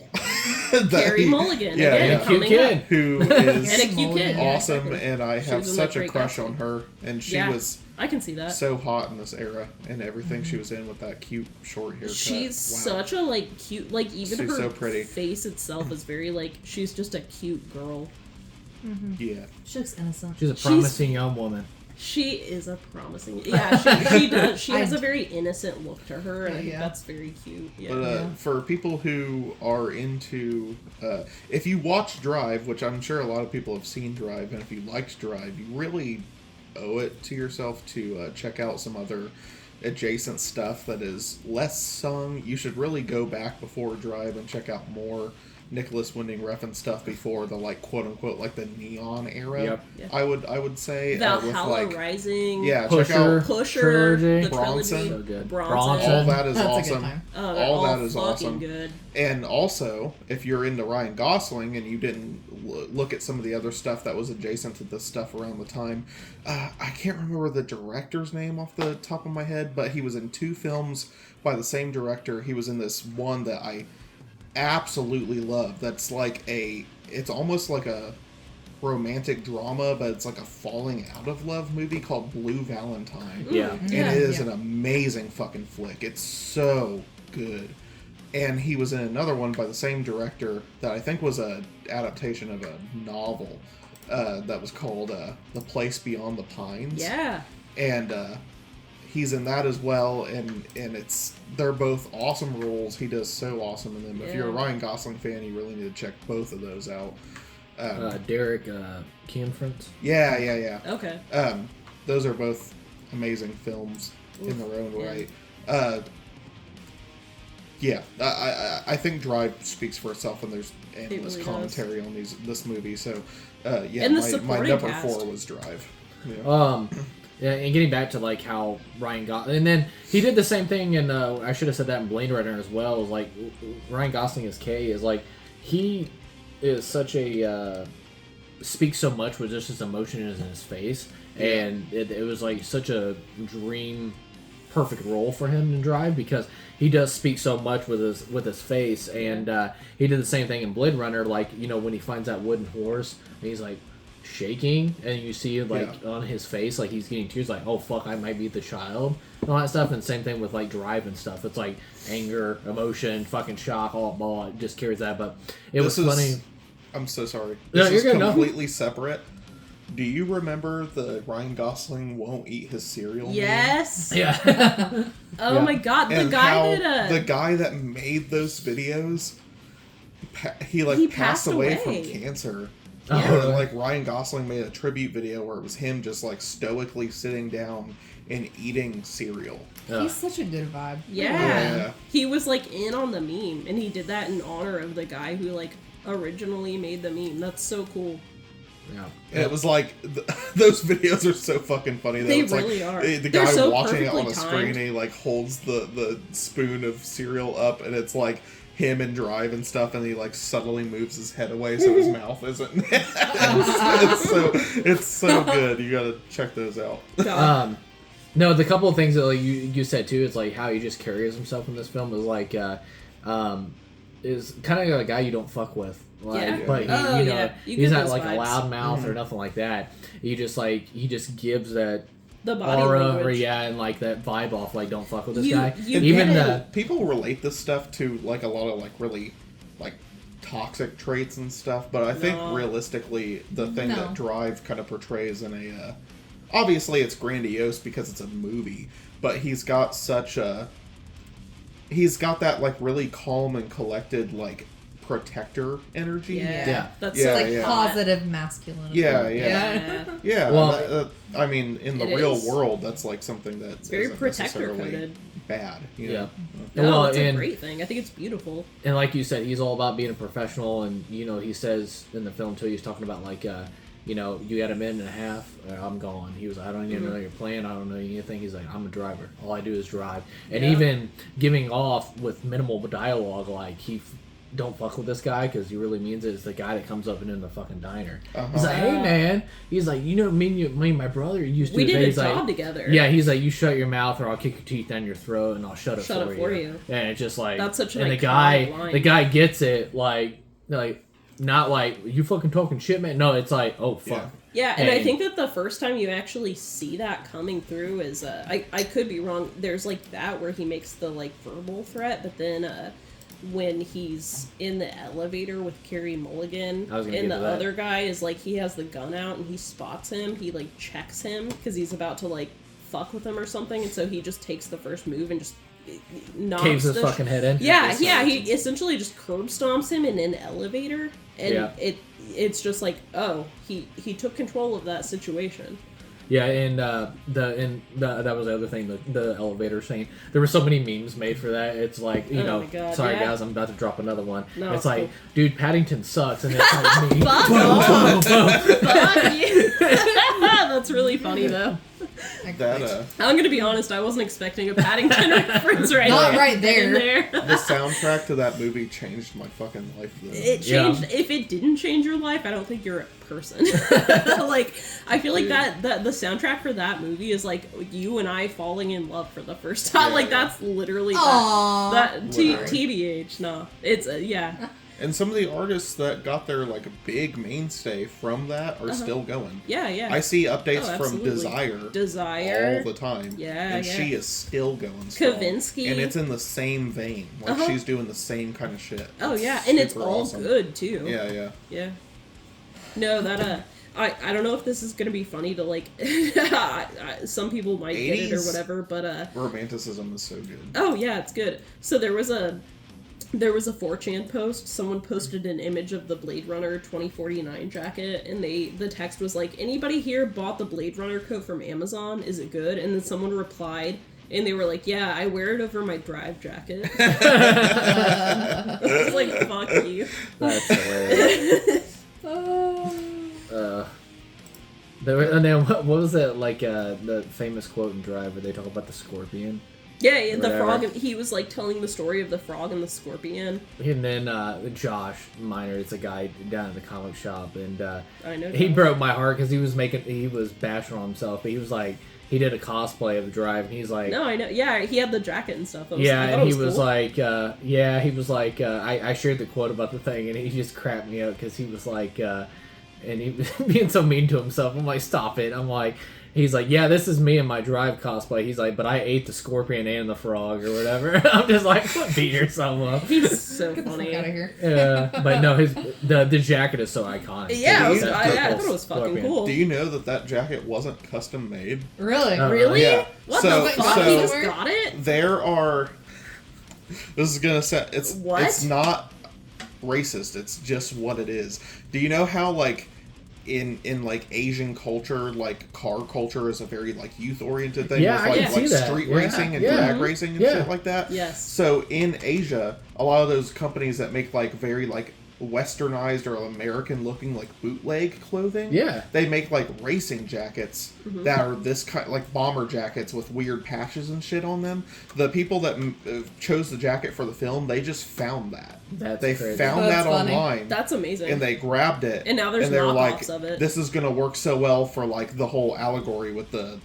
Carrie Mulligan, yeah, again, yeah. Cute coming kid. up. Who And a is cute kid. Yeah, awesome, exactly. and I She have was in such the a Great crush Gatsby. on her, and she Yeah. was I can see that. so hot in this era, and everything she was in with that cute short haircut. She's Wow. such a like cute, like even She's her so pretty. face itself is very like she's just a cute girl. Yeah. She looks innocent. She's a promising young woman. She is a promising. Yeah, she does. She has a very innocent look to her, and I think Yeah. that's very cute. Yeah. But Yeah. for people who are into, if you watch Drive, which I'm sure a lot of people have seen Drive, and if you liked Drive, you really owe it to yourself to check out some other adjacent stuff that is less sung. You should really go back before Drive and check out more Nicholas Winding Refn stuff before the like quote unquote like the neon era. Yep. Yeah. I would say Valhalla with like Rising. yeah, check Pusher. out Pusher. Trilogy. The Bronson. trilogy. So good. Bronson. all that is That's a good awesome. time. Oh, they're all that is fucking awesome. good. And also, if you're into Ryan Gosling and you didn't look at some of the other stuff that was adjacent to this stuff around the time, I can't remember the director's name off the top of my head, but he was in 2 films by the same director. He was in this one that I absolutely love. That's like it's almost like a romantic drama, but it's like a falling out of love movie called Blue Valentine. Yeah. And Yeah, it is yeah. an amazing fucking flick. It's so good. And he was in another one by the same director that I think was a adaptation of a novel that was called The Place Beyond the Pines. Yeah. And he's in that as well, and they're both awesome roles. He does so awesome in them. If you're a Yeah. Ryan Gosling fan, you really need to check both of those out. Derek Kienfrance. Yeah. Okay. Those are both amazing films in their own yeah. right. I think Drive speaks for itself, and there's endless really commentary on this movie. So, And the my supporting number cast. 4 was Drive. Yeah. Yeah, and getting back to like how Ryan Gosling, and then he did the same thing, and I should have said that in Blade Runner as well. Is like Ryan Gosling as Kay is like he is such a speaks so much with just his emotion in his face, and it was like such a dream perfect role for him to Drive because he does speak so much with his face, and he did the same thing in Blade Runner. Like when he finds that wooden horse, and he's like shaking, and you see like on his face like he's getting tears, like oh fuck, I might be the child and all that stuff. And same thing with like Drive and stuff. It's like anger, emotion, fucking shock, all it just carries that. But was funny. I'm so sorry. No, This you're is good, no. completely separate. Do you remember the Ryan Gosling won't eat his cereal meme? Yes. Yeah. Oh Yeah. my god, the And guy how that the guy that made those videos, he He passed passed away away. from cancer. Oh, And, really? like Ryan Gosling made a tribute video where it was him just like stoically sitting down and eating cereal. He's such a good vibe. Yeah. He was like in on the meme, and he did that in honor of the guy who like originally made the meme. That's so cool. Yeah. And it was like those videos are so fucking funny. Though. They It's really like, are. The They're guy so watching it on a perfectly screen, timed. and he like holds the spoon of cereal up, and it's like him and Drive and stuff, and he like subtly moves his head away so his mouth isn't. it's so good. You gotta check those out. God. No, the couple of things that like, you said too is like how he just carries himself in this film is like is kind of a guy you don't fuck with. Like, Yeah. but he, Oh, you know, yeah. You he's get not those like vibes. a loud mouth or nothing like that. He just gives that The body aura, language. or yeah, and like that vibe off. Like, don't fuck with this You- guy. you Even get the it. People relate this stuff to like a lot of like really like toxic traits and stuff, but I think No. realistically the thing No. that Drive kind of portrays in a obviously it's grandiose because it's a movie, but he's got that like really calm and collected like protector energy. Yeah. That's Yeah, like yeah. hot. Positive masculinity. Yeah. Yeah. Well- I mean, in the It real is. world, that's like something that very isn't protector necessarily coded. bad. You yeah. know? No, Well, it's a and- great thing. I think it's beautiful. And like you said, he's all about being a professional, and he says in the film too, he's talking about like you got a minute and a half, I'm gone. He was like, I don't even know your plan, I don't know anything. He's like, I'm a driver, all I do is drive. And Yeah. even giving off with minimal dialogue, like he don't fuck with this guy because he really means it. It's the guy that comes up in the fucking diner. Uh-huh. He's like, hey man, he's like, you know, me and my brother used to. We did a he's job like, together. Yeah, he's like, you shut your mouth or I'll kick your teeth down your throat and I'll shut it for you. And it's just like, that's such an and iconic line. the guy gets it like not like you fucking talking shit, man. No, it's like, oh fuck. Yeah, and I think that the first time you actually see that coming through is, I could be wrong, there's, like, that where he makes the, like, verbal threat, but then, when he's in the elevator with Carey Mulligan, and the other guy is, like, he has the gun out, and he spots him, he, like, checks him, because he's about to, like, fuck with him or something, and so he just takes the first move and just knocks caves his fucking head in. Yeah, he essentially just curb stomps him in an elevator, and it's just like, oh, he took control of that situation. Yeah, and that was the other thing, the elevator scene. There were so many memes made for that. It's like, you know, God, sorry guys, I'm about to drop another one. No, it's like, cool. dude, Paddington sucks, and it's like me. Fuck off! Fuck you! That's really funny though. I'm gonna be honest, I wasn't expecting a Paddington reference Not right there. The soundtrack to that movie changed my fucking life, though. It changed. Yeah. If it didn't change your life, I don't think you're a person. Like, I feel like that the soundtrack for that movie is like you and I falling in love for the first time. Like, that's literally that TBH. No, it's yeah. And some of the artists that got their like big mainstay from that are still going. Yeah. I see updates from Desire all the time. Yeah, and she is still going strong. Kavinsky. And it's in the same vein. Like she's doing the same kind of shit. Oh yeah, and it's all awesome. Good too. Yeah. No, that I don't know if this is gonna be funny to like some people might get it or whatever, but romanticism is so good. Oh yeah, it's good. So there was a 4chan post. Someone posted an image of the Blade Runner 2049 jacket, and the text was like, anybody here bought the Blade Runner coat from Amazon? Is it good? And then someone replied, and they were like, yeah, I wear it over my drive jacket. It's like, fuck you. That's hilarious. And then what was it, like, the famous quote in Drive where they talk about the scorpion? Yeah, the frog. He was like telling the story of the frog and the scorpion. And then Josh Miner, it's a guy down at the comic shop, and I know he broke my heart because he was bashing on himself, but he was like, he did a cosplay of the Drive, and he's like, no, I know, yeah, he had the jacket and stuff. And he was like, I shared the quote about the thing, and he just cracked me up because he was like, and he was being so mean to himself. I'm like, stop it. I'm like. He's like, yeah, this is me in my Drive cosplay. He's like, but I ate the scorpion and the frog or whatever. I'm just like, beat yourself up. He's so funny. Get the fuck out of here. Yeah, but no, the jacket is so iconic. Yeah, I thought it was fucking cool. Do you know that jacket wasn't custom made? Really? Really? Yeah. What the fuck? He just got it? There are. This is gonna set. What? It's not racist. It's just what it is. Do you know how like? In like Asian culture, like car culture is a very like youth oriented thing with like street racing and drag racing and shit like that. Yes. So in Asia, a lot of those companies that make like very like westernized or American looking like bootleg clothing, they make like racing jackets that are this kind, like bomber jackets with weird patches and shit on them. The people that chose the jacket for the film, they just found that. They found that funny. online. That's amazing. And they grabbed it. And now there's knockoffs of it. This is going to work so well for like the whole allegory with the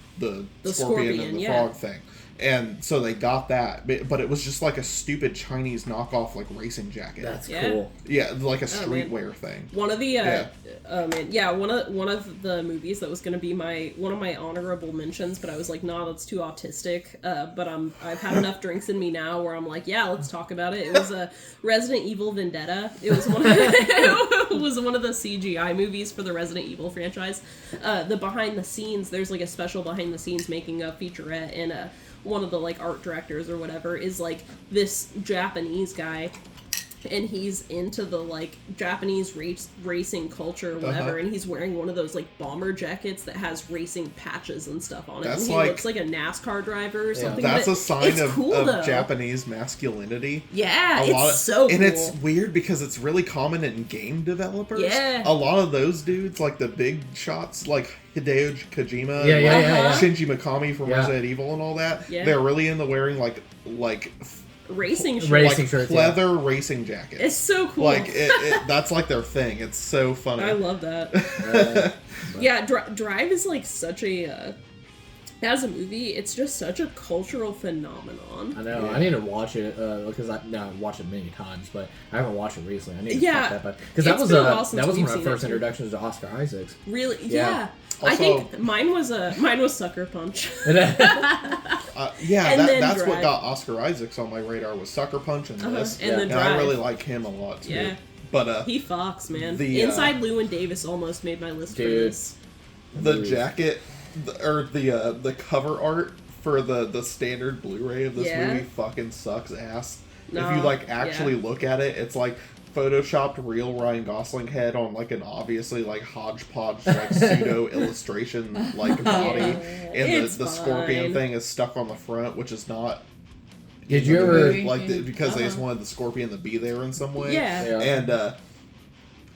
scorpion and the frog thing. And so they got that, but it was just like a stupid Chinese knockoff like racing jacket. That's cool. Yeah, like a streetwear thing. One of the one of the movies that was going to be one of my honorable mentions, but I was like, nah, that's too autistic. But I've had enough drinks in me now where I'm like, yeah, let's talk about it. It was a Resident Evil Vendetta. It was one of the CGI movies for the Resident Evil franchise. The behind the scenes, there's like a special behind the scenes making a featurette, and one of the like art directors or whatever is like this Japanese guy, and he's into the like Japanese racing culture or whatever, and he's wearing one of those like bomber jackets that has racing patches and stuff on it. That's and he looks like a NASCAR driver or something. That's a sign of Japanese masculinity. Yeah, it's so cool. And it's weird because it's really common in game developers. Yeah. A lot of those dudes, like the big shots, like Hideo Kojima, Shinji Mikami from Resident Evil and all that, they're really into wearing like racing shirt. Racing like shirts, leather racing jackets. It's so cool. Like that's like their thing. It's so funny. I love that. Yeah, Drive is like such a as a movie, it's just such a cultural phenomenon. I know. I need to watch it because I've watched it many times, but I haven't watched it recently. I need to Yeah. fuck that back because that It's was been a while since that was we've one of seen my first it, too. introductions to Oscar Isaacs. Really? Yeah. Yeah. I Also- think mine was Sucker Punch. Yeah, And then that's what Drive. got Oscar Isaacs on my radar was Sucker Punch and this, And then and I Drive. really like him a lot too. Yeah. But He fox, man. The, Inside Llewyn Davis almost made my list for Dude. this. the jacket or the cover art for the standard Blu-ray of this Yeah. movie fucking sucks ass. If No, you like actually yeah. look at it, it's like photoshopped real Ryan Gosling head on like an obviously like hodgepodge like pseudo illustration like body, and It's the scorpion fine. thing is stuck on the front, which is not. Did you ever? like because they just wanted the scorpion to be there in some way? Yeah. Yeah. And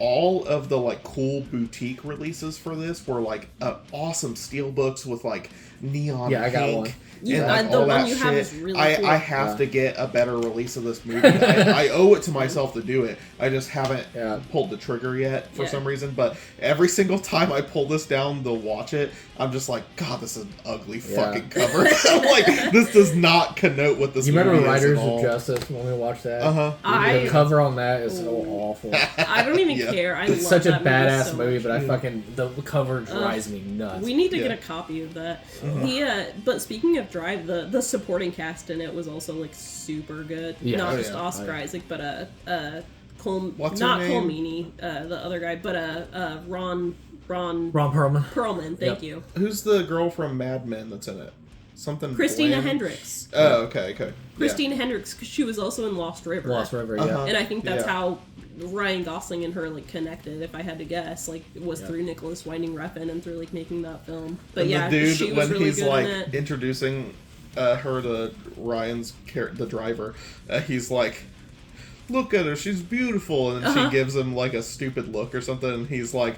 all of the like cool boutique releases for this were like awesome steel books with like neon Yeah, I got pink one. Yeah, and like the all one that you shit. have is really cool. I have to get a better release of this movie. I owe it to myself to do it. I just haven't Yeah. pulled the trigger yet for Yeah. some reason. But every single time I pull this down to watch it, I'm just like, God, this is an ugly Yeah. fucking cover. I'm like, this does not connote what this You movie remember is Riders at all. of Justice when we watched that? Uh-huh. The cover on that is so awful. I don't even Yeah. care. I It's love such a that badass so movie, much. but I fucking the cover drives me nuts. We need to get Yeah. a copy of that. But speaking of Drive, the supporting cast in it was also like super good. Yeah. Not Oh, just yeah. Oscar Oh, yeah. Isaac, but Cole, What's her not name? Cole Meany, the other guy, but Ron Ron Perlman. Perlman. Thank Yep. you, Who's the girl from Mad Men that's in it? Something. Christina Bland? Hendricks. Oh, okay. Yeah. Christina Hendricks, because she was also in Lost River. Lost River, yeah. Uh-huh. And I think that's Yeah. how Ryan Gosling and her like connected. If I had to guess, like was Yeah. through Nicholas Winding Refn and through like making that film. But And yeah, the dude, she was when really he's good like in it. introducing her to Ryan's the driver, he's like, "Look at her, she's beautiful," and she gives him like a stupid look or something, and he's like,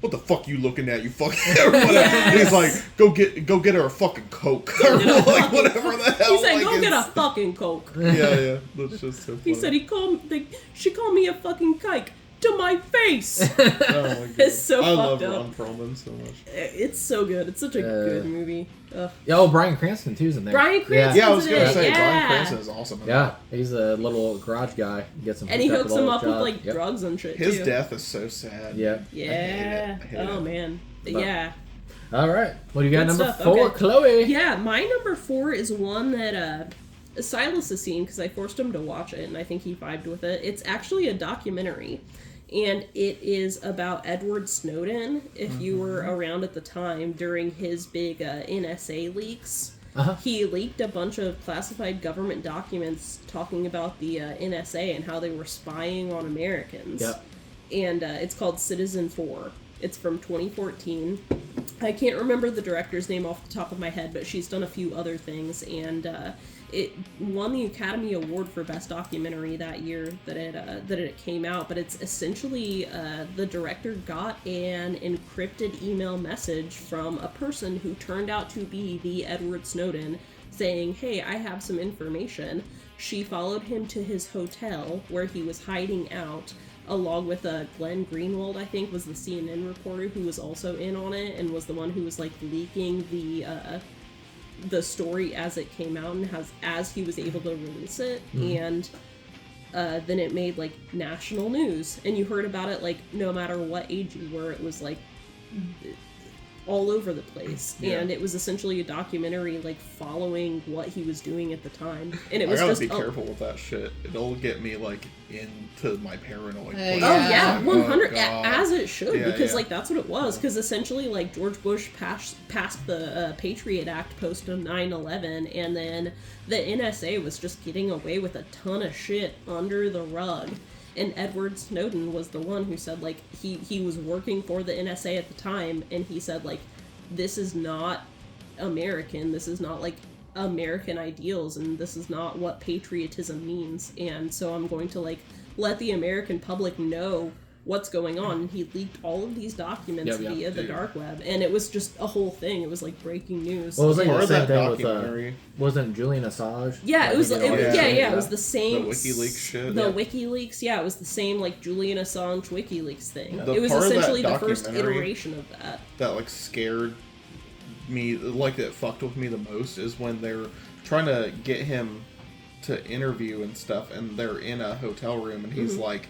"What the fuck you looking at, you fucking?" or whatever. And he's like, "Go get her a fucking Coke," or like whatever the hell. He said, like, "Go get a it's- fucking Coke." Yeah, that's just so funny. He said she called me a fucking kike to my face. "Oh my god, It's so I love fucked up. Ron Perlman so much." It's so good. It's such a good movie. Ugh. Yeah, oh, Bryan Cranston too's in there. Bryan Cranston. Yeah, I was gonna Isn't it? say Yeah. Bryan Cranston is awesome. in Yeah, that. he's a little garage guy. Gets him And he hooked hooks with him all up his with jobs. like Yep. drugs and shit His too. death is so sad. Yeah. Yeah. I hate Oh it. man. But- Yeah. All right. What do you got? Good Number stuff, 4, okay. Chloe. Yeah, my number 4 is one that Silas has seen because I forced him to watch it, and I think he vibed with it. It's actually a documentary, and it is about Edward Snowden. If you were around at the time during his big NSA leaks, he leaked a bunch of classified government documents talking about the NSA and how they were spying on Americans. Yep. And it's called Citizen 4. It's from 2014. I can't remember the director's name off the top of my head, but she's done a few other things, and it won the Academy Award for Best Documentary that year that it came out. But it's essentially the director got an encrypted email message from a person who turned out to be the Edward Snowden, saying, "Hey, I have some information." She followed him to his hotel where he was hiding out, along with Glenn Greenwald, I think, was the CNN reporter who was also in on it and was the one who was like leaking the story as it came out and as he was able to release it. And then it made like national news, and you heard about it like no matter what age you were. It was like all over the place. Yeah. And it was essentially a documentary like following what he was doing at the time, and it I was gotta just be careful with that shit. It'll get me like into my paranoid. place. Oh yeah, Yeah. 100 God. as it should, Yeah, because yeah. like that's what it was. Because essentially, like George Bush passed the Patriot Act post 9/11, and then the NSA was just getting away with a ton of shit under the rug. And Edward Snowden was the one who said like he was working for the NSA at the time, and he said like, this is not American. This is not like American ideals, and this is not what patriotism means. And so I'm going to like let the American public know what's going on, and he leaked all of these documents via the Dude. dark web, and it was just a whole thing. It was like breaking news. Well, it was like Part the of same that thing with documentary. wasn't Julian Assange? Yeah, it was. Like, he did all that shit? It was the same. The WikiLeaks shit. The WikiLeaks, it was the same like Julian Assange WikiLeaks thing. The It was part of that essentially the first documentary iteration of that. that like scared me, like that fucked with me the most, is when they're trying to get him to interview and stuff, and they're in a hotel room, and he's like,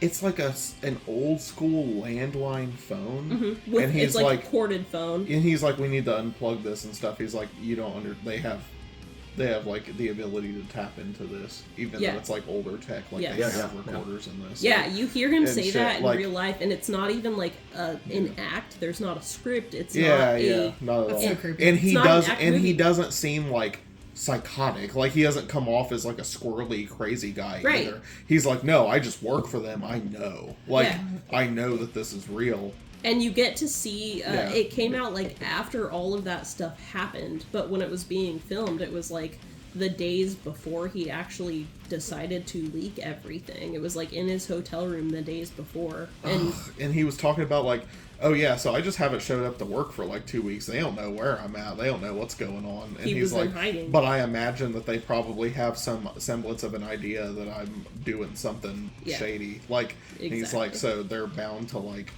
it's like an old school landline phone, With, and he's it's like a corded phone. and he's like, we need to unplug this and stuff. He's like, you don't they have like the ability to tap into this, even though it's like older tech, like they have recorders in this. Yeah, you hear him and say shit, that in like- real life, and it's not even like an act. There's not a script. It's Yeah, not not a. at all. That's so creepy. And It's he not an does, act and he movie. doesn't seem like psychotic. Like, he doesn't come off as like a squirrely, crazy guy Right. either. He's like, no, I just work for them. I know. Like, Yeah. I know that this is real. And you get to see Yeah. it came out like after all of that stuff happened, but when it was being filmed, it was like the days before he actually decided to leak everything. It was like in his hotel room the days before, and And he was talking about like, oh yeah, so I just haven't showed up to work for like 2 weeks. They don't know where I'm at. They don't know what's going on. And He he's was in like, hiding. but I imagine that they probably have some semblance of an idea that I'm doing something shady. Like, he's like, Exactly. so they're bound to like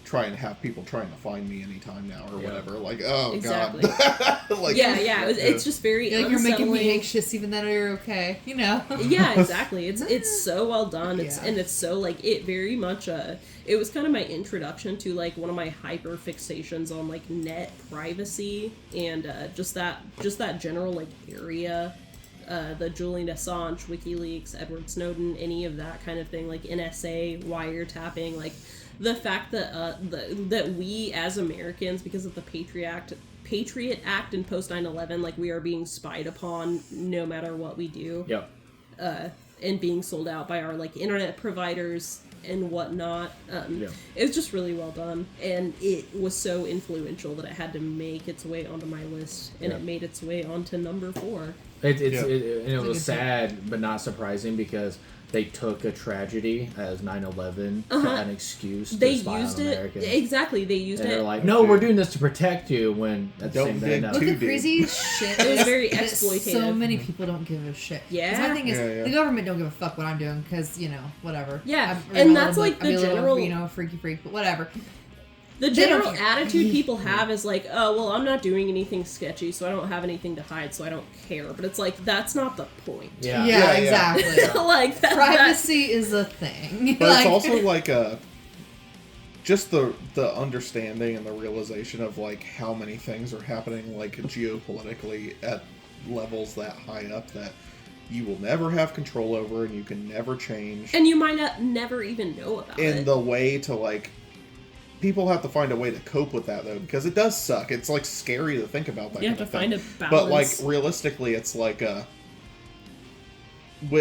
try and have people trying to find me anytime now or whatever. Like, oh Exactly. god. Like, it's just very You're making unsettling. me anxious even though you're okay. You know. Yeah, exactly. It's so well done. Yeah. And it's so like it very much it was kind of my introduction to like one of my hyper fixations on like net privacy and just that general like area, the Julian Assange, WikiLeaks, Edward Snowden, any of that kind of thing, like NSA wiretapping, like the fact that that we as Americans, because of the Patriot Act and post 9/11, like we are being spied upon no matter what we do. Yep. And being sold out by our like internet providers and whatnot. Yeah. It was just really well done, and it was so influential that it had to make its way onto my list, and Yeah. it made its way onto number 4. It was good sad, but not surprising because they took a tragedy as 9/11 to an excuse to They spy used on it Americans. exactly. They used And it. they're like, no, we're doing this to protect you. When at the Don't same time, dig no. But too the deep. crazy shit It was is very that so exploitative. many people don't give a shit. 'Cause Yeah. my thing is, Yeah, yeah. the government don't give a fuck what I'm doing because, whatever. Yeah, I'm and a that's, little like, bit- I'm the a little, general- freaky freak, but whatever. The They don't general care. attitude people have is like, oh, well, I'm not doing anything sketchy, so I don't have anything to hide, so I don't care. But it's like, that's not the point. Yeah. Yeah, Yeah, yeah. exactly. Like, Privacy is a thing. But it's also like just the understanding and the realization of like how many things are happening like geopolitically at levels that high up that you will never have control over and you can never change. And you might not never even know about And it. the way to like people have to find a way to cope with that though, because it does suck. It's like scary to think about that. You kind have of to thing. find a balance. But like realistically, it's like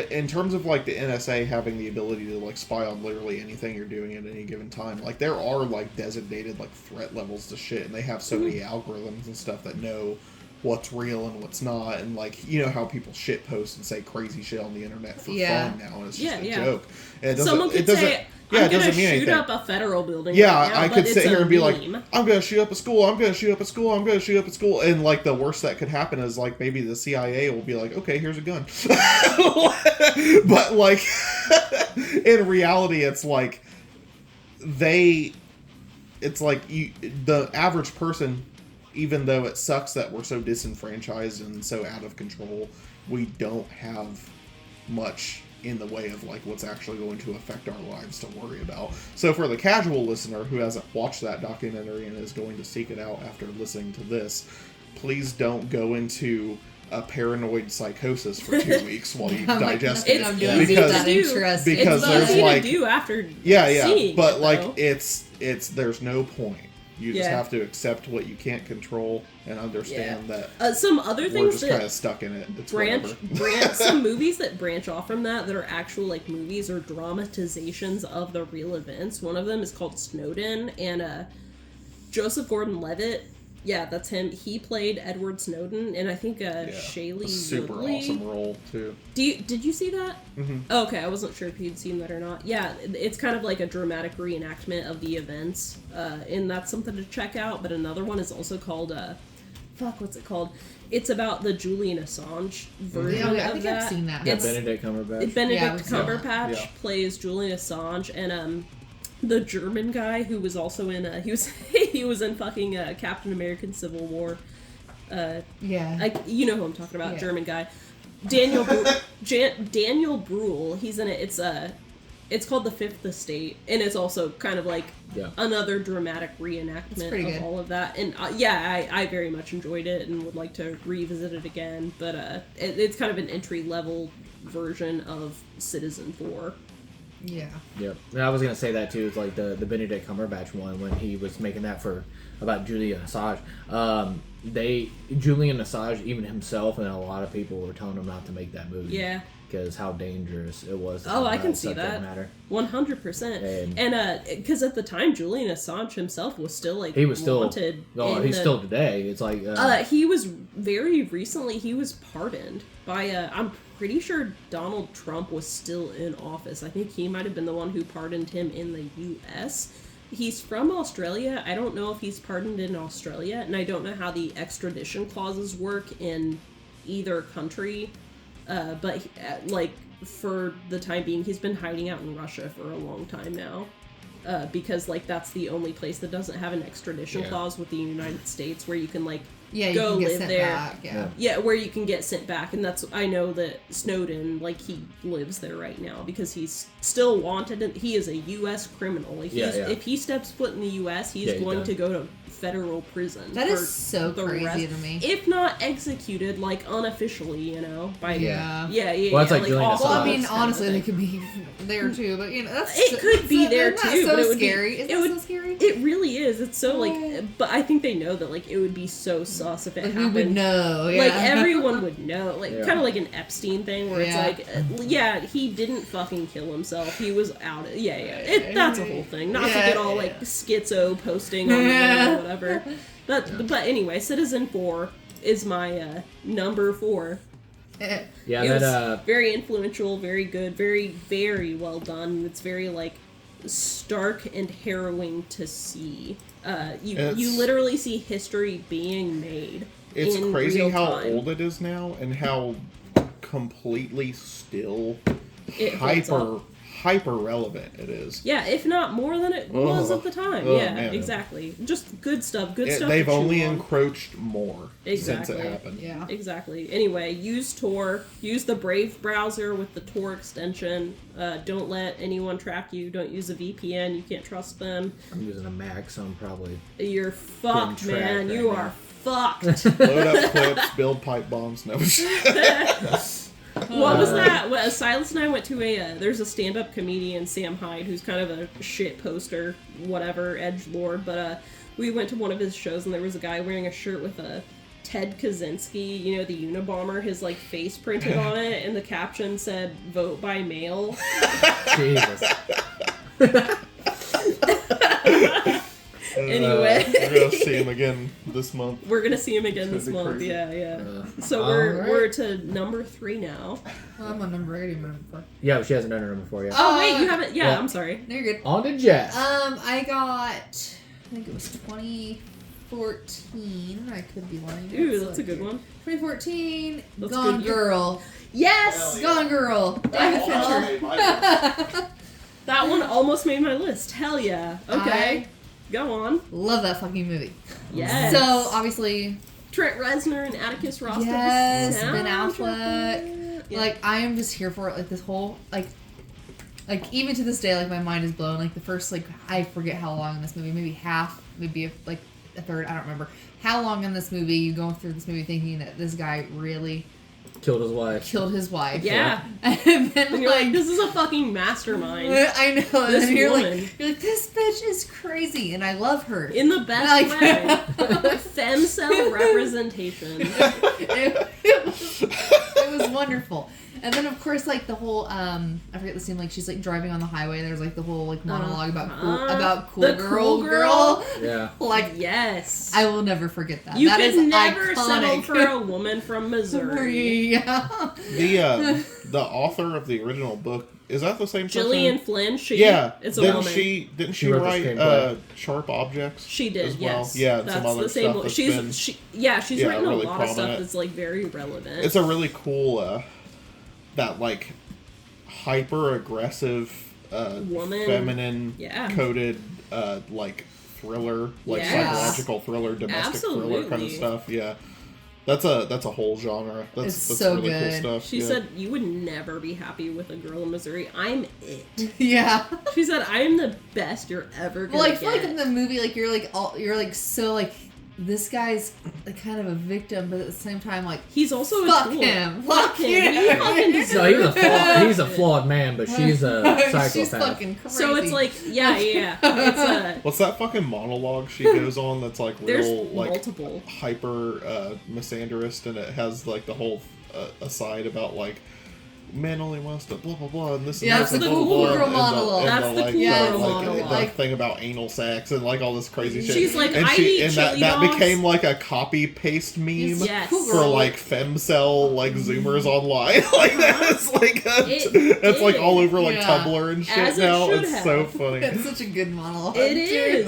in terms of like the NSA having the ability to like spy on literally anything you're doing at any given time, like there are like designated like threat levels to shit, and they have so many algorithms and stuff that know what's real and what's not, and like you know how people shit post and say crazy shit on the internet for Yeah. fun now, and it's just Yeah, a yeah. joke. And it doesn't, Someone it could doesn't, say, yeah, I'm it gonna doesn't mean shoot anything. up a federal building Yeah, right now, I but could it's sit a here and be like, meme. I'm gonna shoot up a school, I'm gonna shoot up a school, I'm gonna shoot up a school, and like the worst that could happen is like maybe the CIA will be like, okay, here's a gun. But like in reality it's like it's like the average person, even though it sucks that we're so disenfranchised and so out of control, we don't have much in the way of like what's actually going to affect our lives to worry about. So for the casual listener who hasn't watched that documentary and is going to seek it out after listening to this, please don't go into a paranoid psychosis for 2 weeks while you I'm like, digest nothing it. I'm doing easy is to that do. interesting. Because it's there's easy like- to do after Yeah, seeing but it, like though. it's there's no point. You just Yeah. have to accept what you can't control and understand that some other we're things just kind that of stuck in it. It's branch whatever. some movies that branch off from that are actual like movies or dramatizations of the real events. One of them is called Snowden, and Joseph Gordon-Levitt Yeah, that's him. He played Edward Snowden, and I think Shaylee A super Woodley. awesome role too. Did you see that? Mm-hmm. Oh, okay, I wasn't sure if you'd seen that or not. Yeah, it's kind of like a dramatic reenactment of the events, and that's something to check out. But another one is also called, what's it called? It's about the Julian Assange version I of think that. I've seen that. Yeah, It's- Benedict Cumberbatch. Benedict we've seen that. Cumberbatch Yeah. plays Julian Assange, and the German guy who was also in he was in fucking Captain American Civil War. Yeah. You know who I'm talking about, Yeah. German guy. Daniel Bruhl, he's in it. It's called The Fifth Estate, and it's also kind of like another dramatic reenactment of good. all of that. And I very much enjoyed it and would like to revisit it again. But it's kind of an entry level version of Citizen 4. Yeah. Yep. And I was gonna say that too. It's like the Benedict Cumberbatch one when he was making that about Julian Assange. Julian Assange, even himself, and a lot of people were telling him not to make that movie. Yeah. Because how dangerous it was. to Oh, talk I about can see subject that. matter. 100%. And because at the time, Julian Assange himself was still like He was still wanted. he's still today. It's like He was very recently. He was pardoned by. I'm pretty sure Donald Trump was still in office. I think he might have been the one who pardoned him in the U.S. He's from Australia. I don't know if he's pardoned in Australia, and I don't know how the extradition clauses work in either country. But like for the time being, he's been hiding out in Russia for a long time now. Because like that's the only place that doesn't have an extradition clause with the United States, where you can like Yeah, you go can get live sent there. back. Yeah, where you can get sent back, and that's I know that Snowden like he lives there right now because he's still wanted. And he is a U.S. criminal. Like if he steps foot in the U.S., he's going to go to federal prison. That for is so the crazy rest, to me. if not executed, like unofficially, you know, by Yeah. Well, that's like Julian awful Well, I Assange. mean, kind of honestly, they thing. could be there too, but you know, that's It could be there isn't that too, So but it would be- scary. Isn't it that would- so scary? It really is. It's so What? like, but I think they know that like it would be so sus if it Like, we happened. would know. Yeah. Like everyone would know, like Yeah. kind of like an Epstein thing, where Yeah. it's like, he didn't fucking kill himself. He was out. That's a whole thing. Not to get all like schizo posting on or whatever. But anyway, Citizen 4 is my number 4. Yeah, It was that very influential, very good, very very well done. It's very like stark and harrowing to see. You literally see history being made. It's in crazy real how time. old it is now and how completely still It holds up. hyper relevant it is. Yeah, if not more than it was at the time. Oh, Yeah, man. exactly. Just good stuff. Good stuff. They've to chew only on. encroached more Exactly. since it happened. Yeah. Exactly. Anyway, use Tor. Use the Brave browser with the Tor extension. Don't let anyone track you. Don't use a VPN. You can't trust them. I'm using a Mac, so I'm probably You're fucked, tracked man. right You now. are fucked. Load up clips, build pipe bombs. No. What was that? Well, Silas and I went to there's a stand-up comedian, Sam Hyde, who's kind of a shit poster, whatever, edgelord, but we went to one of his shows and there was a guy wearing a shirt with a Ted Kaczynski, you know, the Unabomber, his like face printed on it, and the caption said, "Vote by mail." Jesus. Anyway. We're gonna see him again this month. We're gonna see him again this It's gonna month, be yeah. Uh, So we're to number 3 now. Well, I'm on number 8. Number 4. Yeah, but she hasn't done her number 4 yet. Oh wait, you haven't? Yeah, Yeah. I'm sorry. No, you're good. On to Jess. I got. I think it was 2014. I could be lying. Ooh, Let's that's a look good here. one. 2014. That's a Gone good year. Girl. Yes, Gone Girl. David Fincher. that one almost made my list. Hell yeah. Okay, go on. Love that fucking movie. Yes. So obviously, Trent Reznor and Atticus Ross. did the yes, Ben soundtrack. Affleck. Yeah. Like I am just here for it. Like this whole like even to this day, like my mind is blown. Like the first I forget how long in this movie, maybe half, maybe a third. I don't remember how long in this movie you go through this movie thinking that this guy really Killed his wife. killed his wife. Yeah. And then And you're like, this is a fucking mastermind. I know. And This then you're woman. like, this bitch is crazy, and I love her. In the best Like- way. Femcell representation. it was wonderful. And then of course like the whole I forget the scene, like she's like driving on the highway. There's like the whole like monologue about cool girl. Yeah. Like yes, I will never forget that. You that could is never iconic. settle for a woman from Missouri. Yeah. The author of the original book, is that the same Gillian person? Flynn. It's a didn't woman. Didn't she wrote the write screenplay. Sharp Objects? She did, as well? yes. Yeah, and That's some other the same stuff one. that's She's been, she's written really a lot of stuff prominent. that's like very relevant. It's a really cool that like hyper aggressive Woman. feminine Yeah. coded like thriller, like Yes. psychological thriller, domestic thriller kind of Absolutely. stuff. Yeah. That's a whole genre. That's so really good. cool stuff. She yeah. said, "You would never be happy with a girl in Missouri. I'm it." Yeah. She said, "I am the best you're ever gonna Well, I get." feel like in the movie, like you're like so like this guy's like kind of a victim, but at the same time, like He's also fuck a tool. him, Fuck him. you. He fucking deserves No, he's a flawed man, but she's a psychopath. She's fucking crazy. So it's like, yeah. It's a. What's that fucking monologue she goes on that's like There's real like multiple. hyper misandrist, and it has like the whole aside about like men only wants to blah blah blah and this and Yeah, this that's and the blah, cool blah, girl and monologue. That's the like, cool girl the monologue. thing about anal sex and like all this crazy shit. She's like, and I eat and chili that dogs. became like a copy paste meme Yes. Cool for girl. like femcel like zoomers online. Like that's like that's like all over like Yeah. Tumblr and shit As it now. should It's so have. funny. it's such a good monologue. It too.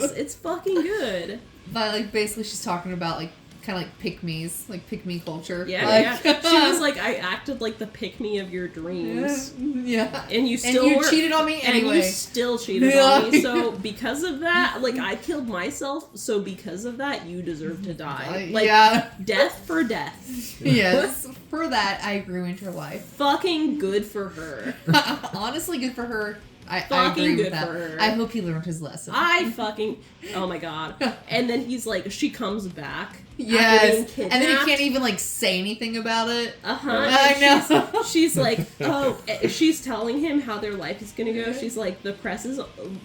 is. It's fucking good. But like basically, she's talking about like kind of like pick-me's, like pick-me culture. Yeah, Like- yeah. She was like, I acted like the pick-me of your dreams. Yeah. And you still and you were- cheated on me And anyway. you still cheated Yeah. on me. So because of that, like I killed myself. So because of that, you deserve to die. Like yeah. death for death. Yes. For that, I ruined her life. Fucking good for her. Honestly, good for her. I Fucking agree good with that. for her. I hope he learned his lesson. I fucking. Oh my god. And then he's like, she comes back. after being Yes. And then he kidnapped. can't even like say anything about it. I know. She's like, oh, she's telling him how their life is gonna go. She's like, the press is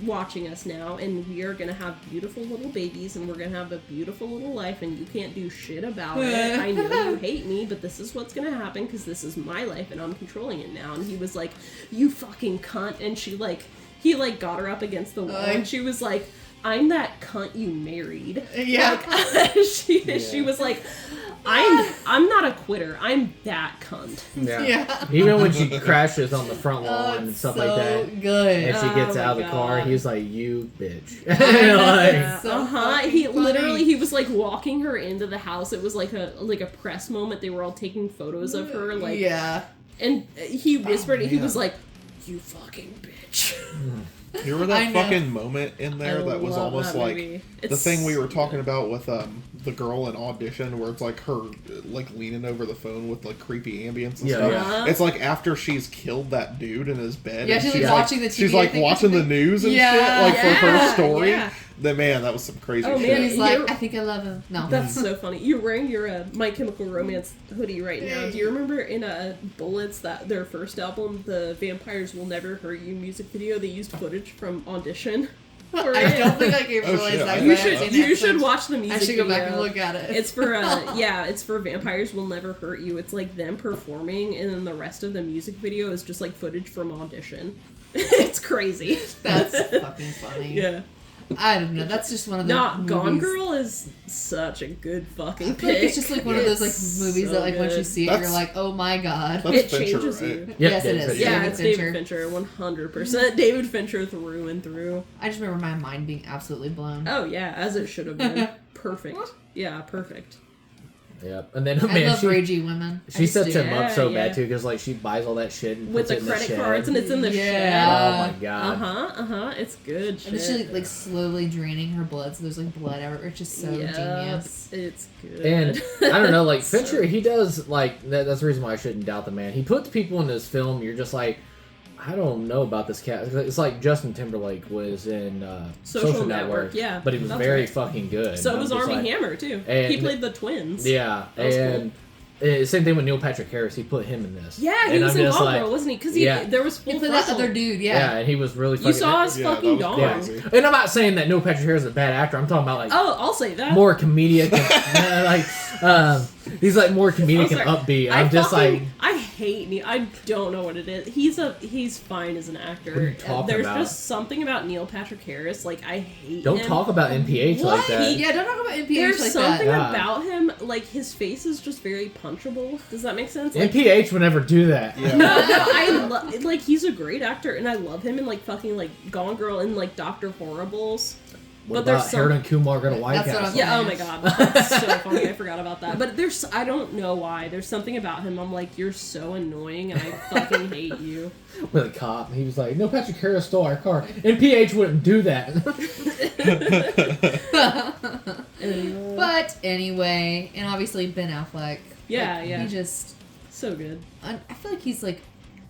watching us now, and we are gonna have beautiful little babies, and we're gonna have a beautiful little life, and you can't do shit about it. I know you hate me, but this is what's gonna happen because this is my life, and I'm controlling it now. And he was like, you fucking cunt. And she like, he like got her up against the wall, and she was like, I'm that cunt you married. Yeah. Like, she was like, I'm not a quitter. I'm that cunt. Yeah. Even when she crashes on the front lawn and it's stuff so like that, good. and she gets Oh out of my the car, God. he's like, "You bitch!" Yeah, so fucking He funny. literally, he was like walking her into the house. It was like a press moment. They were all taking photos of her, like, yeah. and he whispered. He man. was like, "You fucking bitch." You remember I that know. fucking moment in there I that was love almost that like movie. the It's thing we were so talking good. about with the girl in Audition, where it's like her like leaning over the phone with like creepy ambience and Yeah, stuff. yeah. It's like after she's killed that dude in his bed. Yeah, and she's she's like watching the TV. She's I like think, or watching the something. news and Yeah. shit, like for her Yeah, story. yeah. That man, that was some crazy Oh, shit. man. He's like, You're- I think I love him. No. That's so funny. You're wearing your My Chemical Romance hoodie right now. Do you remember in Bullets, that their first album, the Vampires Will Never Hurt You music video, they used footage from Audition? For I it? don't think I can Oh, realize shit. that. You but I haven't should seen you that should footage. watch the music I should go back and video. look at it. It's for it's for Vampires Will Never Hurt You. It's like them performing, and then the rest of the music video is just like footage from Audition. It's crazy. That's fucking funny. Yeah. I don't know. That's just one of the Not Gone movies. Girl is such a good fucking I feel like pick. it's just like one of those like It's movies so that like once you good. see it, That's- you're like, oh my god. That's It Fincher, changes right? you. Yes, it David is. Fincher. Yeah, David it's Fincher. David Fincher, 100%. David Fincher through and through. I just remember my mind being absolutely blown. Oh yeah, as it should have been. Perfect. Yeah, perfect. Yep. And then I man, love she ragey women. I she just sets do. him up so Yeah, bad yeah. too, because like she buys all that shit and With puts the it in the credit shed. cards, and it's in the Oh Yeah. my god. It's good And shit. then she like slowly draining her blood, so there's like blood everywhere. It's just so Yep, genius. It's good. And I don't know, like So- Fincher, he does like that's the reason why I shouldn't doubt the man. He puts people in this film. You're just like, I don't know about this cat. It's like Justin Timberlake was in Social Network, yeah, but he was that's very right. fucking good. So I'm was just Armie like- Hammer too. and- He played the twins. Yeah, That was and same thing with Neil Patrick Harris. He put him in this. Yeah, he And was I'm in just Gone like, Girl, wasn't he? Because yeah. there was full You played that frontal. other dude, Yeah, yeah. and he was really. You fucking saw his Yeah, that fucking was dong. Yeah, crazy. and I'm not saying that Neil Patrick Harris is a bad actor. I'm talking about like Oh, I'll say that. more comedic, and, like he's like more comedic and I'm sorry. upbeat. I'm just like, I hate Neil. I don't know what it is. He's fine as an actor. What are you talking There's about? just something about Neil Patrick Harris. Like, I hate Don't him. talk about NPH like What? that. Yeah, don't talk about NPH There's like something that. about him, like, his face is just very punchable. Does that make sense? Like, NPH would never do that. Yeah. no, like, he's a great actor, and I love him in, like, fucking, like, Gone Girl and, like, Dr. Horribles. What But about Harold and Kumar go to White That's what House? I'm- Yeah, oh my god, that's so funny. I forgot about that. But I don't know why. There's something about him. I'm like, you're so annoying, and I fucking hate you. With a cop, he was like, "No, Patrick Harris stole our car." NPH wouldn't do that. But anyway, and obviously Ben Affleck. Yeah, like, yeah. He just, So good. I feel like he's like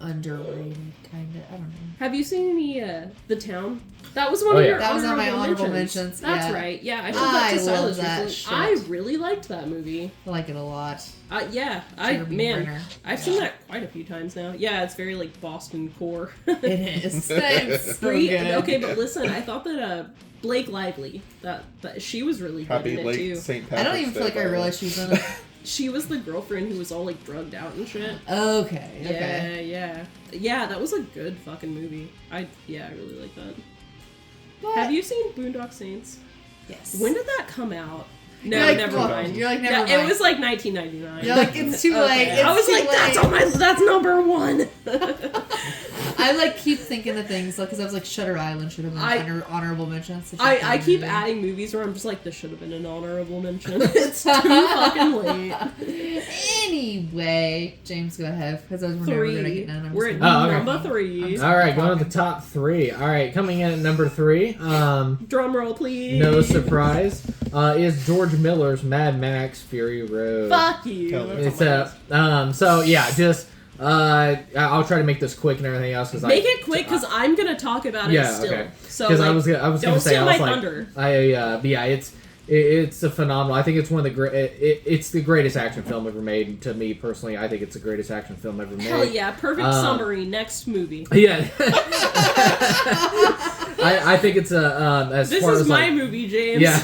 underrated, kind of. I don't know. Have you seen any The Town? That was one Oh, of yeah. your That was on my honorable mentions, That's yeah. right. Yeah, I showed I that to love Silas that recently. shit. I really liked that movie. I like it a lot. Yeah, Jeremy Renner. I've seen that quite a few times now. Yeah, it's very like Boston core. It is. It's so good. Okay, but listen, I thought that Blake Lively, that she was really good Happy in it late too. St. I Patrick's don't even feel Day, like I by the way. realized she was in it. She was the girlfriend who was all like drugged out and shit. Okay. Yeah, that was a good fucking movie. I really like that. But, Have you seen Boondock Saints? Yes. When did that come out? No, You're like, never well, mind. you're like, never yeah, mind. It was like 1999. You're like, it's too late. Okay. It's I was too like, late. that's number one. I like keep thinking of things because I was like Shutter Island should have been under honorable mentions. I keep adding movies where I'm just like, this should have been an honorable mention. It's too fucking late. Anyway, James, go ahead because I was never gonna Three. get done. We're at Oh, okay. number 3. All right, going to the top 3. All right, coming in at number 3. Drum roll, please. No surprise, is George Miller's Mad Max Fury Road. Fuck you. Hell yeah. That's It's on my list. so yeah, just I'll try to make this quick and everything else because Make it quick because I'm gonna talk about it yeah, still. okay. So Because like, I was don't gonna say steal I my was like thunder. but yeah, it's a phenomenal. I think it's one of the great. It's the greatest action film ever made. To me personally, I think it's the greatest action film ever made. Hell yeah! Perfect summary. Next movie. Yeah. I think it's as This far is as my like, movie, James. yeah.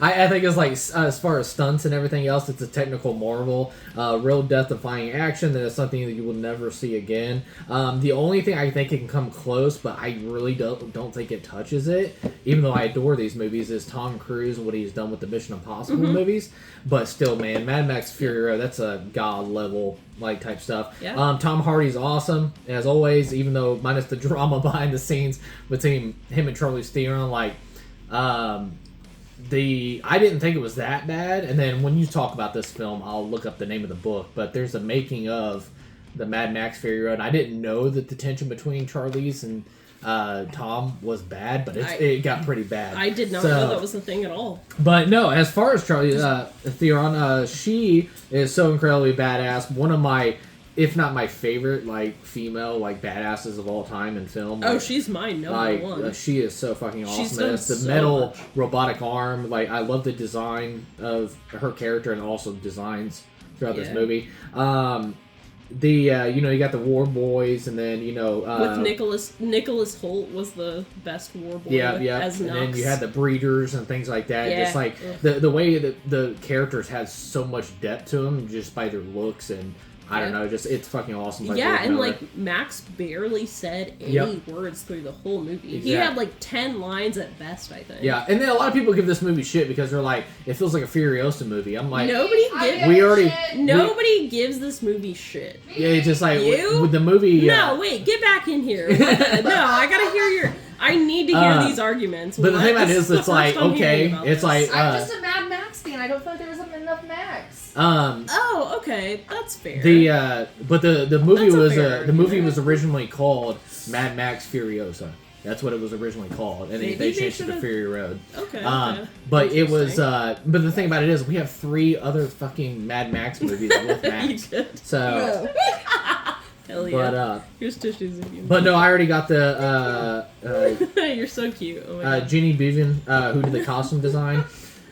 I think it's like as far as stunts and everything else, it's a technical marvel, real death-defying action that is something that you will never see again. The only thing I think it can come close, but I really don't think it touches it, even though I adore these movies, is Tom Cruise and what he's done with the Mission Impossible movies. But still, man, Mad Max Fury Road, that's a god level like type stuff. Yeah. Tom Hardy's awesome as always, even though minus the drama behind the scenes between him and Charlize Theron, like. I didn't think it was that bad, and then when you talk about this film, I'll look up the name of the book, but there's a making of the Mad Max Fury Road. I didn't know that the tension between Charlize and Tom was bad, but it got pretty bad. I did not know that was the thing at all. But no, as far as Charlize Theron, she is so incredibly badass. One of my, if not my favorite, like female like badasses of all time in film. Oh, Like, she's mine, number one. she is so fucking awesome. She's And done it's the so metal much. robotic arm. Like I love the design of her character and also designs throughout this Yeah. movie. You got the War Boys, and then With Nicholas Holt was the best war boy. yeah, As and Knox. then you had the breeders and things like that. Yeah. Just like Ugh. the way that the characters had so much depth to them just by their looks and. I don't Yeah. know, just it's fucking awesome. by Yeah, George and Miller. like Max barely said any Yep. words through the whole movie. He Exactly. had like 10 lines at best, I think. Yeah, and then a lot of people give this movie shit because they're like, it feels like a Furiosa movie. I'm like, Nobody gives this movie shit. yeah, it's just like You? with the movie. No, wait, get back in here. No, I gotta hear I need to hear these arguments. But the thing about it is, This it's the like, first I'm okay, hearing about it's this. like, I'm just a Mad Max fan. I don't feel like there was enough Max. Oh, okay, that's fair. but the movie That's a was fair the movie argument. was originally called Mad Max Furiosa. That's what it was originally called, and Maybe they they changed it to should've- Fury Road. Okay. But it was, Interesting. but the thing about it is, we have 3 other fucking Mad Max movies with You Max. did. So, Hell yeah. but Here's tissues if you but no, I already got the You're so cute. Oh my God. Jeannie Beavan, who did the costume design.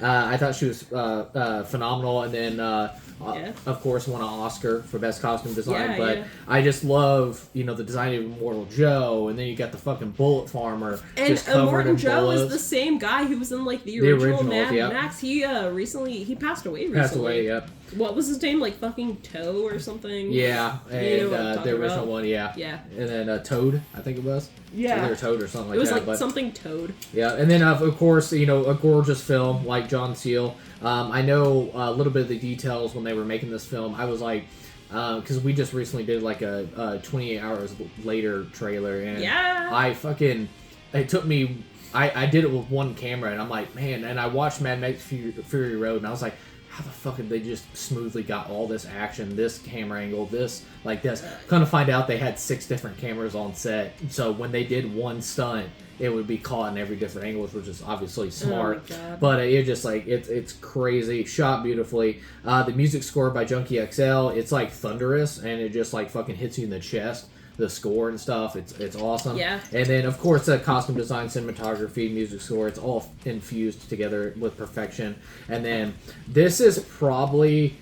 I thought she was phenomenal, and then of course won an Oscar for best costume design. Yeah, but yeah. I just love the design of Immortal Joe, and then you got the fucking bullet farmer And just covered Immortal in Joe bullets. is the same guy who was in like the original originals, Mad yep. Max. He recently passed away. Passed away, yep. What was his name? Like fucking Toe or something? Yeah, and You know what I'm the talking original about. one, yeah. Yeah. And then Toad, I think it was. Yeah. Either Toad or something like It was that. like but, something Toad. yeah, and then of course, a gorgeous film like John Seal. I know a little bit of the details when they were making this film. I was like, because we just recently did like a 28 hours later trailer, and it took me. I did it with one camera, and I'm like, man, and I watched Mad Max Fury Road, and I was like, how the fuck did they just smoothly got all this action, this camera angle, this, like this? Kind of find out they had 6 different cameras on set, so when they did one stunt, it would be caught in every different angle, which is obviously smart. Oh my God. But it just like it's crazy, shot beautifully. The music score by Junkie XL, it's like thunderous, and it just like fucking hits you in the chest. The score and stuff, it's awesome. Yeah. And then of course the costume design, cinematography, music score, it's all infused together with perfection. And then this is probably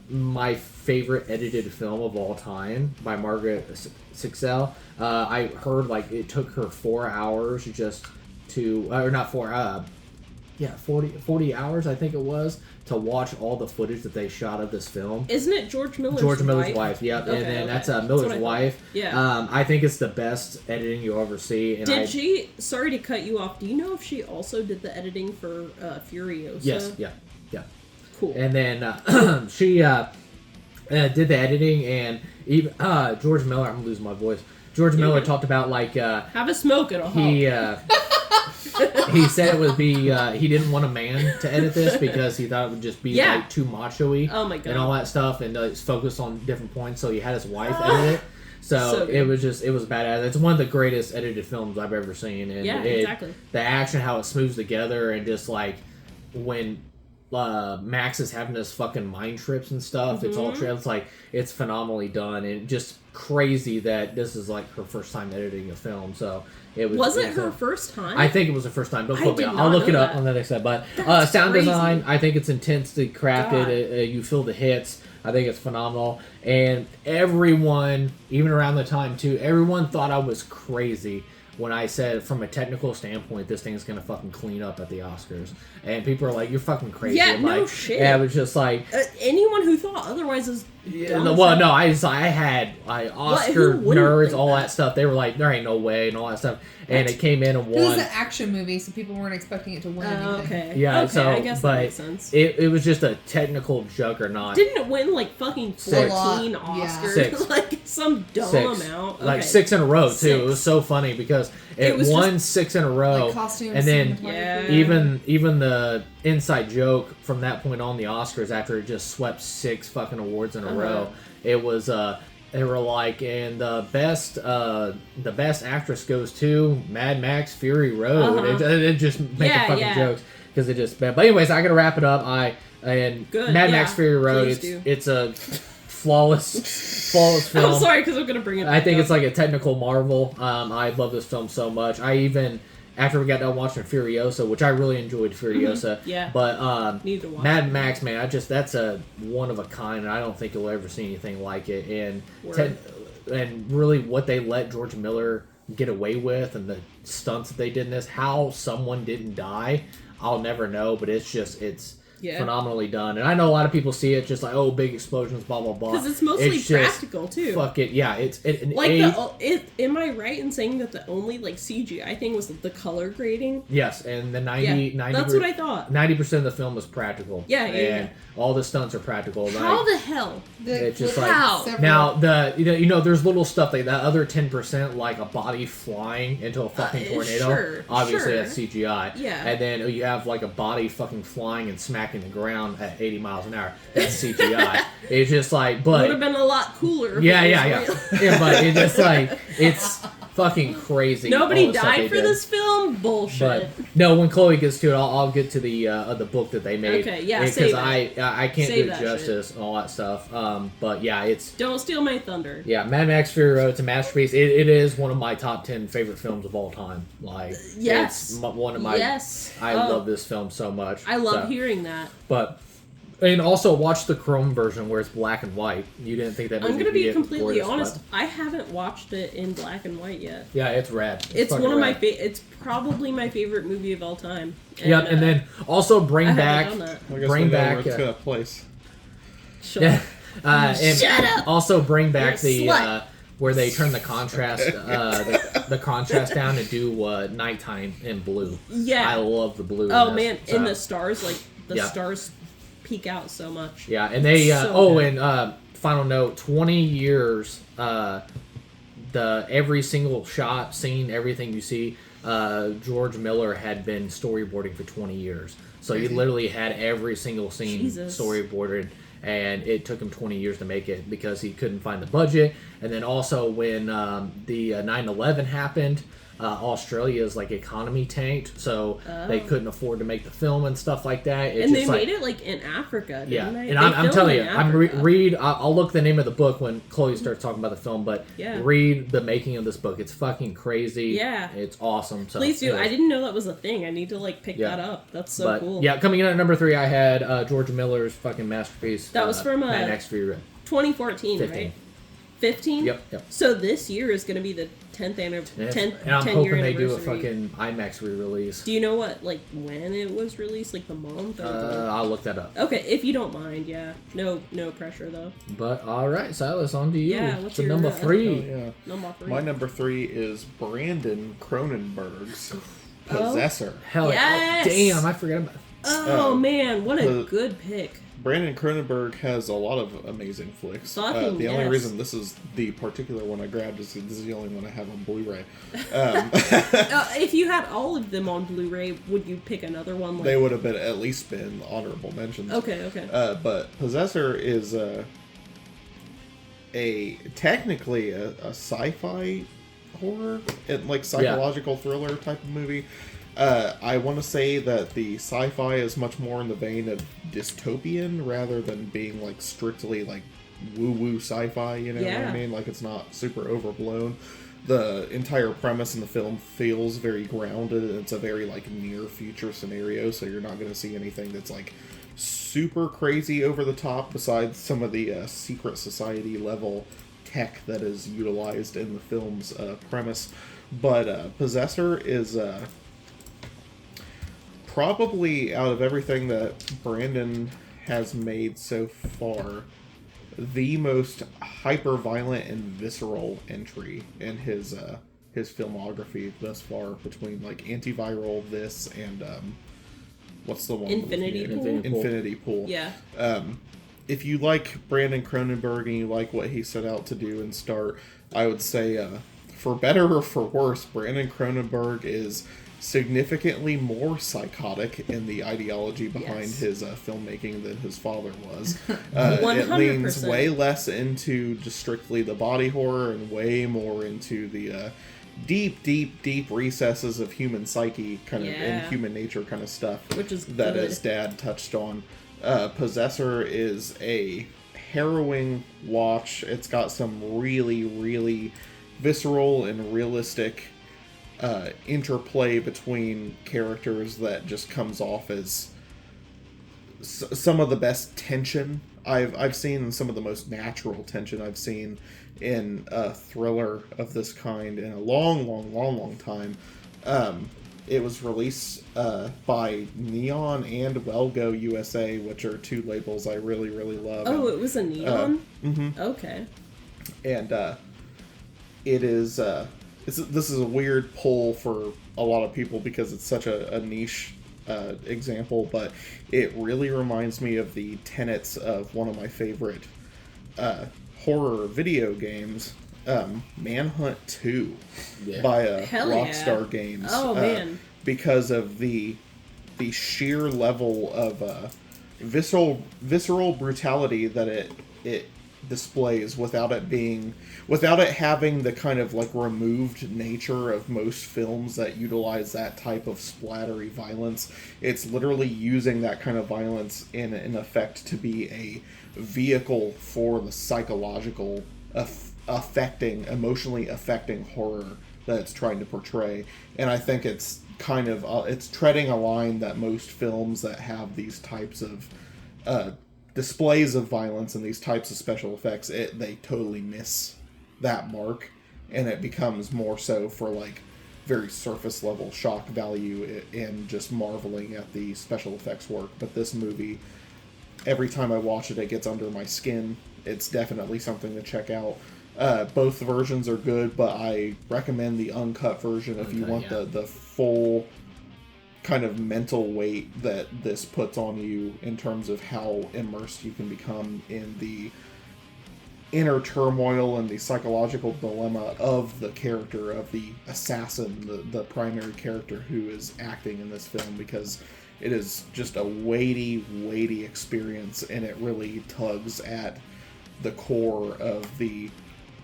my favorite edited film of all time by Margaret Sixel. I heard like it took her 4 hours just to, or not 4, 40 hours I think it was, to watch all the footage that they shot of this film. Isn't it George Miller's wife? Yep. Okay, And then okay. that's That's Miller's what I wife. thought. Yeah. I think it's the best editing you'll ever see. And Did she? Sorry to cut you off. Do you know if she also did the editing for Furiosa? Yes. Yeah. Cool. And then she did the editing, and even George Miller. I'm gonna lose my voice. George Miller talked about like have a smoke at all. he said it would be he didn't want a man to edit this because he thought it would just be like too macho-y Oh my God. and all that stuff, and it's focused on different points, so he had his wife edit it. So good. it was badass. It's one of the greatest edited films I've ever seen, and exactly. the action, how it smooths together, and just like when Max is having his fucking mind trips and stuff, it's like it's phenomenally done, and just crazy that this is like her first time editing a film. So it was her first time? I think it was the first time. Don't quote me. did I'll not look it know up that. on the next side. But That's sound crazy. design, I think it's intensely crafted. You feel the hits. I think it's phenomenal. And everyone, even around the time too, everyone thought I was crazy when I said, from a technical standpoint, this thing's gonna fucking clean up at the Oscars. And people are like, "You're fucking crazy." Yeah, I'm no like, shit. Yeah, it was just like, anyone who thought otherwise is dumb as well, hell. no, I had Oscar who wouldn't nerds, think all that? that stuff. They were like, "There ain't no way," and all that stuff. And it came in and It was won. an action movie, so people weren't expecting it to win anything. Okay. Yeah, okay, so I guess but that makes sense. it was just a technical juggernaut. Didn't it win like fucking 14 Oscars? 6. Like some dumb 6. amount. Like Okay. 6 in a row too. 6. It was so funny because it was won 6 in a row, Like costumes, and then cinematography. even the inside joke from that point on the Oscars, after it just swept 6 fucking awards in a row, it was they were like, and the best actress goes to Mad Max Fury Road. It just making fucking jokes because it just. But anyways, I gotta wrap it up. Mad Max Fury Road. It's a flawless film. I'm sorry because I'm gonna bring it. I think it's like a technical marvel. I love this film so much. I even, after we got done watching Furiosa, which I really enjoyed Furiosa. Yeah. But Need to watch Mad it. Max, man, that's a one of a kind, and I don't think you'll ever see anything like it. And Word. and really, what they let George Miller get away with, and the stunts that they did in this, how someone didn't die, I'll never know. But it's phenomenally done. And I know a lot of people see it just like, oh, big explosions, blah blah blah. Because it's mostly just practical too. Fuck it, yeah. Am I right in saying that the only like CGI thing was the color grading? Yes, and the 90 That's what I thought. 90% of the film is practical. Yeah. All the stunts are practical. How the hell? It's just How? like now there's little stuff like that other 10%, like a body flying into a fucking tornado. Sure, Obviously sure. that's CGI. Yeah. And then you have like a body fucking flying and smacking the ground at 80 miles an hour. That's CGI. It's just like, but Would have been a lot cooler. if yeah, it yeah, was yeah. real. Yeah, but it's just like it's fucking crazy. Nobody all the stuff they died for did. this film. Bullshit. But no, when Chloe gets to it, I'll get to the book that they made. Okay, yeah, because save I can't Save do it that justice and all that stuff. But yeah, it's Don't steal my thunder. Mad Max Fury Road. It's a masterpiece. It is one of my top 10 favorite films of all time. Like Yes. it's one of my. Yes. I love this film so much. I love So, hearing that. But. And also watch the Chrome version where it's black and white. You didn't think that movie I'm gonna would be get completely gorgeous, honest. but- I haven't watched it in black and white yet. Yeah, it's rad. It's fucking one of my rad. it's probably my favorite movie of all time. Yep, and then also I bring haven't back done that. I guess bring we know back where it's gonna place. Yeah. And Shut up! also bring back You're a the slut. where they turn the contrast the contrast down and do nighttime in blue. Yeah. I love the blue. Oh in man, this, in so. the stars, like the Yeah. stars peek out so much. Yeah, and they So good. and final note, 20 years every single shot, scene, everything you see, George Miller had been storyboarding for 20 years. So he literally had every single scene Jesus. storyboarded, and it took him 20 years to make it because he couldn't find the budget. And then also when the 9/11 happened, Australia's economy tanked, so they couldn't afford to make the film and stuff like that. It's And they just, made it in Africa, didn't yeah, they? and They I'm filmed telling in you, Africa. I'll look the name of the book when Chloe starts talking about the film, but Yeah. read the making of this book. It's fucking crazy. Yeah. It's awesome. So, Please do. anyways. I didn't know that was a thing. I need to pick Yeah. that up. That's so But cool. yeah, coming in at number 3, I had George Miller's fucking masterpiece. That was from, Mad Max Fury Road. 2014, 15. right? 15? Yep. So this year is going to be the 10th anniversary. And, 10 and I'm 10 hoping year they do a anniversary. fucking IMAX re-release. Do you know what, when it was released? The month? Or I'll look that up. Okay, if you don't mind, yeah. No pressure, though. But all right, Silas, on to you. Yeah, what's So your, number 3. Oh, yeah. Number 3. My number 3 is Brandon Cronenberg's Possessor. Hell yeah. Yes! Damn, I forgot about. Oh, man, what a the- good pick. Brandon Cronenberg has a lot of amazing flicks. Fucking The only yes. reason this is the particular one I grabbed is this is the only one I have on Blu-ray. If you had all of them on Blu-ray, would you pick another one? They would have been at least been honorable mentions. Okay. But Possessor is technically a sci-fi horror, psychological thriller type of movie. I want to say that the sci-fi is much more in the vein of dystopian rather than being strictly woo-woo sci-fi, you know what Yeah. I mean? It's not super overblown. The entire premise in the film feels very grounded, and it's a very near future scenario, so you're not going to see anything that's super crazy over the top besides some of the secret society level tech that is utilized in the film's premise. But Possessor is probably, out of everything that Brandon has made so far, the most hyper-violent and visceral entry in his filmography thus far, between Antiviral, this, and what's the one? Infinity Pool? Infinity Pool. Yeah. If you like Brandon Cronenberg and you like what he set out to do and start, I would say, for better or for worse, Brandon Cronenberg is significantly more psychotic in the ideology behind his filmmaking than his father was. It leans 100%. way less into just strictly the body horror and way more into the deep recesses of human psyche and human nature kind of stuff, Which is that good. his dad touched on. Possessor is a harrowing watch. It's got some really visceral and realistic interplay between characters that just comes off as some of the best tension I've seen, and some of the most natural tension I've seen in a thriller of this kind in a long time. It was released by Neon and Wellgo USA, which are two labels I really love. Oh, it was a Neon? Mm-hmm. Okay. And it is this is a weird pull for a lot of people because it's such a niche example, but it really reminds me of the tenets of one of my favorite horror video games, Manhunt 2 by Rockstar Games. Oh, man. Because of the sheer level of visceral brutality that it displays without it having the kind of removed nature of most films that utilize that type of splattery violence. It's literally using that kind of violence in effect to be a vehicle for the psychological emotionally affecting horror that it's trying to portray. And I think it's kind of it's treading a line that most films that have these types of displays of violence and these types of special effects, they totally miss that mark, and it becomes more so for very surface level shock value and just marveling at the special effects work. But this movie every time I watch it, it gets under my skin. It's definitely something to check out. Both versions are good, but I recommend the uncut version if you want the full kind of mental weight that this puts on you in terms of how immersed you can become in the inner turmoil and the psychological dilemma of the character of the assassin, the primary character who is acting in this film, because it is just a weighty experience, and it really tugs at the core of the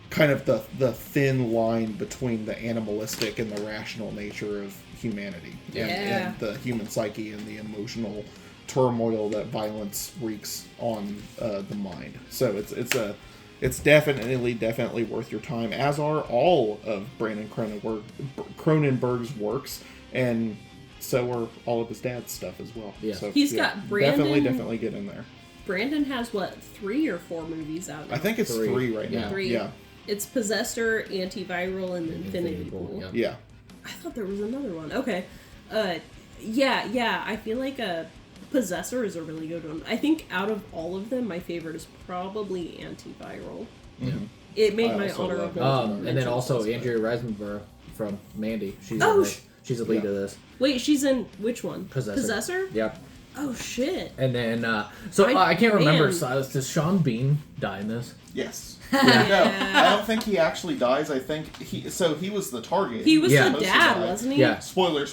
kind of the thin line between the animalistic and the rational nature of humanity and the human psyche and the emotional turmoil that violence wreaks on the mind. So it's definitely worth your time, as are all of Brandon Cronenberg's works, and so are all of his dad's stuff as well. Yeah. So He's got Brandon. Definitely get in there. Brandon has 3 or 4 movies out now? I think it's 3 right now. 3. Yeah. It's Possessor, Antiviral, and Infinity Pool. Yep. Yeah. I thought there was another one. Okay. Yeah. I feel like Possessor is a really good one. I think out of all of them, my favorite is probably Antiviral. Mm-hmm. It made my also love honorable And then also mention. Andrea Riseborough from Mandy. She's she's the lead of this. Wait, she's in which one? Possessor. Yep. Oh shit. And then I can't remember. Does Sean Bean die in this? Yes. Yeah. No, I don't think he actually dies. I think he was the target. He was Yeah. the dad, wasn't he? Yeah. Spoiler.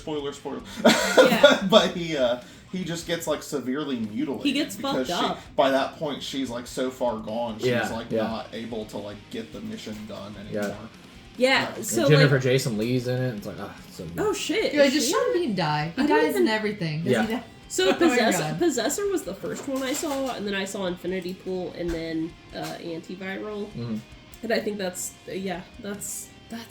Yeah. But he just gets like severely mutilated. He gets because fucked up. By that point, she's like so far gone. She's Yeah, not able to like get the mission done anymore. Yeah. And So Jennifer like, Jason Lee's in it. It's like, so good. oh shit. You're like, is does she Sean in it? Bean die? He I don't dies in even- everything. Does Yeah. he die? So Oh my God. Possessor was the first one I saw, and then I saw Infinity Pool, and then Antiviral. Mm-hmm. And I think that's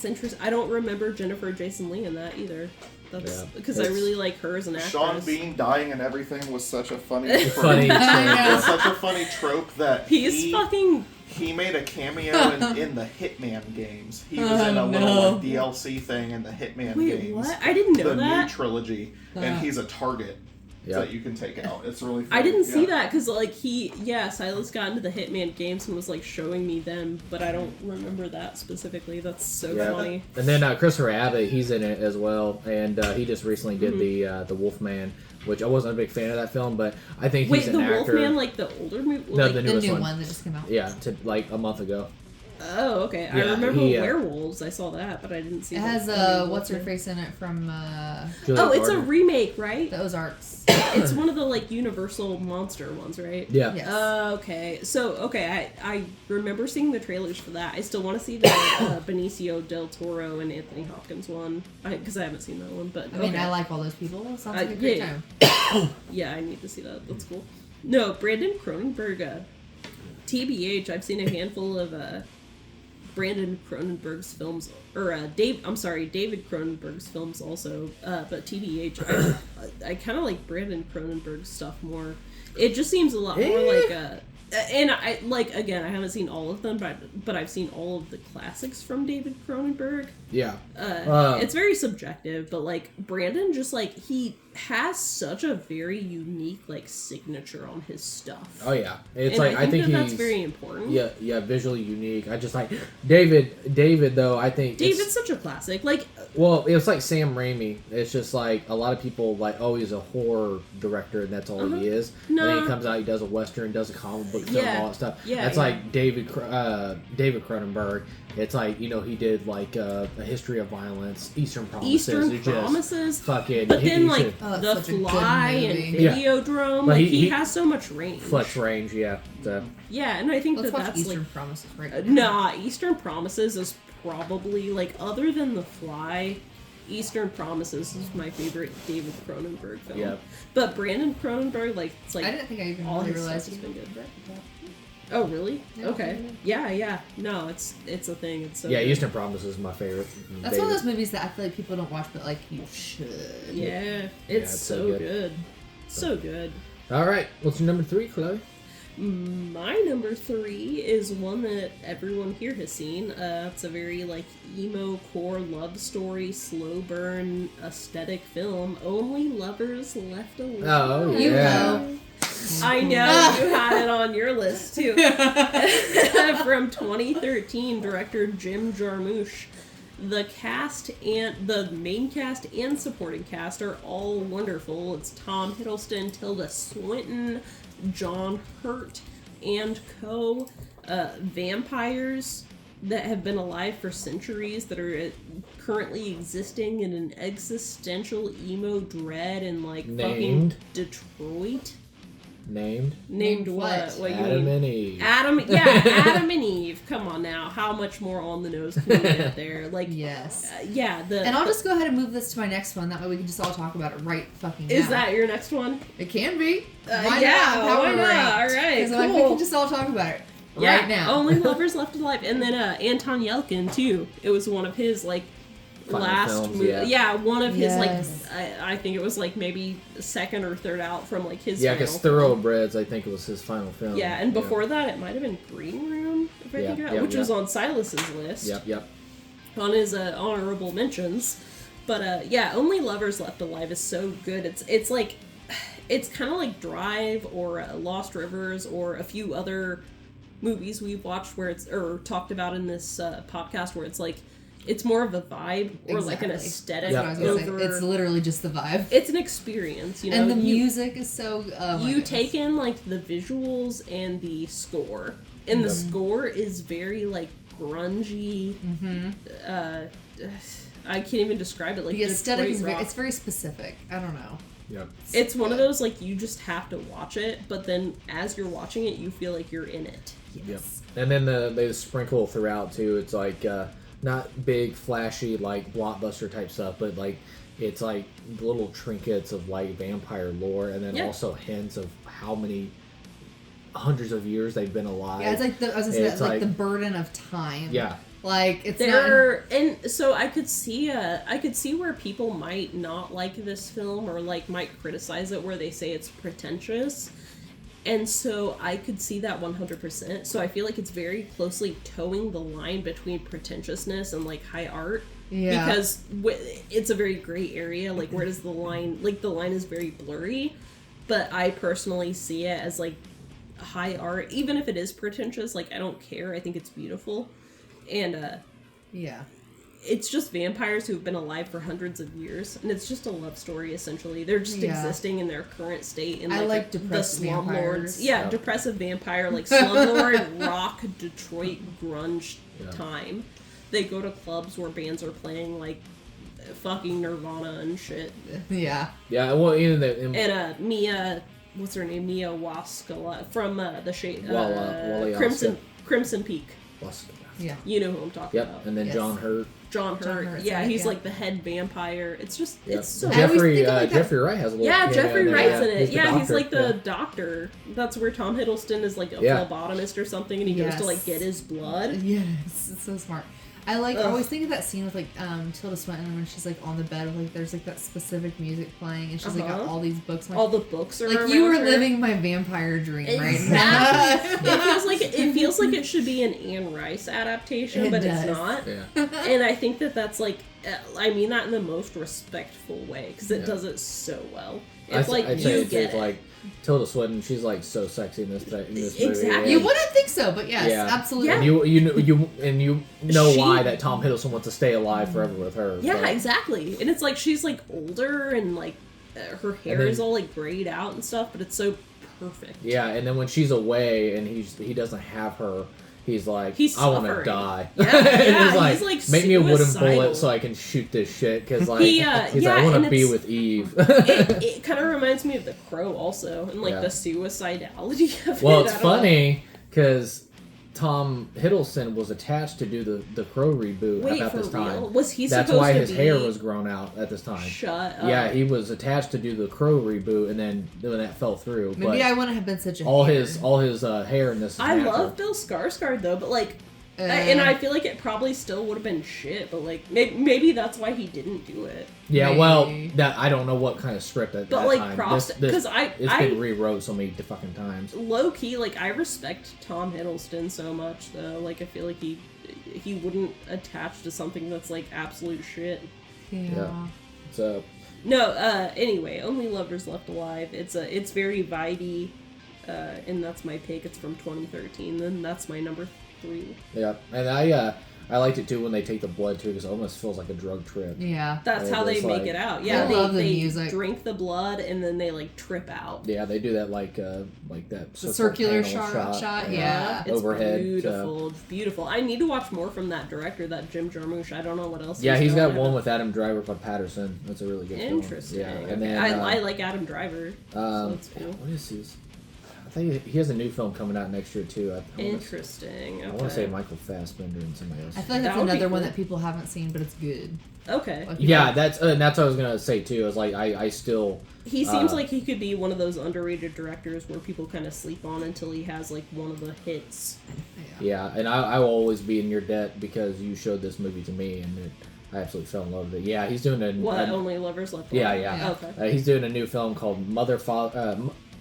interesting. I don't remember Jennifer Jason Leigh in that either. That's because I really like her as an actress. Sean Bean dying and everything was such a funny trope. Funny. It's such a funny trope that He's fucking. he made a cameo in the Hitman games. He was in a little like, DLC thing in the Hitman Wait, games. what? I didn't know the that. new trilogy, and he's a target that you can take out. It's really funny. I didn't see that because like Silas got into the Hitman games and was like showing me them, but I don't remember that specifically. That's so funny. And then Christopher Abbott, he's in it as well, and he just recently did the Wolfman, which I wasn't a big fan of that film, but I think he's an actor. Wait, the Wolfman, like the older movie? No, like, the The newest new one. one that just came out. Yeah, like a month ago. Oh, okay. I Yeah, remember he, werewolves. I saw that, but I didn't see. It has what's her face in it from Julia Oh, it's a Gardner. remake, right? the Ozarks. It's one of the like Universal monster ones, right? Yeah. Yes. Okay. So, I remember seeing the trailers for that. I still want to see the Benicio del Toro and Anthony Hopkins one because I haven't seen that one. But I mean, okay. I like all those people. Sounds like a great yeah. time. Yeah, I need to see that. That's cool. No, Brandon Cronenberg. TBH, I've seen a handful of Brandon Cronenberg's films, or David Cronenberg's films also. But TBH, I kind of like Brandon Cronenberg's stuff more. It just seems a lot more like and I like again, I haven't seen all of them, but I've seen all of the classics from David Cronenberg. Yeah. It's very subjective, but like Brandon just like he has such a very unique like signature on his stuff. Oh yeah, it's And like I think that's he's very important. Yeah, visually unique. I just like David though. I think David's such a classic. Like, well, it's like Sam Raimi. It's just like a lot of people like, oh, he's a horror director and that's all he is. No. And then he comes out, he does a western, does a comic book film, all that stuff. Yeah, that's yeah. like David Cronenberg. It's like he did like a history of violence, Eastern Promises. It's just Promises. fucking. But then like Oh, The that's such a good Fly and movie. Videodrome, But like he has so much range. flex range, yeah. So. Yeah, and I think Let's watch that's Eastern like Promises right now. nah. Eastern Promises is probably like other than The Fly. Eastern Promises is my favorite David Cronenberg film. Yeah. But Brandon Cronenberg, like, it's like I didn't think I even all really his realized stuff he has been was good. Oh, really? Yeah, Okay. Yeah. No, it's a thing. It's so Yeah, good. Eastern Promises is my favorite. That's one of those movies that I feel like people don't watch, but like you should. Yeah, it's it's so so good. good. So good. All right, what's your number 3, Chloe? My number 3 is one that everyone here has seen. It's a very like emo core love story, slow burn aesthetic film. Only Lovers Left Alone. Oh You yeah. know. I know you had it on your list too. From 2013, director Jim Jarmusch. The cast and the main cast and supporting cast are all wonderful. It's Tom Hiddleston, Tilda Swinton, John Hurt, and co. Vampires that have been alive for centuries that are currently existing in an existential emo dread in like Named? fucking Detroit. Named what? What you Adam mean? and Eve. Adam and Eve. Come on now, how much more on the nose can we get there? Like, Yes. yeah. And I'll just go ahead and move this to my next one. That way we can just all talk about it right fucking now. Is that your next one? It can be. Yeah, Why why not? not? All right, Because we cool. can just all talk about it Yeah, right now. Only Lovers Left Alive, and then Anton Yelchin too. It was one of his like Final last films, movie. yeah. One of Yes. his like I think it was like maybe second or third out from like his. Yeah, final because film. Thoroughbreds, I think it was his final film. Yeah, and before that it might have been Green Room, if I Yeah, think right, yeah, which yeah. was on Silas's list. Yep. On his honorable mentions. But yeah, Only Lovers Left Alive is so good. It's like it's kind of like Drive or Lost Rivers or a few other movies we've watched where it's or talked about in this podcast where it's like it's more of a vibe or like an Exactly. aesthetic Yeah. That's what I was gonna over. say. It's literally just the vibe. It's an experience, you know. And the You- music is so. Oh my you goodness. take in like the visuals and the score, and the score is very like grungy. I can't even describe it. Like The aesthetic Detroit is very, rock. it's very specific. I don't know. Yep. It's one of those like you just have to watch it, but then as you're watching it, you feel like you're in it. Yep. And then they sprinkle throughout too. It's like not big, flashy, like blockbuster type stuff, but like it's like little trinkets of like vampire lore, and then Yeah. also hints of how many hundreds of years they've been alive. Yeah, it's like I was gonna say It's it's like like- the burden of time. Yeah. Like it's There not. are, and so I could see where people might not like this film or like might criticize it, where they say it's pretentious. And so I could see that 100%. So I feel like it's very closely towing the line between pretentiousness and like high art. Yeah. Because it's a very gray area. Like, where does the line, like, the line is very blurry. But I personally see it as like high art. Even if it is pretentious, like, I don't care. I think it's beautiful. And Yeah. it's just vampires who have been alive for hundreds of years, and it's just a love story essentially. They're just Yeah. existing in their current state in I like the depressed slumlords. vampires. Yeah, Yeah. depressive vampire like slumlord rock Detroit grunge Yeah. time. They go to clubs where bands are playing like fucking Nirvana and shit. Yeah. Yeah. Well, even the And Mia, what's her name? Mia Waskala from the shade Wally Crimson Peak. Yeah. You know who I'm talking Yep. about. And then Yes. John Hurt. John Hurt. Hurt's Yeah, in it, he's yeah. like the head vampire. It's just, Yep. it's so... I always Jeffrey think of like that- Jeffrey Wright has a little. Yeah, cameo Jeffrey in there. Wright's in it. the Yeah, he's doctor. like the Yeah. doctor. That's where Tom Hiddleston is like a Yeah. phlebotomist or something, and he goes to like Yes. get his blood. Yes, it's so smart. I like. I Ugh. always think of that scene with like Tilda Swinton when she's like on the bed with like there's like that specific music playing and she's like got Uh-huh. all these books. I'm like, All the books are like you around were her. living my vampire dream right Exactly. now. it feels like it should be an Anne Rice adaptation, It but does. it's not. Yeah. And I think that's like, I mean that in the most respectful way because it Yeah. does it so well. It's like I'd you say get it's it. like Tilda Swinton. She's like so sexy in this movie. Exactly. You and- wouldn't think so, but yes, Yeah. absolutely. Yeah. And you know She- why that Tom Hiddleston wants to stay alive forever with her. Yeah, but- exactly. And it's like she's like older and like her hair And then- is all like grayed out and stuff, but it's so perfect. Yeah, and then when she's away and he doesn't have her, he's like, He's I want to suffering. die. Yeah, And yeah, he's he's, like, make me a wooden suicidal. bullet so I can shoot this shit. Because like He's he's yeah, like, I want and to be it's- with Eve. It kind of reminds me of The Crow also, and like Yeah. the suicidality of Well, it. it's I don't know. funny because Tom Hiddleston was attached to do the Crow reboot Wait, about for this time. real? Was he That's supposed why to his be... hair was grown out at this time. Shut up. Yeah, he was attached to do the Crow reboot, and then that fell through. Maybe but I wouldn't have been such a all hater. his hair in this. Is I natural. love Bill Skarsgård though, but like, and I feel like it probably still would have been shit, but like maybe that's why he didn't do it. Yeah, Maybe. well, that I don't know what kind of script at But that like time. props, This- because it's I been rewrote so many fucking times. low key, like I respect Tom Hiddleston so much though. Like I feel like he wouldn't attach to something that's like absolute shit. Yeah. So No, anyway, Only Lovers Left Alive. It's very vibey. and that's my pick. It's from 2013. Then that's my number 3. Yeah, and I liked it too when they take the blood too, because it almost feels like a drug trip. Yeah. That's And how they it's make like- it out. Yeah, I love the they music. drink the blood and then they like trip out. Yeah, they do that like that The circular panel shot, yeah. It's overhead. beautiful. It's beautiful. I need to watch more from that director, that Jim Jarmusch. I don't know what else. Yeah, he's got doing. one with Adam Driver called Patterson. That's a really good film. Interesting. Yeah, Okay. and then I like Adam Driver. So that's cool. what is his? I think he has a new film coming out next year too. Interesting. I want to say Michael Fassbender and somebody else. I feel like that's That would be another one cool. that people haven't seen, but it's good. Okay. Like, Yeah, that's what I was gonna say too. I was like, I still. He seems like he could be one of those underrated directors where people kind of sleep on until he has like one of the hits. Yeah, and I will always be in your debt because you showed this movie to me and I absolutely fell in love with it. Yeah, he's doing Only Lovers Left Yeah, Alive? yeah. Okay. He's doing a new film called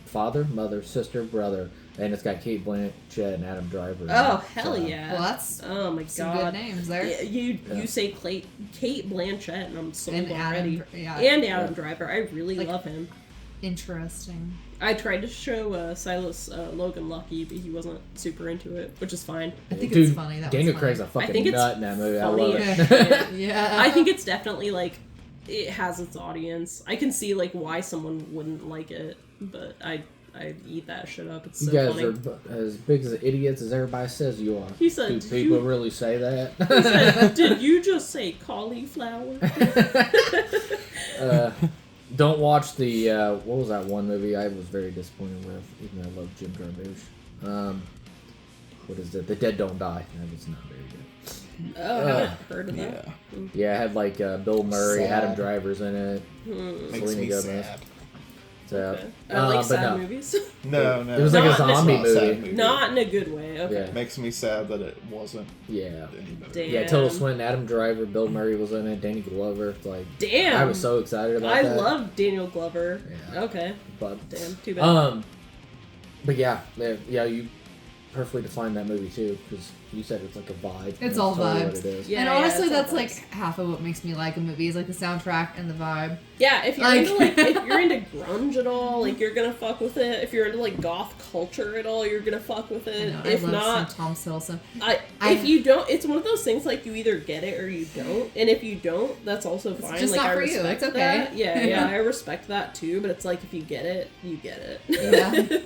Father, Mother, Sister, Brother, and it's got Kate Blanchett and Adam Driver. in Oh, it. hell So, yeah. Well, that's Oh my some god. good names there. Yeah, you say Kate Blanchett and I'm sold And already. yeah. And Adam Driver. I really Like- love him. Interesting. I tried to show Silas Logan Lucky, but he wasn't super into it, which is fine. I think Dude, it's funny. That Daniel was Craig's a funny. fucking think it's nut in that movie. I funny love as it. shit. Yeah. I think it's definitely like it has its audience. I can see like why someone wouldn't like it, but I eat that shit up. It's You so guys funny. are as big as idiots as everybody says you are. He said, Do "Did people you-" really say that? He said, "Did you just say cauliflower?" Don't watch the what was that one movie I was very disappointed with, even though I love Jim Jarmusch. What is it? The Dead Don't Die. That was not very good. Oh, I haven't heard of that. Yeah. Yeah, it had like Bill Murray, Sad. Adam Driver's in it. Makes Selena me Gomez. sad. So, Okay. I like but sad no. movies. No, It was like a Not zombie It's not a sad movie. Not in a good way. Okay. Yeah. Makes me sad that it wasn't Yeah. any better. Damn. Yeah, Tilda Swinton, Adam Driver, Bill Murray was in it, Danny Glover. Like, Damn. I was so excited about I that. love Daniel Glover. Yeah. Okay. But, Damn. Too bad. but yeah, you perfectly defined that movie too, because you said it's like a vibe. It's That's all totally vibes. What it is. Yeah, and yeah, honestly, it's all that's like vibes. half of what makes me like a movie is like the soundtrack and the vibe. Yeah, if you're Like- into if you're into grunge at all, like you're gonna fuck with it. If you're into like goth culture at all, you're gonna fuck with I it. know, If I love not, some Tom Hiddleston. if you don't, it's one of those things like you either get it or you don't. And if you don't, that's also fine. just like not I for you. respect It's okay. that. Yeah, I respect that too. But it's like if you get it, you get it. Yeah.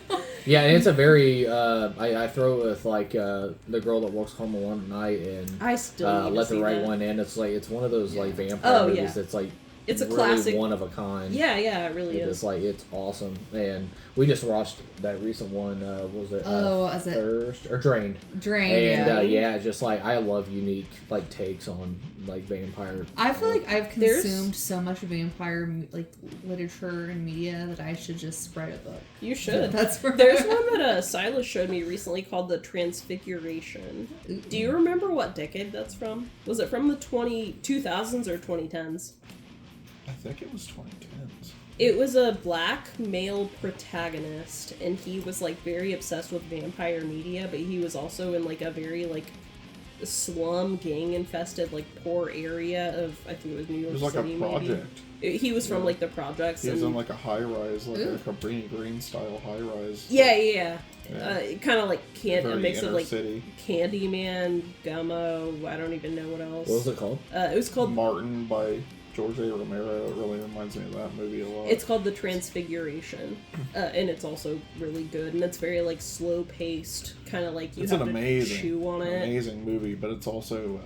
Yeah, and it's a very I throw it with like the girl that walks home alone at night and I still need to Let the see Right that. One In. It's like it's one of those like vampire Oh, movies yeah. that's like It's a really classic. one of a kind. Yeah, it really It's is. like it's awesome, and we just watched that recent one. What was it? Oh, is it Thirst or Drained? Drained? And Yeah. it's just like I love unique like takes on like vampire. I feel like I've There's- consumed so much vampire like literature and media that I should just write a book. You should. That's where There's one that Silas showed me recently called The Transfiguration. Do you remember what decade that's from? Was it from the 2000s or 2010s? I think it was 2010s. It was a black male protagonist, and he was like very obsessed with vampire media, but he was also in like a very like slum gang infested like poor area of I think it was New York It was like City a maybe. project. He was from like the projects He was and in like a high rise, like Ooh. a Cabrini Green style high rise. yeah. Yeah. Kind of like a Very mix of inner like city. Candyman, Gummo. I don't even know what else. What was it called? It was called. Martin by George A. Romero. It really reminds me of that movie a lot. It's called The Transfiguration, and it's also really good. And it's very like slow paced, kind of like you it's have an to amazing, chew on it. amazing movie, but it's also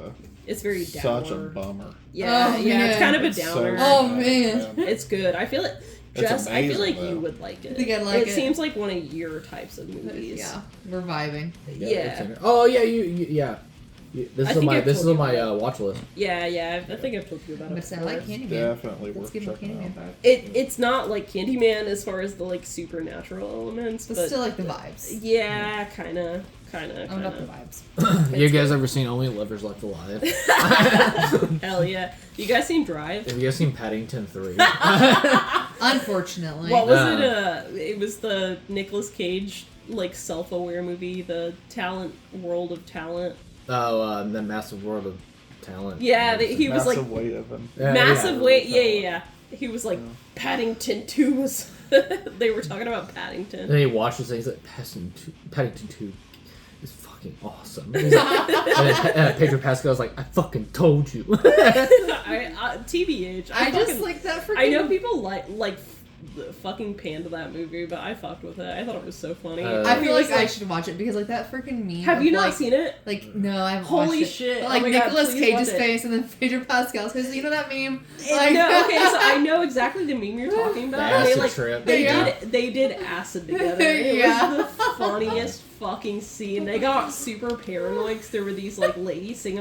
It's very downer. such a bummer. Yeah, Oh, yeah, it's man. kind of a It's so downer. Oh, sad, man. It's good. I feel it. It's Jess, I feel amazing, like you though. would like it. I think I'd like it. seems like one of your types of movies. Yeah, we're vibing. Yeah. it's in it. Oh yeah, yeah. This I is think my I've this is told on you my about watch list. Yeah. I think I've told you about it. But I like before. Candyman. Definitely Let's worth give him checking Candyman out. back. It's not like Candyman as far as the like supernatural elements, But but still like the vibes. yeah, kind of. I'm about the vibes. You guys ever seen Only Lovers Left Alive? Hell yeah! You guys seen Drive? Have you guys seen Paddington 3? Unfortunately. What was No. it? It was the Nicolas Cage like self-aware movie, the World of Talent. Oh, the Massive World of Talent. Yeah, he was like Massive weight of him. Yeah, massive yeah. weight. Yeah. He was like, Paddington 2 was... they were talking about Paddington. And then he watches and he's like, Paddington 2 is fucking awesome. And then Pedro Pascal's like, I fucking told you. TBH. I just like that freaking... I know people like fucking panned that movie, but I fucked with it. I thought it was so funny. I feel like I should watch it because like that freaking meme. Have you not like, seen it? Like no, I haven't Holy watched shit! It. But, like Oh my God, Nicolas please Cage's watch it. face and then Pedro Pascal's face. You know that meme? Like, No, okay, so I know exactly the meme you're talking about. The They acid like trip. they did acid together. It Yeah. was the funniest fucking scene. They got super paranoid 'cause there were these like ladies sitting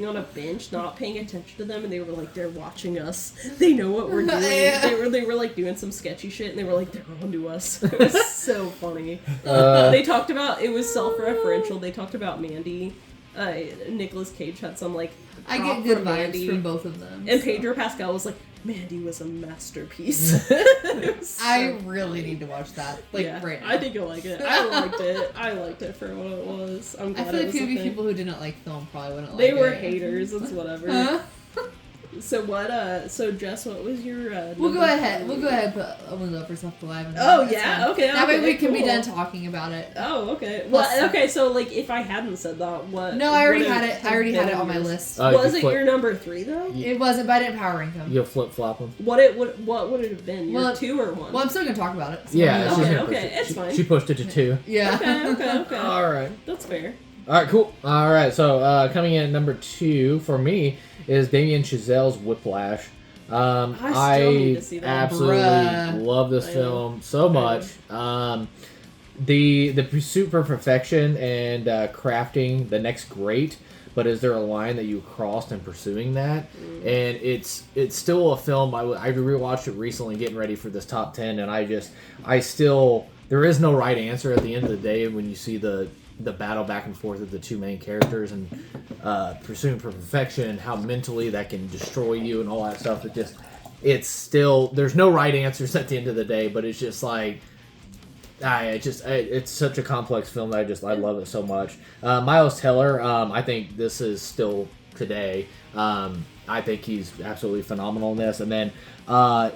on a bench, not paying attention to them, and they were like, they're watching us. They know what we're doing. Yeah. They were like doing some sketchy shit, and they were like, they're onto us. It was so funny. They talked about it was self-referential. They talked about Mandy. Nicolas Cage had some like I prop get good for vibes Mandy. from both of them. And so. Pedro Pascal was like, Mandy was a masterpiece. It was so I really need to watch that. Like yeah, right now. I think you'll like it. I liked it. I liked it for what it was. I'm I glad feel it like was a thing. people who didn't like film probably wouldn't They like were it. haters. It's whatever. Huh? So what? So Jess, what was your? We'll go number ahead. three? We'll go ahead. Put a window for stuff to live. Oh That's yeah. fine. Okay. That way okay, we can be cool. done talking about it. Oh okay. Plus- Well, okay. So like, if I hadn't said that, what? No, I already would had have it. I already had it been on my yours? list. Was you it flip- your number 3 though? It wasn't, but I didn't power rank them. You'll flip flop them. What would it have been? Your Well, 2 or 1? Well, I'm still gonna talk about it. so- Yeah, she's Okay, gonna push okay, it. it's She- fine. She pushed it to 2. Yeah. Okay. All right. That's fair. All right, cool. All right, so coming in at number 2 for me is Damien Chazelle's Whiplash. I still need to see that. absolutely Bruh. love this I know. film so much. The pursuit for perfection and crafting the next great, but is there a line that you crossed in pursuing that? And it's still a film. I rewatched it recently, getting ready for this top 10, and I still there is no right answer at the end of the day when you see the battle back and forth of the two main characters and pursuing for perfection, how mentally that can destroy you and all that stuff. It's still, there's no right answers at the end of the day, but it's just like, it's such a complex film that I love it so much. Miles Teller, I think this is still today. I think he's absolutely phenomenal in this. And then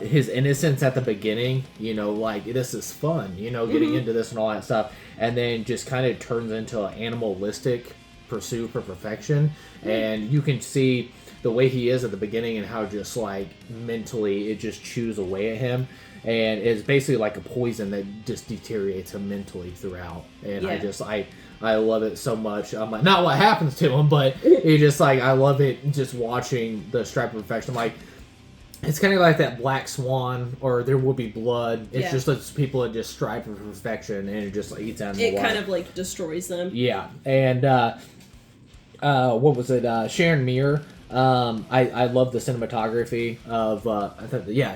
his innocence at the beginning, like, this is fun, getting into this and all that stuff. And then just kind of turns into an animalistic pursuit for perfection. And you can see the way he is at the beginning and how just, like, mentally it just chews away at him. And it's basically like a poison that just deteriorates him mentally throughout. And Yeah. I love it so much. I'm like, not what happens to him, but it just like, I love it just watching the stripe of perfection. Like, it's kind of like that Black Swan or There Will Be Blood. It's just those people that just strive for perfection and it just like eats out of the It water. kind of like destroys them. Yeah. And what was it? Sharon Muir. I love the cinematography of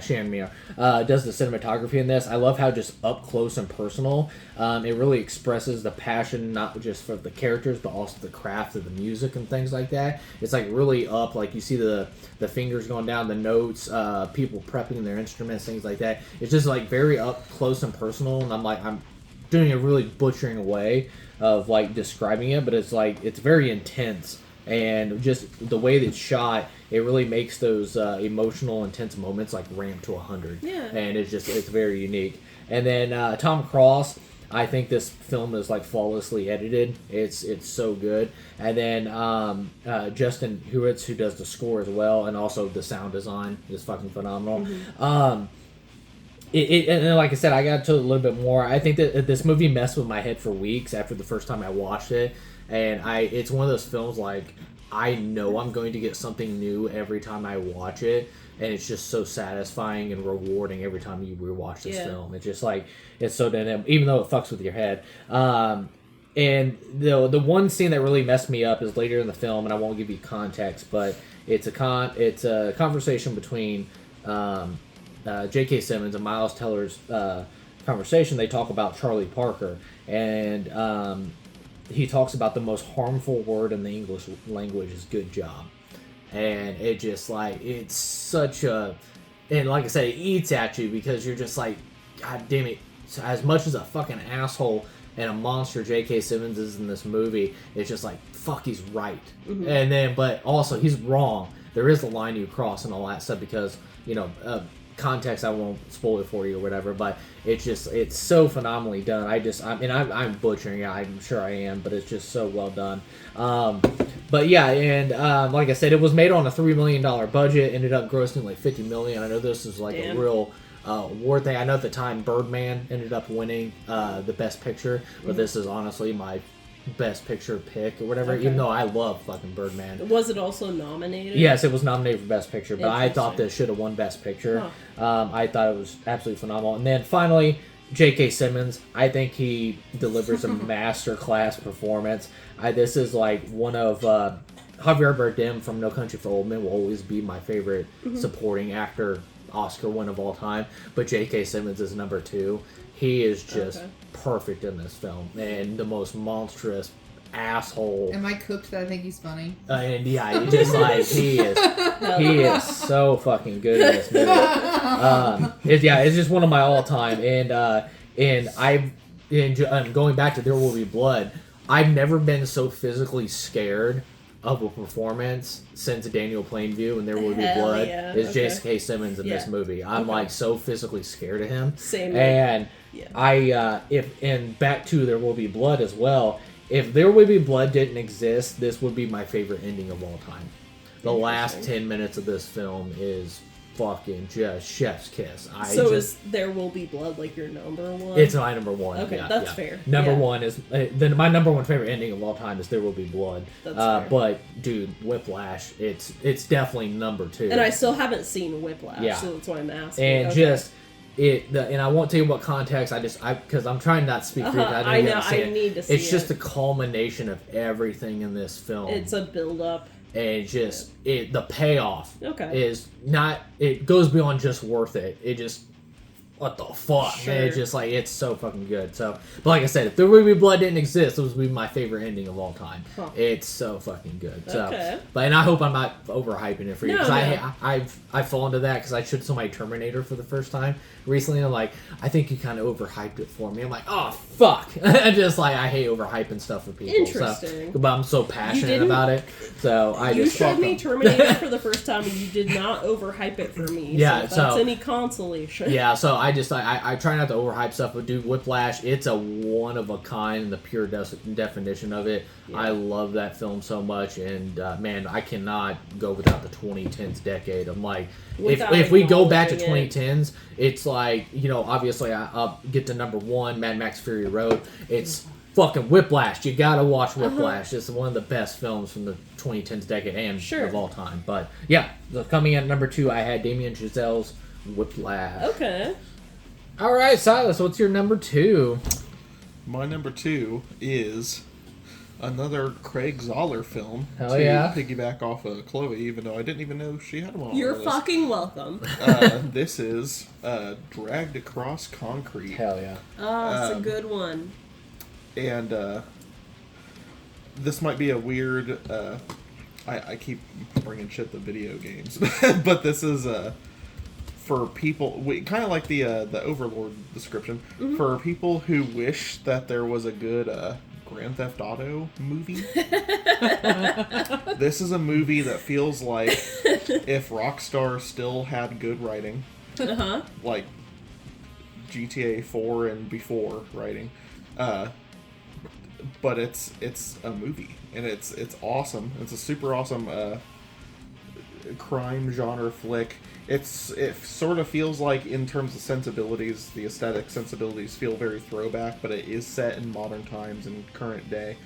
Sharon Muir does the cinematography in this. I love how just up close and personal it really expresses the passion, not just for the characters but also the craft of the music and things like that. It's like really up, like you see the fingers going down the notes, people prepping their instruments, things like that. It's just like very up close and personal, and I'm doing a really butchering way of like describing it, but it's like it's very intense. And just the way that it's shot, it really makes those emotional, intense moments like ramp to 100. Yeah. And it's very unique. And then Tom Cross, I think this film is like flawlessly edited. It's so good. And then Justin Hurwitz, who does the score as well, and also the sound design is fucking phenomenal. And then, like I said, I got to a little bit more. I think that this movie messed with my head for weeks after the first time I watched it. And it's one of those films, like, I know I'm going to get something new every time I watch it. And it's just so satisfying and rewarding every time you rewatch this film. It's just like, it's so dynamic, even though it fucks with your head. And the one scene that really messed me up is later in the film, and I won't give you context, but it's a conversation between J.K. Simmons and Miles Teller's conversation. They talk about Charlie Parker, and he talks about the most harmful word in the English language is good job. And it just like, it's such a, and like I said, it eats at you because you're just like, God damn it. So as much as a fucking asshole and a monster J.K. Simmons is in this movie, it's just like, fuck, he's right. Mm-hmm. And then, but also he's wrong. There is a line you cross and all that stuff because, context, I won't spoil it for you or whatever, but it's so phenomenally done. I'm butchering it, I'm sure I am, but it's just so well done. But yeah, and like I said, it was made on a $3 million budget, ended up grossing like $50 million. I know this is like a real award thing. I know at the time Birdman ended up winning the Best Picture, but this is honestly my Best Picture pick or whatever, even though I love fucking Birdman. Was it also nominated? Yes, it was nominated for Best Picture, but I thought this should have won Best Picture. I thought it was absolutely phenomenal. And then finally, J.K. Simmons. I think he delivers a masterclass performance. This is like one of Javier Bardem from No Country for Old Men will always be my favorite supporting actor Oscar win of all time, but J.K. Simmons is number 2. He is just perfect in this film, and the most monstrous asshole. Am I cooked that I think he's funny? And yeah, he just like he is so fucking good in this movie. It's just one of my all time, and going back to There Will Be Blood, I've never been so physically scared of a performance since Daniel Plainview and There Will Be Blood is J.K. Simmons in this movie. I'm like so physically scared of him. Same. And back to There Will Be Blood as well. If There Will Be Blood didn't exist, this would be my favorite ending of all time. The last 10 minutes of this film is fucking just chef's kiss. Is There Will Be Blood like your number one? It's my number one. Okay, that's fair. Number one is my number one favorite ending of all time is There Will Be Blood. That's fair. But dude, Whiplash, it's definitely number 2. And I still haven't seen Whiplash, so that's why I'm asking. And and I won't tell you what context. Because I'm trying not to speak for you. I know. I need to see it. It's just the culmination of everything in this film. It's a build-up. And the payoff is not. It goes beyond just worth it. It just. What the fuck? Sure. Man, it's just like, it's so fucking good. So, but like I said, if There Will Be Blood didn't exist, it would be my favorite ending of all time. Huh. It's so fucking good. So, and I hope I'm not overhyping it for you, because I fall into that because I showed somebody Terminator for the first time recently, and I'm like, I think you kind of overhyped it for me. I'm like, oh fuck! I hate overhyping stuff for people. Interesting. So, but I'm so passionate about it. So you showed me Terminator for the first time, and you did not overhype it for me. Yeah. So if that's any consolation. Yeah. So I try not to overhype stuff, but dude, Whiplash, it's a one of a kind in the pure definition of it. Yeah. I love that film so much, and man, I cannot go without the 2010s decade. I'm like, if we go back to 2010s, it's like, obviously I'll get to number 1, Mad Max Fury Road. It's fucking Whiplash. You gotta watch Whiplash. It's one of the best films from the 2010s decade and of all time. But yeah, coming in at number 2, I had Damien Chazelle's Whiplash. Okay. All right, Silas, what's your number 2? My number 2 is another Craig Zoller film. Hell yeah. Piggyback off of Chloe, even though I didn't even know she had one. You're fucking welcome. This is Dragged Across Concrete. Hell yeah. Oh, it's a good one. And this might be a weird... I keep bringing shit to video games, but this is... for people, kind of like the Overlord description, for people who wish that there was a good Grand Theft Auto movie. This is a movie that feels like if Rockstar still had good writing, like GTA 4 and before writing, but it's a movie, and it's awesome. It's a super awesome crime genre flick. It sort of feels like, in terms of sensibilities, the aesthetic sensibilities feel very throwback, but it is set in modern times and current day.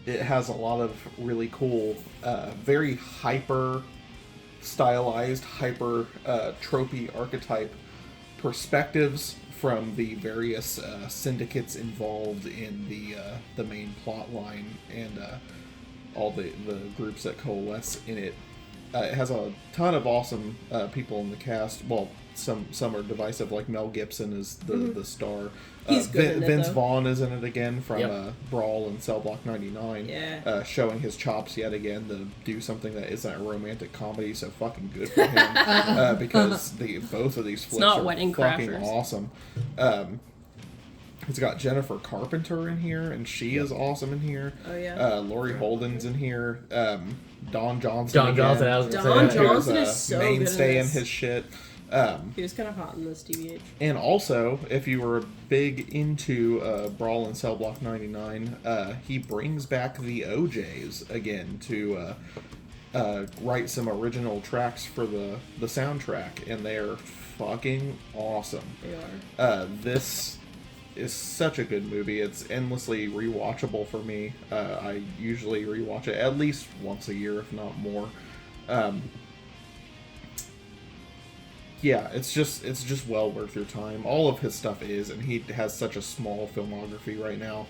It has a lot of really cool, very hyper stylized, hyper tropey archetype perspectives from the various syndicates involved in the main plot line and all the groups that coalesce in it. It has a ton of awesome people in the cast. Well, some are divisive, like Mel Gibson is the star. He's good in it, Vince though. Vaughn is in it again from Brawl and Cell Block 99. Showing his chops yet again to do something that isn't a romantic comedy, so fucking good for him. Because both of these flicks are fucking awesome. It's got Jennifer Carpenter in here, and she is awesome in here. Oh, yeah. Laurie Holden's in here. Don Johnson. Don Johnson. Don Johnson is so mainstay good in his shit. He was kind of hot in this TBH. And also, if you were big into Brawl and Cell Block 99, he brings back the OJs again to write some original tracks for the soundtrack, and they're fucking awesome. They are. This is such a good movie. It's endlessly rewatchable for me. I usually rewatch it at least once a year, if not more. Yeah, it's just well worth your time. All of his stuff is, and he has such a small filmography right now.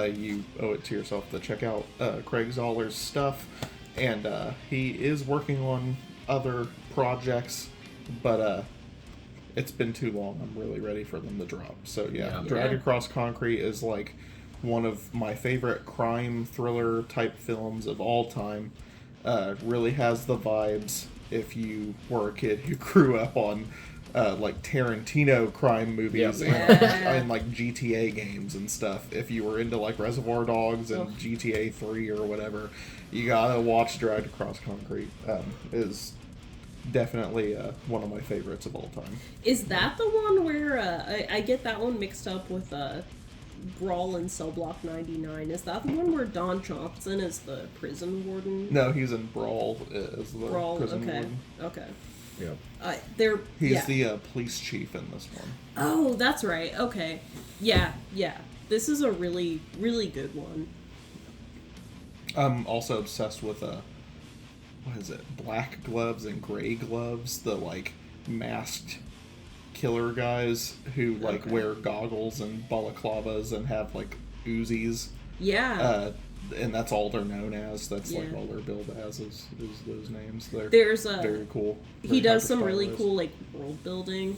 You owe it to yourself to check out Craig Zoller's stuff, and he is working on other projects, but it's been too long. I'm really ready for them to drop. So yeah. Drag Across Concrete is like one of my favorite crime thriller type films of all time. Really has the vibes. If you were a kid who grew up on like Tarantino crime movies and like GTA games and stuff, if you were into like Reservoir Dogs and GTA 3 or whatever, you gotta watch Dragged Across Concrete. Is definitely one of my favorites of all time. Is that the one where I get that one mixed up with Brawl and Cell Block 99? Is that the one where Don Johnson is the prison warden? No, he's in Brawl as the prison warden. Okay. Yep. He's the police chief in this one. Oh, that's right. Okay. Yeah. This is a really, really good one. I'm also obsessed with what is it? Black gloves and gray gloves. The like masked killer guys who like wear goggles and balaclavas and have like Uzis. Yeah. And that's all they're known as. That's like all they're billed as is those names. There's very cool. He does some really cool like world building.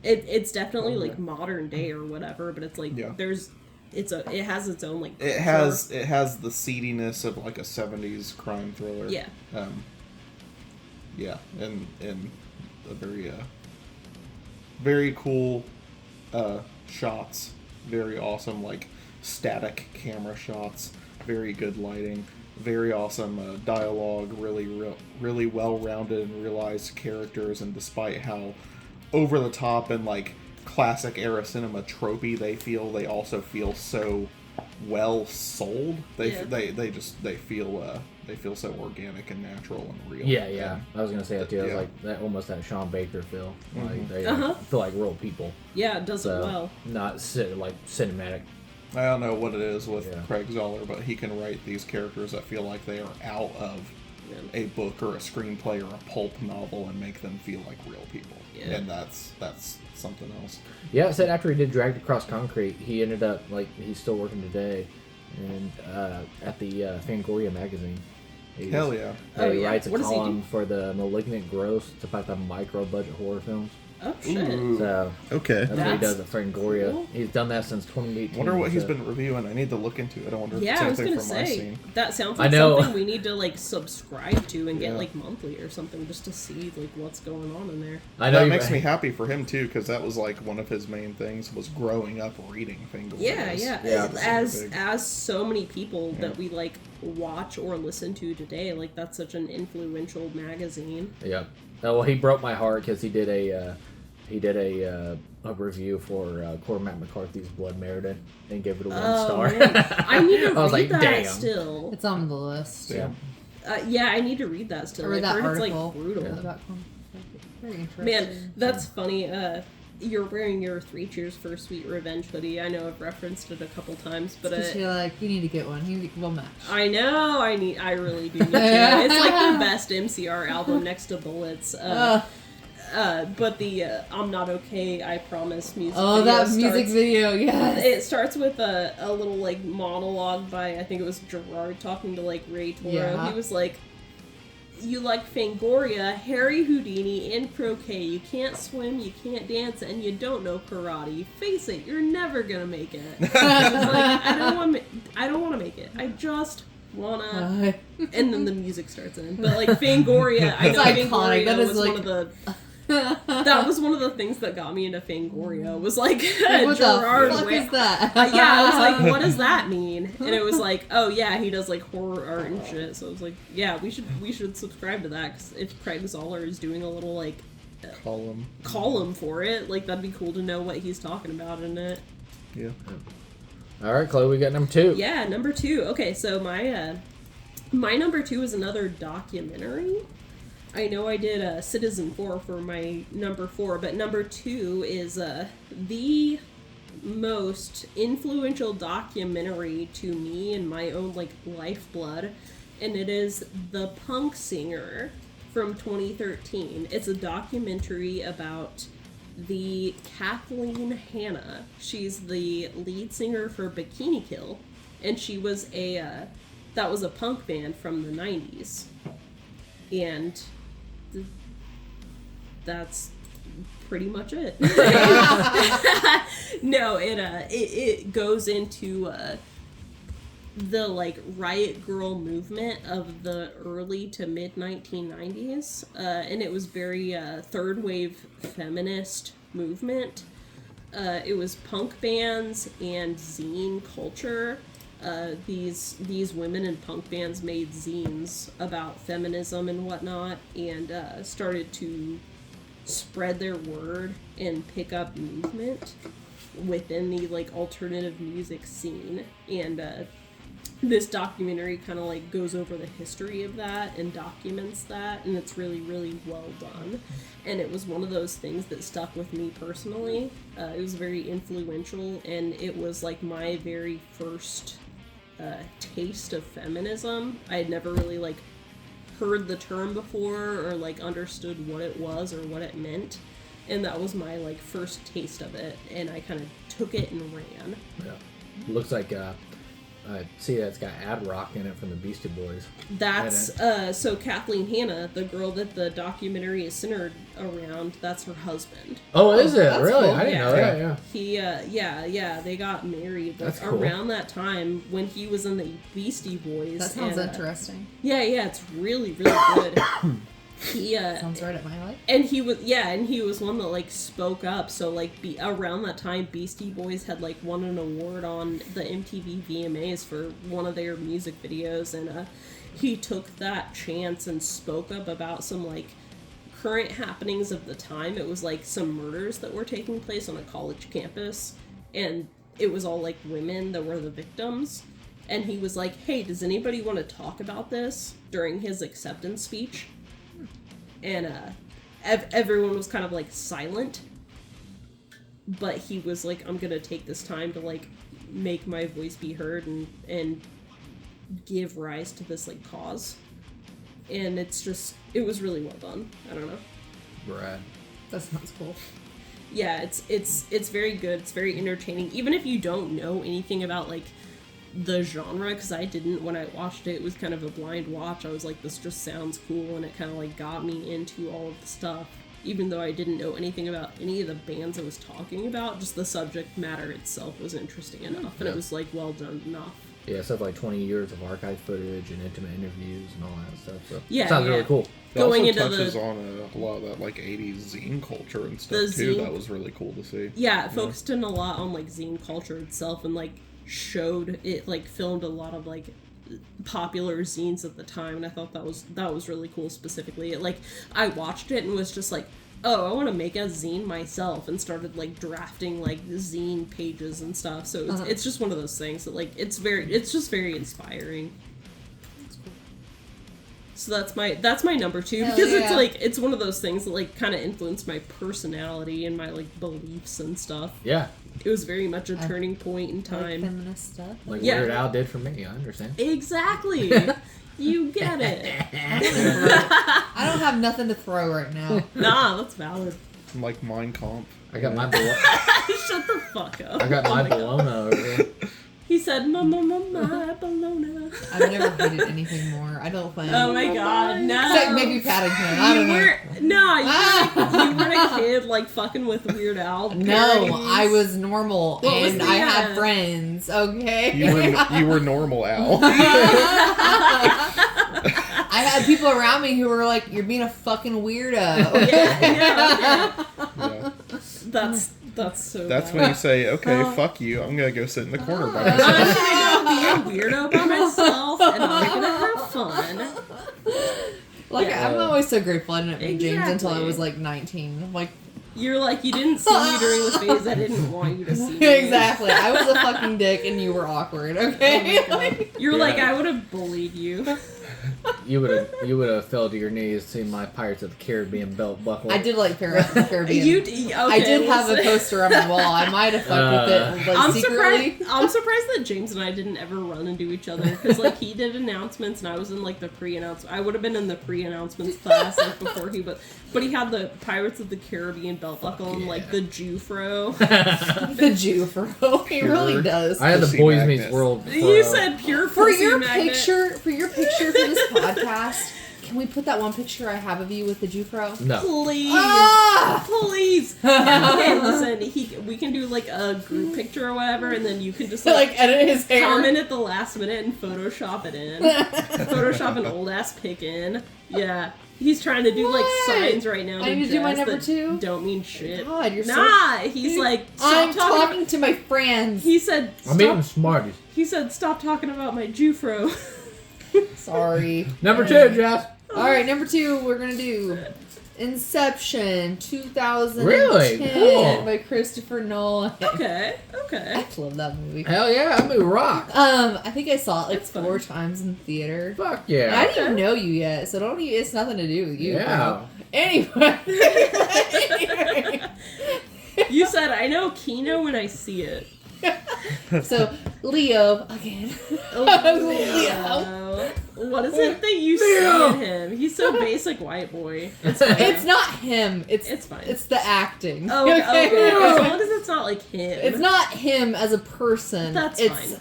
It's definitely like modern day or whatever, but it's like it has its own like it has the seediness of like a 70s crime thriller. Yeah. And a very cool shots, very awesome like static camera shots, very good lighting, very awesome dialogue, really well-rounded and realized characters, and despite how over the top and like classic era cinema tropey they also feel so well sold. They feel so organic and natural and real. Yeah. I was gonna say that too. It was like that, almost that Sean Baker feel. Like they feel like real people. Yeah, it does it well. Not like cinematic. I don't know what it is with Craig Zoller, but he can write these characters that feel like they are out of a book or a screenplay or a pulp novel and make them feel like real people. Yeah. And that's something else. Yeah, I said after he did Dragged Across Concrete, he ended up like he's still working today, and at the Fangoria magazine. Hell yeah! He writes a column for the Malignant Gross. It's about the micro budget horror films. Oh shit! So okay, that's what he does at Fangoria. Cool. He's done that since 2018. Wonder what he's been reviewing. I need to look into it. I wonder if it's anything from my scene. That sounds like something we need to like subscribe to and get like monthly or something just to see like what's going on in there. I know that makes me happy for him too, because that was like one of his main things was growing up reading Fangoria. Yeah. As so many people that we like watch or listen to today, like that's such an influential magazine. Yeah. Well, he broke my heart because he did a review for Cormac McCarthy's Blood Meredith and gave it a 1 star. I need to I was read like, that damn. still. It's on the list. Yeah. I need to read that still. Or that article. It's like brutal. Yeah. Very interesting. Man, that's funny. You're wearing your 3 Cheers for Sweet Revenge hoodie. I know I've referenced it a couple times, but you're like, you need to get one. We'll match. I know. I really do need to. It's like the best MCR album next to Bullets. But the I'm Not Okay, I Promise music video that music video, yes. It starts with a little, like, monologue by, I think it was Gerard talking to, like, Ray Toro. Yeah. He was like, you like Fangoria, Harry Houdini, and croquet. You can't swim, you can't dance, and you don't know karate. Face it, you're never gonna make it. I was like, I don't want to make it. I just wanna... And then the music starts in. But, like, Fangoria, I know Fangoria was like... one of the... That was one of the things that got me into Fangoria. Was like what Gerard. The fuck is that? I was like, what does that mean? And it was like, oh yeah, he does like horror art and shit. So I was like, yeah, we should subscribe to that, because if Craig Zoller is doing a little like column for it. Like, that'd be cool to know what he's talking about in it. Yeah. All right, Chloe, we got number 2. Yeah, number 2. Okay, so my number 2 is another documentary. I know I did Citizen 4 for my number 4, but number 2 is the most influential documentary to me in my own, like, lifeblood, and it is The Punk Singer from 2013. It's a documentary about the Kathleen Hanna. She's the lead singer for Bikini Kill, and she was that was a punk band from the 90s. And that's pretty much it. No, it goes into the, like, riot girl movement of the early to mid 1990s, and it was very third wave feminist movement. It was punk bands and zine culture. These women in punk bands made zines about feminism and whatnot, and started to spread their word and pick up movement within the, like, alternative music scene. And this documentary kind of, like, goes over the history of that and documents that, and it's really, really well done. And it was one of those things that stuck with me personally. It was very influential, and it was, like, my very first taste of feminism. I had never really, like, heard the term before or, like, understood what it was or what it meant, and that was my, like, first taste of it, and I kind of took it and ran. Yeah. Looks like see, it's got Ad Rock in it from the Beastie Boys. That's so Kathleen Hanna, the girl that the documentary is centered around, that's her husband. Oh, is it? That's Really? cool. I didn't know that, yeah. He they got married, like, That's cool. around that time when he was in the Beastie Boys. That sounds and, interesting. Yeah, it's really, really good. He Sounds right up my alley. and he was one that, like, spoke up. So, like, around that time, Beastie Boys had, like, won an award on the MTV VMAs for one of their music videos, and he took that chance and spoke up about some, like, current happenings of the time. It was, like, some murders that were taking place on a college campus, and it was all, like, women that were the victims. And he was like, hey, does anybody want to talk about this during his acceptance speech? And everyone was kind of, like, silent, but he was like, I'm gonna take this time to, like, make my voice be heard and give rise to this, like, cause. And it was really well done. I don't know. Brad. That sounds cool. Yeah, it's very good. It's very entertaining. Even if you don't know anything about, like, the genre, because I didn't when I watched it. It was kind of a blind watch. I was like, this just sounds cool, and it kind of, like, got me into all of the stuff, even though I didn't know anything about any of the bands it was talking about. Just the subject matter itself was interesting enough, and it was, like, well done enough. Yeah, it's like 20 years of archive footage and intimate interviews and all that stuff. So Yeah, sounds yeah. really cool. It Going also into touches on a lot of that, like, 80s zine culture and stuff The too. zine- That was really cool to see. Yeah, it focused in a lot on, like, zine culture itself, and, like, showed it, like, filmed a lot of, like, popular zines at the time, and I thought that was really cool. Specifically, like, I watched it and was just like, oh, I want to make a zine myself, and started, like, drafting, like, zine pages and stuff. So it's just one of those things that, like, it's just very inspiring. So that's my number 2, Hell because it's, yeah. like, it's one of those things that, like, kind of influenced my personality and my, like, beliefs and stuff. Yeah, It was very much a turning point in Like time. feminist stuff. like Yeah. Weird Al did for me. I understand. Exactly. You get it. I don't have nothing to throw right now. Nah, that's valid. Like Mein Kampf. I got my Shut the fuck up. I got Oh my my God. bologna over here. He said, my bologna. I've never hated anything more. I don't think. Oh my God, no. Except maybe Paddington. I don't know. You weren't a kid, like, fucking with Weird Al No, parodies. I was normal What was and the, I had friends. Okay. You were normal, Al. I had people around me who were like, "You're being a fucking weirdo." Yeah. Yeah. That's so That's bad. when you say, okay, fuck you, I'm gonna go sit in the corner by I'm myself. gonna go be a weirdo by myself, and I'm gonna have fun. Like, Yeah. I'm always so grateful I didn't meet James until I Exactly. was like 19. I'm like, You're like, you didn't see me during the phase I didn't want you to see me. exactly. I was a fucking dick and you were awkward, okay? Oh my God. You're like, I would have bullied you. You would have fell to your knees seeing my Pirates of the Caribbean belt buckle. I did like Pirates of the Caribbean. Okay, I did have a listen. poster on my wall. I might have fucked with it, like, I'm secretly. surprised that James and I didn't ever run into each other because like he did announcements and I was in like the pre-announcement. I would have been in the pre-announcements class like before but he had the Pirates of the Caribbean belt buckle and like the Jufro. The Jew for he really does. I had the Pussy Boys magnet. Meets World. You said pure For pussy your magnet. picture for this podcast, can we put that one picture I have of you with the Jufro? No. Please, Ah! please. Okay, listen. We can do like a group picture or whatever, and then you can just like edit his hair. comment at the last minute and Photoshop it in. Photoshop an old ass pic in. Yeah. He's trying to do like What? signs right now. I need to do my Jess number that 2? Don't mean shit. God, you're Nah, he's like, I'm stop talking. talking to my friends. He said, I'm eating stop. Smarties. He said, stop talking about my Jufro. Sorry. Number 2, Jeff. All right, number 2, we're gonna do Inception 2010 Really? Cool. by Christopher Nolan. Okay. I love that movie. Hell yeah, that movie rock. I think I saw it like It's 4 fun. times in the theater. Fuck And yeah. I didn't even know you yet, so don't. It's nothing to do with you. Yeah. Bro. Anyway. You said, I know Kino when I see it. So Leo again. Leo. What is it that you see in him? He's so basic white boy. It's fine. It's not him. It's fine. It's the acting. Oh, okay. As long as it's not like him. It's not him as a person. That's it's fine.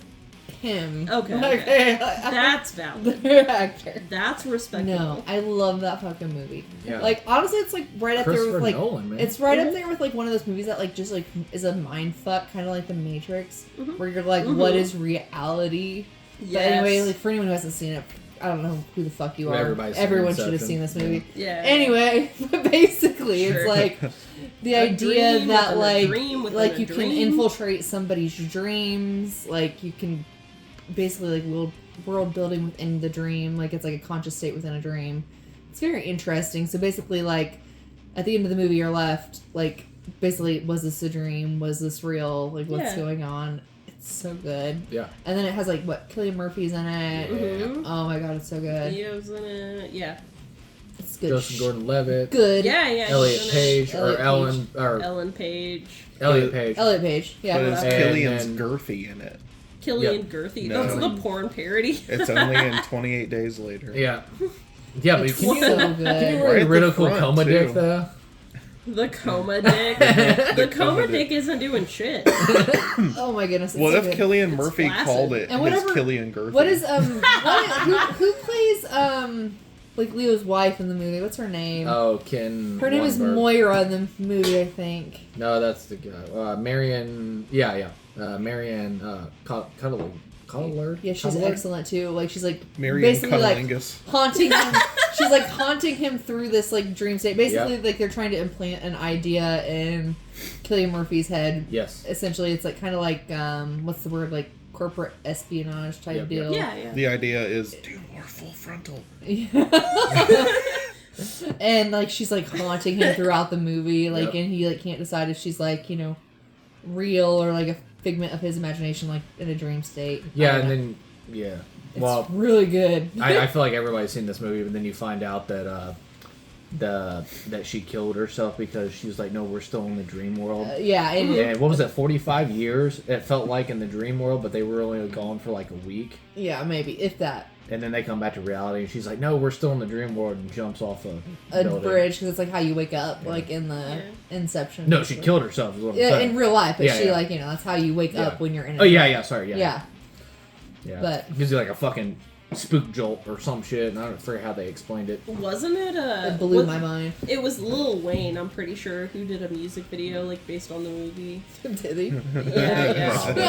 him. Okay. That's valid. The actor. That's respectable. No, I love that fucking movie. Yeah. Like honestly, it's like right up there Christopher with like Nolan, man. it's right up there with like one of those movies that like just like is a mind fuck, kind of like The Matrix, where you're like, what is reality? Yes. But anyway, like for anyone who hasn't seen it, I don't know who the fuck you Well, are. everybody's seen Everyone should have Inception. seen this movie. Yeah. Anyway, but basically, Sure. it's like the A idea dream that within a like dream within like a you can dream. infiltrate somebody's dreams, like you can basically like world building within the dream, like it's like a conscious state within a dream. It's very interesting. So basically, like at the end of the movie, you're left like basically, was this a dream? Was this real? Like what's Yeah. going on? It's so good. Yeah. And then it has like what Cillian Murphy's in it. Mhm. Oh my god, it's so good. Leo's in it. Yeah. It's good. Joseph Gordon-Levitt. Good. Yeah. Elliot he's in Page Elliot or Ellen Page. or it. Ellen Page. Elliot Page. Elliot Page. Yeah. But it's And Killian's then- girthy in it. Killian Girthy. No. That's the porn parody. It's only in 28 Days Later. Yeah. Yeah, but It's can you, so can you good. really Right at the ridicule front, Coma too. Dick though? The coma dick. The coma coma dick isn't doing shit. Oh my goodness. It's What so if good. Killian It's Murphy flaccid. called it And his whatever- Killian Girthy? What is who plays like Leo's wife in the movie? What's her name? Oh, Ken. Her name is Lundberg. Moira in the movie, I think. No, that's the guy. Marion. Yeah. Marianne Cutler. Yeah, she's Cutler? excellent too. Like she's like Marion basically like Cunnilingus? haunting him. She's like haunting him through this like dream state. Basically, like they're trying to implant an idea in Cillian Murphy's head. Yes. Essentially, it's like kind of like what's the word, like corporate espionage type Yep, deal. Yeah. The idea is do more full frontal. And like she's like haunting him throughout the movie, like, Yep. and he like can't decide if she's like, you know, real or like a figment of his imagination, like in a dream state. Yeah, I and don't know. then yeah. It's Well, really good. I feel like everybody's seen this movie, but then you find out that that she killed herself because she was like, no, we're still in the dream world. Yeah, and And what was it, 45 years? It felt like in the dream world, but they were only gone for like a week. yeah, maybe if that. And then they come back to reality, and she's like, no, we're still in the dream world, and jumps off a A building. bridge, because it's like how you wake up, like in the Inception. No, she killed herself, is what I'm Yeah, saying. in real life, but Yeah, she yeah. like, you know, that's how you wake Yeah. up when you're in. Oh, yeah, sorry, yeah. Yeah. Yeah. But- Gives you like a fucking spook jolt or some shit, and I don't forget how they explained it. Wasn't it It blew my mind. It was Lil Wayne, I'm pretty sure, who did a music video like based on the movie. Did he? Yeah. Probably.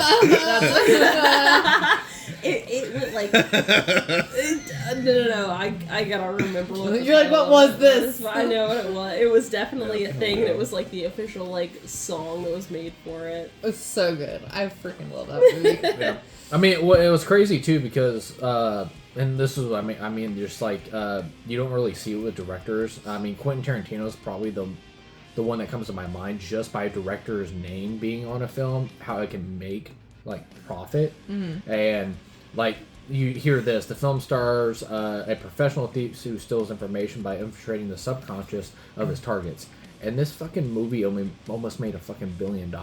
It went like No. I gotta remember what the You're like, what title was of it this? I know what it was. It was definitely a thing. That was like the official like song that was made for it. It's so good. I freaking love that movie. Yeah. I mean, it was crazy too because, and this is, I mean, just like you don't really see it with directors. I mean, Quentin Tarantino is probably the one that comes to my mind just by a director's name being on a film, how it can make like profit, and like you hear this: the film stars a professional thief who steals information by infiltrating the subconscious of his targets, and this fucking movie almost made a fucking $1 billion.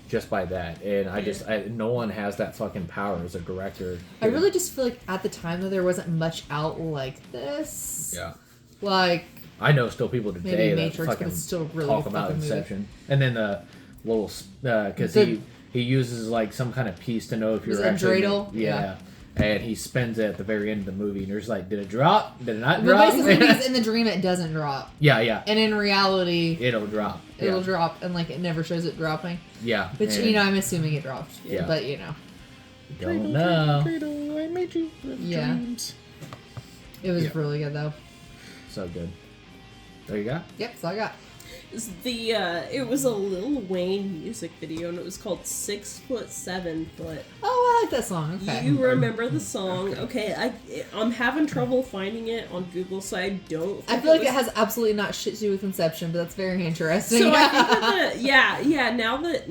Just by that, and no one has that fucking power as a director. I really just feel like at the time though there wasn't much out like this. Yeah. Like I know still people today maybe that Matrix, but fucking it's still a really talk good about fucking movie. Inception, and then the little because The- he uses like some kind of piece to know if Was you're it a actually dreidel? yeah. And he spins it at the very end of the movie, and you're just like, did it drop? Did it not Well, drop? basically, because in the dream it doesn't drop, yeah, and in reality it'll drop. it'll yeah. drop, and like it never shows it dropping. Yeah, Which and you know, I'm assuming it dropped. Yeah. But you know, don't know. I made you Yeah. dreams. it was Yeah. really good though. So good. There you go. Yep, so I got. It was a Lil Wayne music video, and it was called 6 Foot 7 Foot. Oh, I like that song. Okay. You remember the song? Okay, I'm having trouble finding it on Google, so I don't. I feel like it has absolutely not shit to do with Inception, but that's very interesting. So I think that yeah. Now that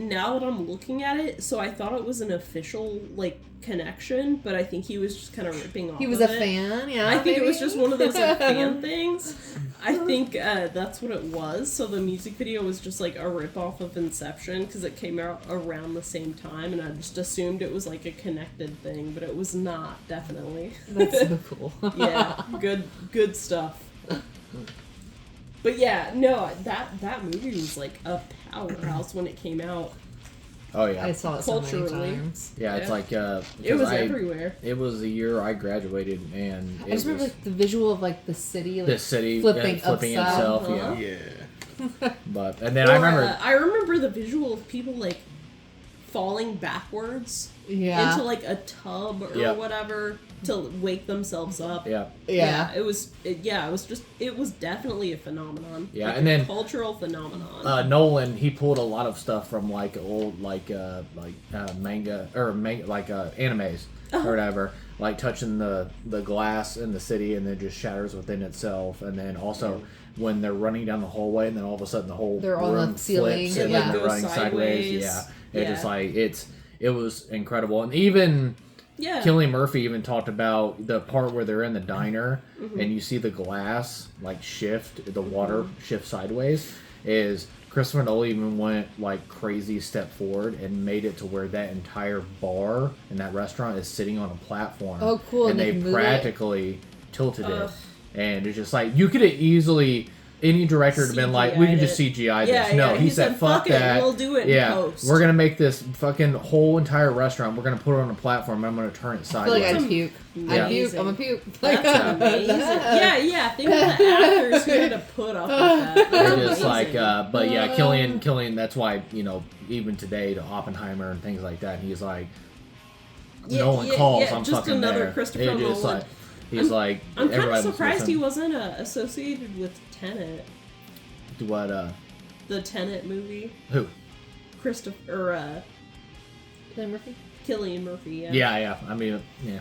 I'm looking at it, so I thought it was an official like connection, but I think he was just kind of ripping off. he was of a it. fan. Yeah, I think it was maybe? just one of those like, fan things. I think that's what it was. So the music video was just like a ripoff of Inception because it came out around the same time, and I just assumed it was like a connected thing, but it was not. Definitely. That's so cool. Yeah, good stuff. But yeah, no, that movie was like a powerhouse when it came out. Oh yeah. I saw it so many Culturally. times. Yeah, it's Yeah. like It because was everywhere. It was the year I graduated, and I just remember like the visual of like the city, like the city flipping flipping upside. itself. Uh-huh. Yeah, Yeah. but and then I remember. I remember the visual of people like falling backwards Yeah. into like a tub or Yeah. whatever to wake themselves up. Yeah, Yeah. It was definitely a phenomenon. Yeah, Like and a then- cultural phenomenon. Nolan, he pulled a lot of stuff from like old manga or animes or whatever, like touching the glass in the city and then just shatters within itself, and then also when they're running down the hallway and then all of a sudden the whole They're on room the ceiling, flips and yeah. then they're Goes running sideways. sideways. Yeah, Yeah. just like it was incredible, and even. yeah. Cillian Murphy even talked about the part where they're in the diner and you see the glass like shift, the water shift sideways. Is Christopher Nolan even went like crazy step forward and made it to where that entire bar and that restaurant is sitting on a platform. Oh, cool, And and they they can move practically tilted Ugh. it, and it's just like you could have easily. Any director would have been like, we can just CGI this. Yeah, No, yeah. he He said, said, fuck "Fuck it, that. we'll do it in Yeah, post." we're gonna make this fucking whole entire restaurant. We're gonna put it on a platform. And I'm gonna turn it I feel sideways. like I'd puke. Yeah. I'd puke. I'm a puke. Like, That's amazing. Yeah. Think of the actors who had to put up with that. That's They're just like, amazing. but yeah, Killian. That's why even today to Oppenheimer and things like that, he's like, Yeah, Nolan yeah, calls, yeah, I'm just fucking another there. Christopher It just Nolan. like, he's like, I'm kind of everybody was surprised listening. he wasn't associated with Tenet, What? the Tenet movie. Who? Cillian Murphy? Cillian Murphy. Yeah. Yeah. I mean, yeah.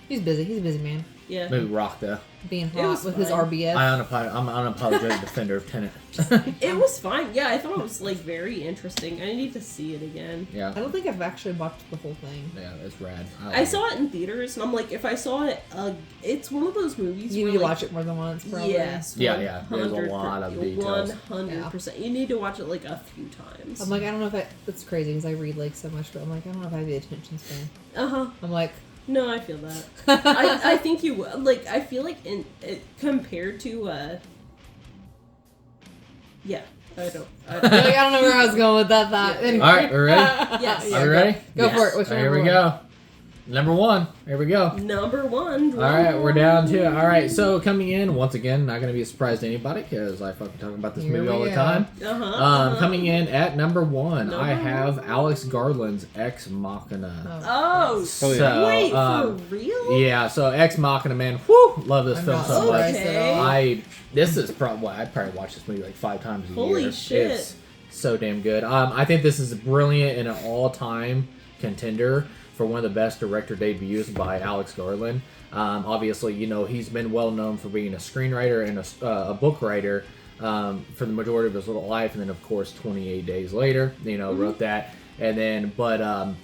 He's busy. He's a busy man. Yeah. Maybe Rock though. Being It was hot with his fine. RBF. I'm an unapologetic defender of Tenet. It was fine. Yeah, I thought it was like very interesting. I need to see it again. I Yeah. don't think I've actually watched the whole thing. Yeah, it's rad. I like saw it in theaters, and I'm like, if I saw it, it's one of those movies. You where, need to like, watch it more than once, probably. Yes. Yeah. There's a lot of details. 100%. You need to watch it like a few times. I'm like, I don't know if it's crazy because I read like so much, but I'm like, I don't know if I have the attention span. Uh-huh. I'm like, No, I feel that. I think you will. Like, I feel like compared to, yeah, I don't. I don't know where I was going with that thought. Yeah. Anyway. All right, we're ready. Yes. Yeah, Are we ready? Go for Yes. it. Which All one? right, here we number go. Number 1. Here we go. Number 1. All right, we're down to it. All right, so coming in, once again, not going to be a surprise to anybody because I fucking talk about this movie all the time. Coming in at number 1, I have Alex Garland's Ex Machina. Oh, so, wait, for real? Yeah, so Ex Machina, man, whoo, love this film so much. Okay. This is probably, I probably watched this movie like 5 times a year. Holy shit. It's so damn good. I think this is brilliant and an all-time contender for one of the best director debuts by Alex Garland. Obviously, you know, he's been well known for being a screenwriter and a book writer for the majority of his little life, and then of course 28 Days Later, you know, wrote that. And then, but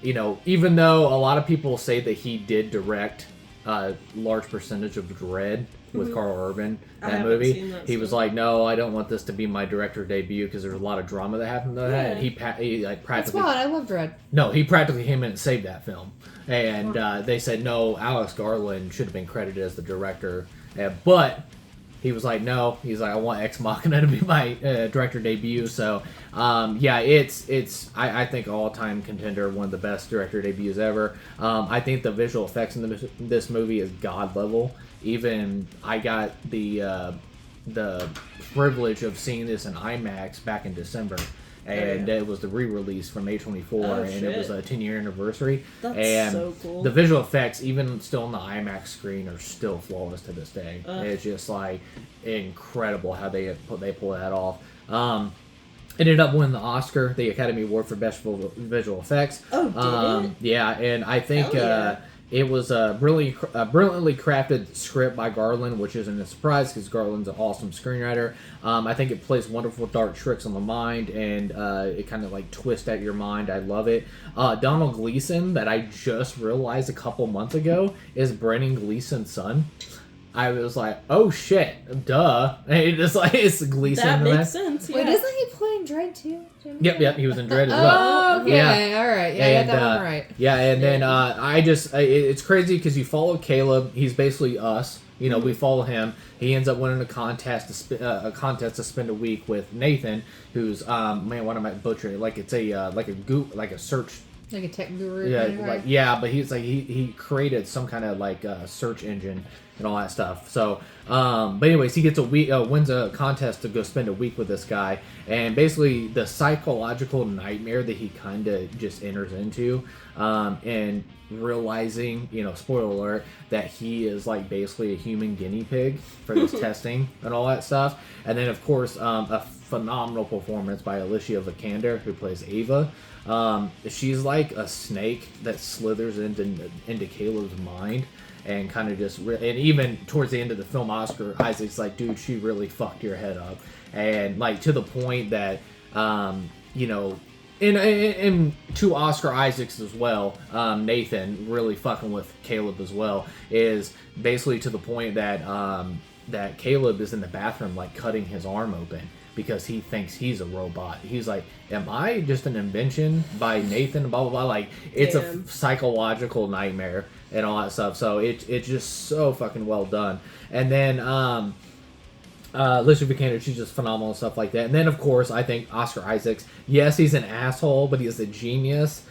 you know, even though a lot of people say that he did direct a large percentage of Dread with Carl Urban, that movie, he was like, no, I don't want this to be my director debut because there's a lot of drama that happened to that. And he like practically. That's wild. I love Dread. No, he practically came in and saved that film. And they said, no, Alex Garland should have been credited as the director. But he was like, no. He's like, I want Ex Machina to be my director debut. So, yeah, it's I think all-time contender, one of the best director debuts ever. I think the visual effects in this movie is god level. Even I got the privilege of seeing this in IMAX back in December. And it was the re-release from A24, and it was a 10-year anniversary. That's so cool. The visual effects, even still on the IMAX screen, are still flawless to this day. It's just like incredible how they pull that off. Ended up winning the Oscar, the Academy Award for Best Visual Effects. Oh, did it? Yeah, and I think it was a brilliantly crafted script by Garland, which isn't a surprise because Garland's an awesome screenwriter. I think it plays wonderful dark tricks on the mind, and it kind of like twists at your mind. I love it. Donald Gleason, that I just realized a couple months ago, is Brennan Gleason's son. I was like, oh shit, duh. And it's Gleason. That makes sense. Yeah. Wait, doesn't he play in Dread too? Yep, he was in Dread as well. Oh, okay, yeah. All right, yeah, I got that one right. Yeah, and then it's crazy because you follow Caleb. He's basically us. You know, we follow him. He ends up winning a contest to spend a week with Nathan, who's man, what am I butchering? Like it's a search. Like a tech guru. Yeah, but he's like he created some kind of like search engine and all that stuff. So, but anyways, he gets wins a contest to go spend a week with this guy, and basically the psychological nightmare that he kind of just enters into, and realizing, you know, spoiler alert, that he is like basically a human guinea pig for this testing and all that stuff. And then of course a phenomenal performance by Alicia Vikander, who plays Ava. She's like a snake that slithers into Caleb's mind and kind of just and even towards the end of the film, Oscar Isaac's like, dude, she really fucked your head up, and like to the point that you know, and to Oscar Isaacs as well, Nathan really fucking with Caleb as well, is basically to the point that that Caleb is in the bathroom like cutting his arm open because he thinks he's a robot. He's like, am I just an invention by Nathan? Blah, blah, blah. Like, it's a psychological nightmare and all that stuff. So it's just so fucking well done. And then Alicia Vikander, she's just phenomenal and stuff like that. And then, of course, I think Oscar Isaacs, yes, he's an asshole, but he's a genius.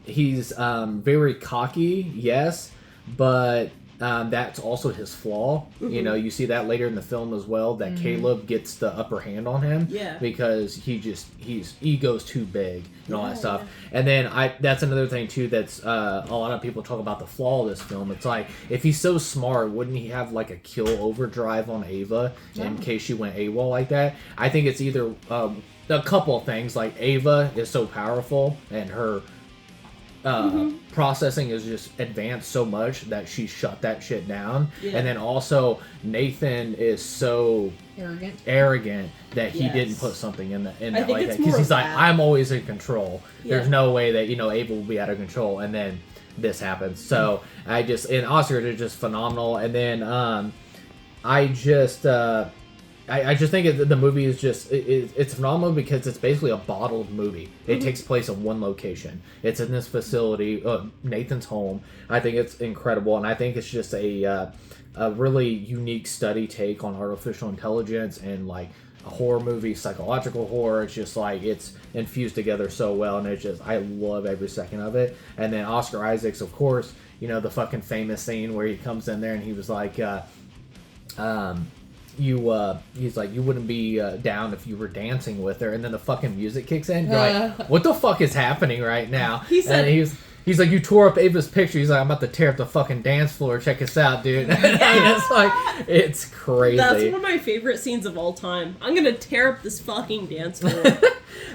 He's very cocky, yes, but that's also his flaw. You know, you see that later in the film as well, that Caleb gets the upper hand on him because his ego's too big and all that stuff. And then that's another thing too, that's a lot of people talk about the flaw of this film. It's like, if he's so smart, wouldn't he have like a kill overdrive on Ava in case she went AWOL like that? I think it's either a couple of things, like Ava is so powerful and her processing is just advanced so much that she shut that shit down. And then also Nathan is so arrogant that he didn't put something in that like that, because he's like, I'm always in control. There's no way that, you know, Ava will be out of control, and then this happens. So and Oscar is just phenomenal. And then I just think the movie is just it's phenomenal because it's basically a bottled movie. It takes place in one location. It's in this facility, Nathan's home. I think it's incredible, and I think it's just a really unique study take on artificial intelligence and like a horror movie, psychological horror. It's just like it's infused together so well, and it's just I love every second of it. And then Oscar Isaac's, of course, you know, the fucking famous scene where he comes in there and he was like, he's like, you wouldn't be down if you were dancing with her, and then the fucking music kicks in. You're like, what the fuck is happening right now? He said, and he's like, you tore up Ava's picture. He's like, I'm about to tear up the fucking dance floor. Check us out, dude. It's like, it's crazy. That's one of my favorite scenes of all time. I'm gonna tear up this fucking dance floor.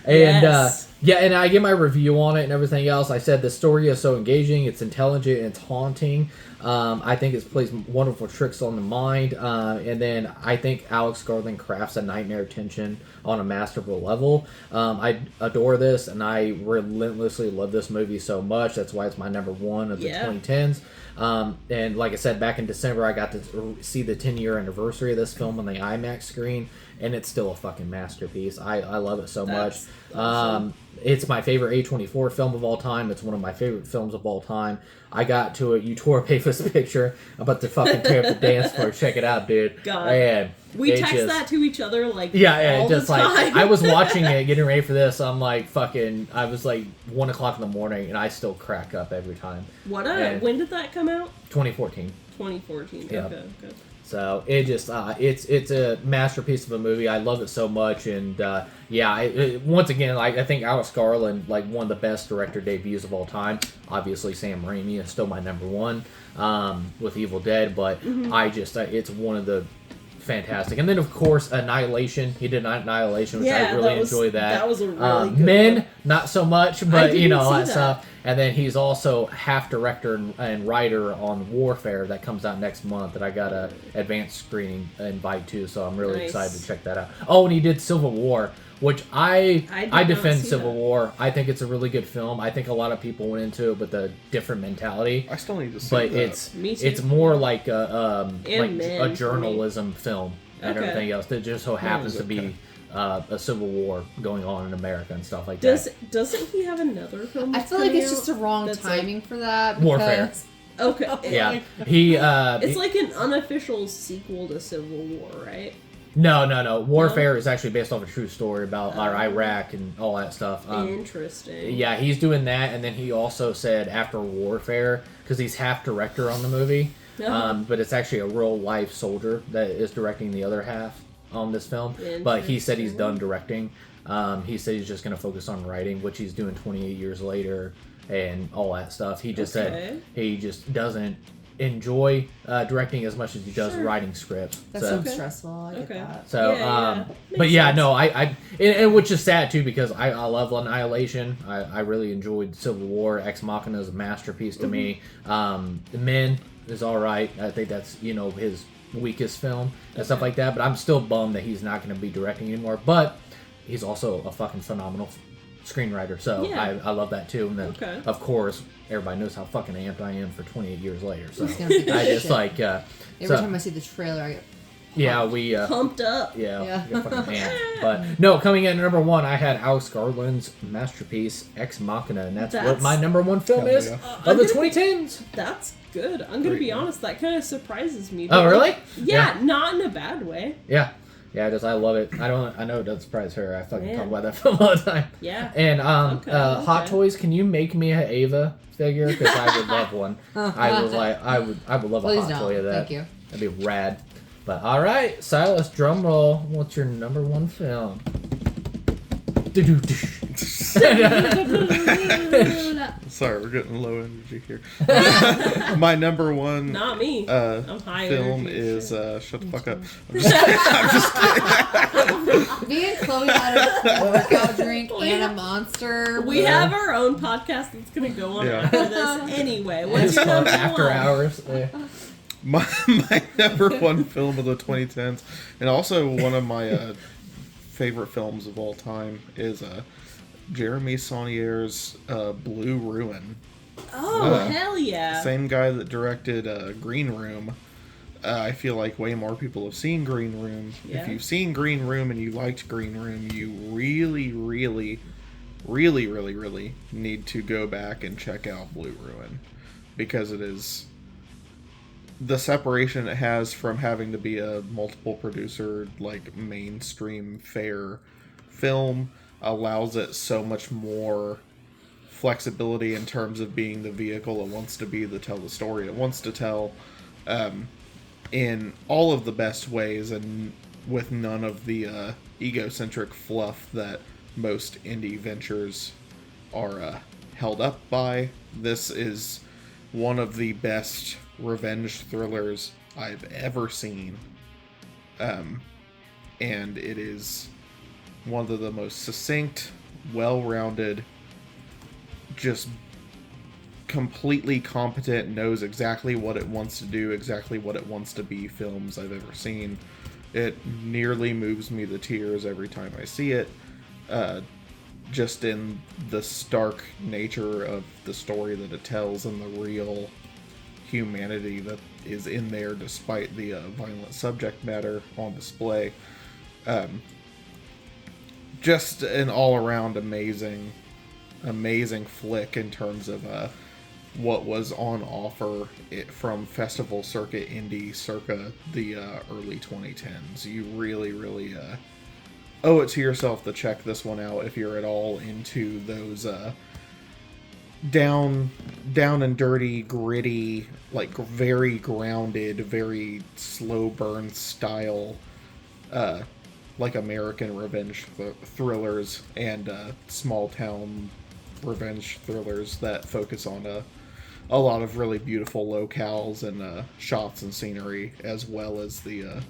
And Yes. yeah, and I give my review on it and everything else. I said the story is so engaging, it's intelligent, and it's haunting. I think it plays wonderful tricks on the mind, and then I think Alex Garland crafts a nightmare tension on a masterful level. I adore this, and I relentlessly love this movie so much. That's why it's my number one of the 2010s. And like I said, back in December, I got to see the 10-year anniversary of this film on the IMAX screen, and it's still a fucking masterpiece. I love it so much. Awesome. It's my favorite A24 film of all time. It's one of my favorite films of all time. I got to it. You tore up Ava's picture. I'm about to fucking tear up the dance floor. Check it out, dude. God. And We text that to each other like all just the time. like I was watching it, getting ready for this. I'm like fucking. I was like 1 o'clock in the morning, and I still crack up every time. When did that come out? 2014. 2014. Yeah. Okay. So it just it's a masterpiece of a movie. I love it so much, and once again, I think Alex Garland, like, one of the best director debuts of all time. Obviously, Sam Raimi is still my number one with Evil Dead, but I just it's one of the fantastic. And then of course Annihilation. He did Annihilation, which I really enjoyed that. That was a really good Men, one. not so much, but you know, all that that. stuff. And then he's also half director and writer on Warfare that comes out next month that I got a advanced screening invite to, so I'm really excited to check that out. Oh, and he did Civil War, which I defend Civil War. I think it's a really good film. I think a lot of people went into it with a different mentality. I still need to see But that. it's more like a journalism film and everything else that just so happens to be a civil war going on in America and stuff like that. Doesn't he have another film? I feel like it's just a wrong timing for that. Warfare. Okay. Yeah, he. It's like an unofficial sequel to Civil War, right? No. Warfare is actually based off a true story about Iraq and all that stuff. Interesting. Yeah, he's doing that, and then he also said after Warfare, because he's half director on the movie, but it's actually a real life soldier that is directing the other half on this film. But he said he's done directing. He said he's just going to focus on writing, which he's doing 28 years later, and all that stuff. He just said he just doesn't enjoy directing as much as he does writing scripts. That sounds stressful. I get that. So, but yeah, sense. no, and which is sad too, because I love Annihilation. I really enjoyed Civil War. Ex Machina is a masterpiece to me. Men is all right. I think that's his weakest film and stuff like that. But I'm still bummed that he's not going to be directing anymore. But he's also a fucking phenomenal screenwriter, so I love that too. And then of course everybody knows how fucking amped I am for 28 years later, so I just like every time I see the trailer I get we pumped up. we get fucking amped. But no, coming in at number one, I had Alex Garland's masterpiece Ex Machina, and that's what my number one film is of the 2010s. That's good. I'm gonna be honest, that kind of surprises me. Oh, really? Yeah, not in a bad way. Yeah, just I love it. I know it doesn't surprise her. I fucking talk about that film all the time. Yeah. And Hot Toys, can you make me an Ava figure? Because I would love one. I would love a Hot Toy of that. Thank you. That'd be rad. But all right, Silas, drum roll. What's your number one film? Sorry, we're getting low energy here. My number one Not me. I'm high film energy. is shut the fuck up. I'm just kidding. Me and Chloe had a workout drink and a monster. We have our own podcast that's gonna go on after this anyway. What's It's your called number After one? Hours. Yeah. My number one film of the 2010s, and also one of my favorite films of all time, is Jeremy Saulnier's Blue Ruin. Oh, hell yeah. Same guy that directed Green Room. I feel like way more people have seen Green Room. Yeah. If you've seen Green Room and you liked Green Room, you really, really, really, really, really need to go back and check out Blue Ruin. Because it is the separation it has from having to be a multiple producer, like mainstream fare film, allows it so much more flexibility in terms of being the vehicle it wants to be to tell the story it wants to tell, in all of the best ways and with none of the egocentric fluff that most indie ventures are held up by. This is one of the best revenge thrillers I've ever seen. And it is one of the most succinct, well-rounded, just completely competent, knows exactly what it wants to do, exactly what it wants to be films I've ever seen. It nearly moves me to tears every time I see it. Just in the stark nature of the story that it tells and the real humanity that is in there despite the violent subject matter on display. Just an all-around amazing flick in terms of what was on offer from festival circuit indie circa the early 2010s. You really owe it to yourself to check this one out if you're at all into those down and dirty, gritty, like very grounded, very slow burn style, like American revenge thrillers and small town revenge thrillers that focus on a lot of really beautiful locales and shots and scenery, as well as the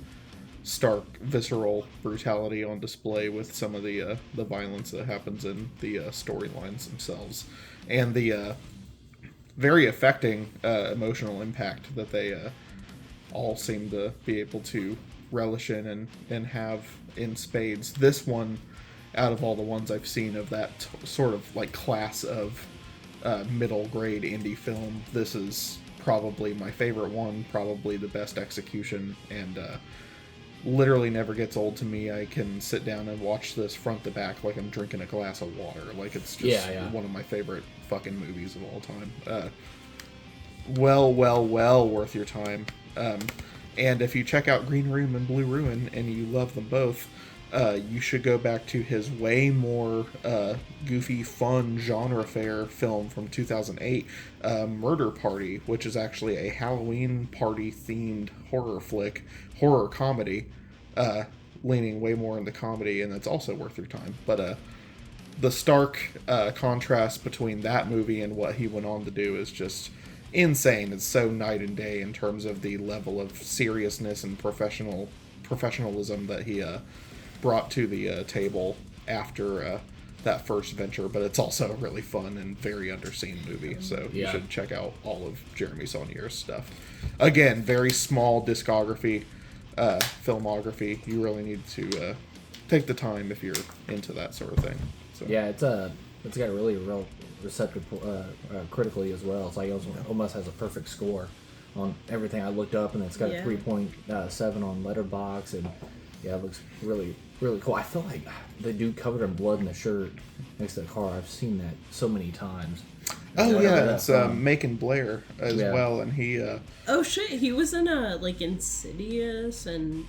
stark, visceral brutality on display with some of the violence that happens in the storylines themselves, and the very affecting emotional impact that they all seem to be able to relish in and have in spades. This one, out of all the ones I've seen of that sort of like class of middle grade indie film, this is probably my favorite one, probably the best execution, and literally never gets old to me. I can sit down and watch this front to back like I'm drinking a glass of water. Like, it's just one of my favorite fucking movies of all time. Well worth your time. And if you check out Green Room and Blue Ruin and you love them both, you should go back to his way more goofy, fun, genre fair film from 2008, Murder Party, which is actually a Halloween party-themed horror comedy, leaning way more into comedy, and that's also worth your time. But the stark contrast between that movie and what he went on to do is just insane. It's so night and day in terms of the level of seriousness and professionalism that he brought to the table after that first venture, but it's also a really fun and very underseen movie, so you should check out all of Jeremy Saulnier's stuff. Again, very small discography, filmography. You really need to take the time if you're into that sort of thing. So. Yeah, it's got a really real receptive critically as well. It's like it almost has a perfect score on everything I looked up, and it's got a 3.7 on Letterboxd, and yeah, it looks really cool. I feel like the dude covered in blood in the shirt next to the car. I've seen that so many times. Oh yeah, it's Macon Blair as well, and he. Oh shit, he was in like Insidious, and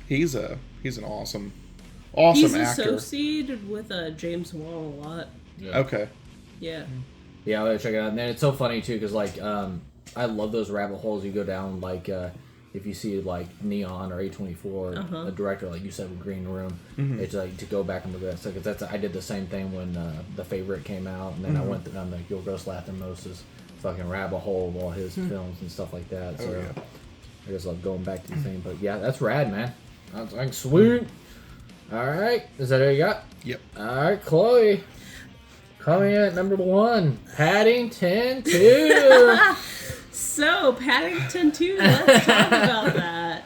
he's an awesome he's actor. He's associated with James Wan a lot. Yeah. Okay. Yeah. Yeah, I'll check it out. And then it's so funny too, because like I love those rabbit holes you go down. Like if you see like Neon or A24, a director like you said with Green Room, it's like to go back and look at that stuff. Because I did the same thing when The Favorite came out, and then I went down the Yorgos Lanthimos' fucking rabbit hole of all his films and stuff like that. So I just love going back to the thing. But yeah, that's rad, man. That's like sweet. All right, is that all you got? Yep. All right, Chloe. Coming in at number 1, Paddington 2. So, Paddington 2, let's talk about that.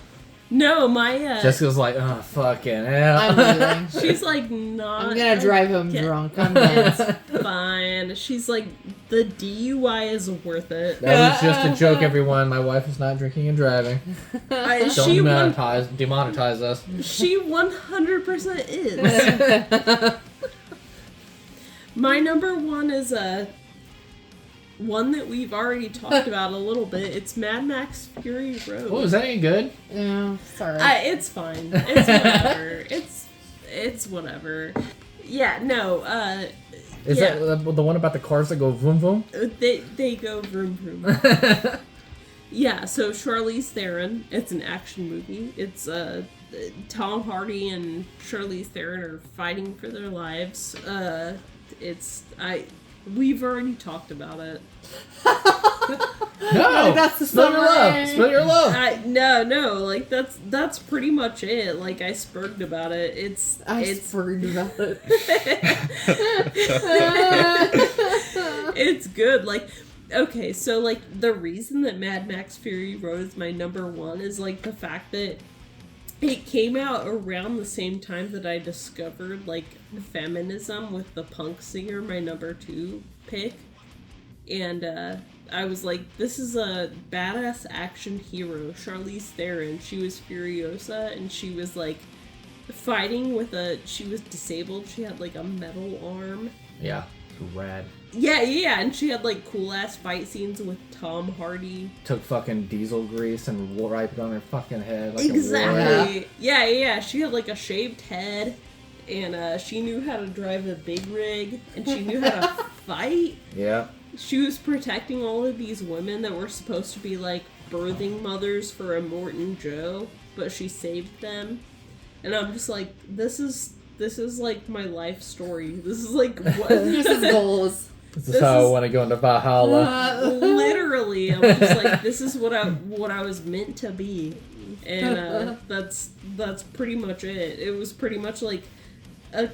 No, my... Jessica's like, oh, fucking hell. I'm leaving. She's like, not... I'm gonna drive home drunk. I'm done. Fine. She's like, the DUI is worth it. That was just a joke, everyone. My wife is not drinking and driving. Don't demonetize us. She 100% is. My number 1 is one that we've already talked about a little bit. It's Mad Max Fury Road. Oh, is that any good? Yeah, sorry. It's fine. It's whatever. It's whatever. Yeah, no, Is yeah. that the one about the cars that go vroom vroom? They go vroom vroom. Yeah, so Charlize Theron, it's an action movie. It's Tom Hardy and Charlize Theron are fighting for their lives. We've already talked about it. No, that's the spill your love. summary. Spill your love. No, like that's pretty much it. Like I spurred about it. It's spurred about it. It's good. Like, okay, so like the reason that Mad Max Fury Road is my number one is like the fact that it came out around the same time that I discovered like feminism with the punk singer, my number two pick. And I was like, this is a badass action hero, Charlize Theron. She was Furiosa, and she was like fighting with she was disabled. She had like a metal arm. Yeah, rad. Yeah, and she had like cool ass fight scenes with Tom Hardy. Took fucking diesel grease and wiped it on her fucking head. Like Exactly. Yeah. She had like a shaved head, and she knew how to drive a big rig, and she knew how to fight. Yeah. She was protecting all of these women that were supposed to be like birthing mothers for Immortan Joe, but she saved them. And I'm just like, this is like my life story. This is like what This is goals. This is how I want to go into Valhalla. Literally, I'm just like, this is what I was meant to be, and that's pretty much it. It was pretty much like a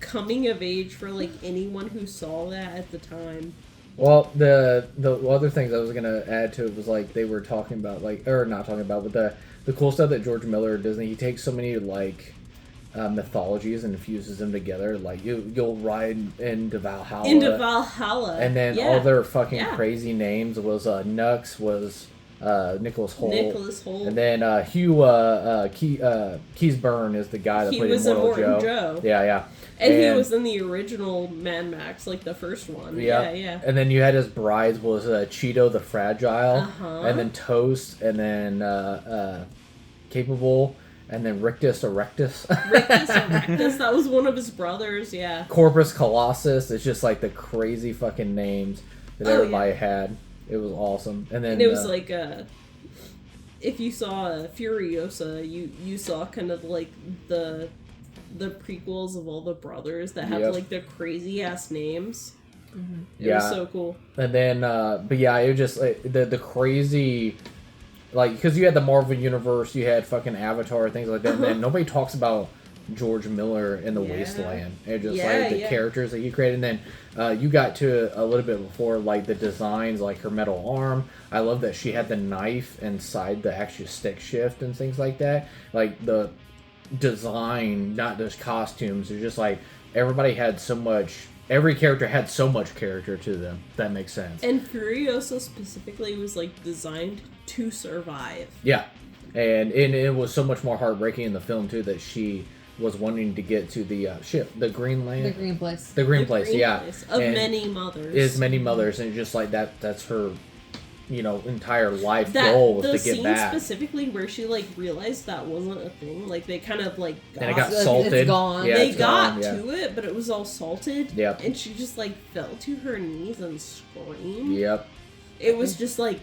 coming of age for like anyone who saw that at the time. Well, the other things I was gonna add to it was like they were talking about like, or not talking about, but the cool stuff that George Miller at Disney, he takes so many like mythologies and infuses them together. Like you'll ride into Valhalla, and then all their fucking crazy names was Nux was Nicholas Hoult. And then Hugh Keysburn is the guy that played Immortal Joe. Yeah. And he was in the original Mad Max, like the first one. Yeah. And then you had his brides was Cheeto the Fragile, and then Toast, and then Capable, and then Rictus Erectus. That was one of his brothers, yeah. Corpus Colossus. It's just like the crazy fucking names that everybody had. It was awesome. And then it was like if you saw Furiosa, you saw kind of like the prequels of all the brothers that had like the crazy ass names. Mm-hmm. It was so cool. And then but yeah, it was just like, the crazy, like, because you had the Marvel Universe, you had fucking Avatar, things like that, and then nobody talks about George Miller in the Wasteland, and just like the characters that he created. And then you got to a little bit before, like the designs, like her metal arm. I love that she had the knife inside the actual stick shift and things like that. Like the design, not just costumes. It's just like everybody had so much. Every character had so much character to them. If that makes sense. And Furiosa specifically was like designed to survive. Yeah, and it was so much more heartbreaking in the film too that she was wanting to get to the ship, the Green Land, the Green Place, the Green Place, of and many mothers. Is many mothers, and just like that's her, entire life goal was to get back. The scene specifically where she like realized that wasn't a thing, like they kind of like and it got salted. It's gone. Yeah, they got to it, but it was all salted. Yep. And she just like fell to her knees and screamed. Yep. It was just like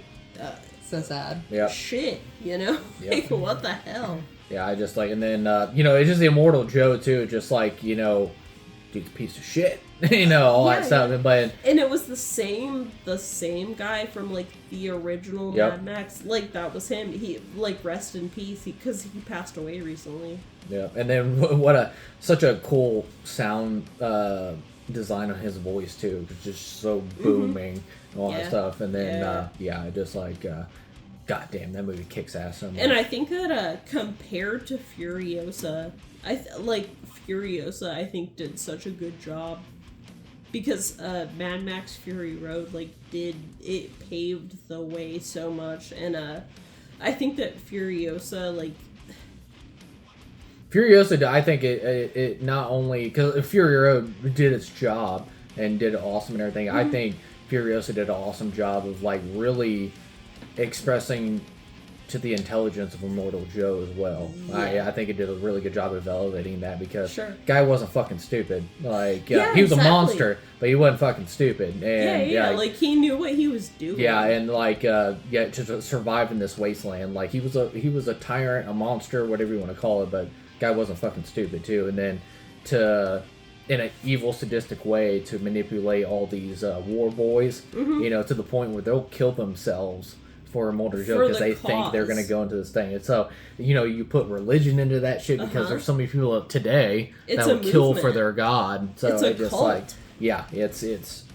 so sad. Yep. Shit, like what the hell. Yeah, I just like, and then it's just the Immortal Joe too, just like dude's a piece of shit, all that stuff. But and it was the same guy from like the original Mad Max, like that was him. He like rest in peace because he passed away recently. Yeah, and then such a cool sound design on his voice too, it's just so booming and all that stuff. And then just like. God damn, that movie kicks ass so much. And I think that compared to Furiosa, Furiosa I think did such a good job because Mad Max Fury Road paved the way so much, and I think that Furiosa I think it not only because Fury Road did its job and did it awesome and everything. I think Furiosa did an awesome job of like really expressing to the intelligence of Immortal Joe as well. Yeah. I think it did a really good job of elevating that because Sure. guy wasn't fucking stupid. Like Yeah, he was exactly. a monster, but he wasn't fucking stupid. And Like he knew what he was doing. yeah, and like to survive in this wasteland, like he was a tyrant, a monster, whatever you want to call it, but guy wasn't fucking stupid too. And then to in an evil, sadistic way to manipulate all these war boys, you know, to the point where they'll kill themselves for Immortal Joe because they think they're going to go into this thing. And so, you know, you put religion into that shit because there's so many people today that would kill for their god. So it's a just cult. like, yeah, it's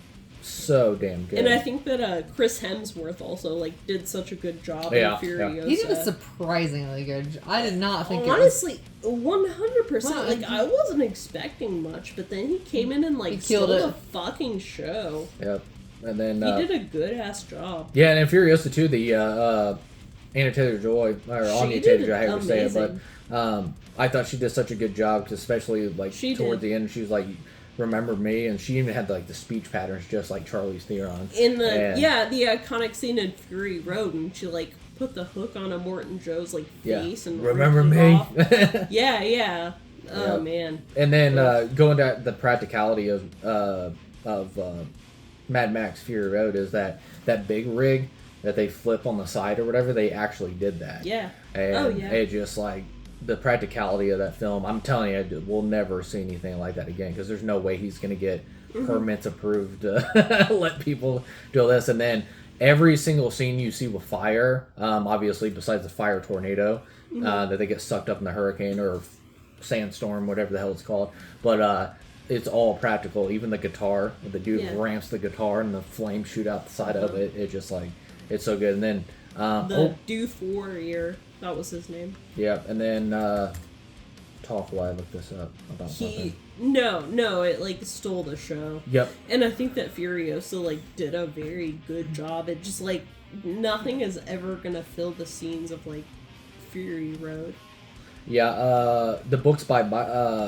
so damn good. And I think that Chris Hemsworth also like did such a good job Yeah, in Furiosa. He did a surprisingly good. I did not think honestly, 100%. Wow, Like I wasn't expecting much, but then he came in and like killed stole it. the fucking show. Yep. And then He did a good ass job. yeah, and in Furiosa too, the Anya Taylor-Joy or Anya did Taylor-Joy, however you say it, amazing. but I thought she did such a good job, 'cause especially like She toward did. the end, she was like, "Remember me," and she even had like the speech patterns just like Charlize Theron. In the And- the iconic scene in Fury Road, and she like put the hook on Immortan Joe's like face and remember ripped me. it off. Yeah. Oh Yeah. man. And then going to the practicality of Mad Max Fury Road is that big rig that they flip on the side or whatever, they actually did that. Yeah. And Oh, yeah. it just like the practicality of that film. I'm telling you, we'll never see anything like that again because there's no way he's going to get permits approved to let people do this. And then every single scene you see with fire, obviously besides the fire tornado that they get sucked up in the hurricane or sandstorm, whatever the hell it's called, but it's all practical. Even the guitar, the dude ramps the guitar and the flames shoot out the side of it. It just like it's so good. And then The Doof Warrior, that was his name. yeah, and then talk while I look this up about something. No, it like stole the show. Yep. And I think that Furiosa like did a very good job. It just like nothing is ever gonna fill the scenes of like Fury Road. Yeah, the book's by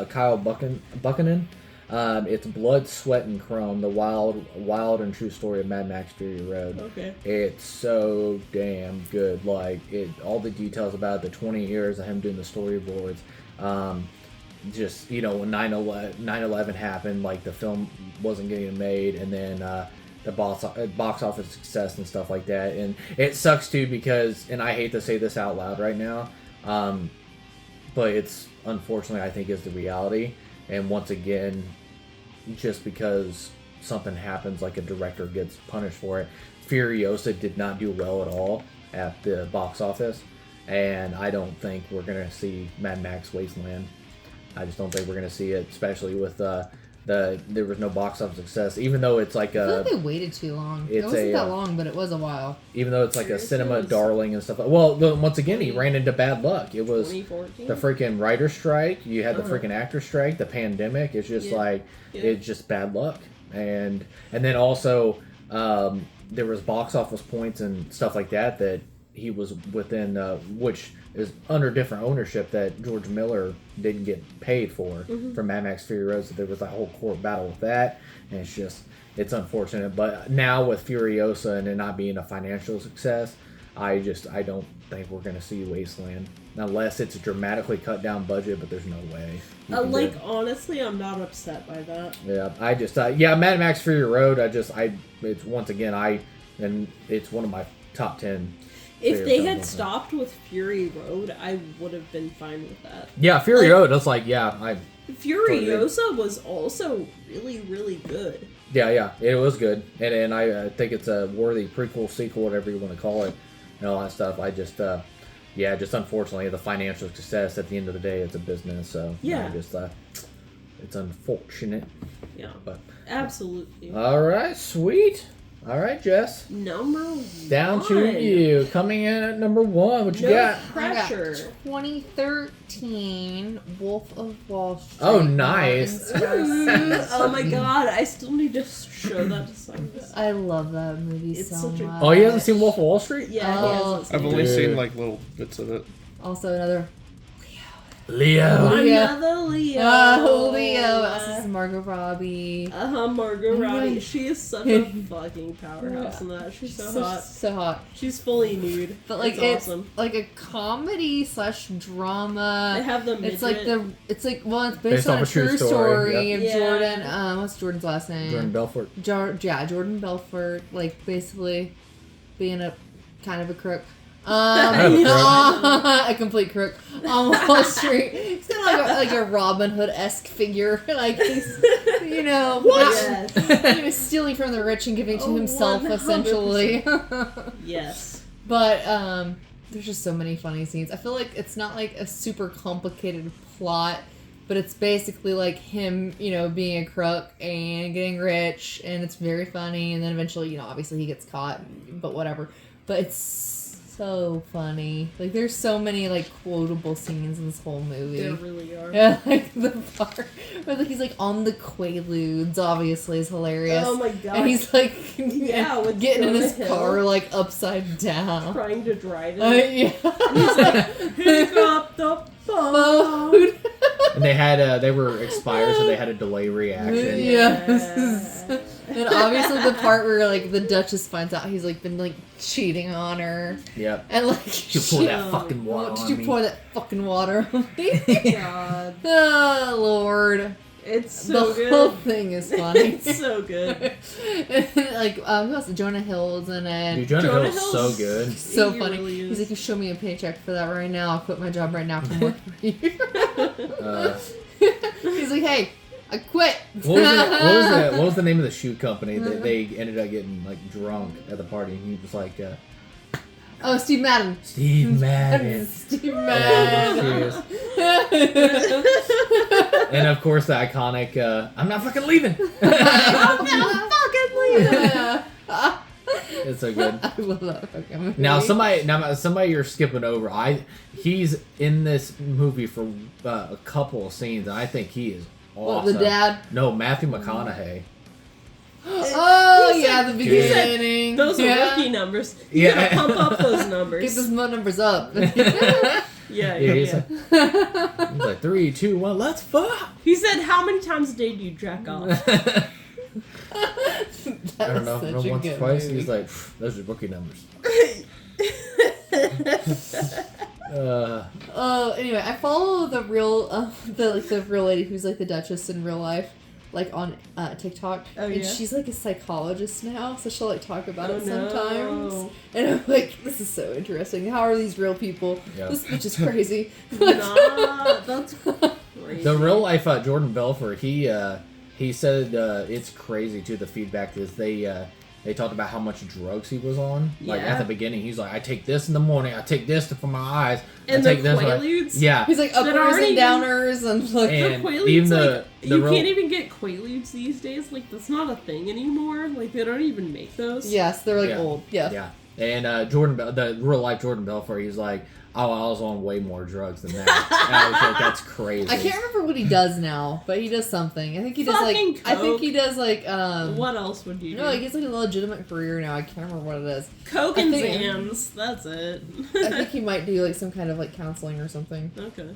Kyle Buchanan. It's Blood, Sweat, and Chrome: The Wild and True Story of Mad Max Fury Road. Okay. It's so damn good. Like all the details about the 20 years of him doing the storyboards. Just when 9/11 happened, like the film wasn't getting made, and then the box office success and stuff like that. And it sucks too because, and I hate to say this out loud right now, but it's unfortunately I think is the reality. And once again, just because something happens, like a director gets punished for it, Furiosa did not do well at all at the box office, and I don't think we're gonna see Mad Max Wasteland. I just don't think we're gonna see it, especially with there was no box office success, even though it's like I feel a like they waited too long. It it's wasn't a, that long, but it was a while. even though it's like a Seriously? cinema darling and stuff. Well, once again, he ran into bad luck. It was 2014. the freaking writer strike. You had the freaking actor strike. The pandemic. It's just it's just bad luck. And then also there was box office points and stuff like that he was within, which is under different ownership that George Miller didn't get paid for Mad Max Fury Road. So there was a whole court battle with that, and it's unfortunate. But now with Furiosa and it not being a financial success, I don't think we're going to see Wasteland unless it's a dramatically cut down budget. But there's no way. you can do it. Honestly, I'm not upset by that. Yeah, I just Mad Max Fury Road. It's once again and it's one of my top 10. If favorite they films had of them. stopped with Fury Road, I would have been fine with that. Yeah, Fury like- Road. That's like Furiosa was also really, really good. yeah, it was good, and I think it's a worthy prequel, sequel, whatever you want to call it, and all that stuff. I just just unfortunately the financial success at the end of the day, it's a business, so Yeah. it's unfortunate. Yeah, But absolutely. all right, sweet. All right, Jess. Number Down one. to you. Coming in at number 1. What you No got? pressure. I got 2013 Wolf of Wall Street. Oh, nice. Oh my god, I still need to show that to Cyrus. I love that movie It's so such a- much. Oh, he hasn't seen Wolf of Wall Street? Yeah, Oh. he hasn't I've seen only it. seen like little bits of it. Also another Leo. Another Leo. Oh, Leo. This is Margot Robbie. Margot Robbie. Yeah. She is such a fucking powerhouse in that. She's so hot. So hot. She's fully nude. But like it's awesome. like a comedy / drama. They have the midget. It's based on a true story of Yeah. Jordan. What's Jordan's last name? Jordan Belfort. Jordan Belfort. Like basically being a kind of a crook. a A complete crook on Wall Street. He's kind of like a Robin Hood-esque figure. Like he's, Yes. he was stealing from the rich and giving to Oh, himself, 100%. essentially. Yes. But there's just so many funny scenes. I feel like it's not like a super complicated plot, but it's basically like him, being a crook and getting rich, and it's very funny. And then eventually, obviously he gets caught, but whatever. But it's so funny. Like there's so many like quotable scenes in this whole movie. There really are. Yeah, like the part where like he's like on the Quaaludes, obviously, is hilarious. Oh my god. And he's like, with getting in his Jonah car Hill. like upside down. Trying to drive it. Yeah. And he's like, pick up the phone. Food. And they were expired, so they had a delay reaction. Yes. And obviously the part where like the Duchess finds out he's like been like cheating on her. Yep. And like You pour that fucking water did on you me. pour that fucking water on me? God. Oh Lord. It's so the good. whole thing is funny. It's so good. Like who else? Jonah Hill's in it. Dude, Jonah Jonah Hill's so Hill's- good. So He funny. really is. He's like, you show me a paycheck for that right now. I'll quit my job right now. Come work for you. He's like, hey, I quit. What was the name of the shoe company that they ended up getting like drunk at the party? And he was like, Oh, Steve Madden. Steve Madden. Steve Madden. And of course the iconic, I'm not fucking leaving. I'm not fucking leaving. It's so good. I love that fucking movie. Now somebody you're skipping over. He's in this movie for a couple of scenes, and I think he is awesome. What, the dad? No, Matthew McConaughey. Oh, He yeah, said- the he said beginning. Those are yeah. rookie numbers. You Yeah. gotta pump up those Get numbers. those numbers up. Yeah, He's yeah. like 3, 2, 1, let's fuck. He said, how many times a day do you jack off? I don't know, once or twice. He's like, those are rookie numbers. Anyway, I follow the real, the real lady who's like the Duchess in real life, like on TikTok. Oh, and yeah? she's like a psychologist now, so she'll like talk about Oh, it sometimes. no. And I'm like, this is so interesting. How are these real people? Yeah. This bitch is crazy. Nah, that's crazy. The real life Jordan Belfort, he said it's crazy too. The feedback is they talked about how much drugs he was on. Like Yeah. at the beginning, he's like, I take this in the morning, I take this for my eyes, And I the take this. Quaaludes? Yeah, He's like That uppers aren't and even- downers and like. And The Quaaludes, even like, the you real- can't even get Quaaludes these days. Like, that's not a thing anymore. Like, they don't even make those. Yes, they're like Yeah. old. Yeah. yeah. And the real life Jordan Belfort, he's like, oh, I was on way more drugs than that. And I was like, that's crazy. I can't remember what he does now, but he does something. I think he does Fucking like. I think coke. he does like. What else would you do? No, he gets like a legitimate career now. I can't remember what it is. Coke I and think- Zans. That's it. I think he might do like some kind of like counseling or something. Okay.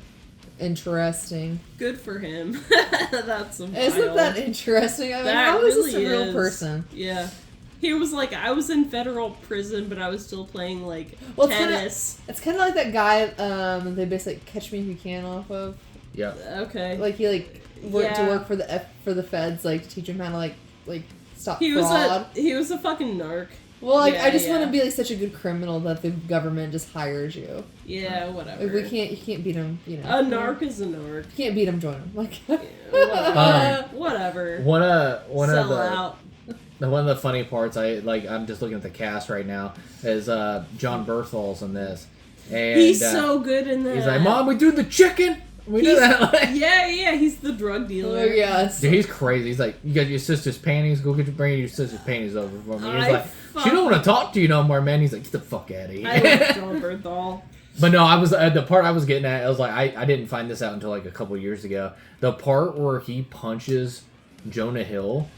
Interesting. Good for him. That's wild. Isn't that interesting? I mean, That how is this really a real is. person? Yeah. He was like, I was in federal prison, but I was still playing, like, Well, it's kinda- tennis. It's kind of like that guy. They basically Catch Me If You Can off of. Yeah. Okay. Like he like went to Yeah. work for the feds, like to teach him how to like stop He was fraud. he was a fucking narc. Well, like Yeah, I just yeah. want to be like such a good criminal that the government just hires you. Yeah, whatever. Like you can't beat him. You know. A narc is a narc. You can't beat him. Join him. Like. Whatever. Whatever. One Sell of the out. one of the funny parts, I'm just looking at the cast right now, is John Berthol's in this. And He's so good in that. he's like, Mom, we do the chicken. We do He's- that. Yeah, he's the drug dealer. Oh yes. Dude, he's crazy. He's like, you got your sister's panties? Go bring your sister's panties over for me. He's I like, she don't want to talk to you no more, man. He's like, get the fuck out of here. I love John Berthal. But no, I was the part I was getting at. I was like, I didn't find this out until like a couple years ago. The part where he punches Jonah Hill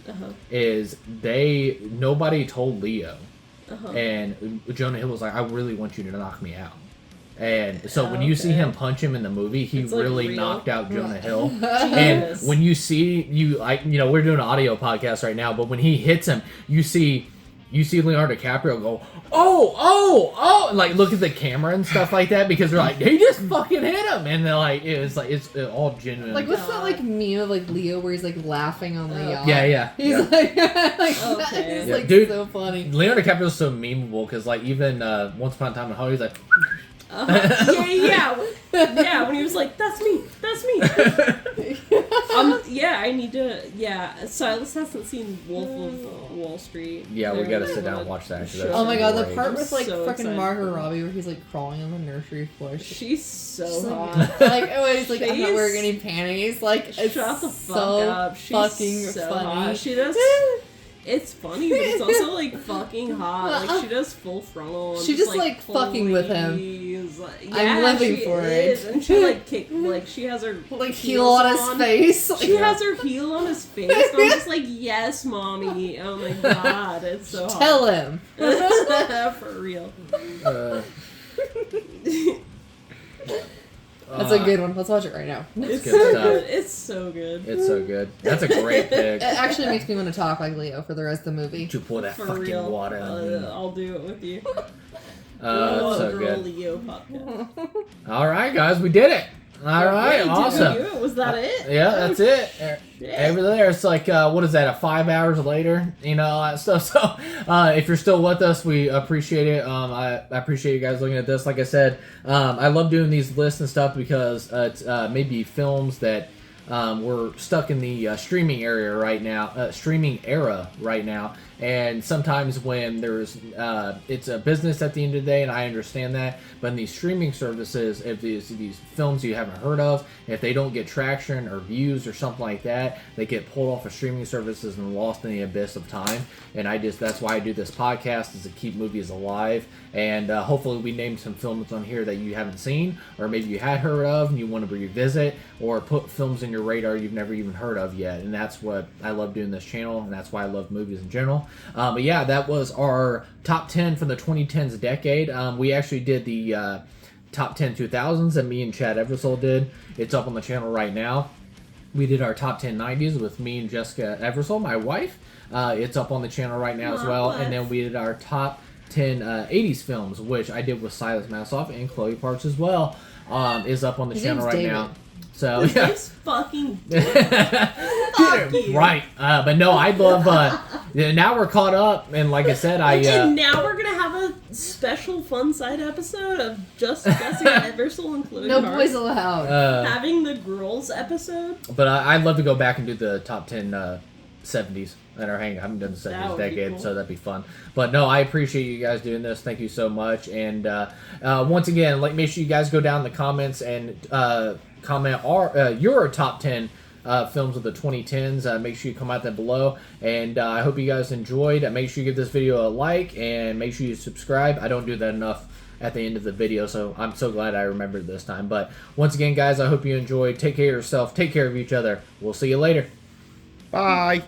is nobody told Leo, and Jonah Hill was like, I really want you to knock me out. And so when you see Okay. him punch him in the movie, he It's, like, really real. knocked out Jonah Hill. And Jesus. when you see we're doing an audio podcast right now, but when he hits him, you see Leonardo DiCaprio go, oh, and like look at the camera and stuff like that because they're like, he just fucking hit him, and they're like, it's all genuine. Like, what's that like meme of like Leo where he's like laughing on the yacht? Yeah. He's like, Okay. it's Yeah, like dude. so funny. Leonardo DiCaprio's so memeable because like even Once Upon a Time in Hollywood, he's like, Yeah. When he was like, "That's me." I need to. Yeah, Silas hasn't seen Wolf of Wall Street. yeah, we I gotta really sit down wanna and watch that. Actually, show that's Oh my god, the great. part I'm with like so fucking excited Margot for that. Robbie where he's like crawling on the nursery floor. She's so She's hot. like, oh, he's like, I'm not She's- wearing any panties. Like, it's Shut the fuck so up. She's fucking so funny. hot. She does. It's funny, but it's also like fucking hot. Like she does full frontal. And She just, like, fucking with him. please. Like, I'm living she for is. it. And she like she has her like heel heels on his face. She has her heel on his face. And I'm just like, yes, mommy. Oh my god, it's so hot. Tell him. For real. Uh, That's a good one. Let's watch it right now. It's good so stuff. good. It's so good. It's so good. That's a great pick. It actually makes me want to talk like Leo for the rest of the movie. To pour that For fucking real. water on me. I'll do it with you. That's so Girl good. Leo podcast. All right, guys, we did it. All right, Wait, did awesome. we do it? Was that it? Yeah, that's it. Shit. Every there, it's like what is that? 5 hours later, all that stuff. So, if you're still with us, we appreciate it. I appreciate you guys looking at this. Like I said, I love doing these lists and stuff because it's maybe films that we're stuck in the streaming era right now. And sometimes when there's, it's a business at the end of the day, and I understand that. But in these streaming services, if these films you haven't heard of, if they don't get traction or views or something like that, they get pulled off of streaming services and lost in the abyss of time. And that's why I do this podcast, is to keep movies alive. And hopefully we named some films on here that you haven't seen, or maybe you had heard of and you want to revisit, or put films in your radar you've never even heard of yet. And that's what I love doing this channel, and that's why I love movies in general. But yeah, that was our top 10 for the 2010s decade. We actually did the top 10 2000s that me and Chad Eversole did. It's up on the channel right now. We did our top 10 90s with me and Jessica Eversole, my wife. It's up on the channel right now as well. And then we did our top 10 80s films, which I did with Silus Massoff and Chloe Parks as well. Is up on the His channel name's right David. now. So His yeah. name's fucking Fuck you. Right. But no, I love now we're caught up, and like I said, And now we're gonna have a special fun side episode of just Jessica Eversole and Chloe No Parks. boys allowed. Having the girls episode. But I'd love to go back and do the top 10 70s that are hanging. I haven't done the That 70s would be decade, cool. so that'd be fun. But no, I appreciate you guys doing this. Thank you so much. And once again, make sure you guys go down in the comments and comment your top 10 films of the 2010s. Make sure you comment that below. And I hope you guys enjoyed. Make sure you give this video a like, and make sure you subscribe. I don't do that enough at the end of the video, so I'm so glad I remembered this time. But once again, guys, I hope you enjoyed. Take care of yourself. Take care of each other. We'll see you later. Bye.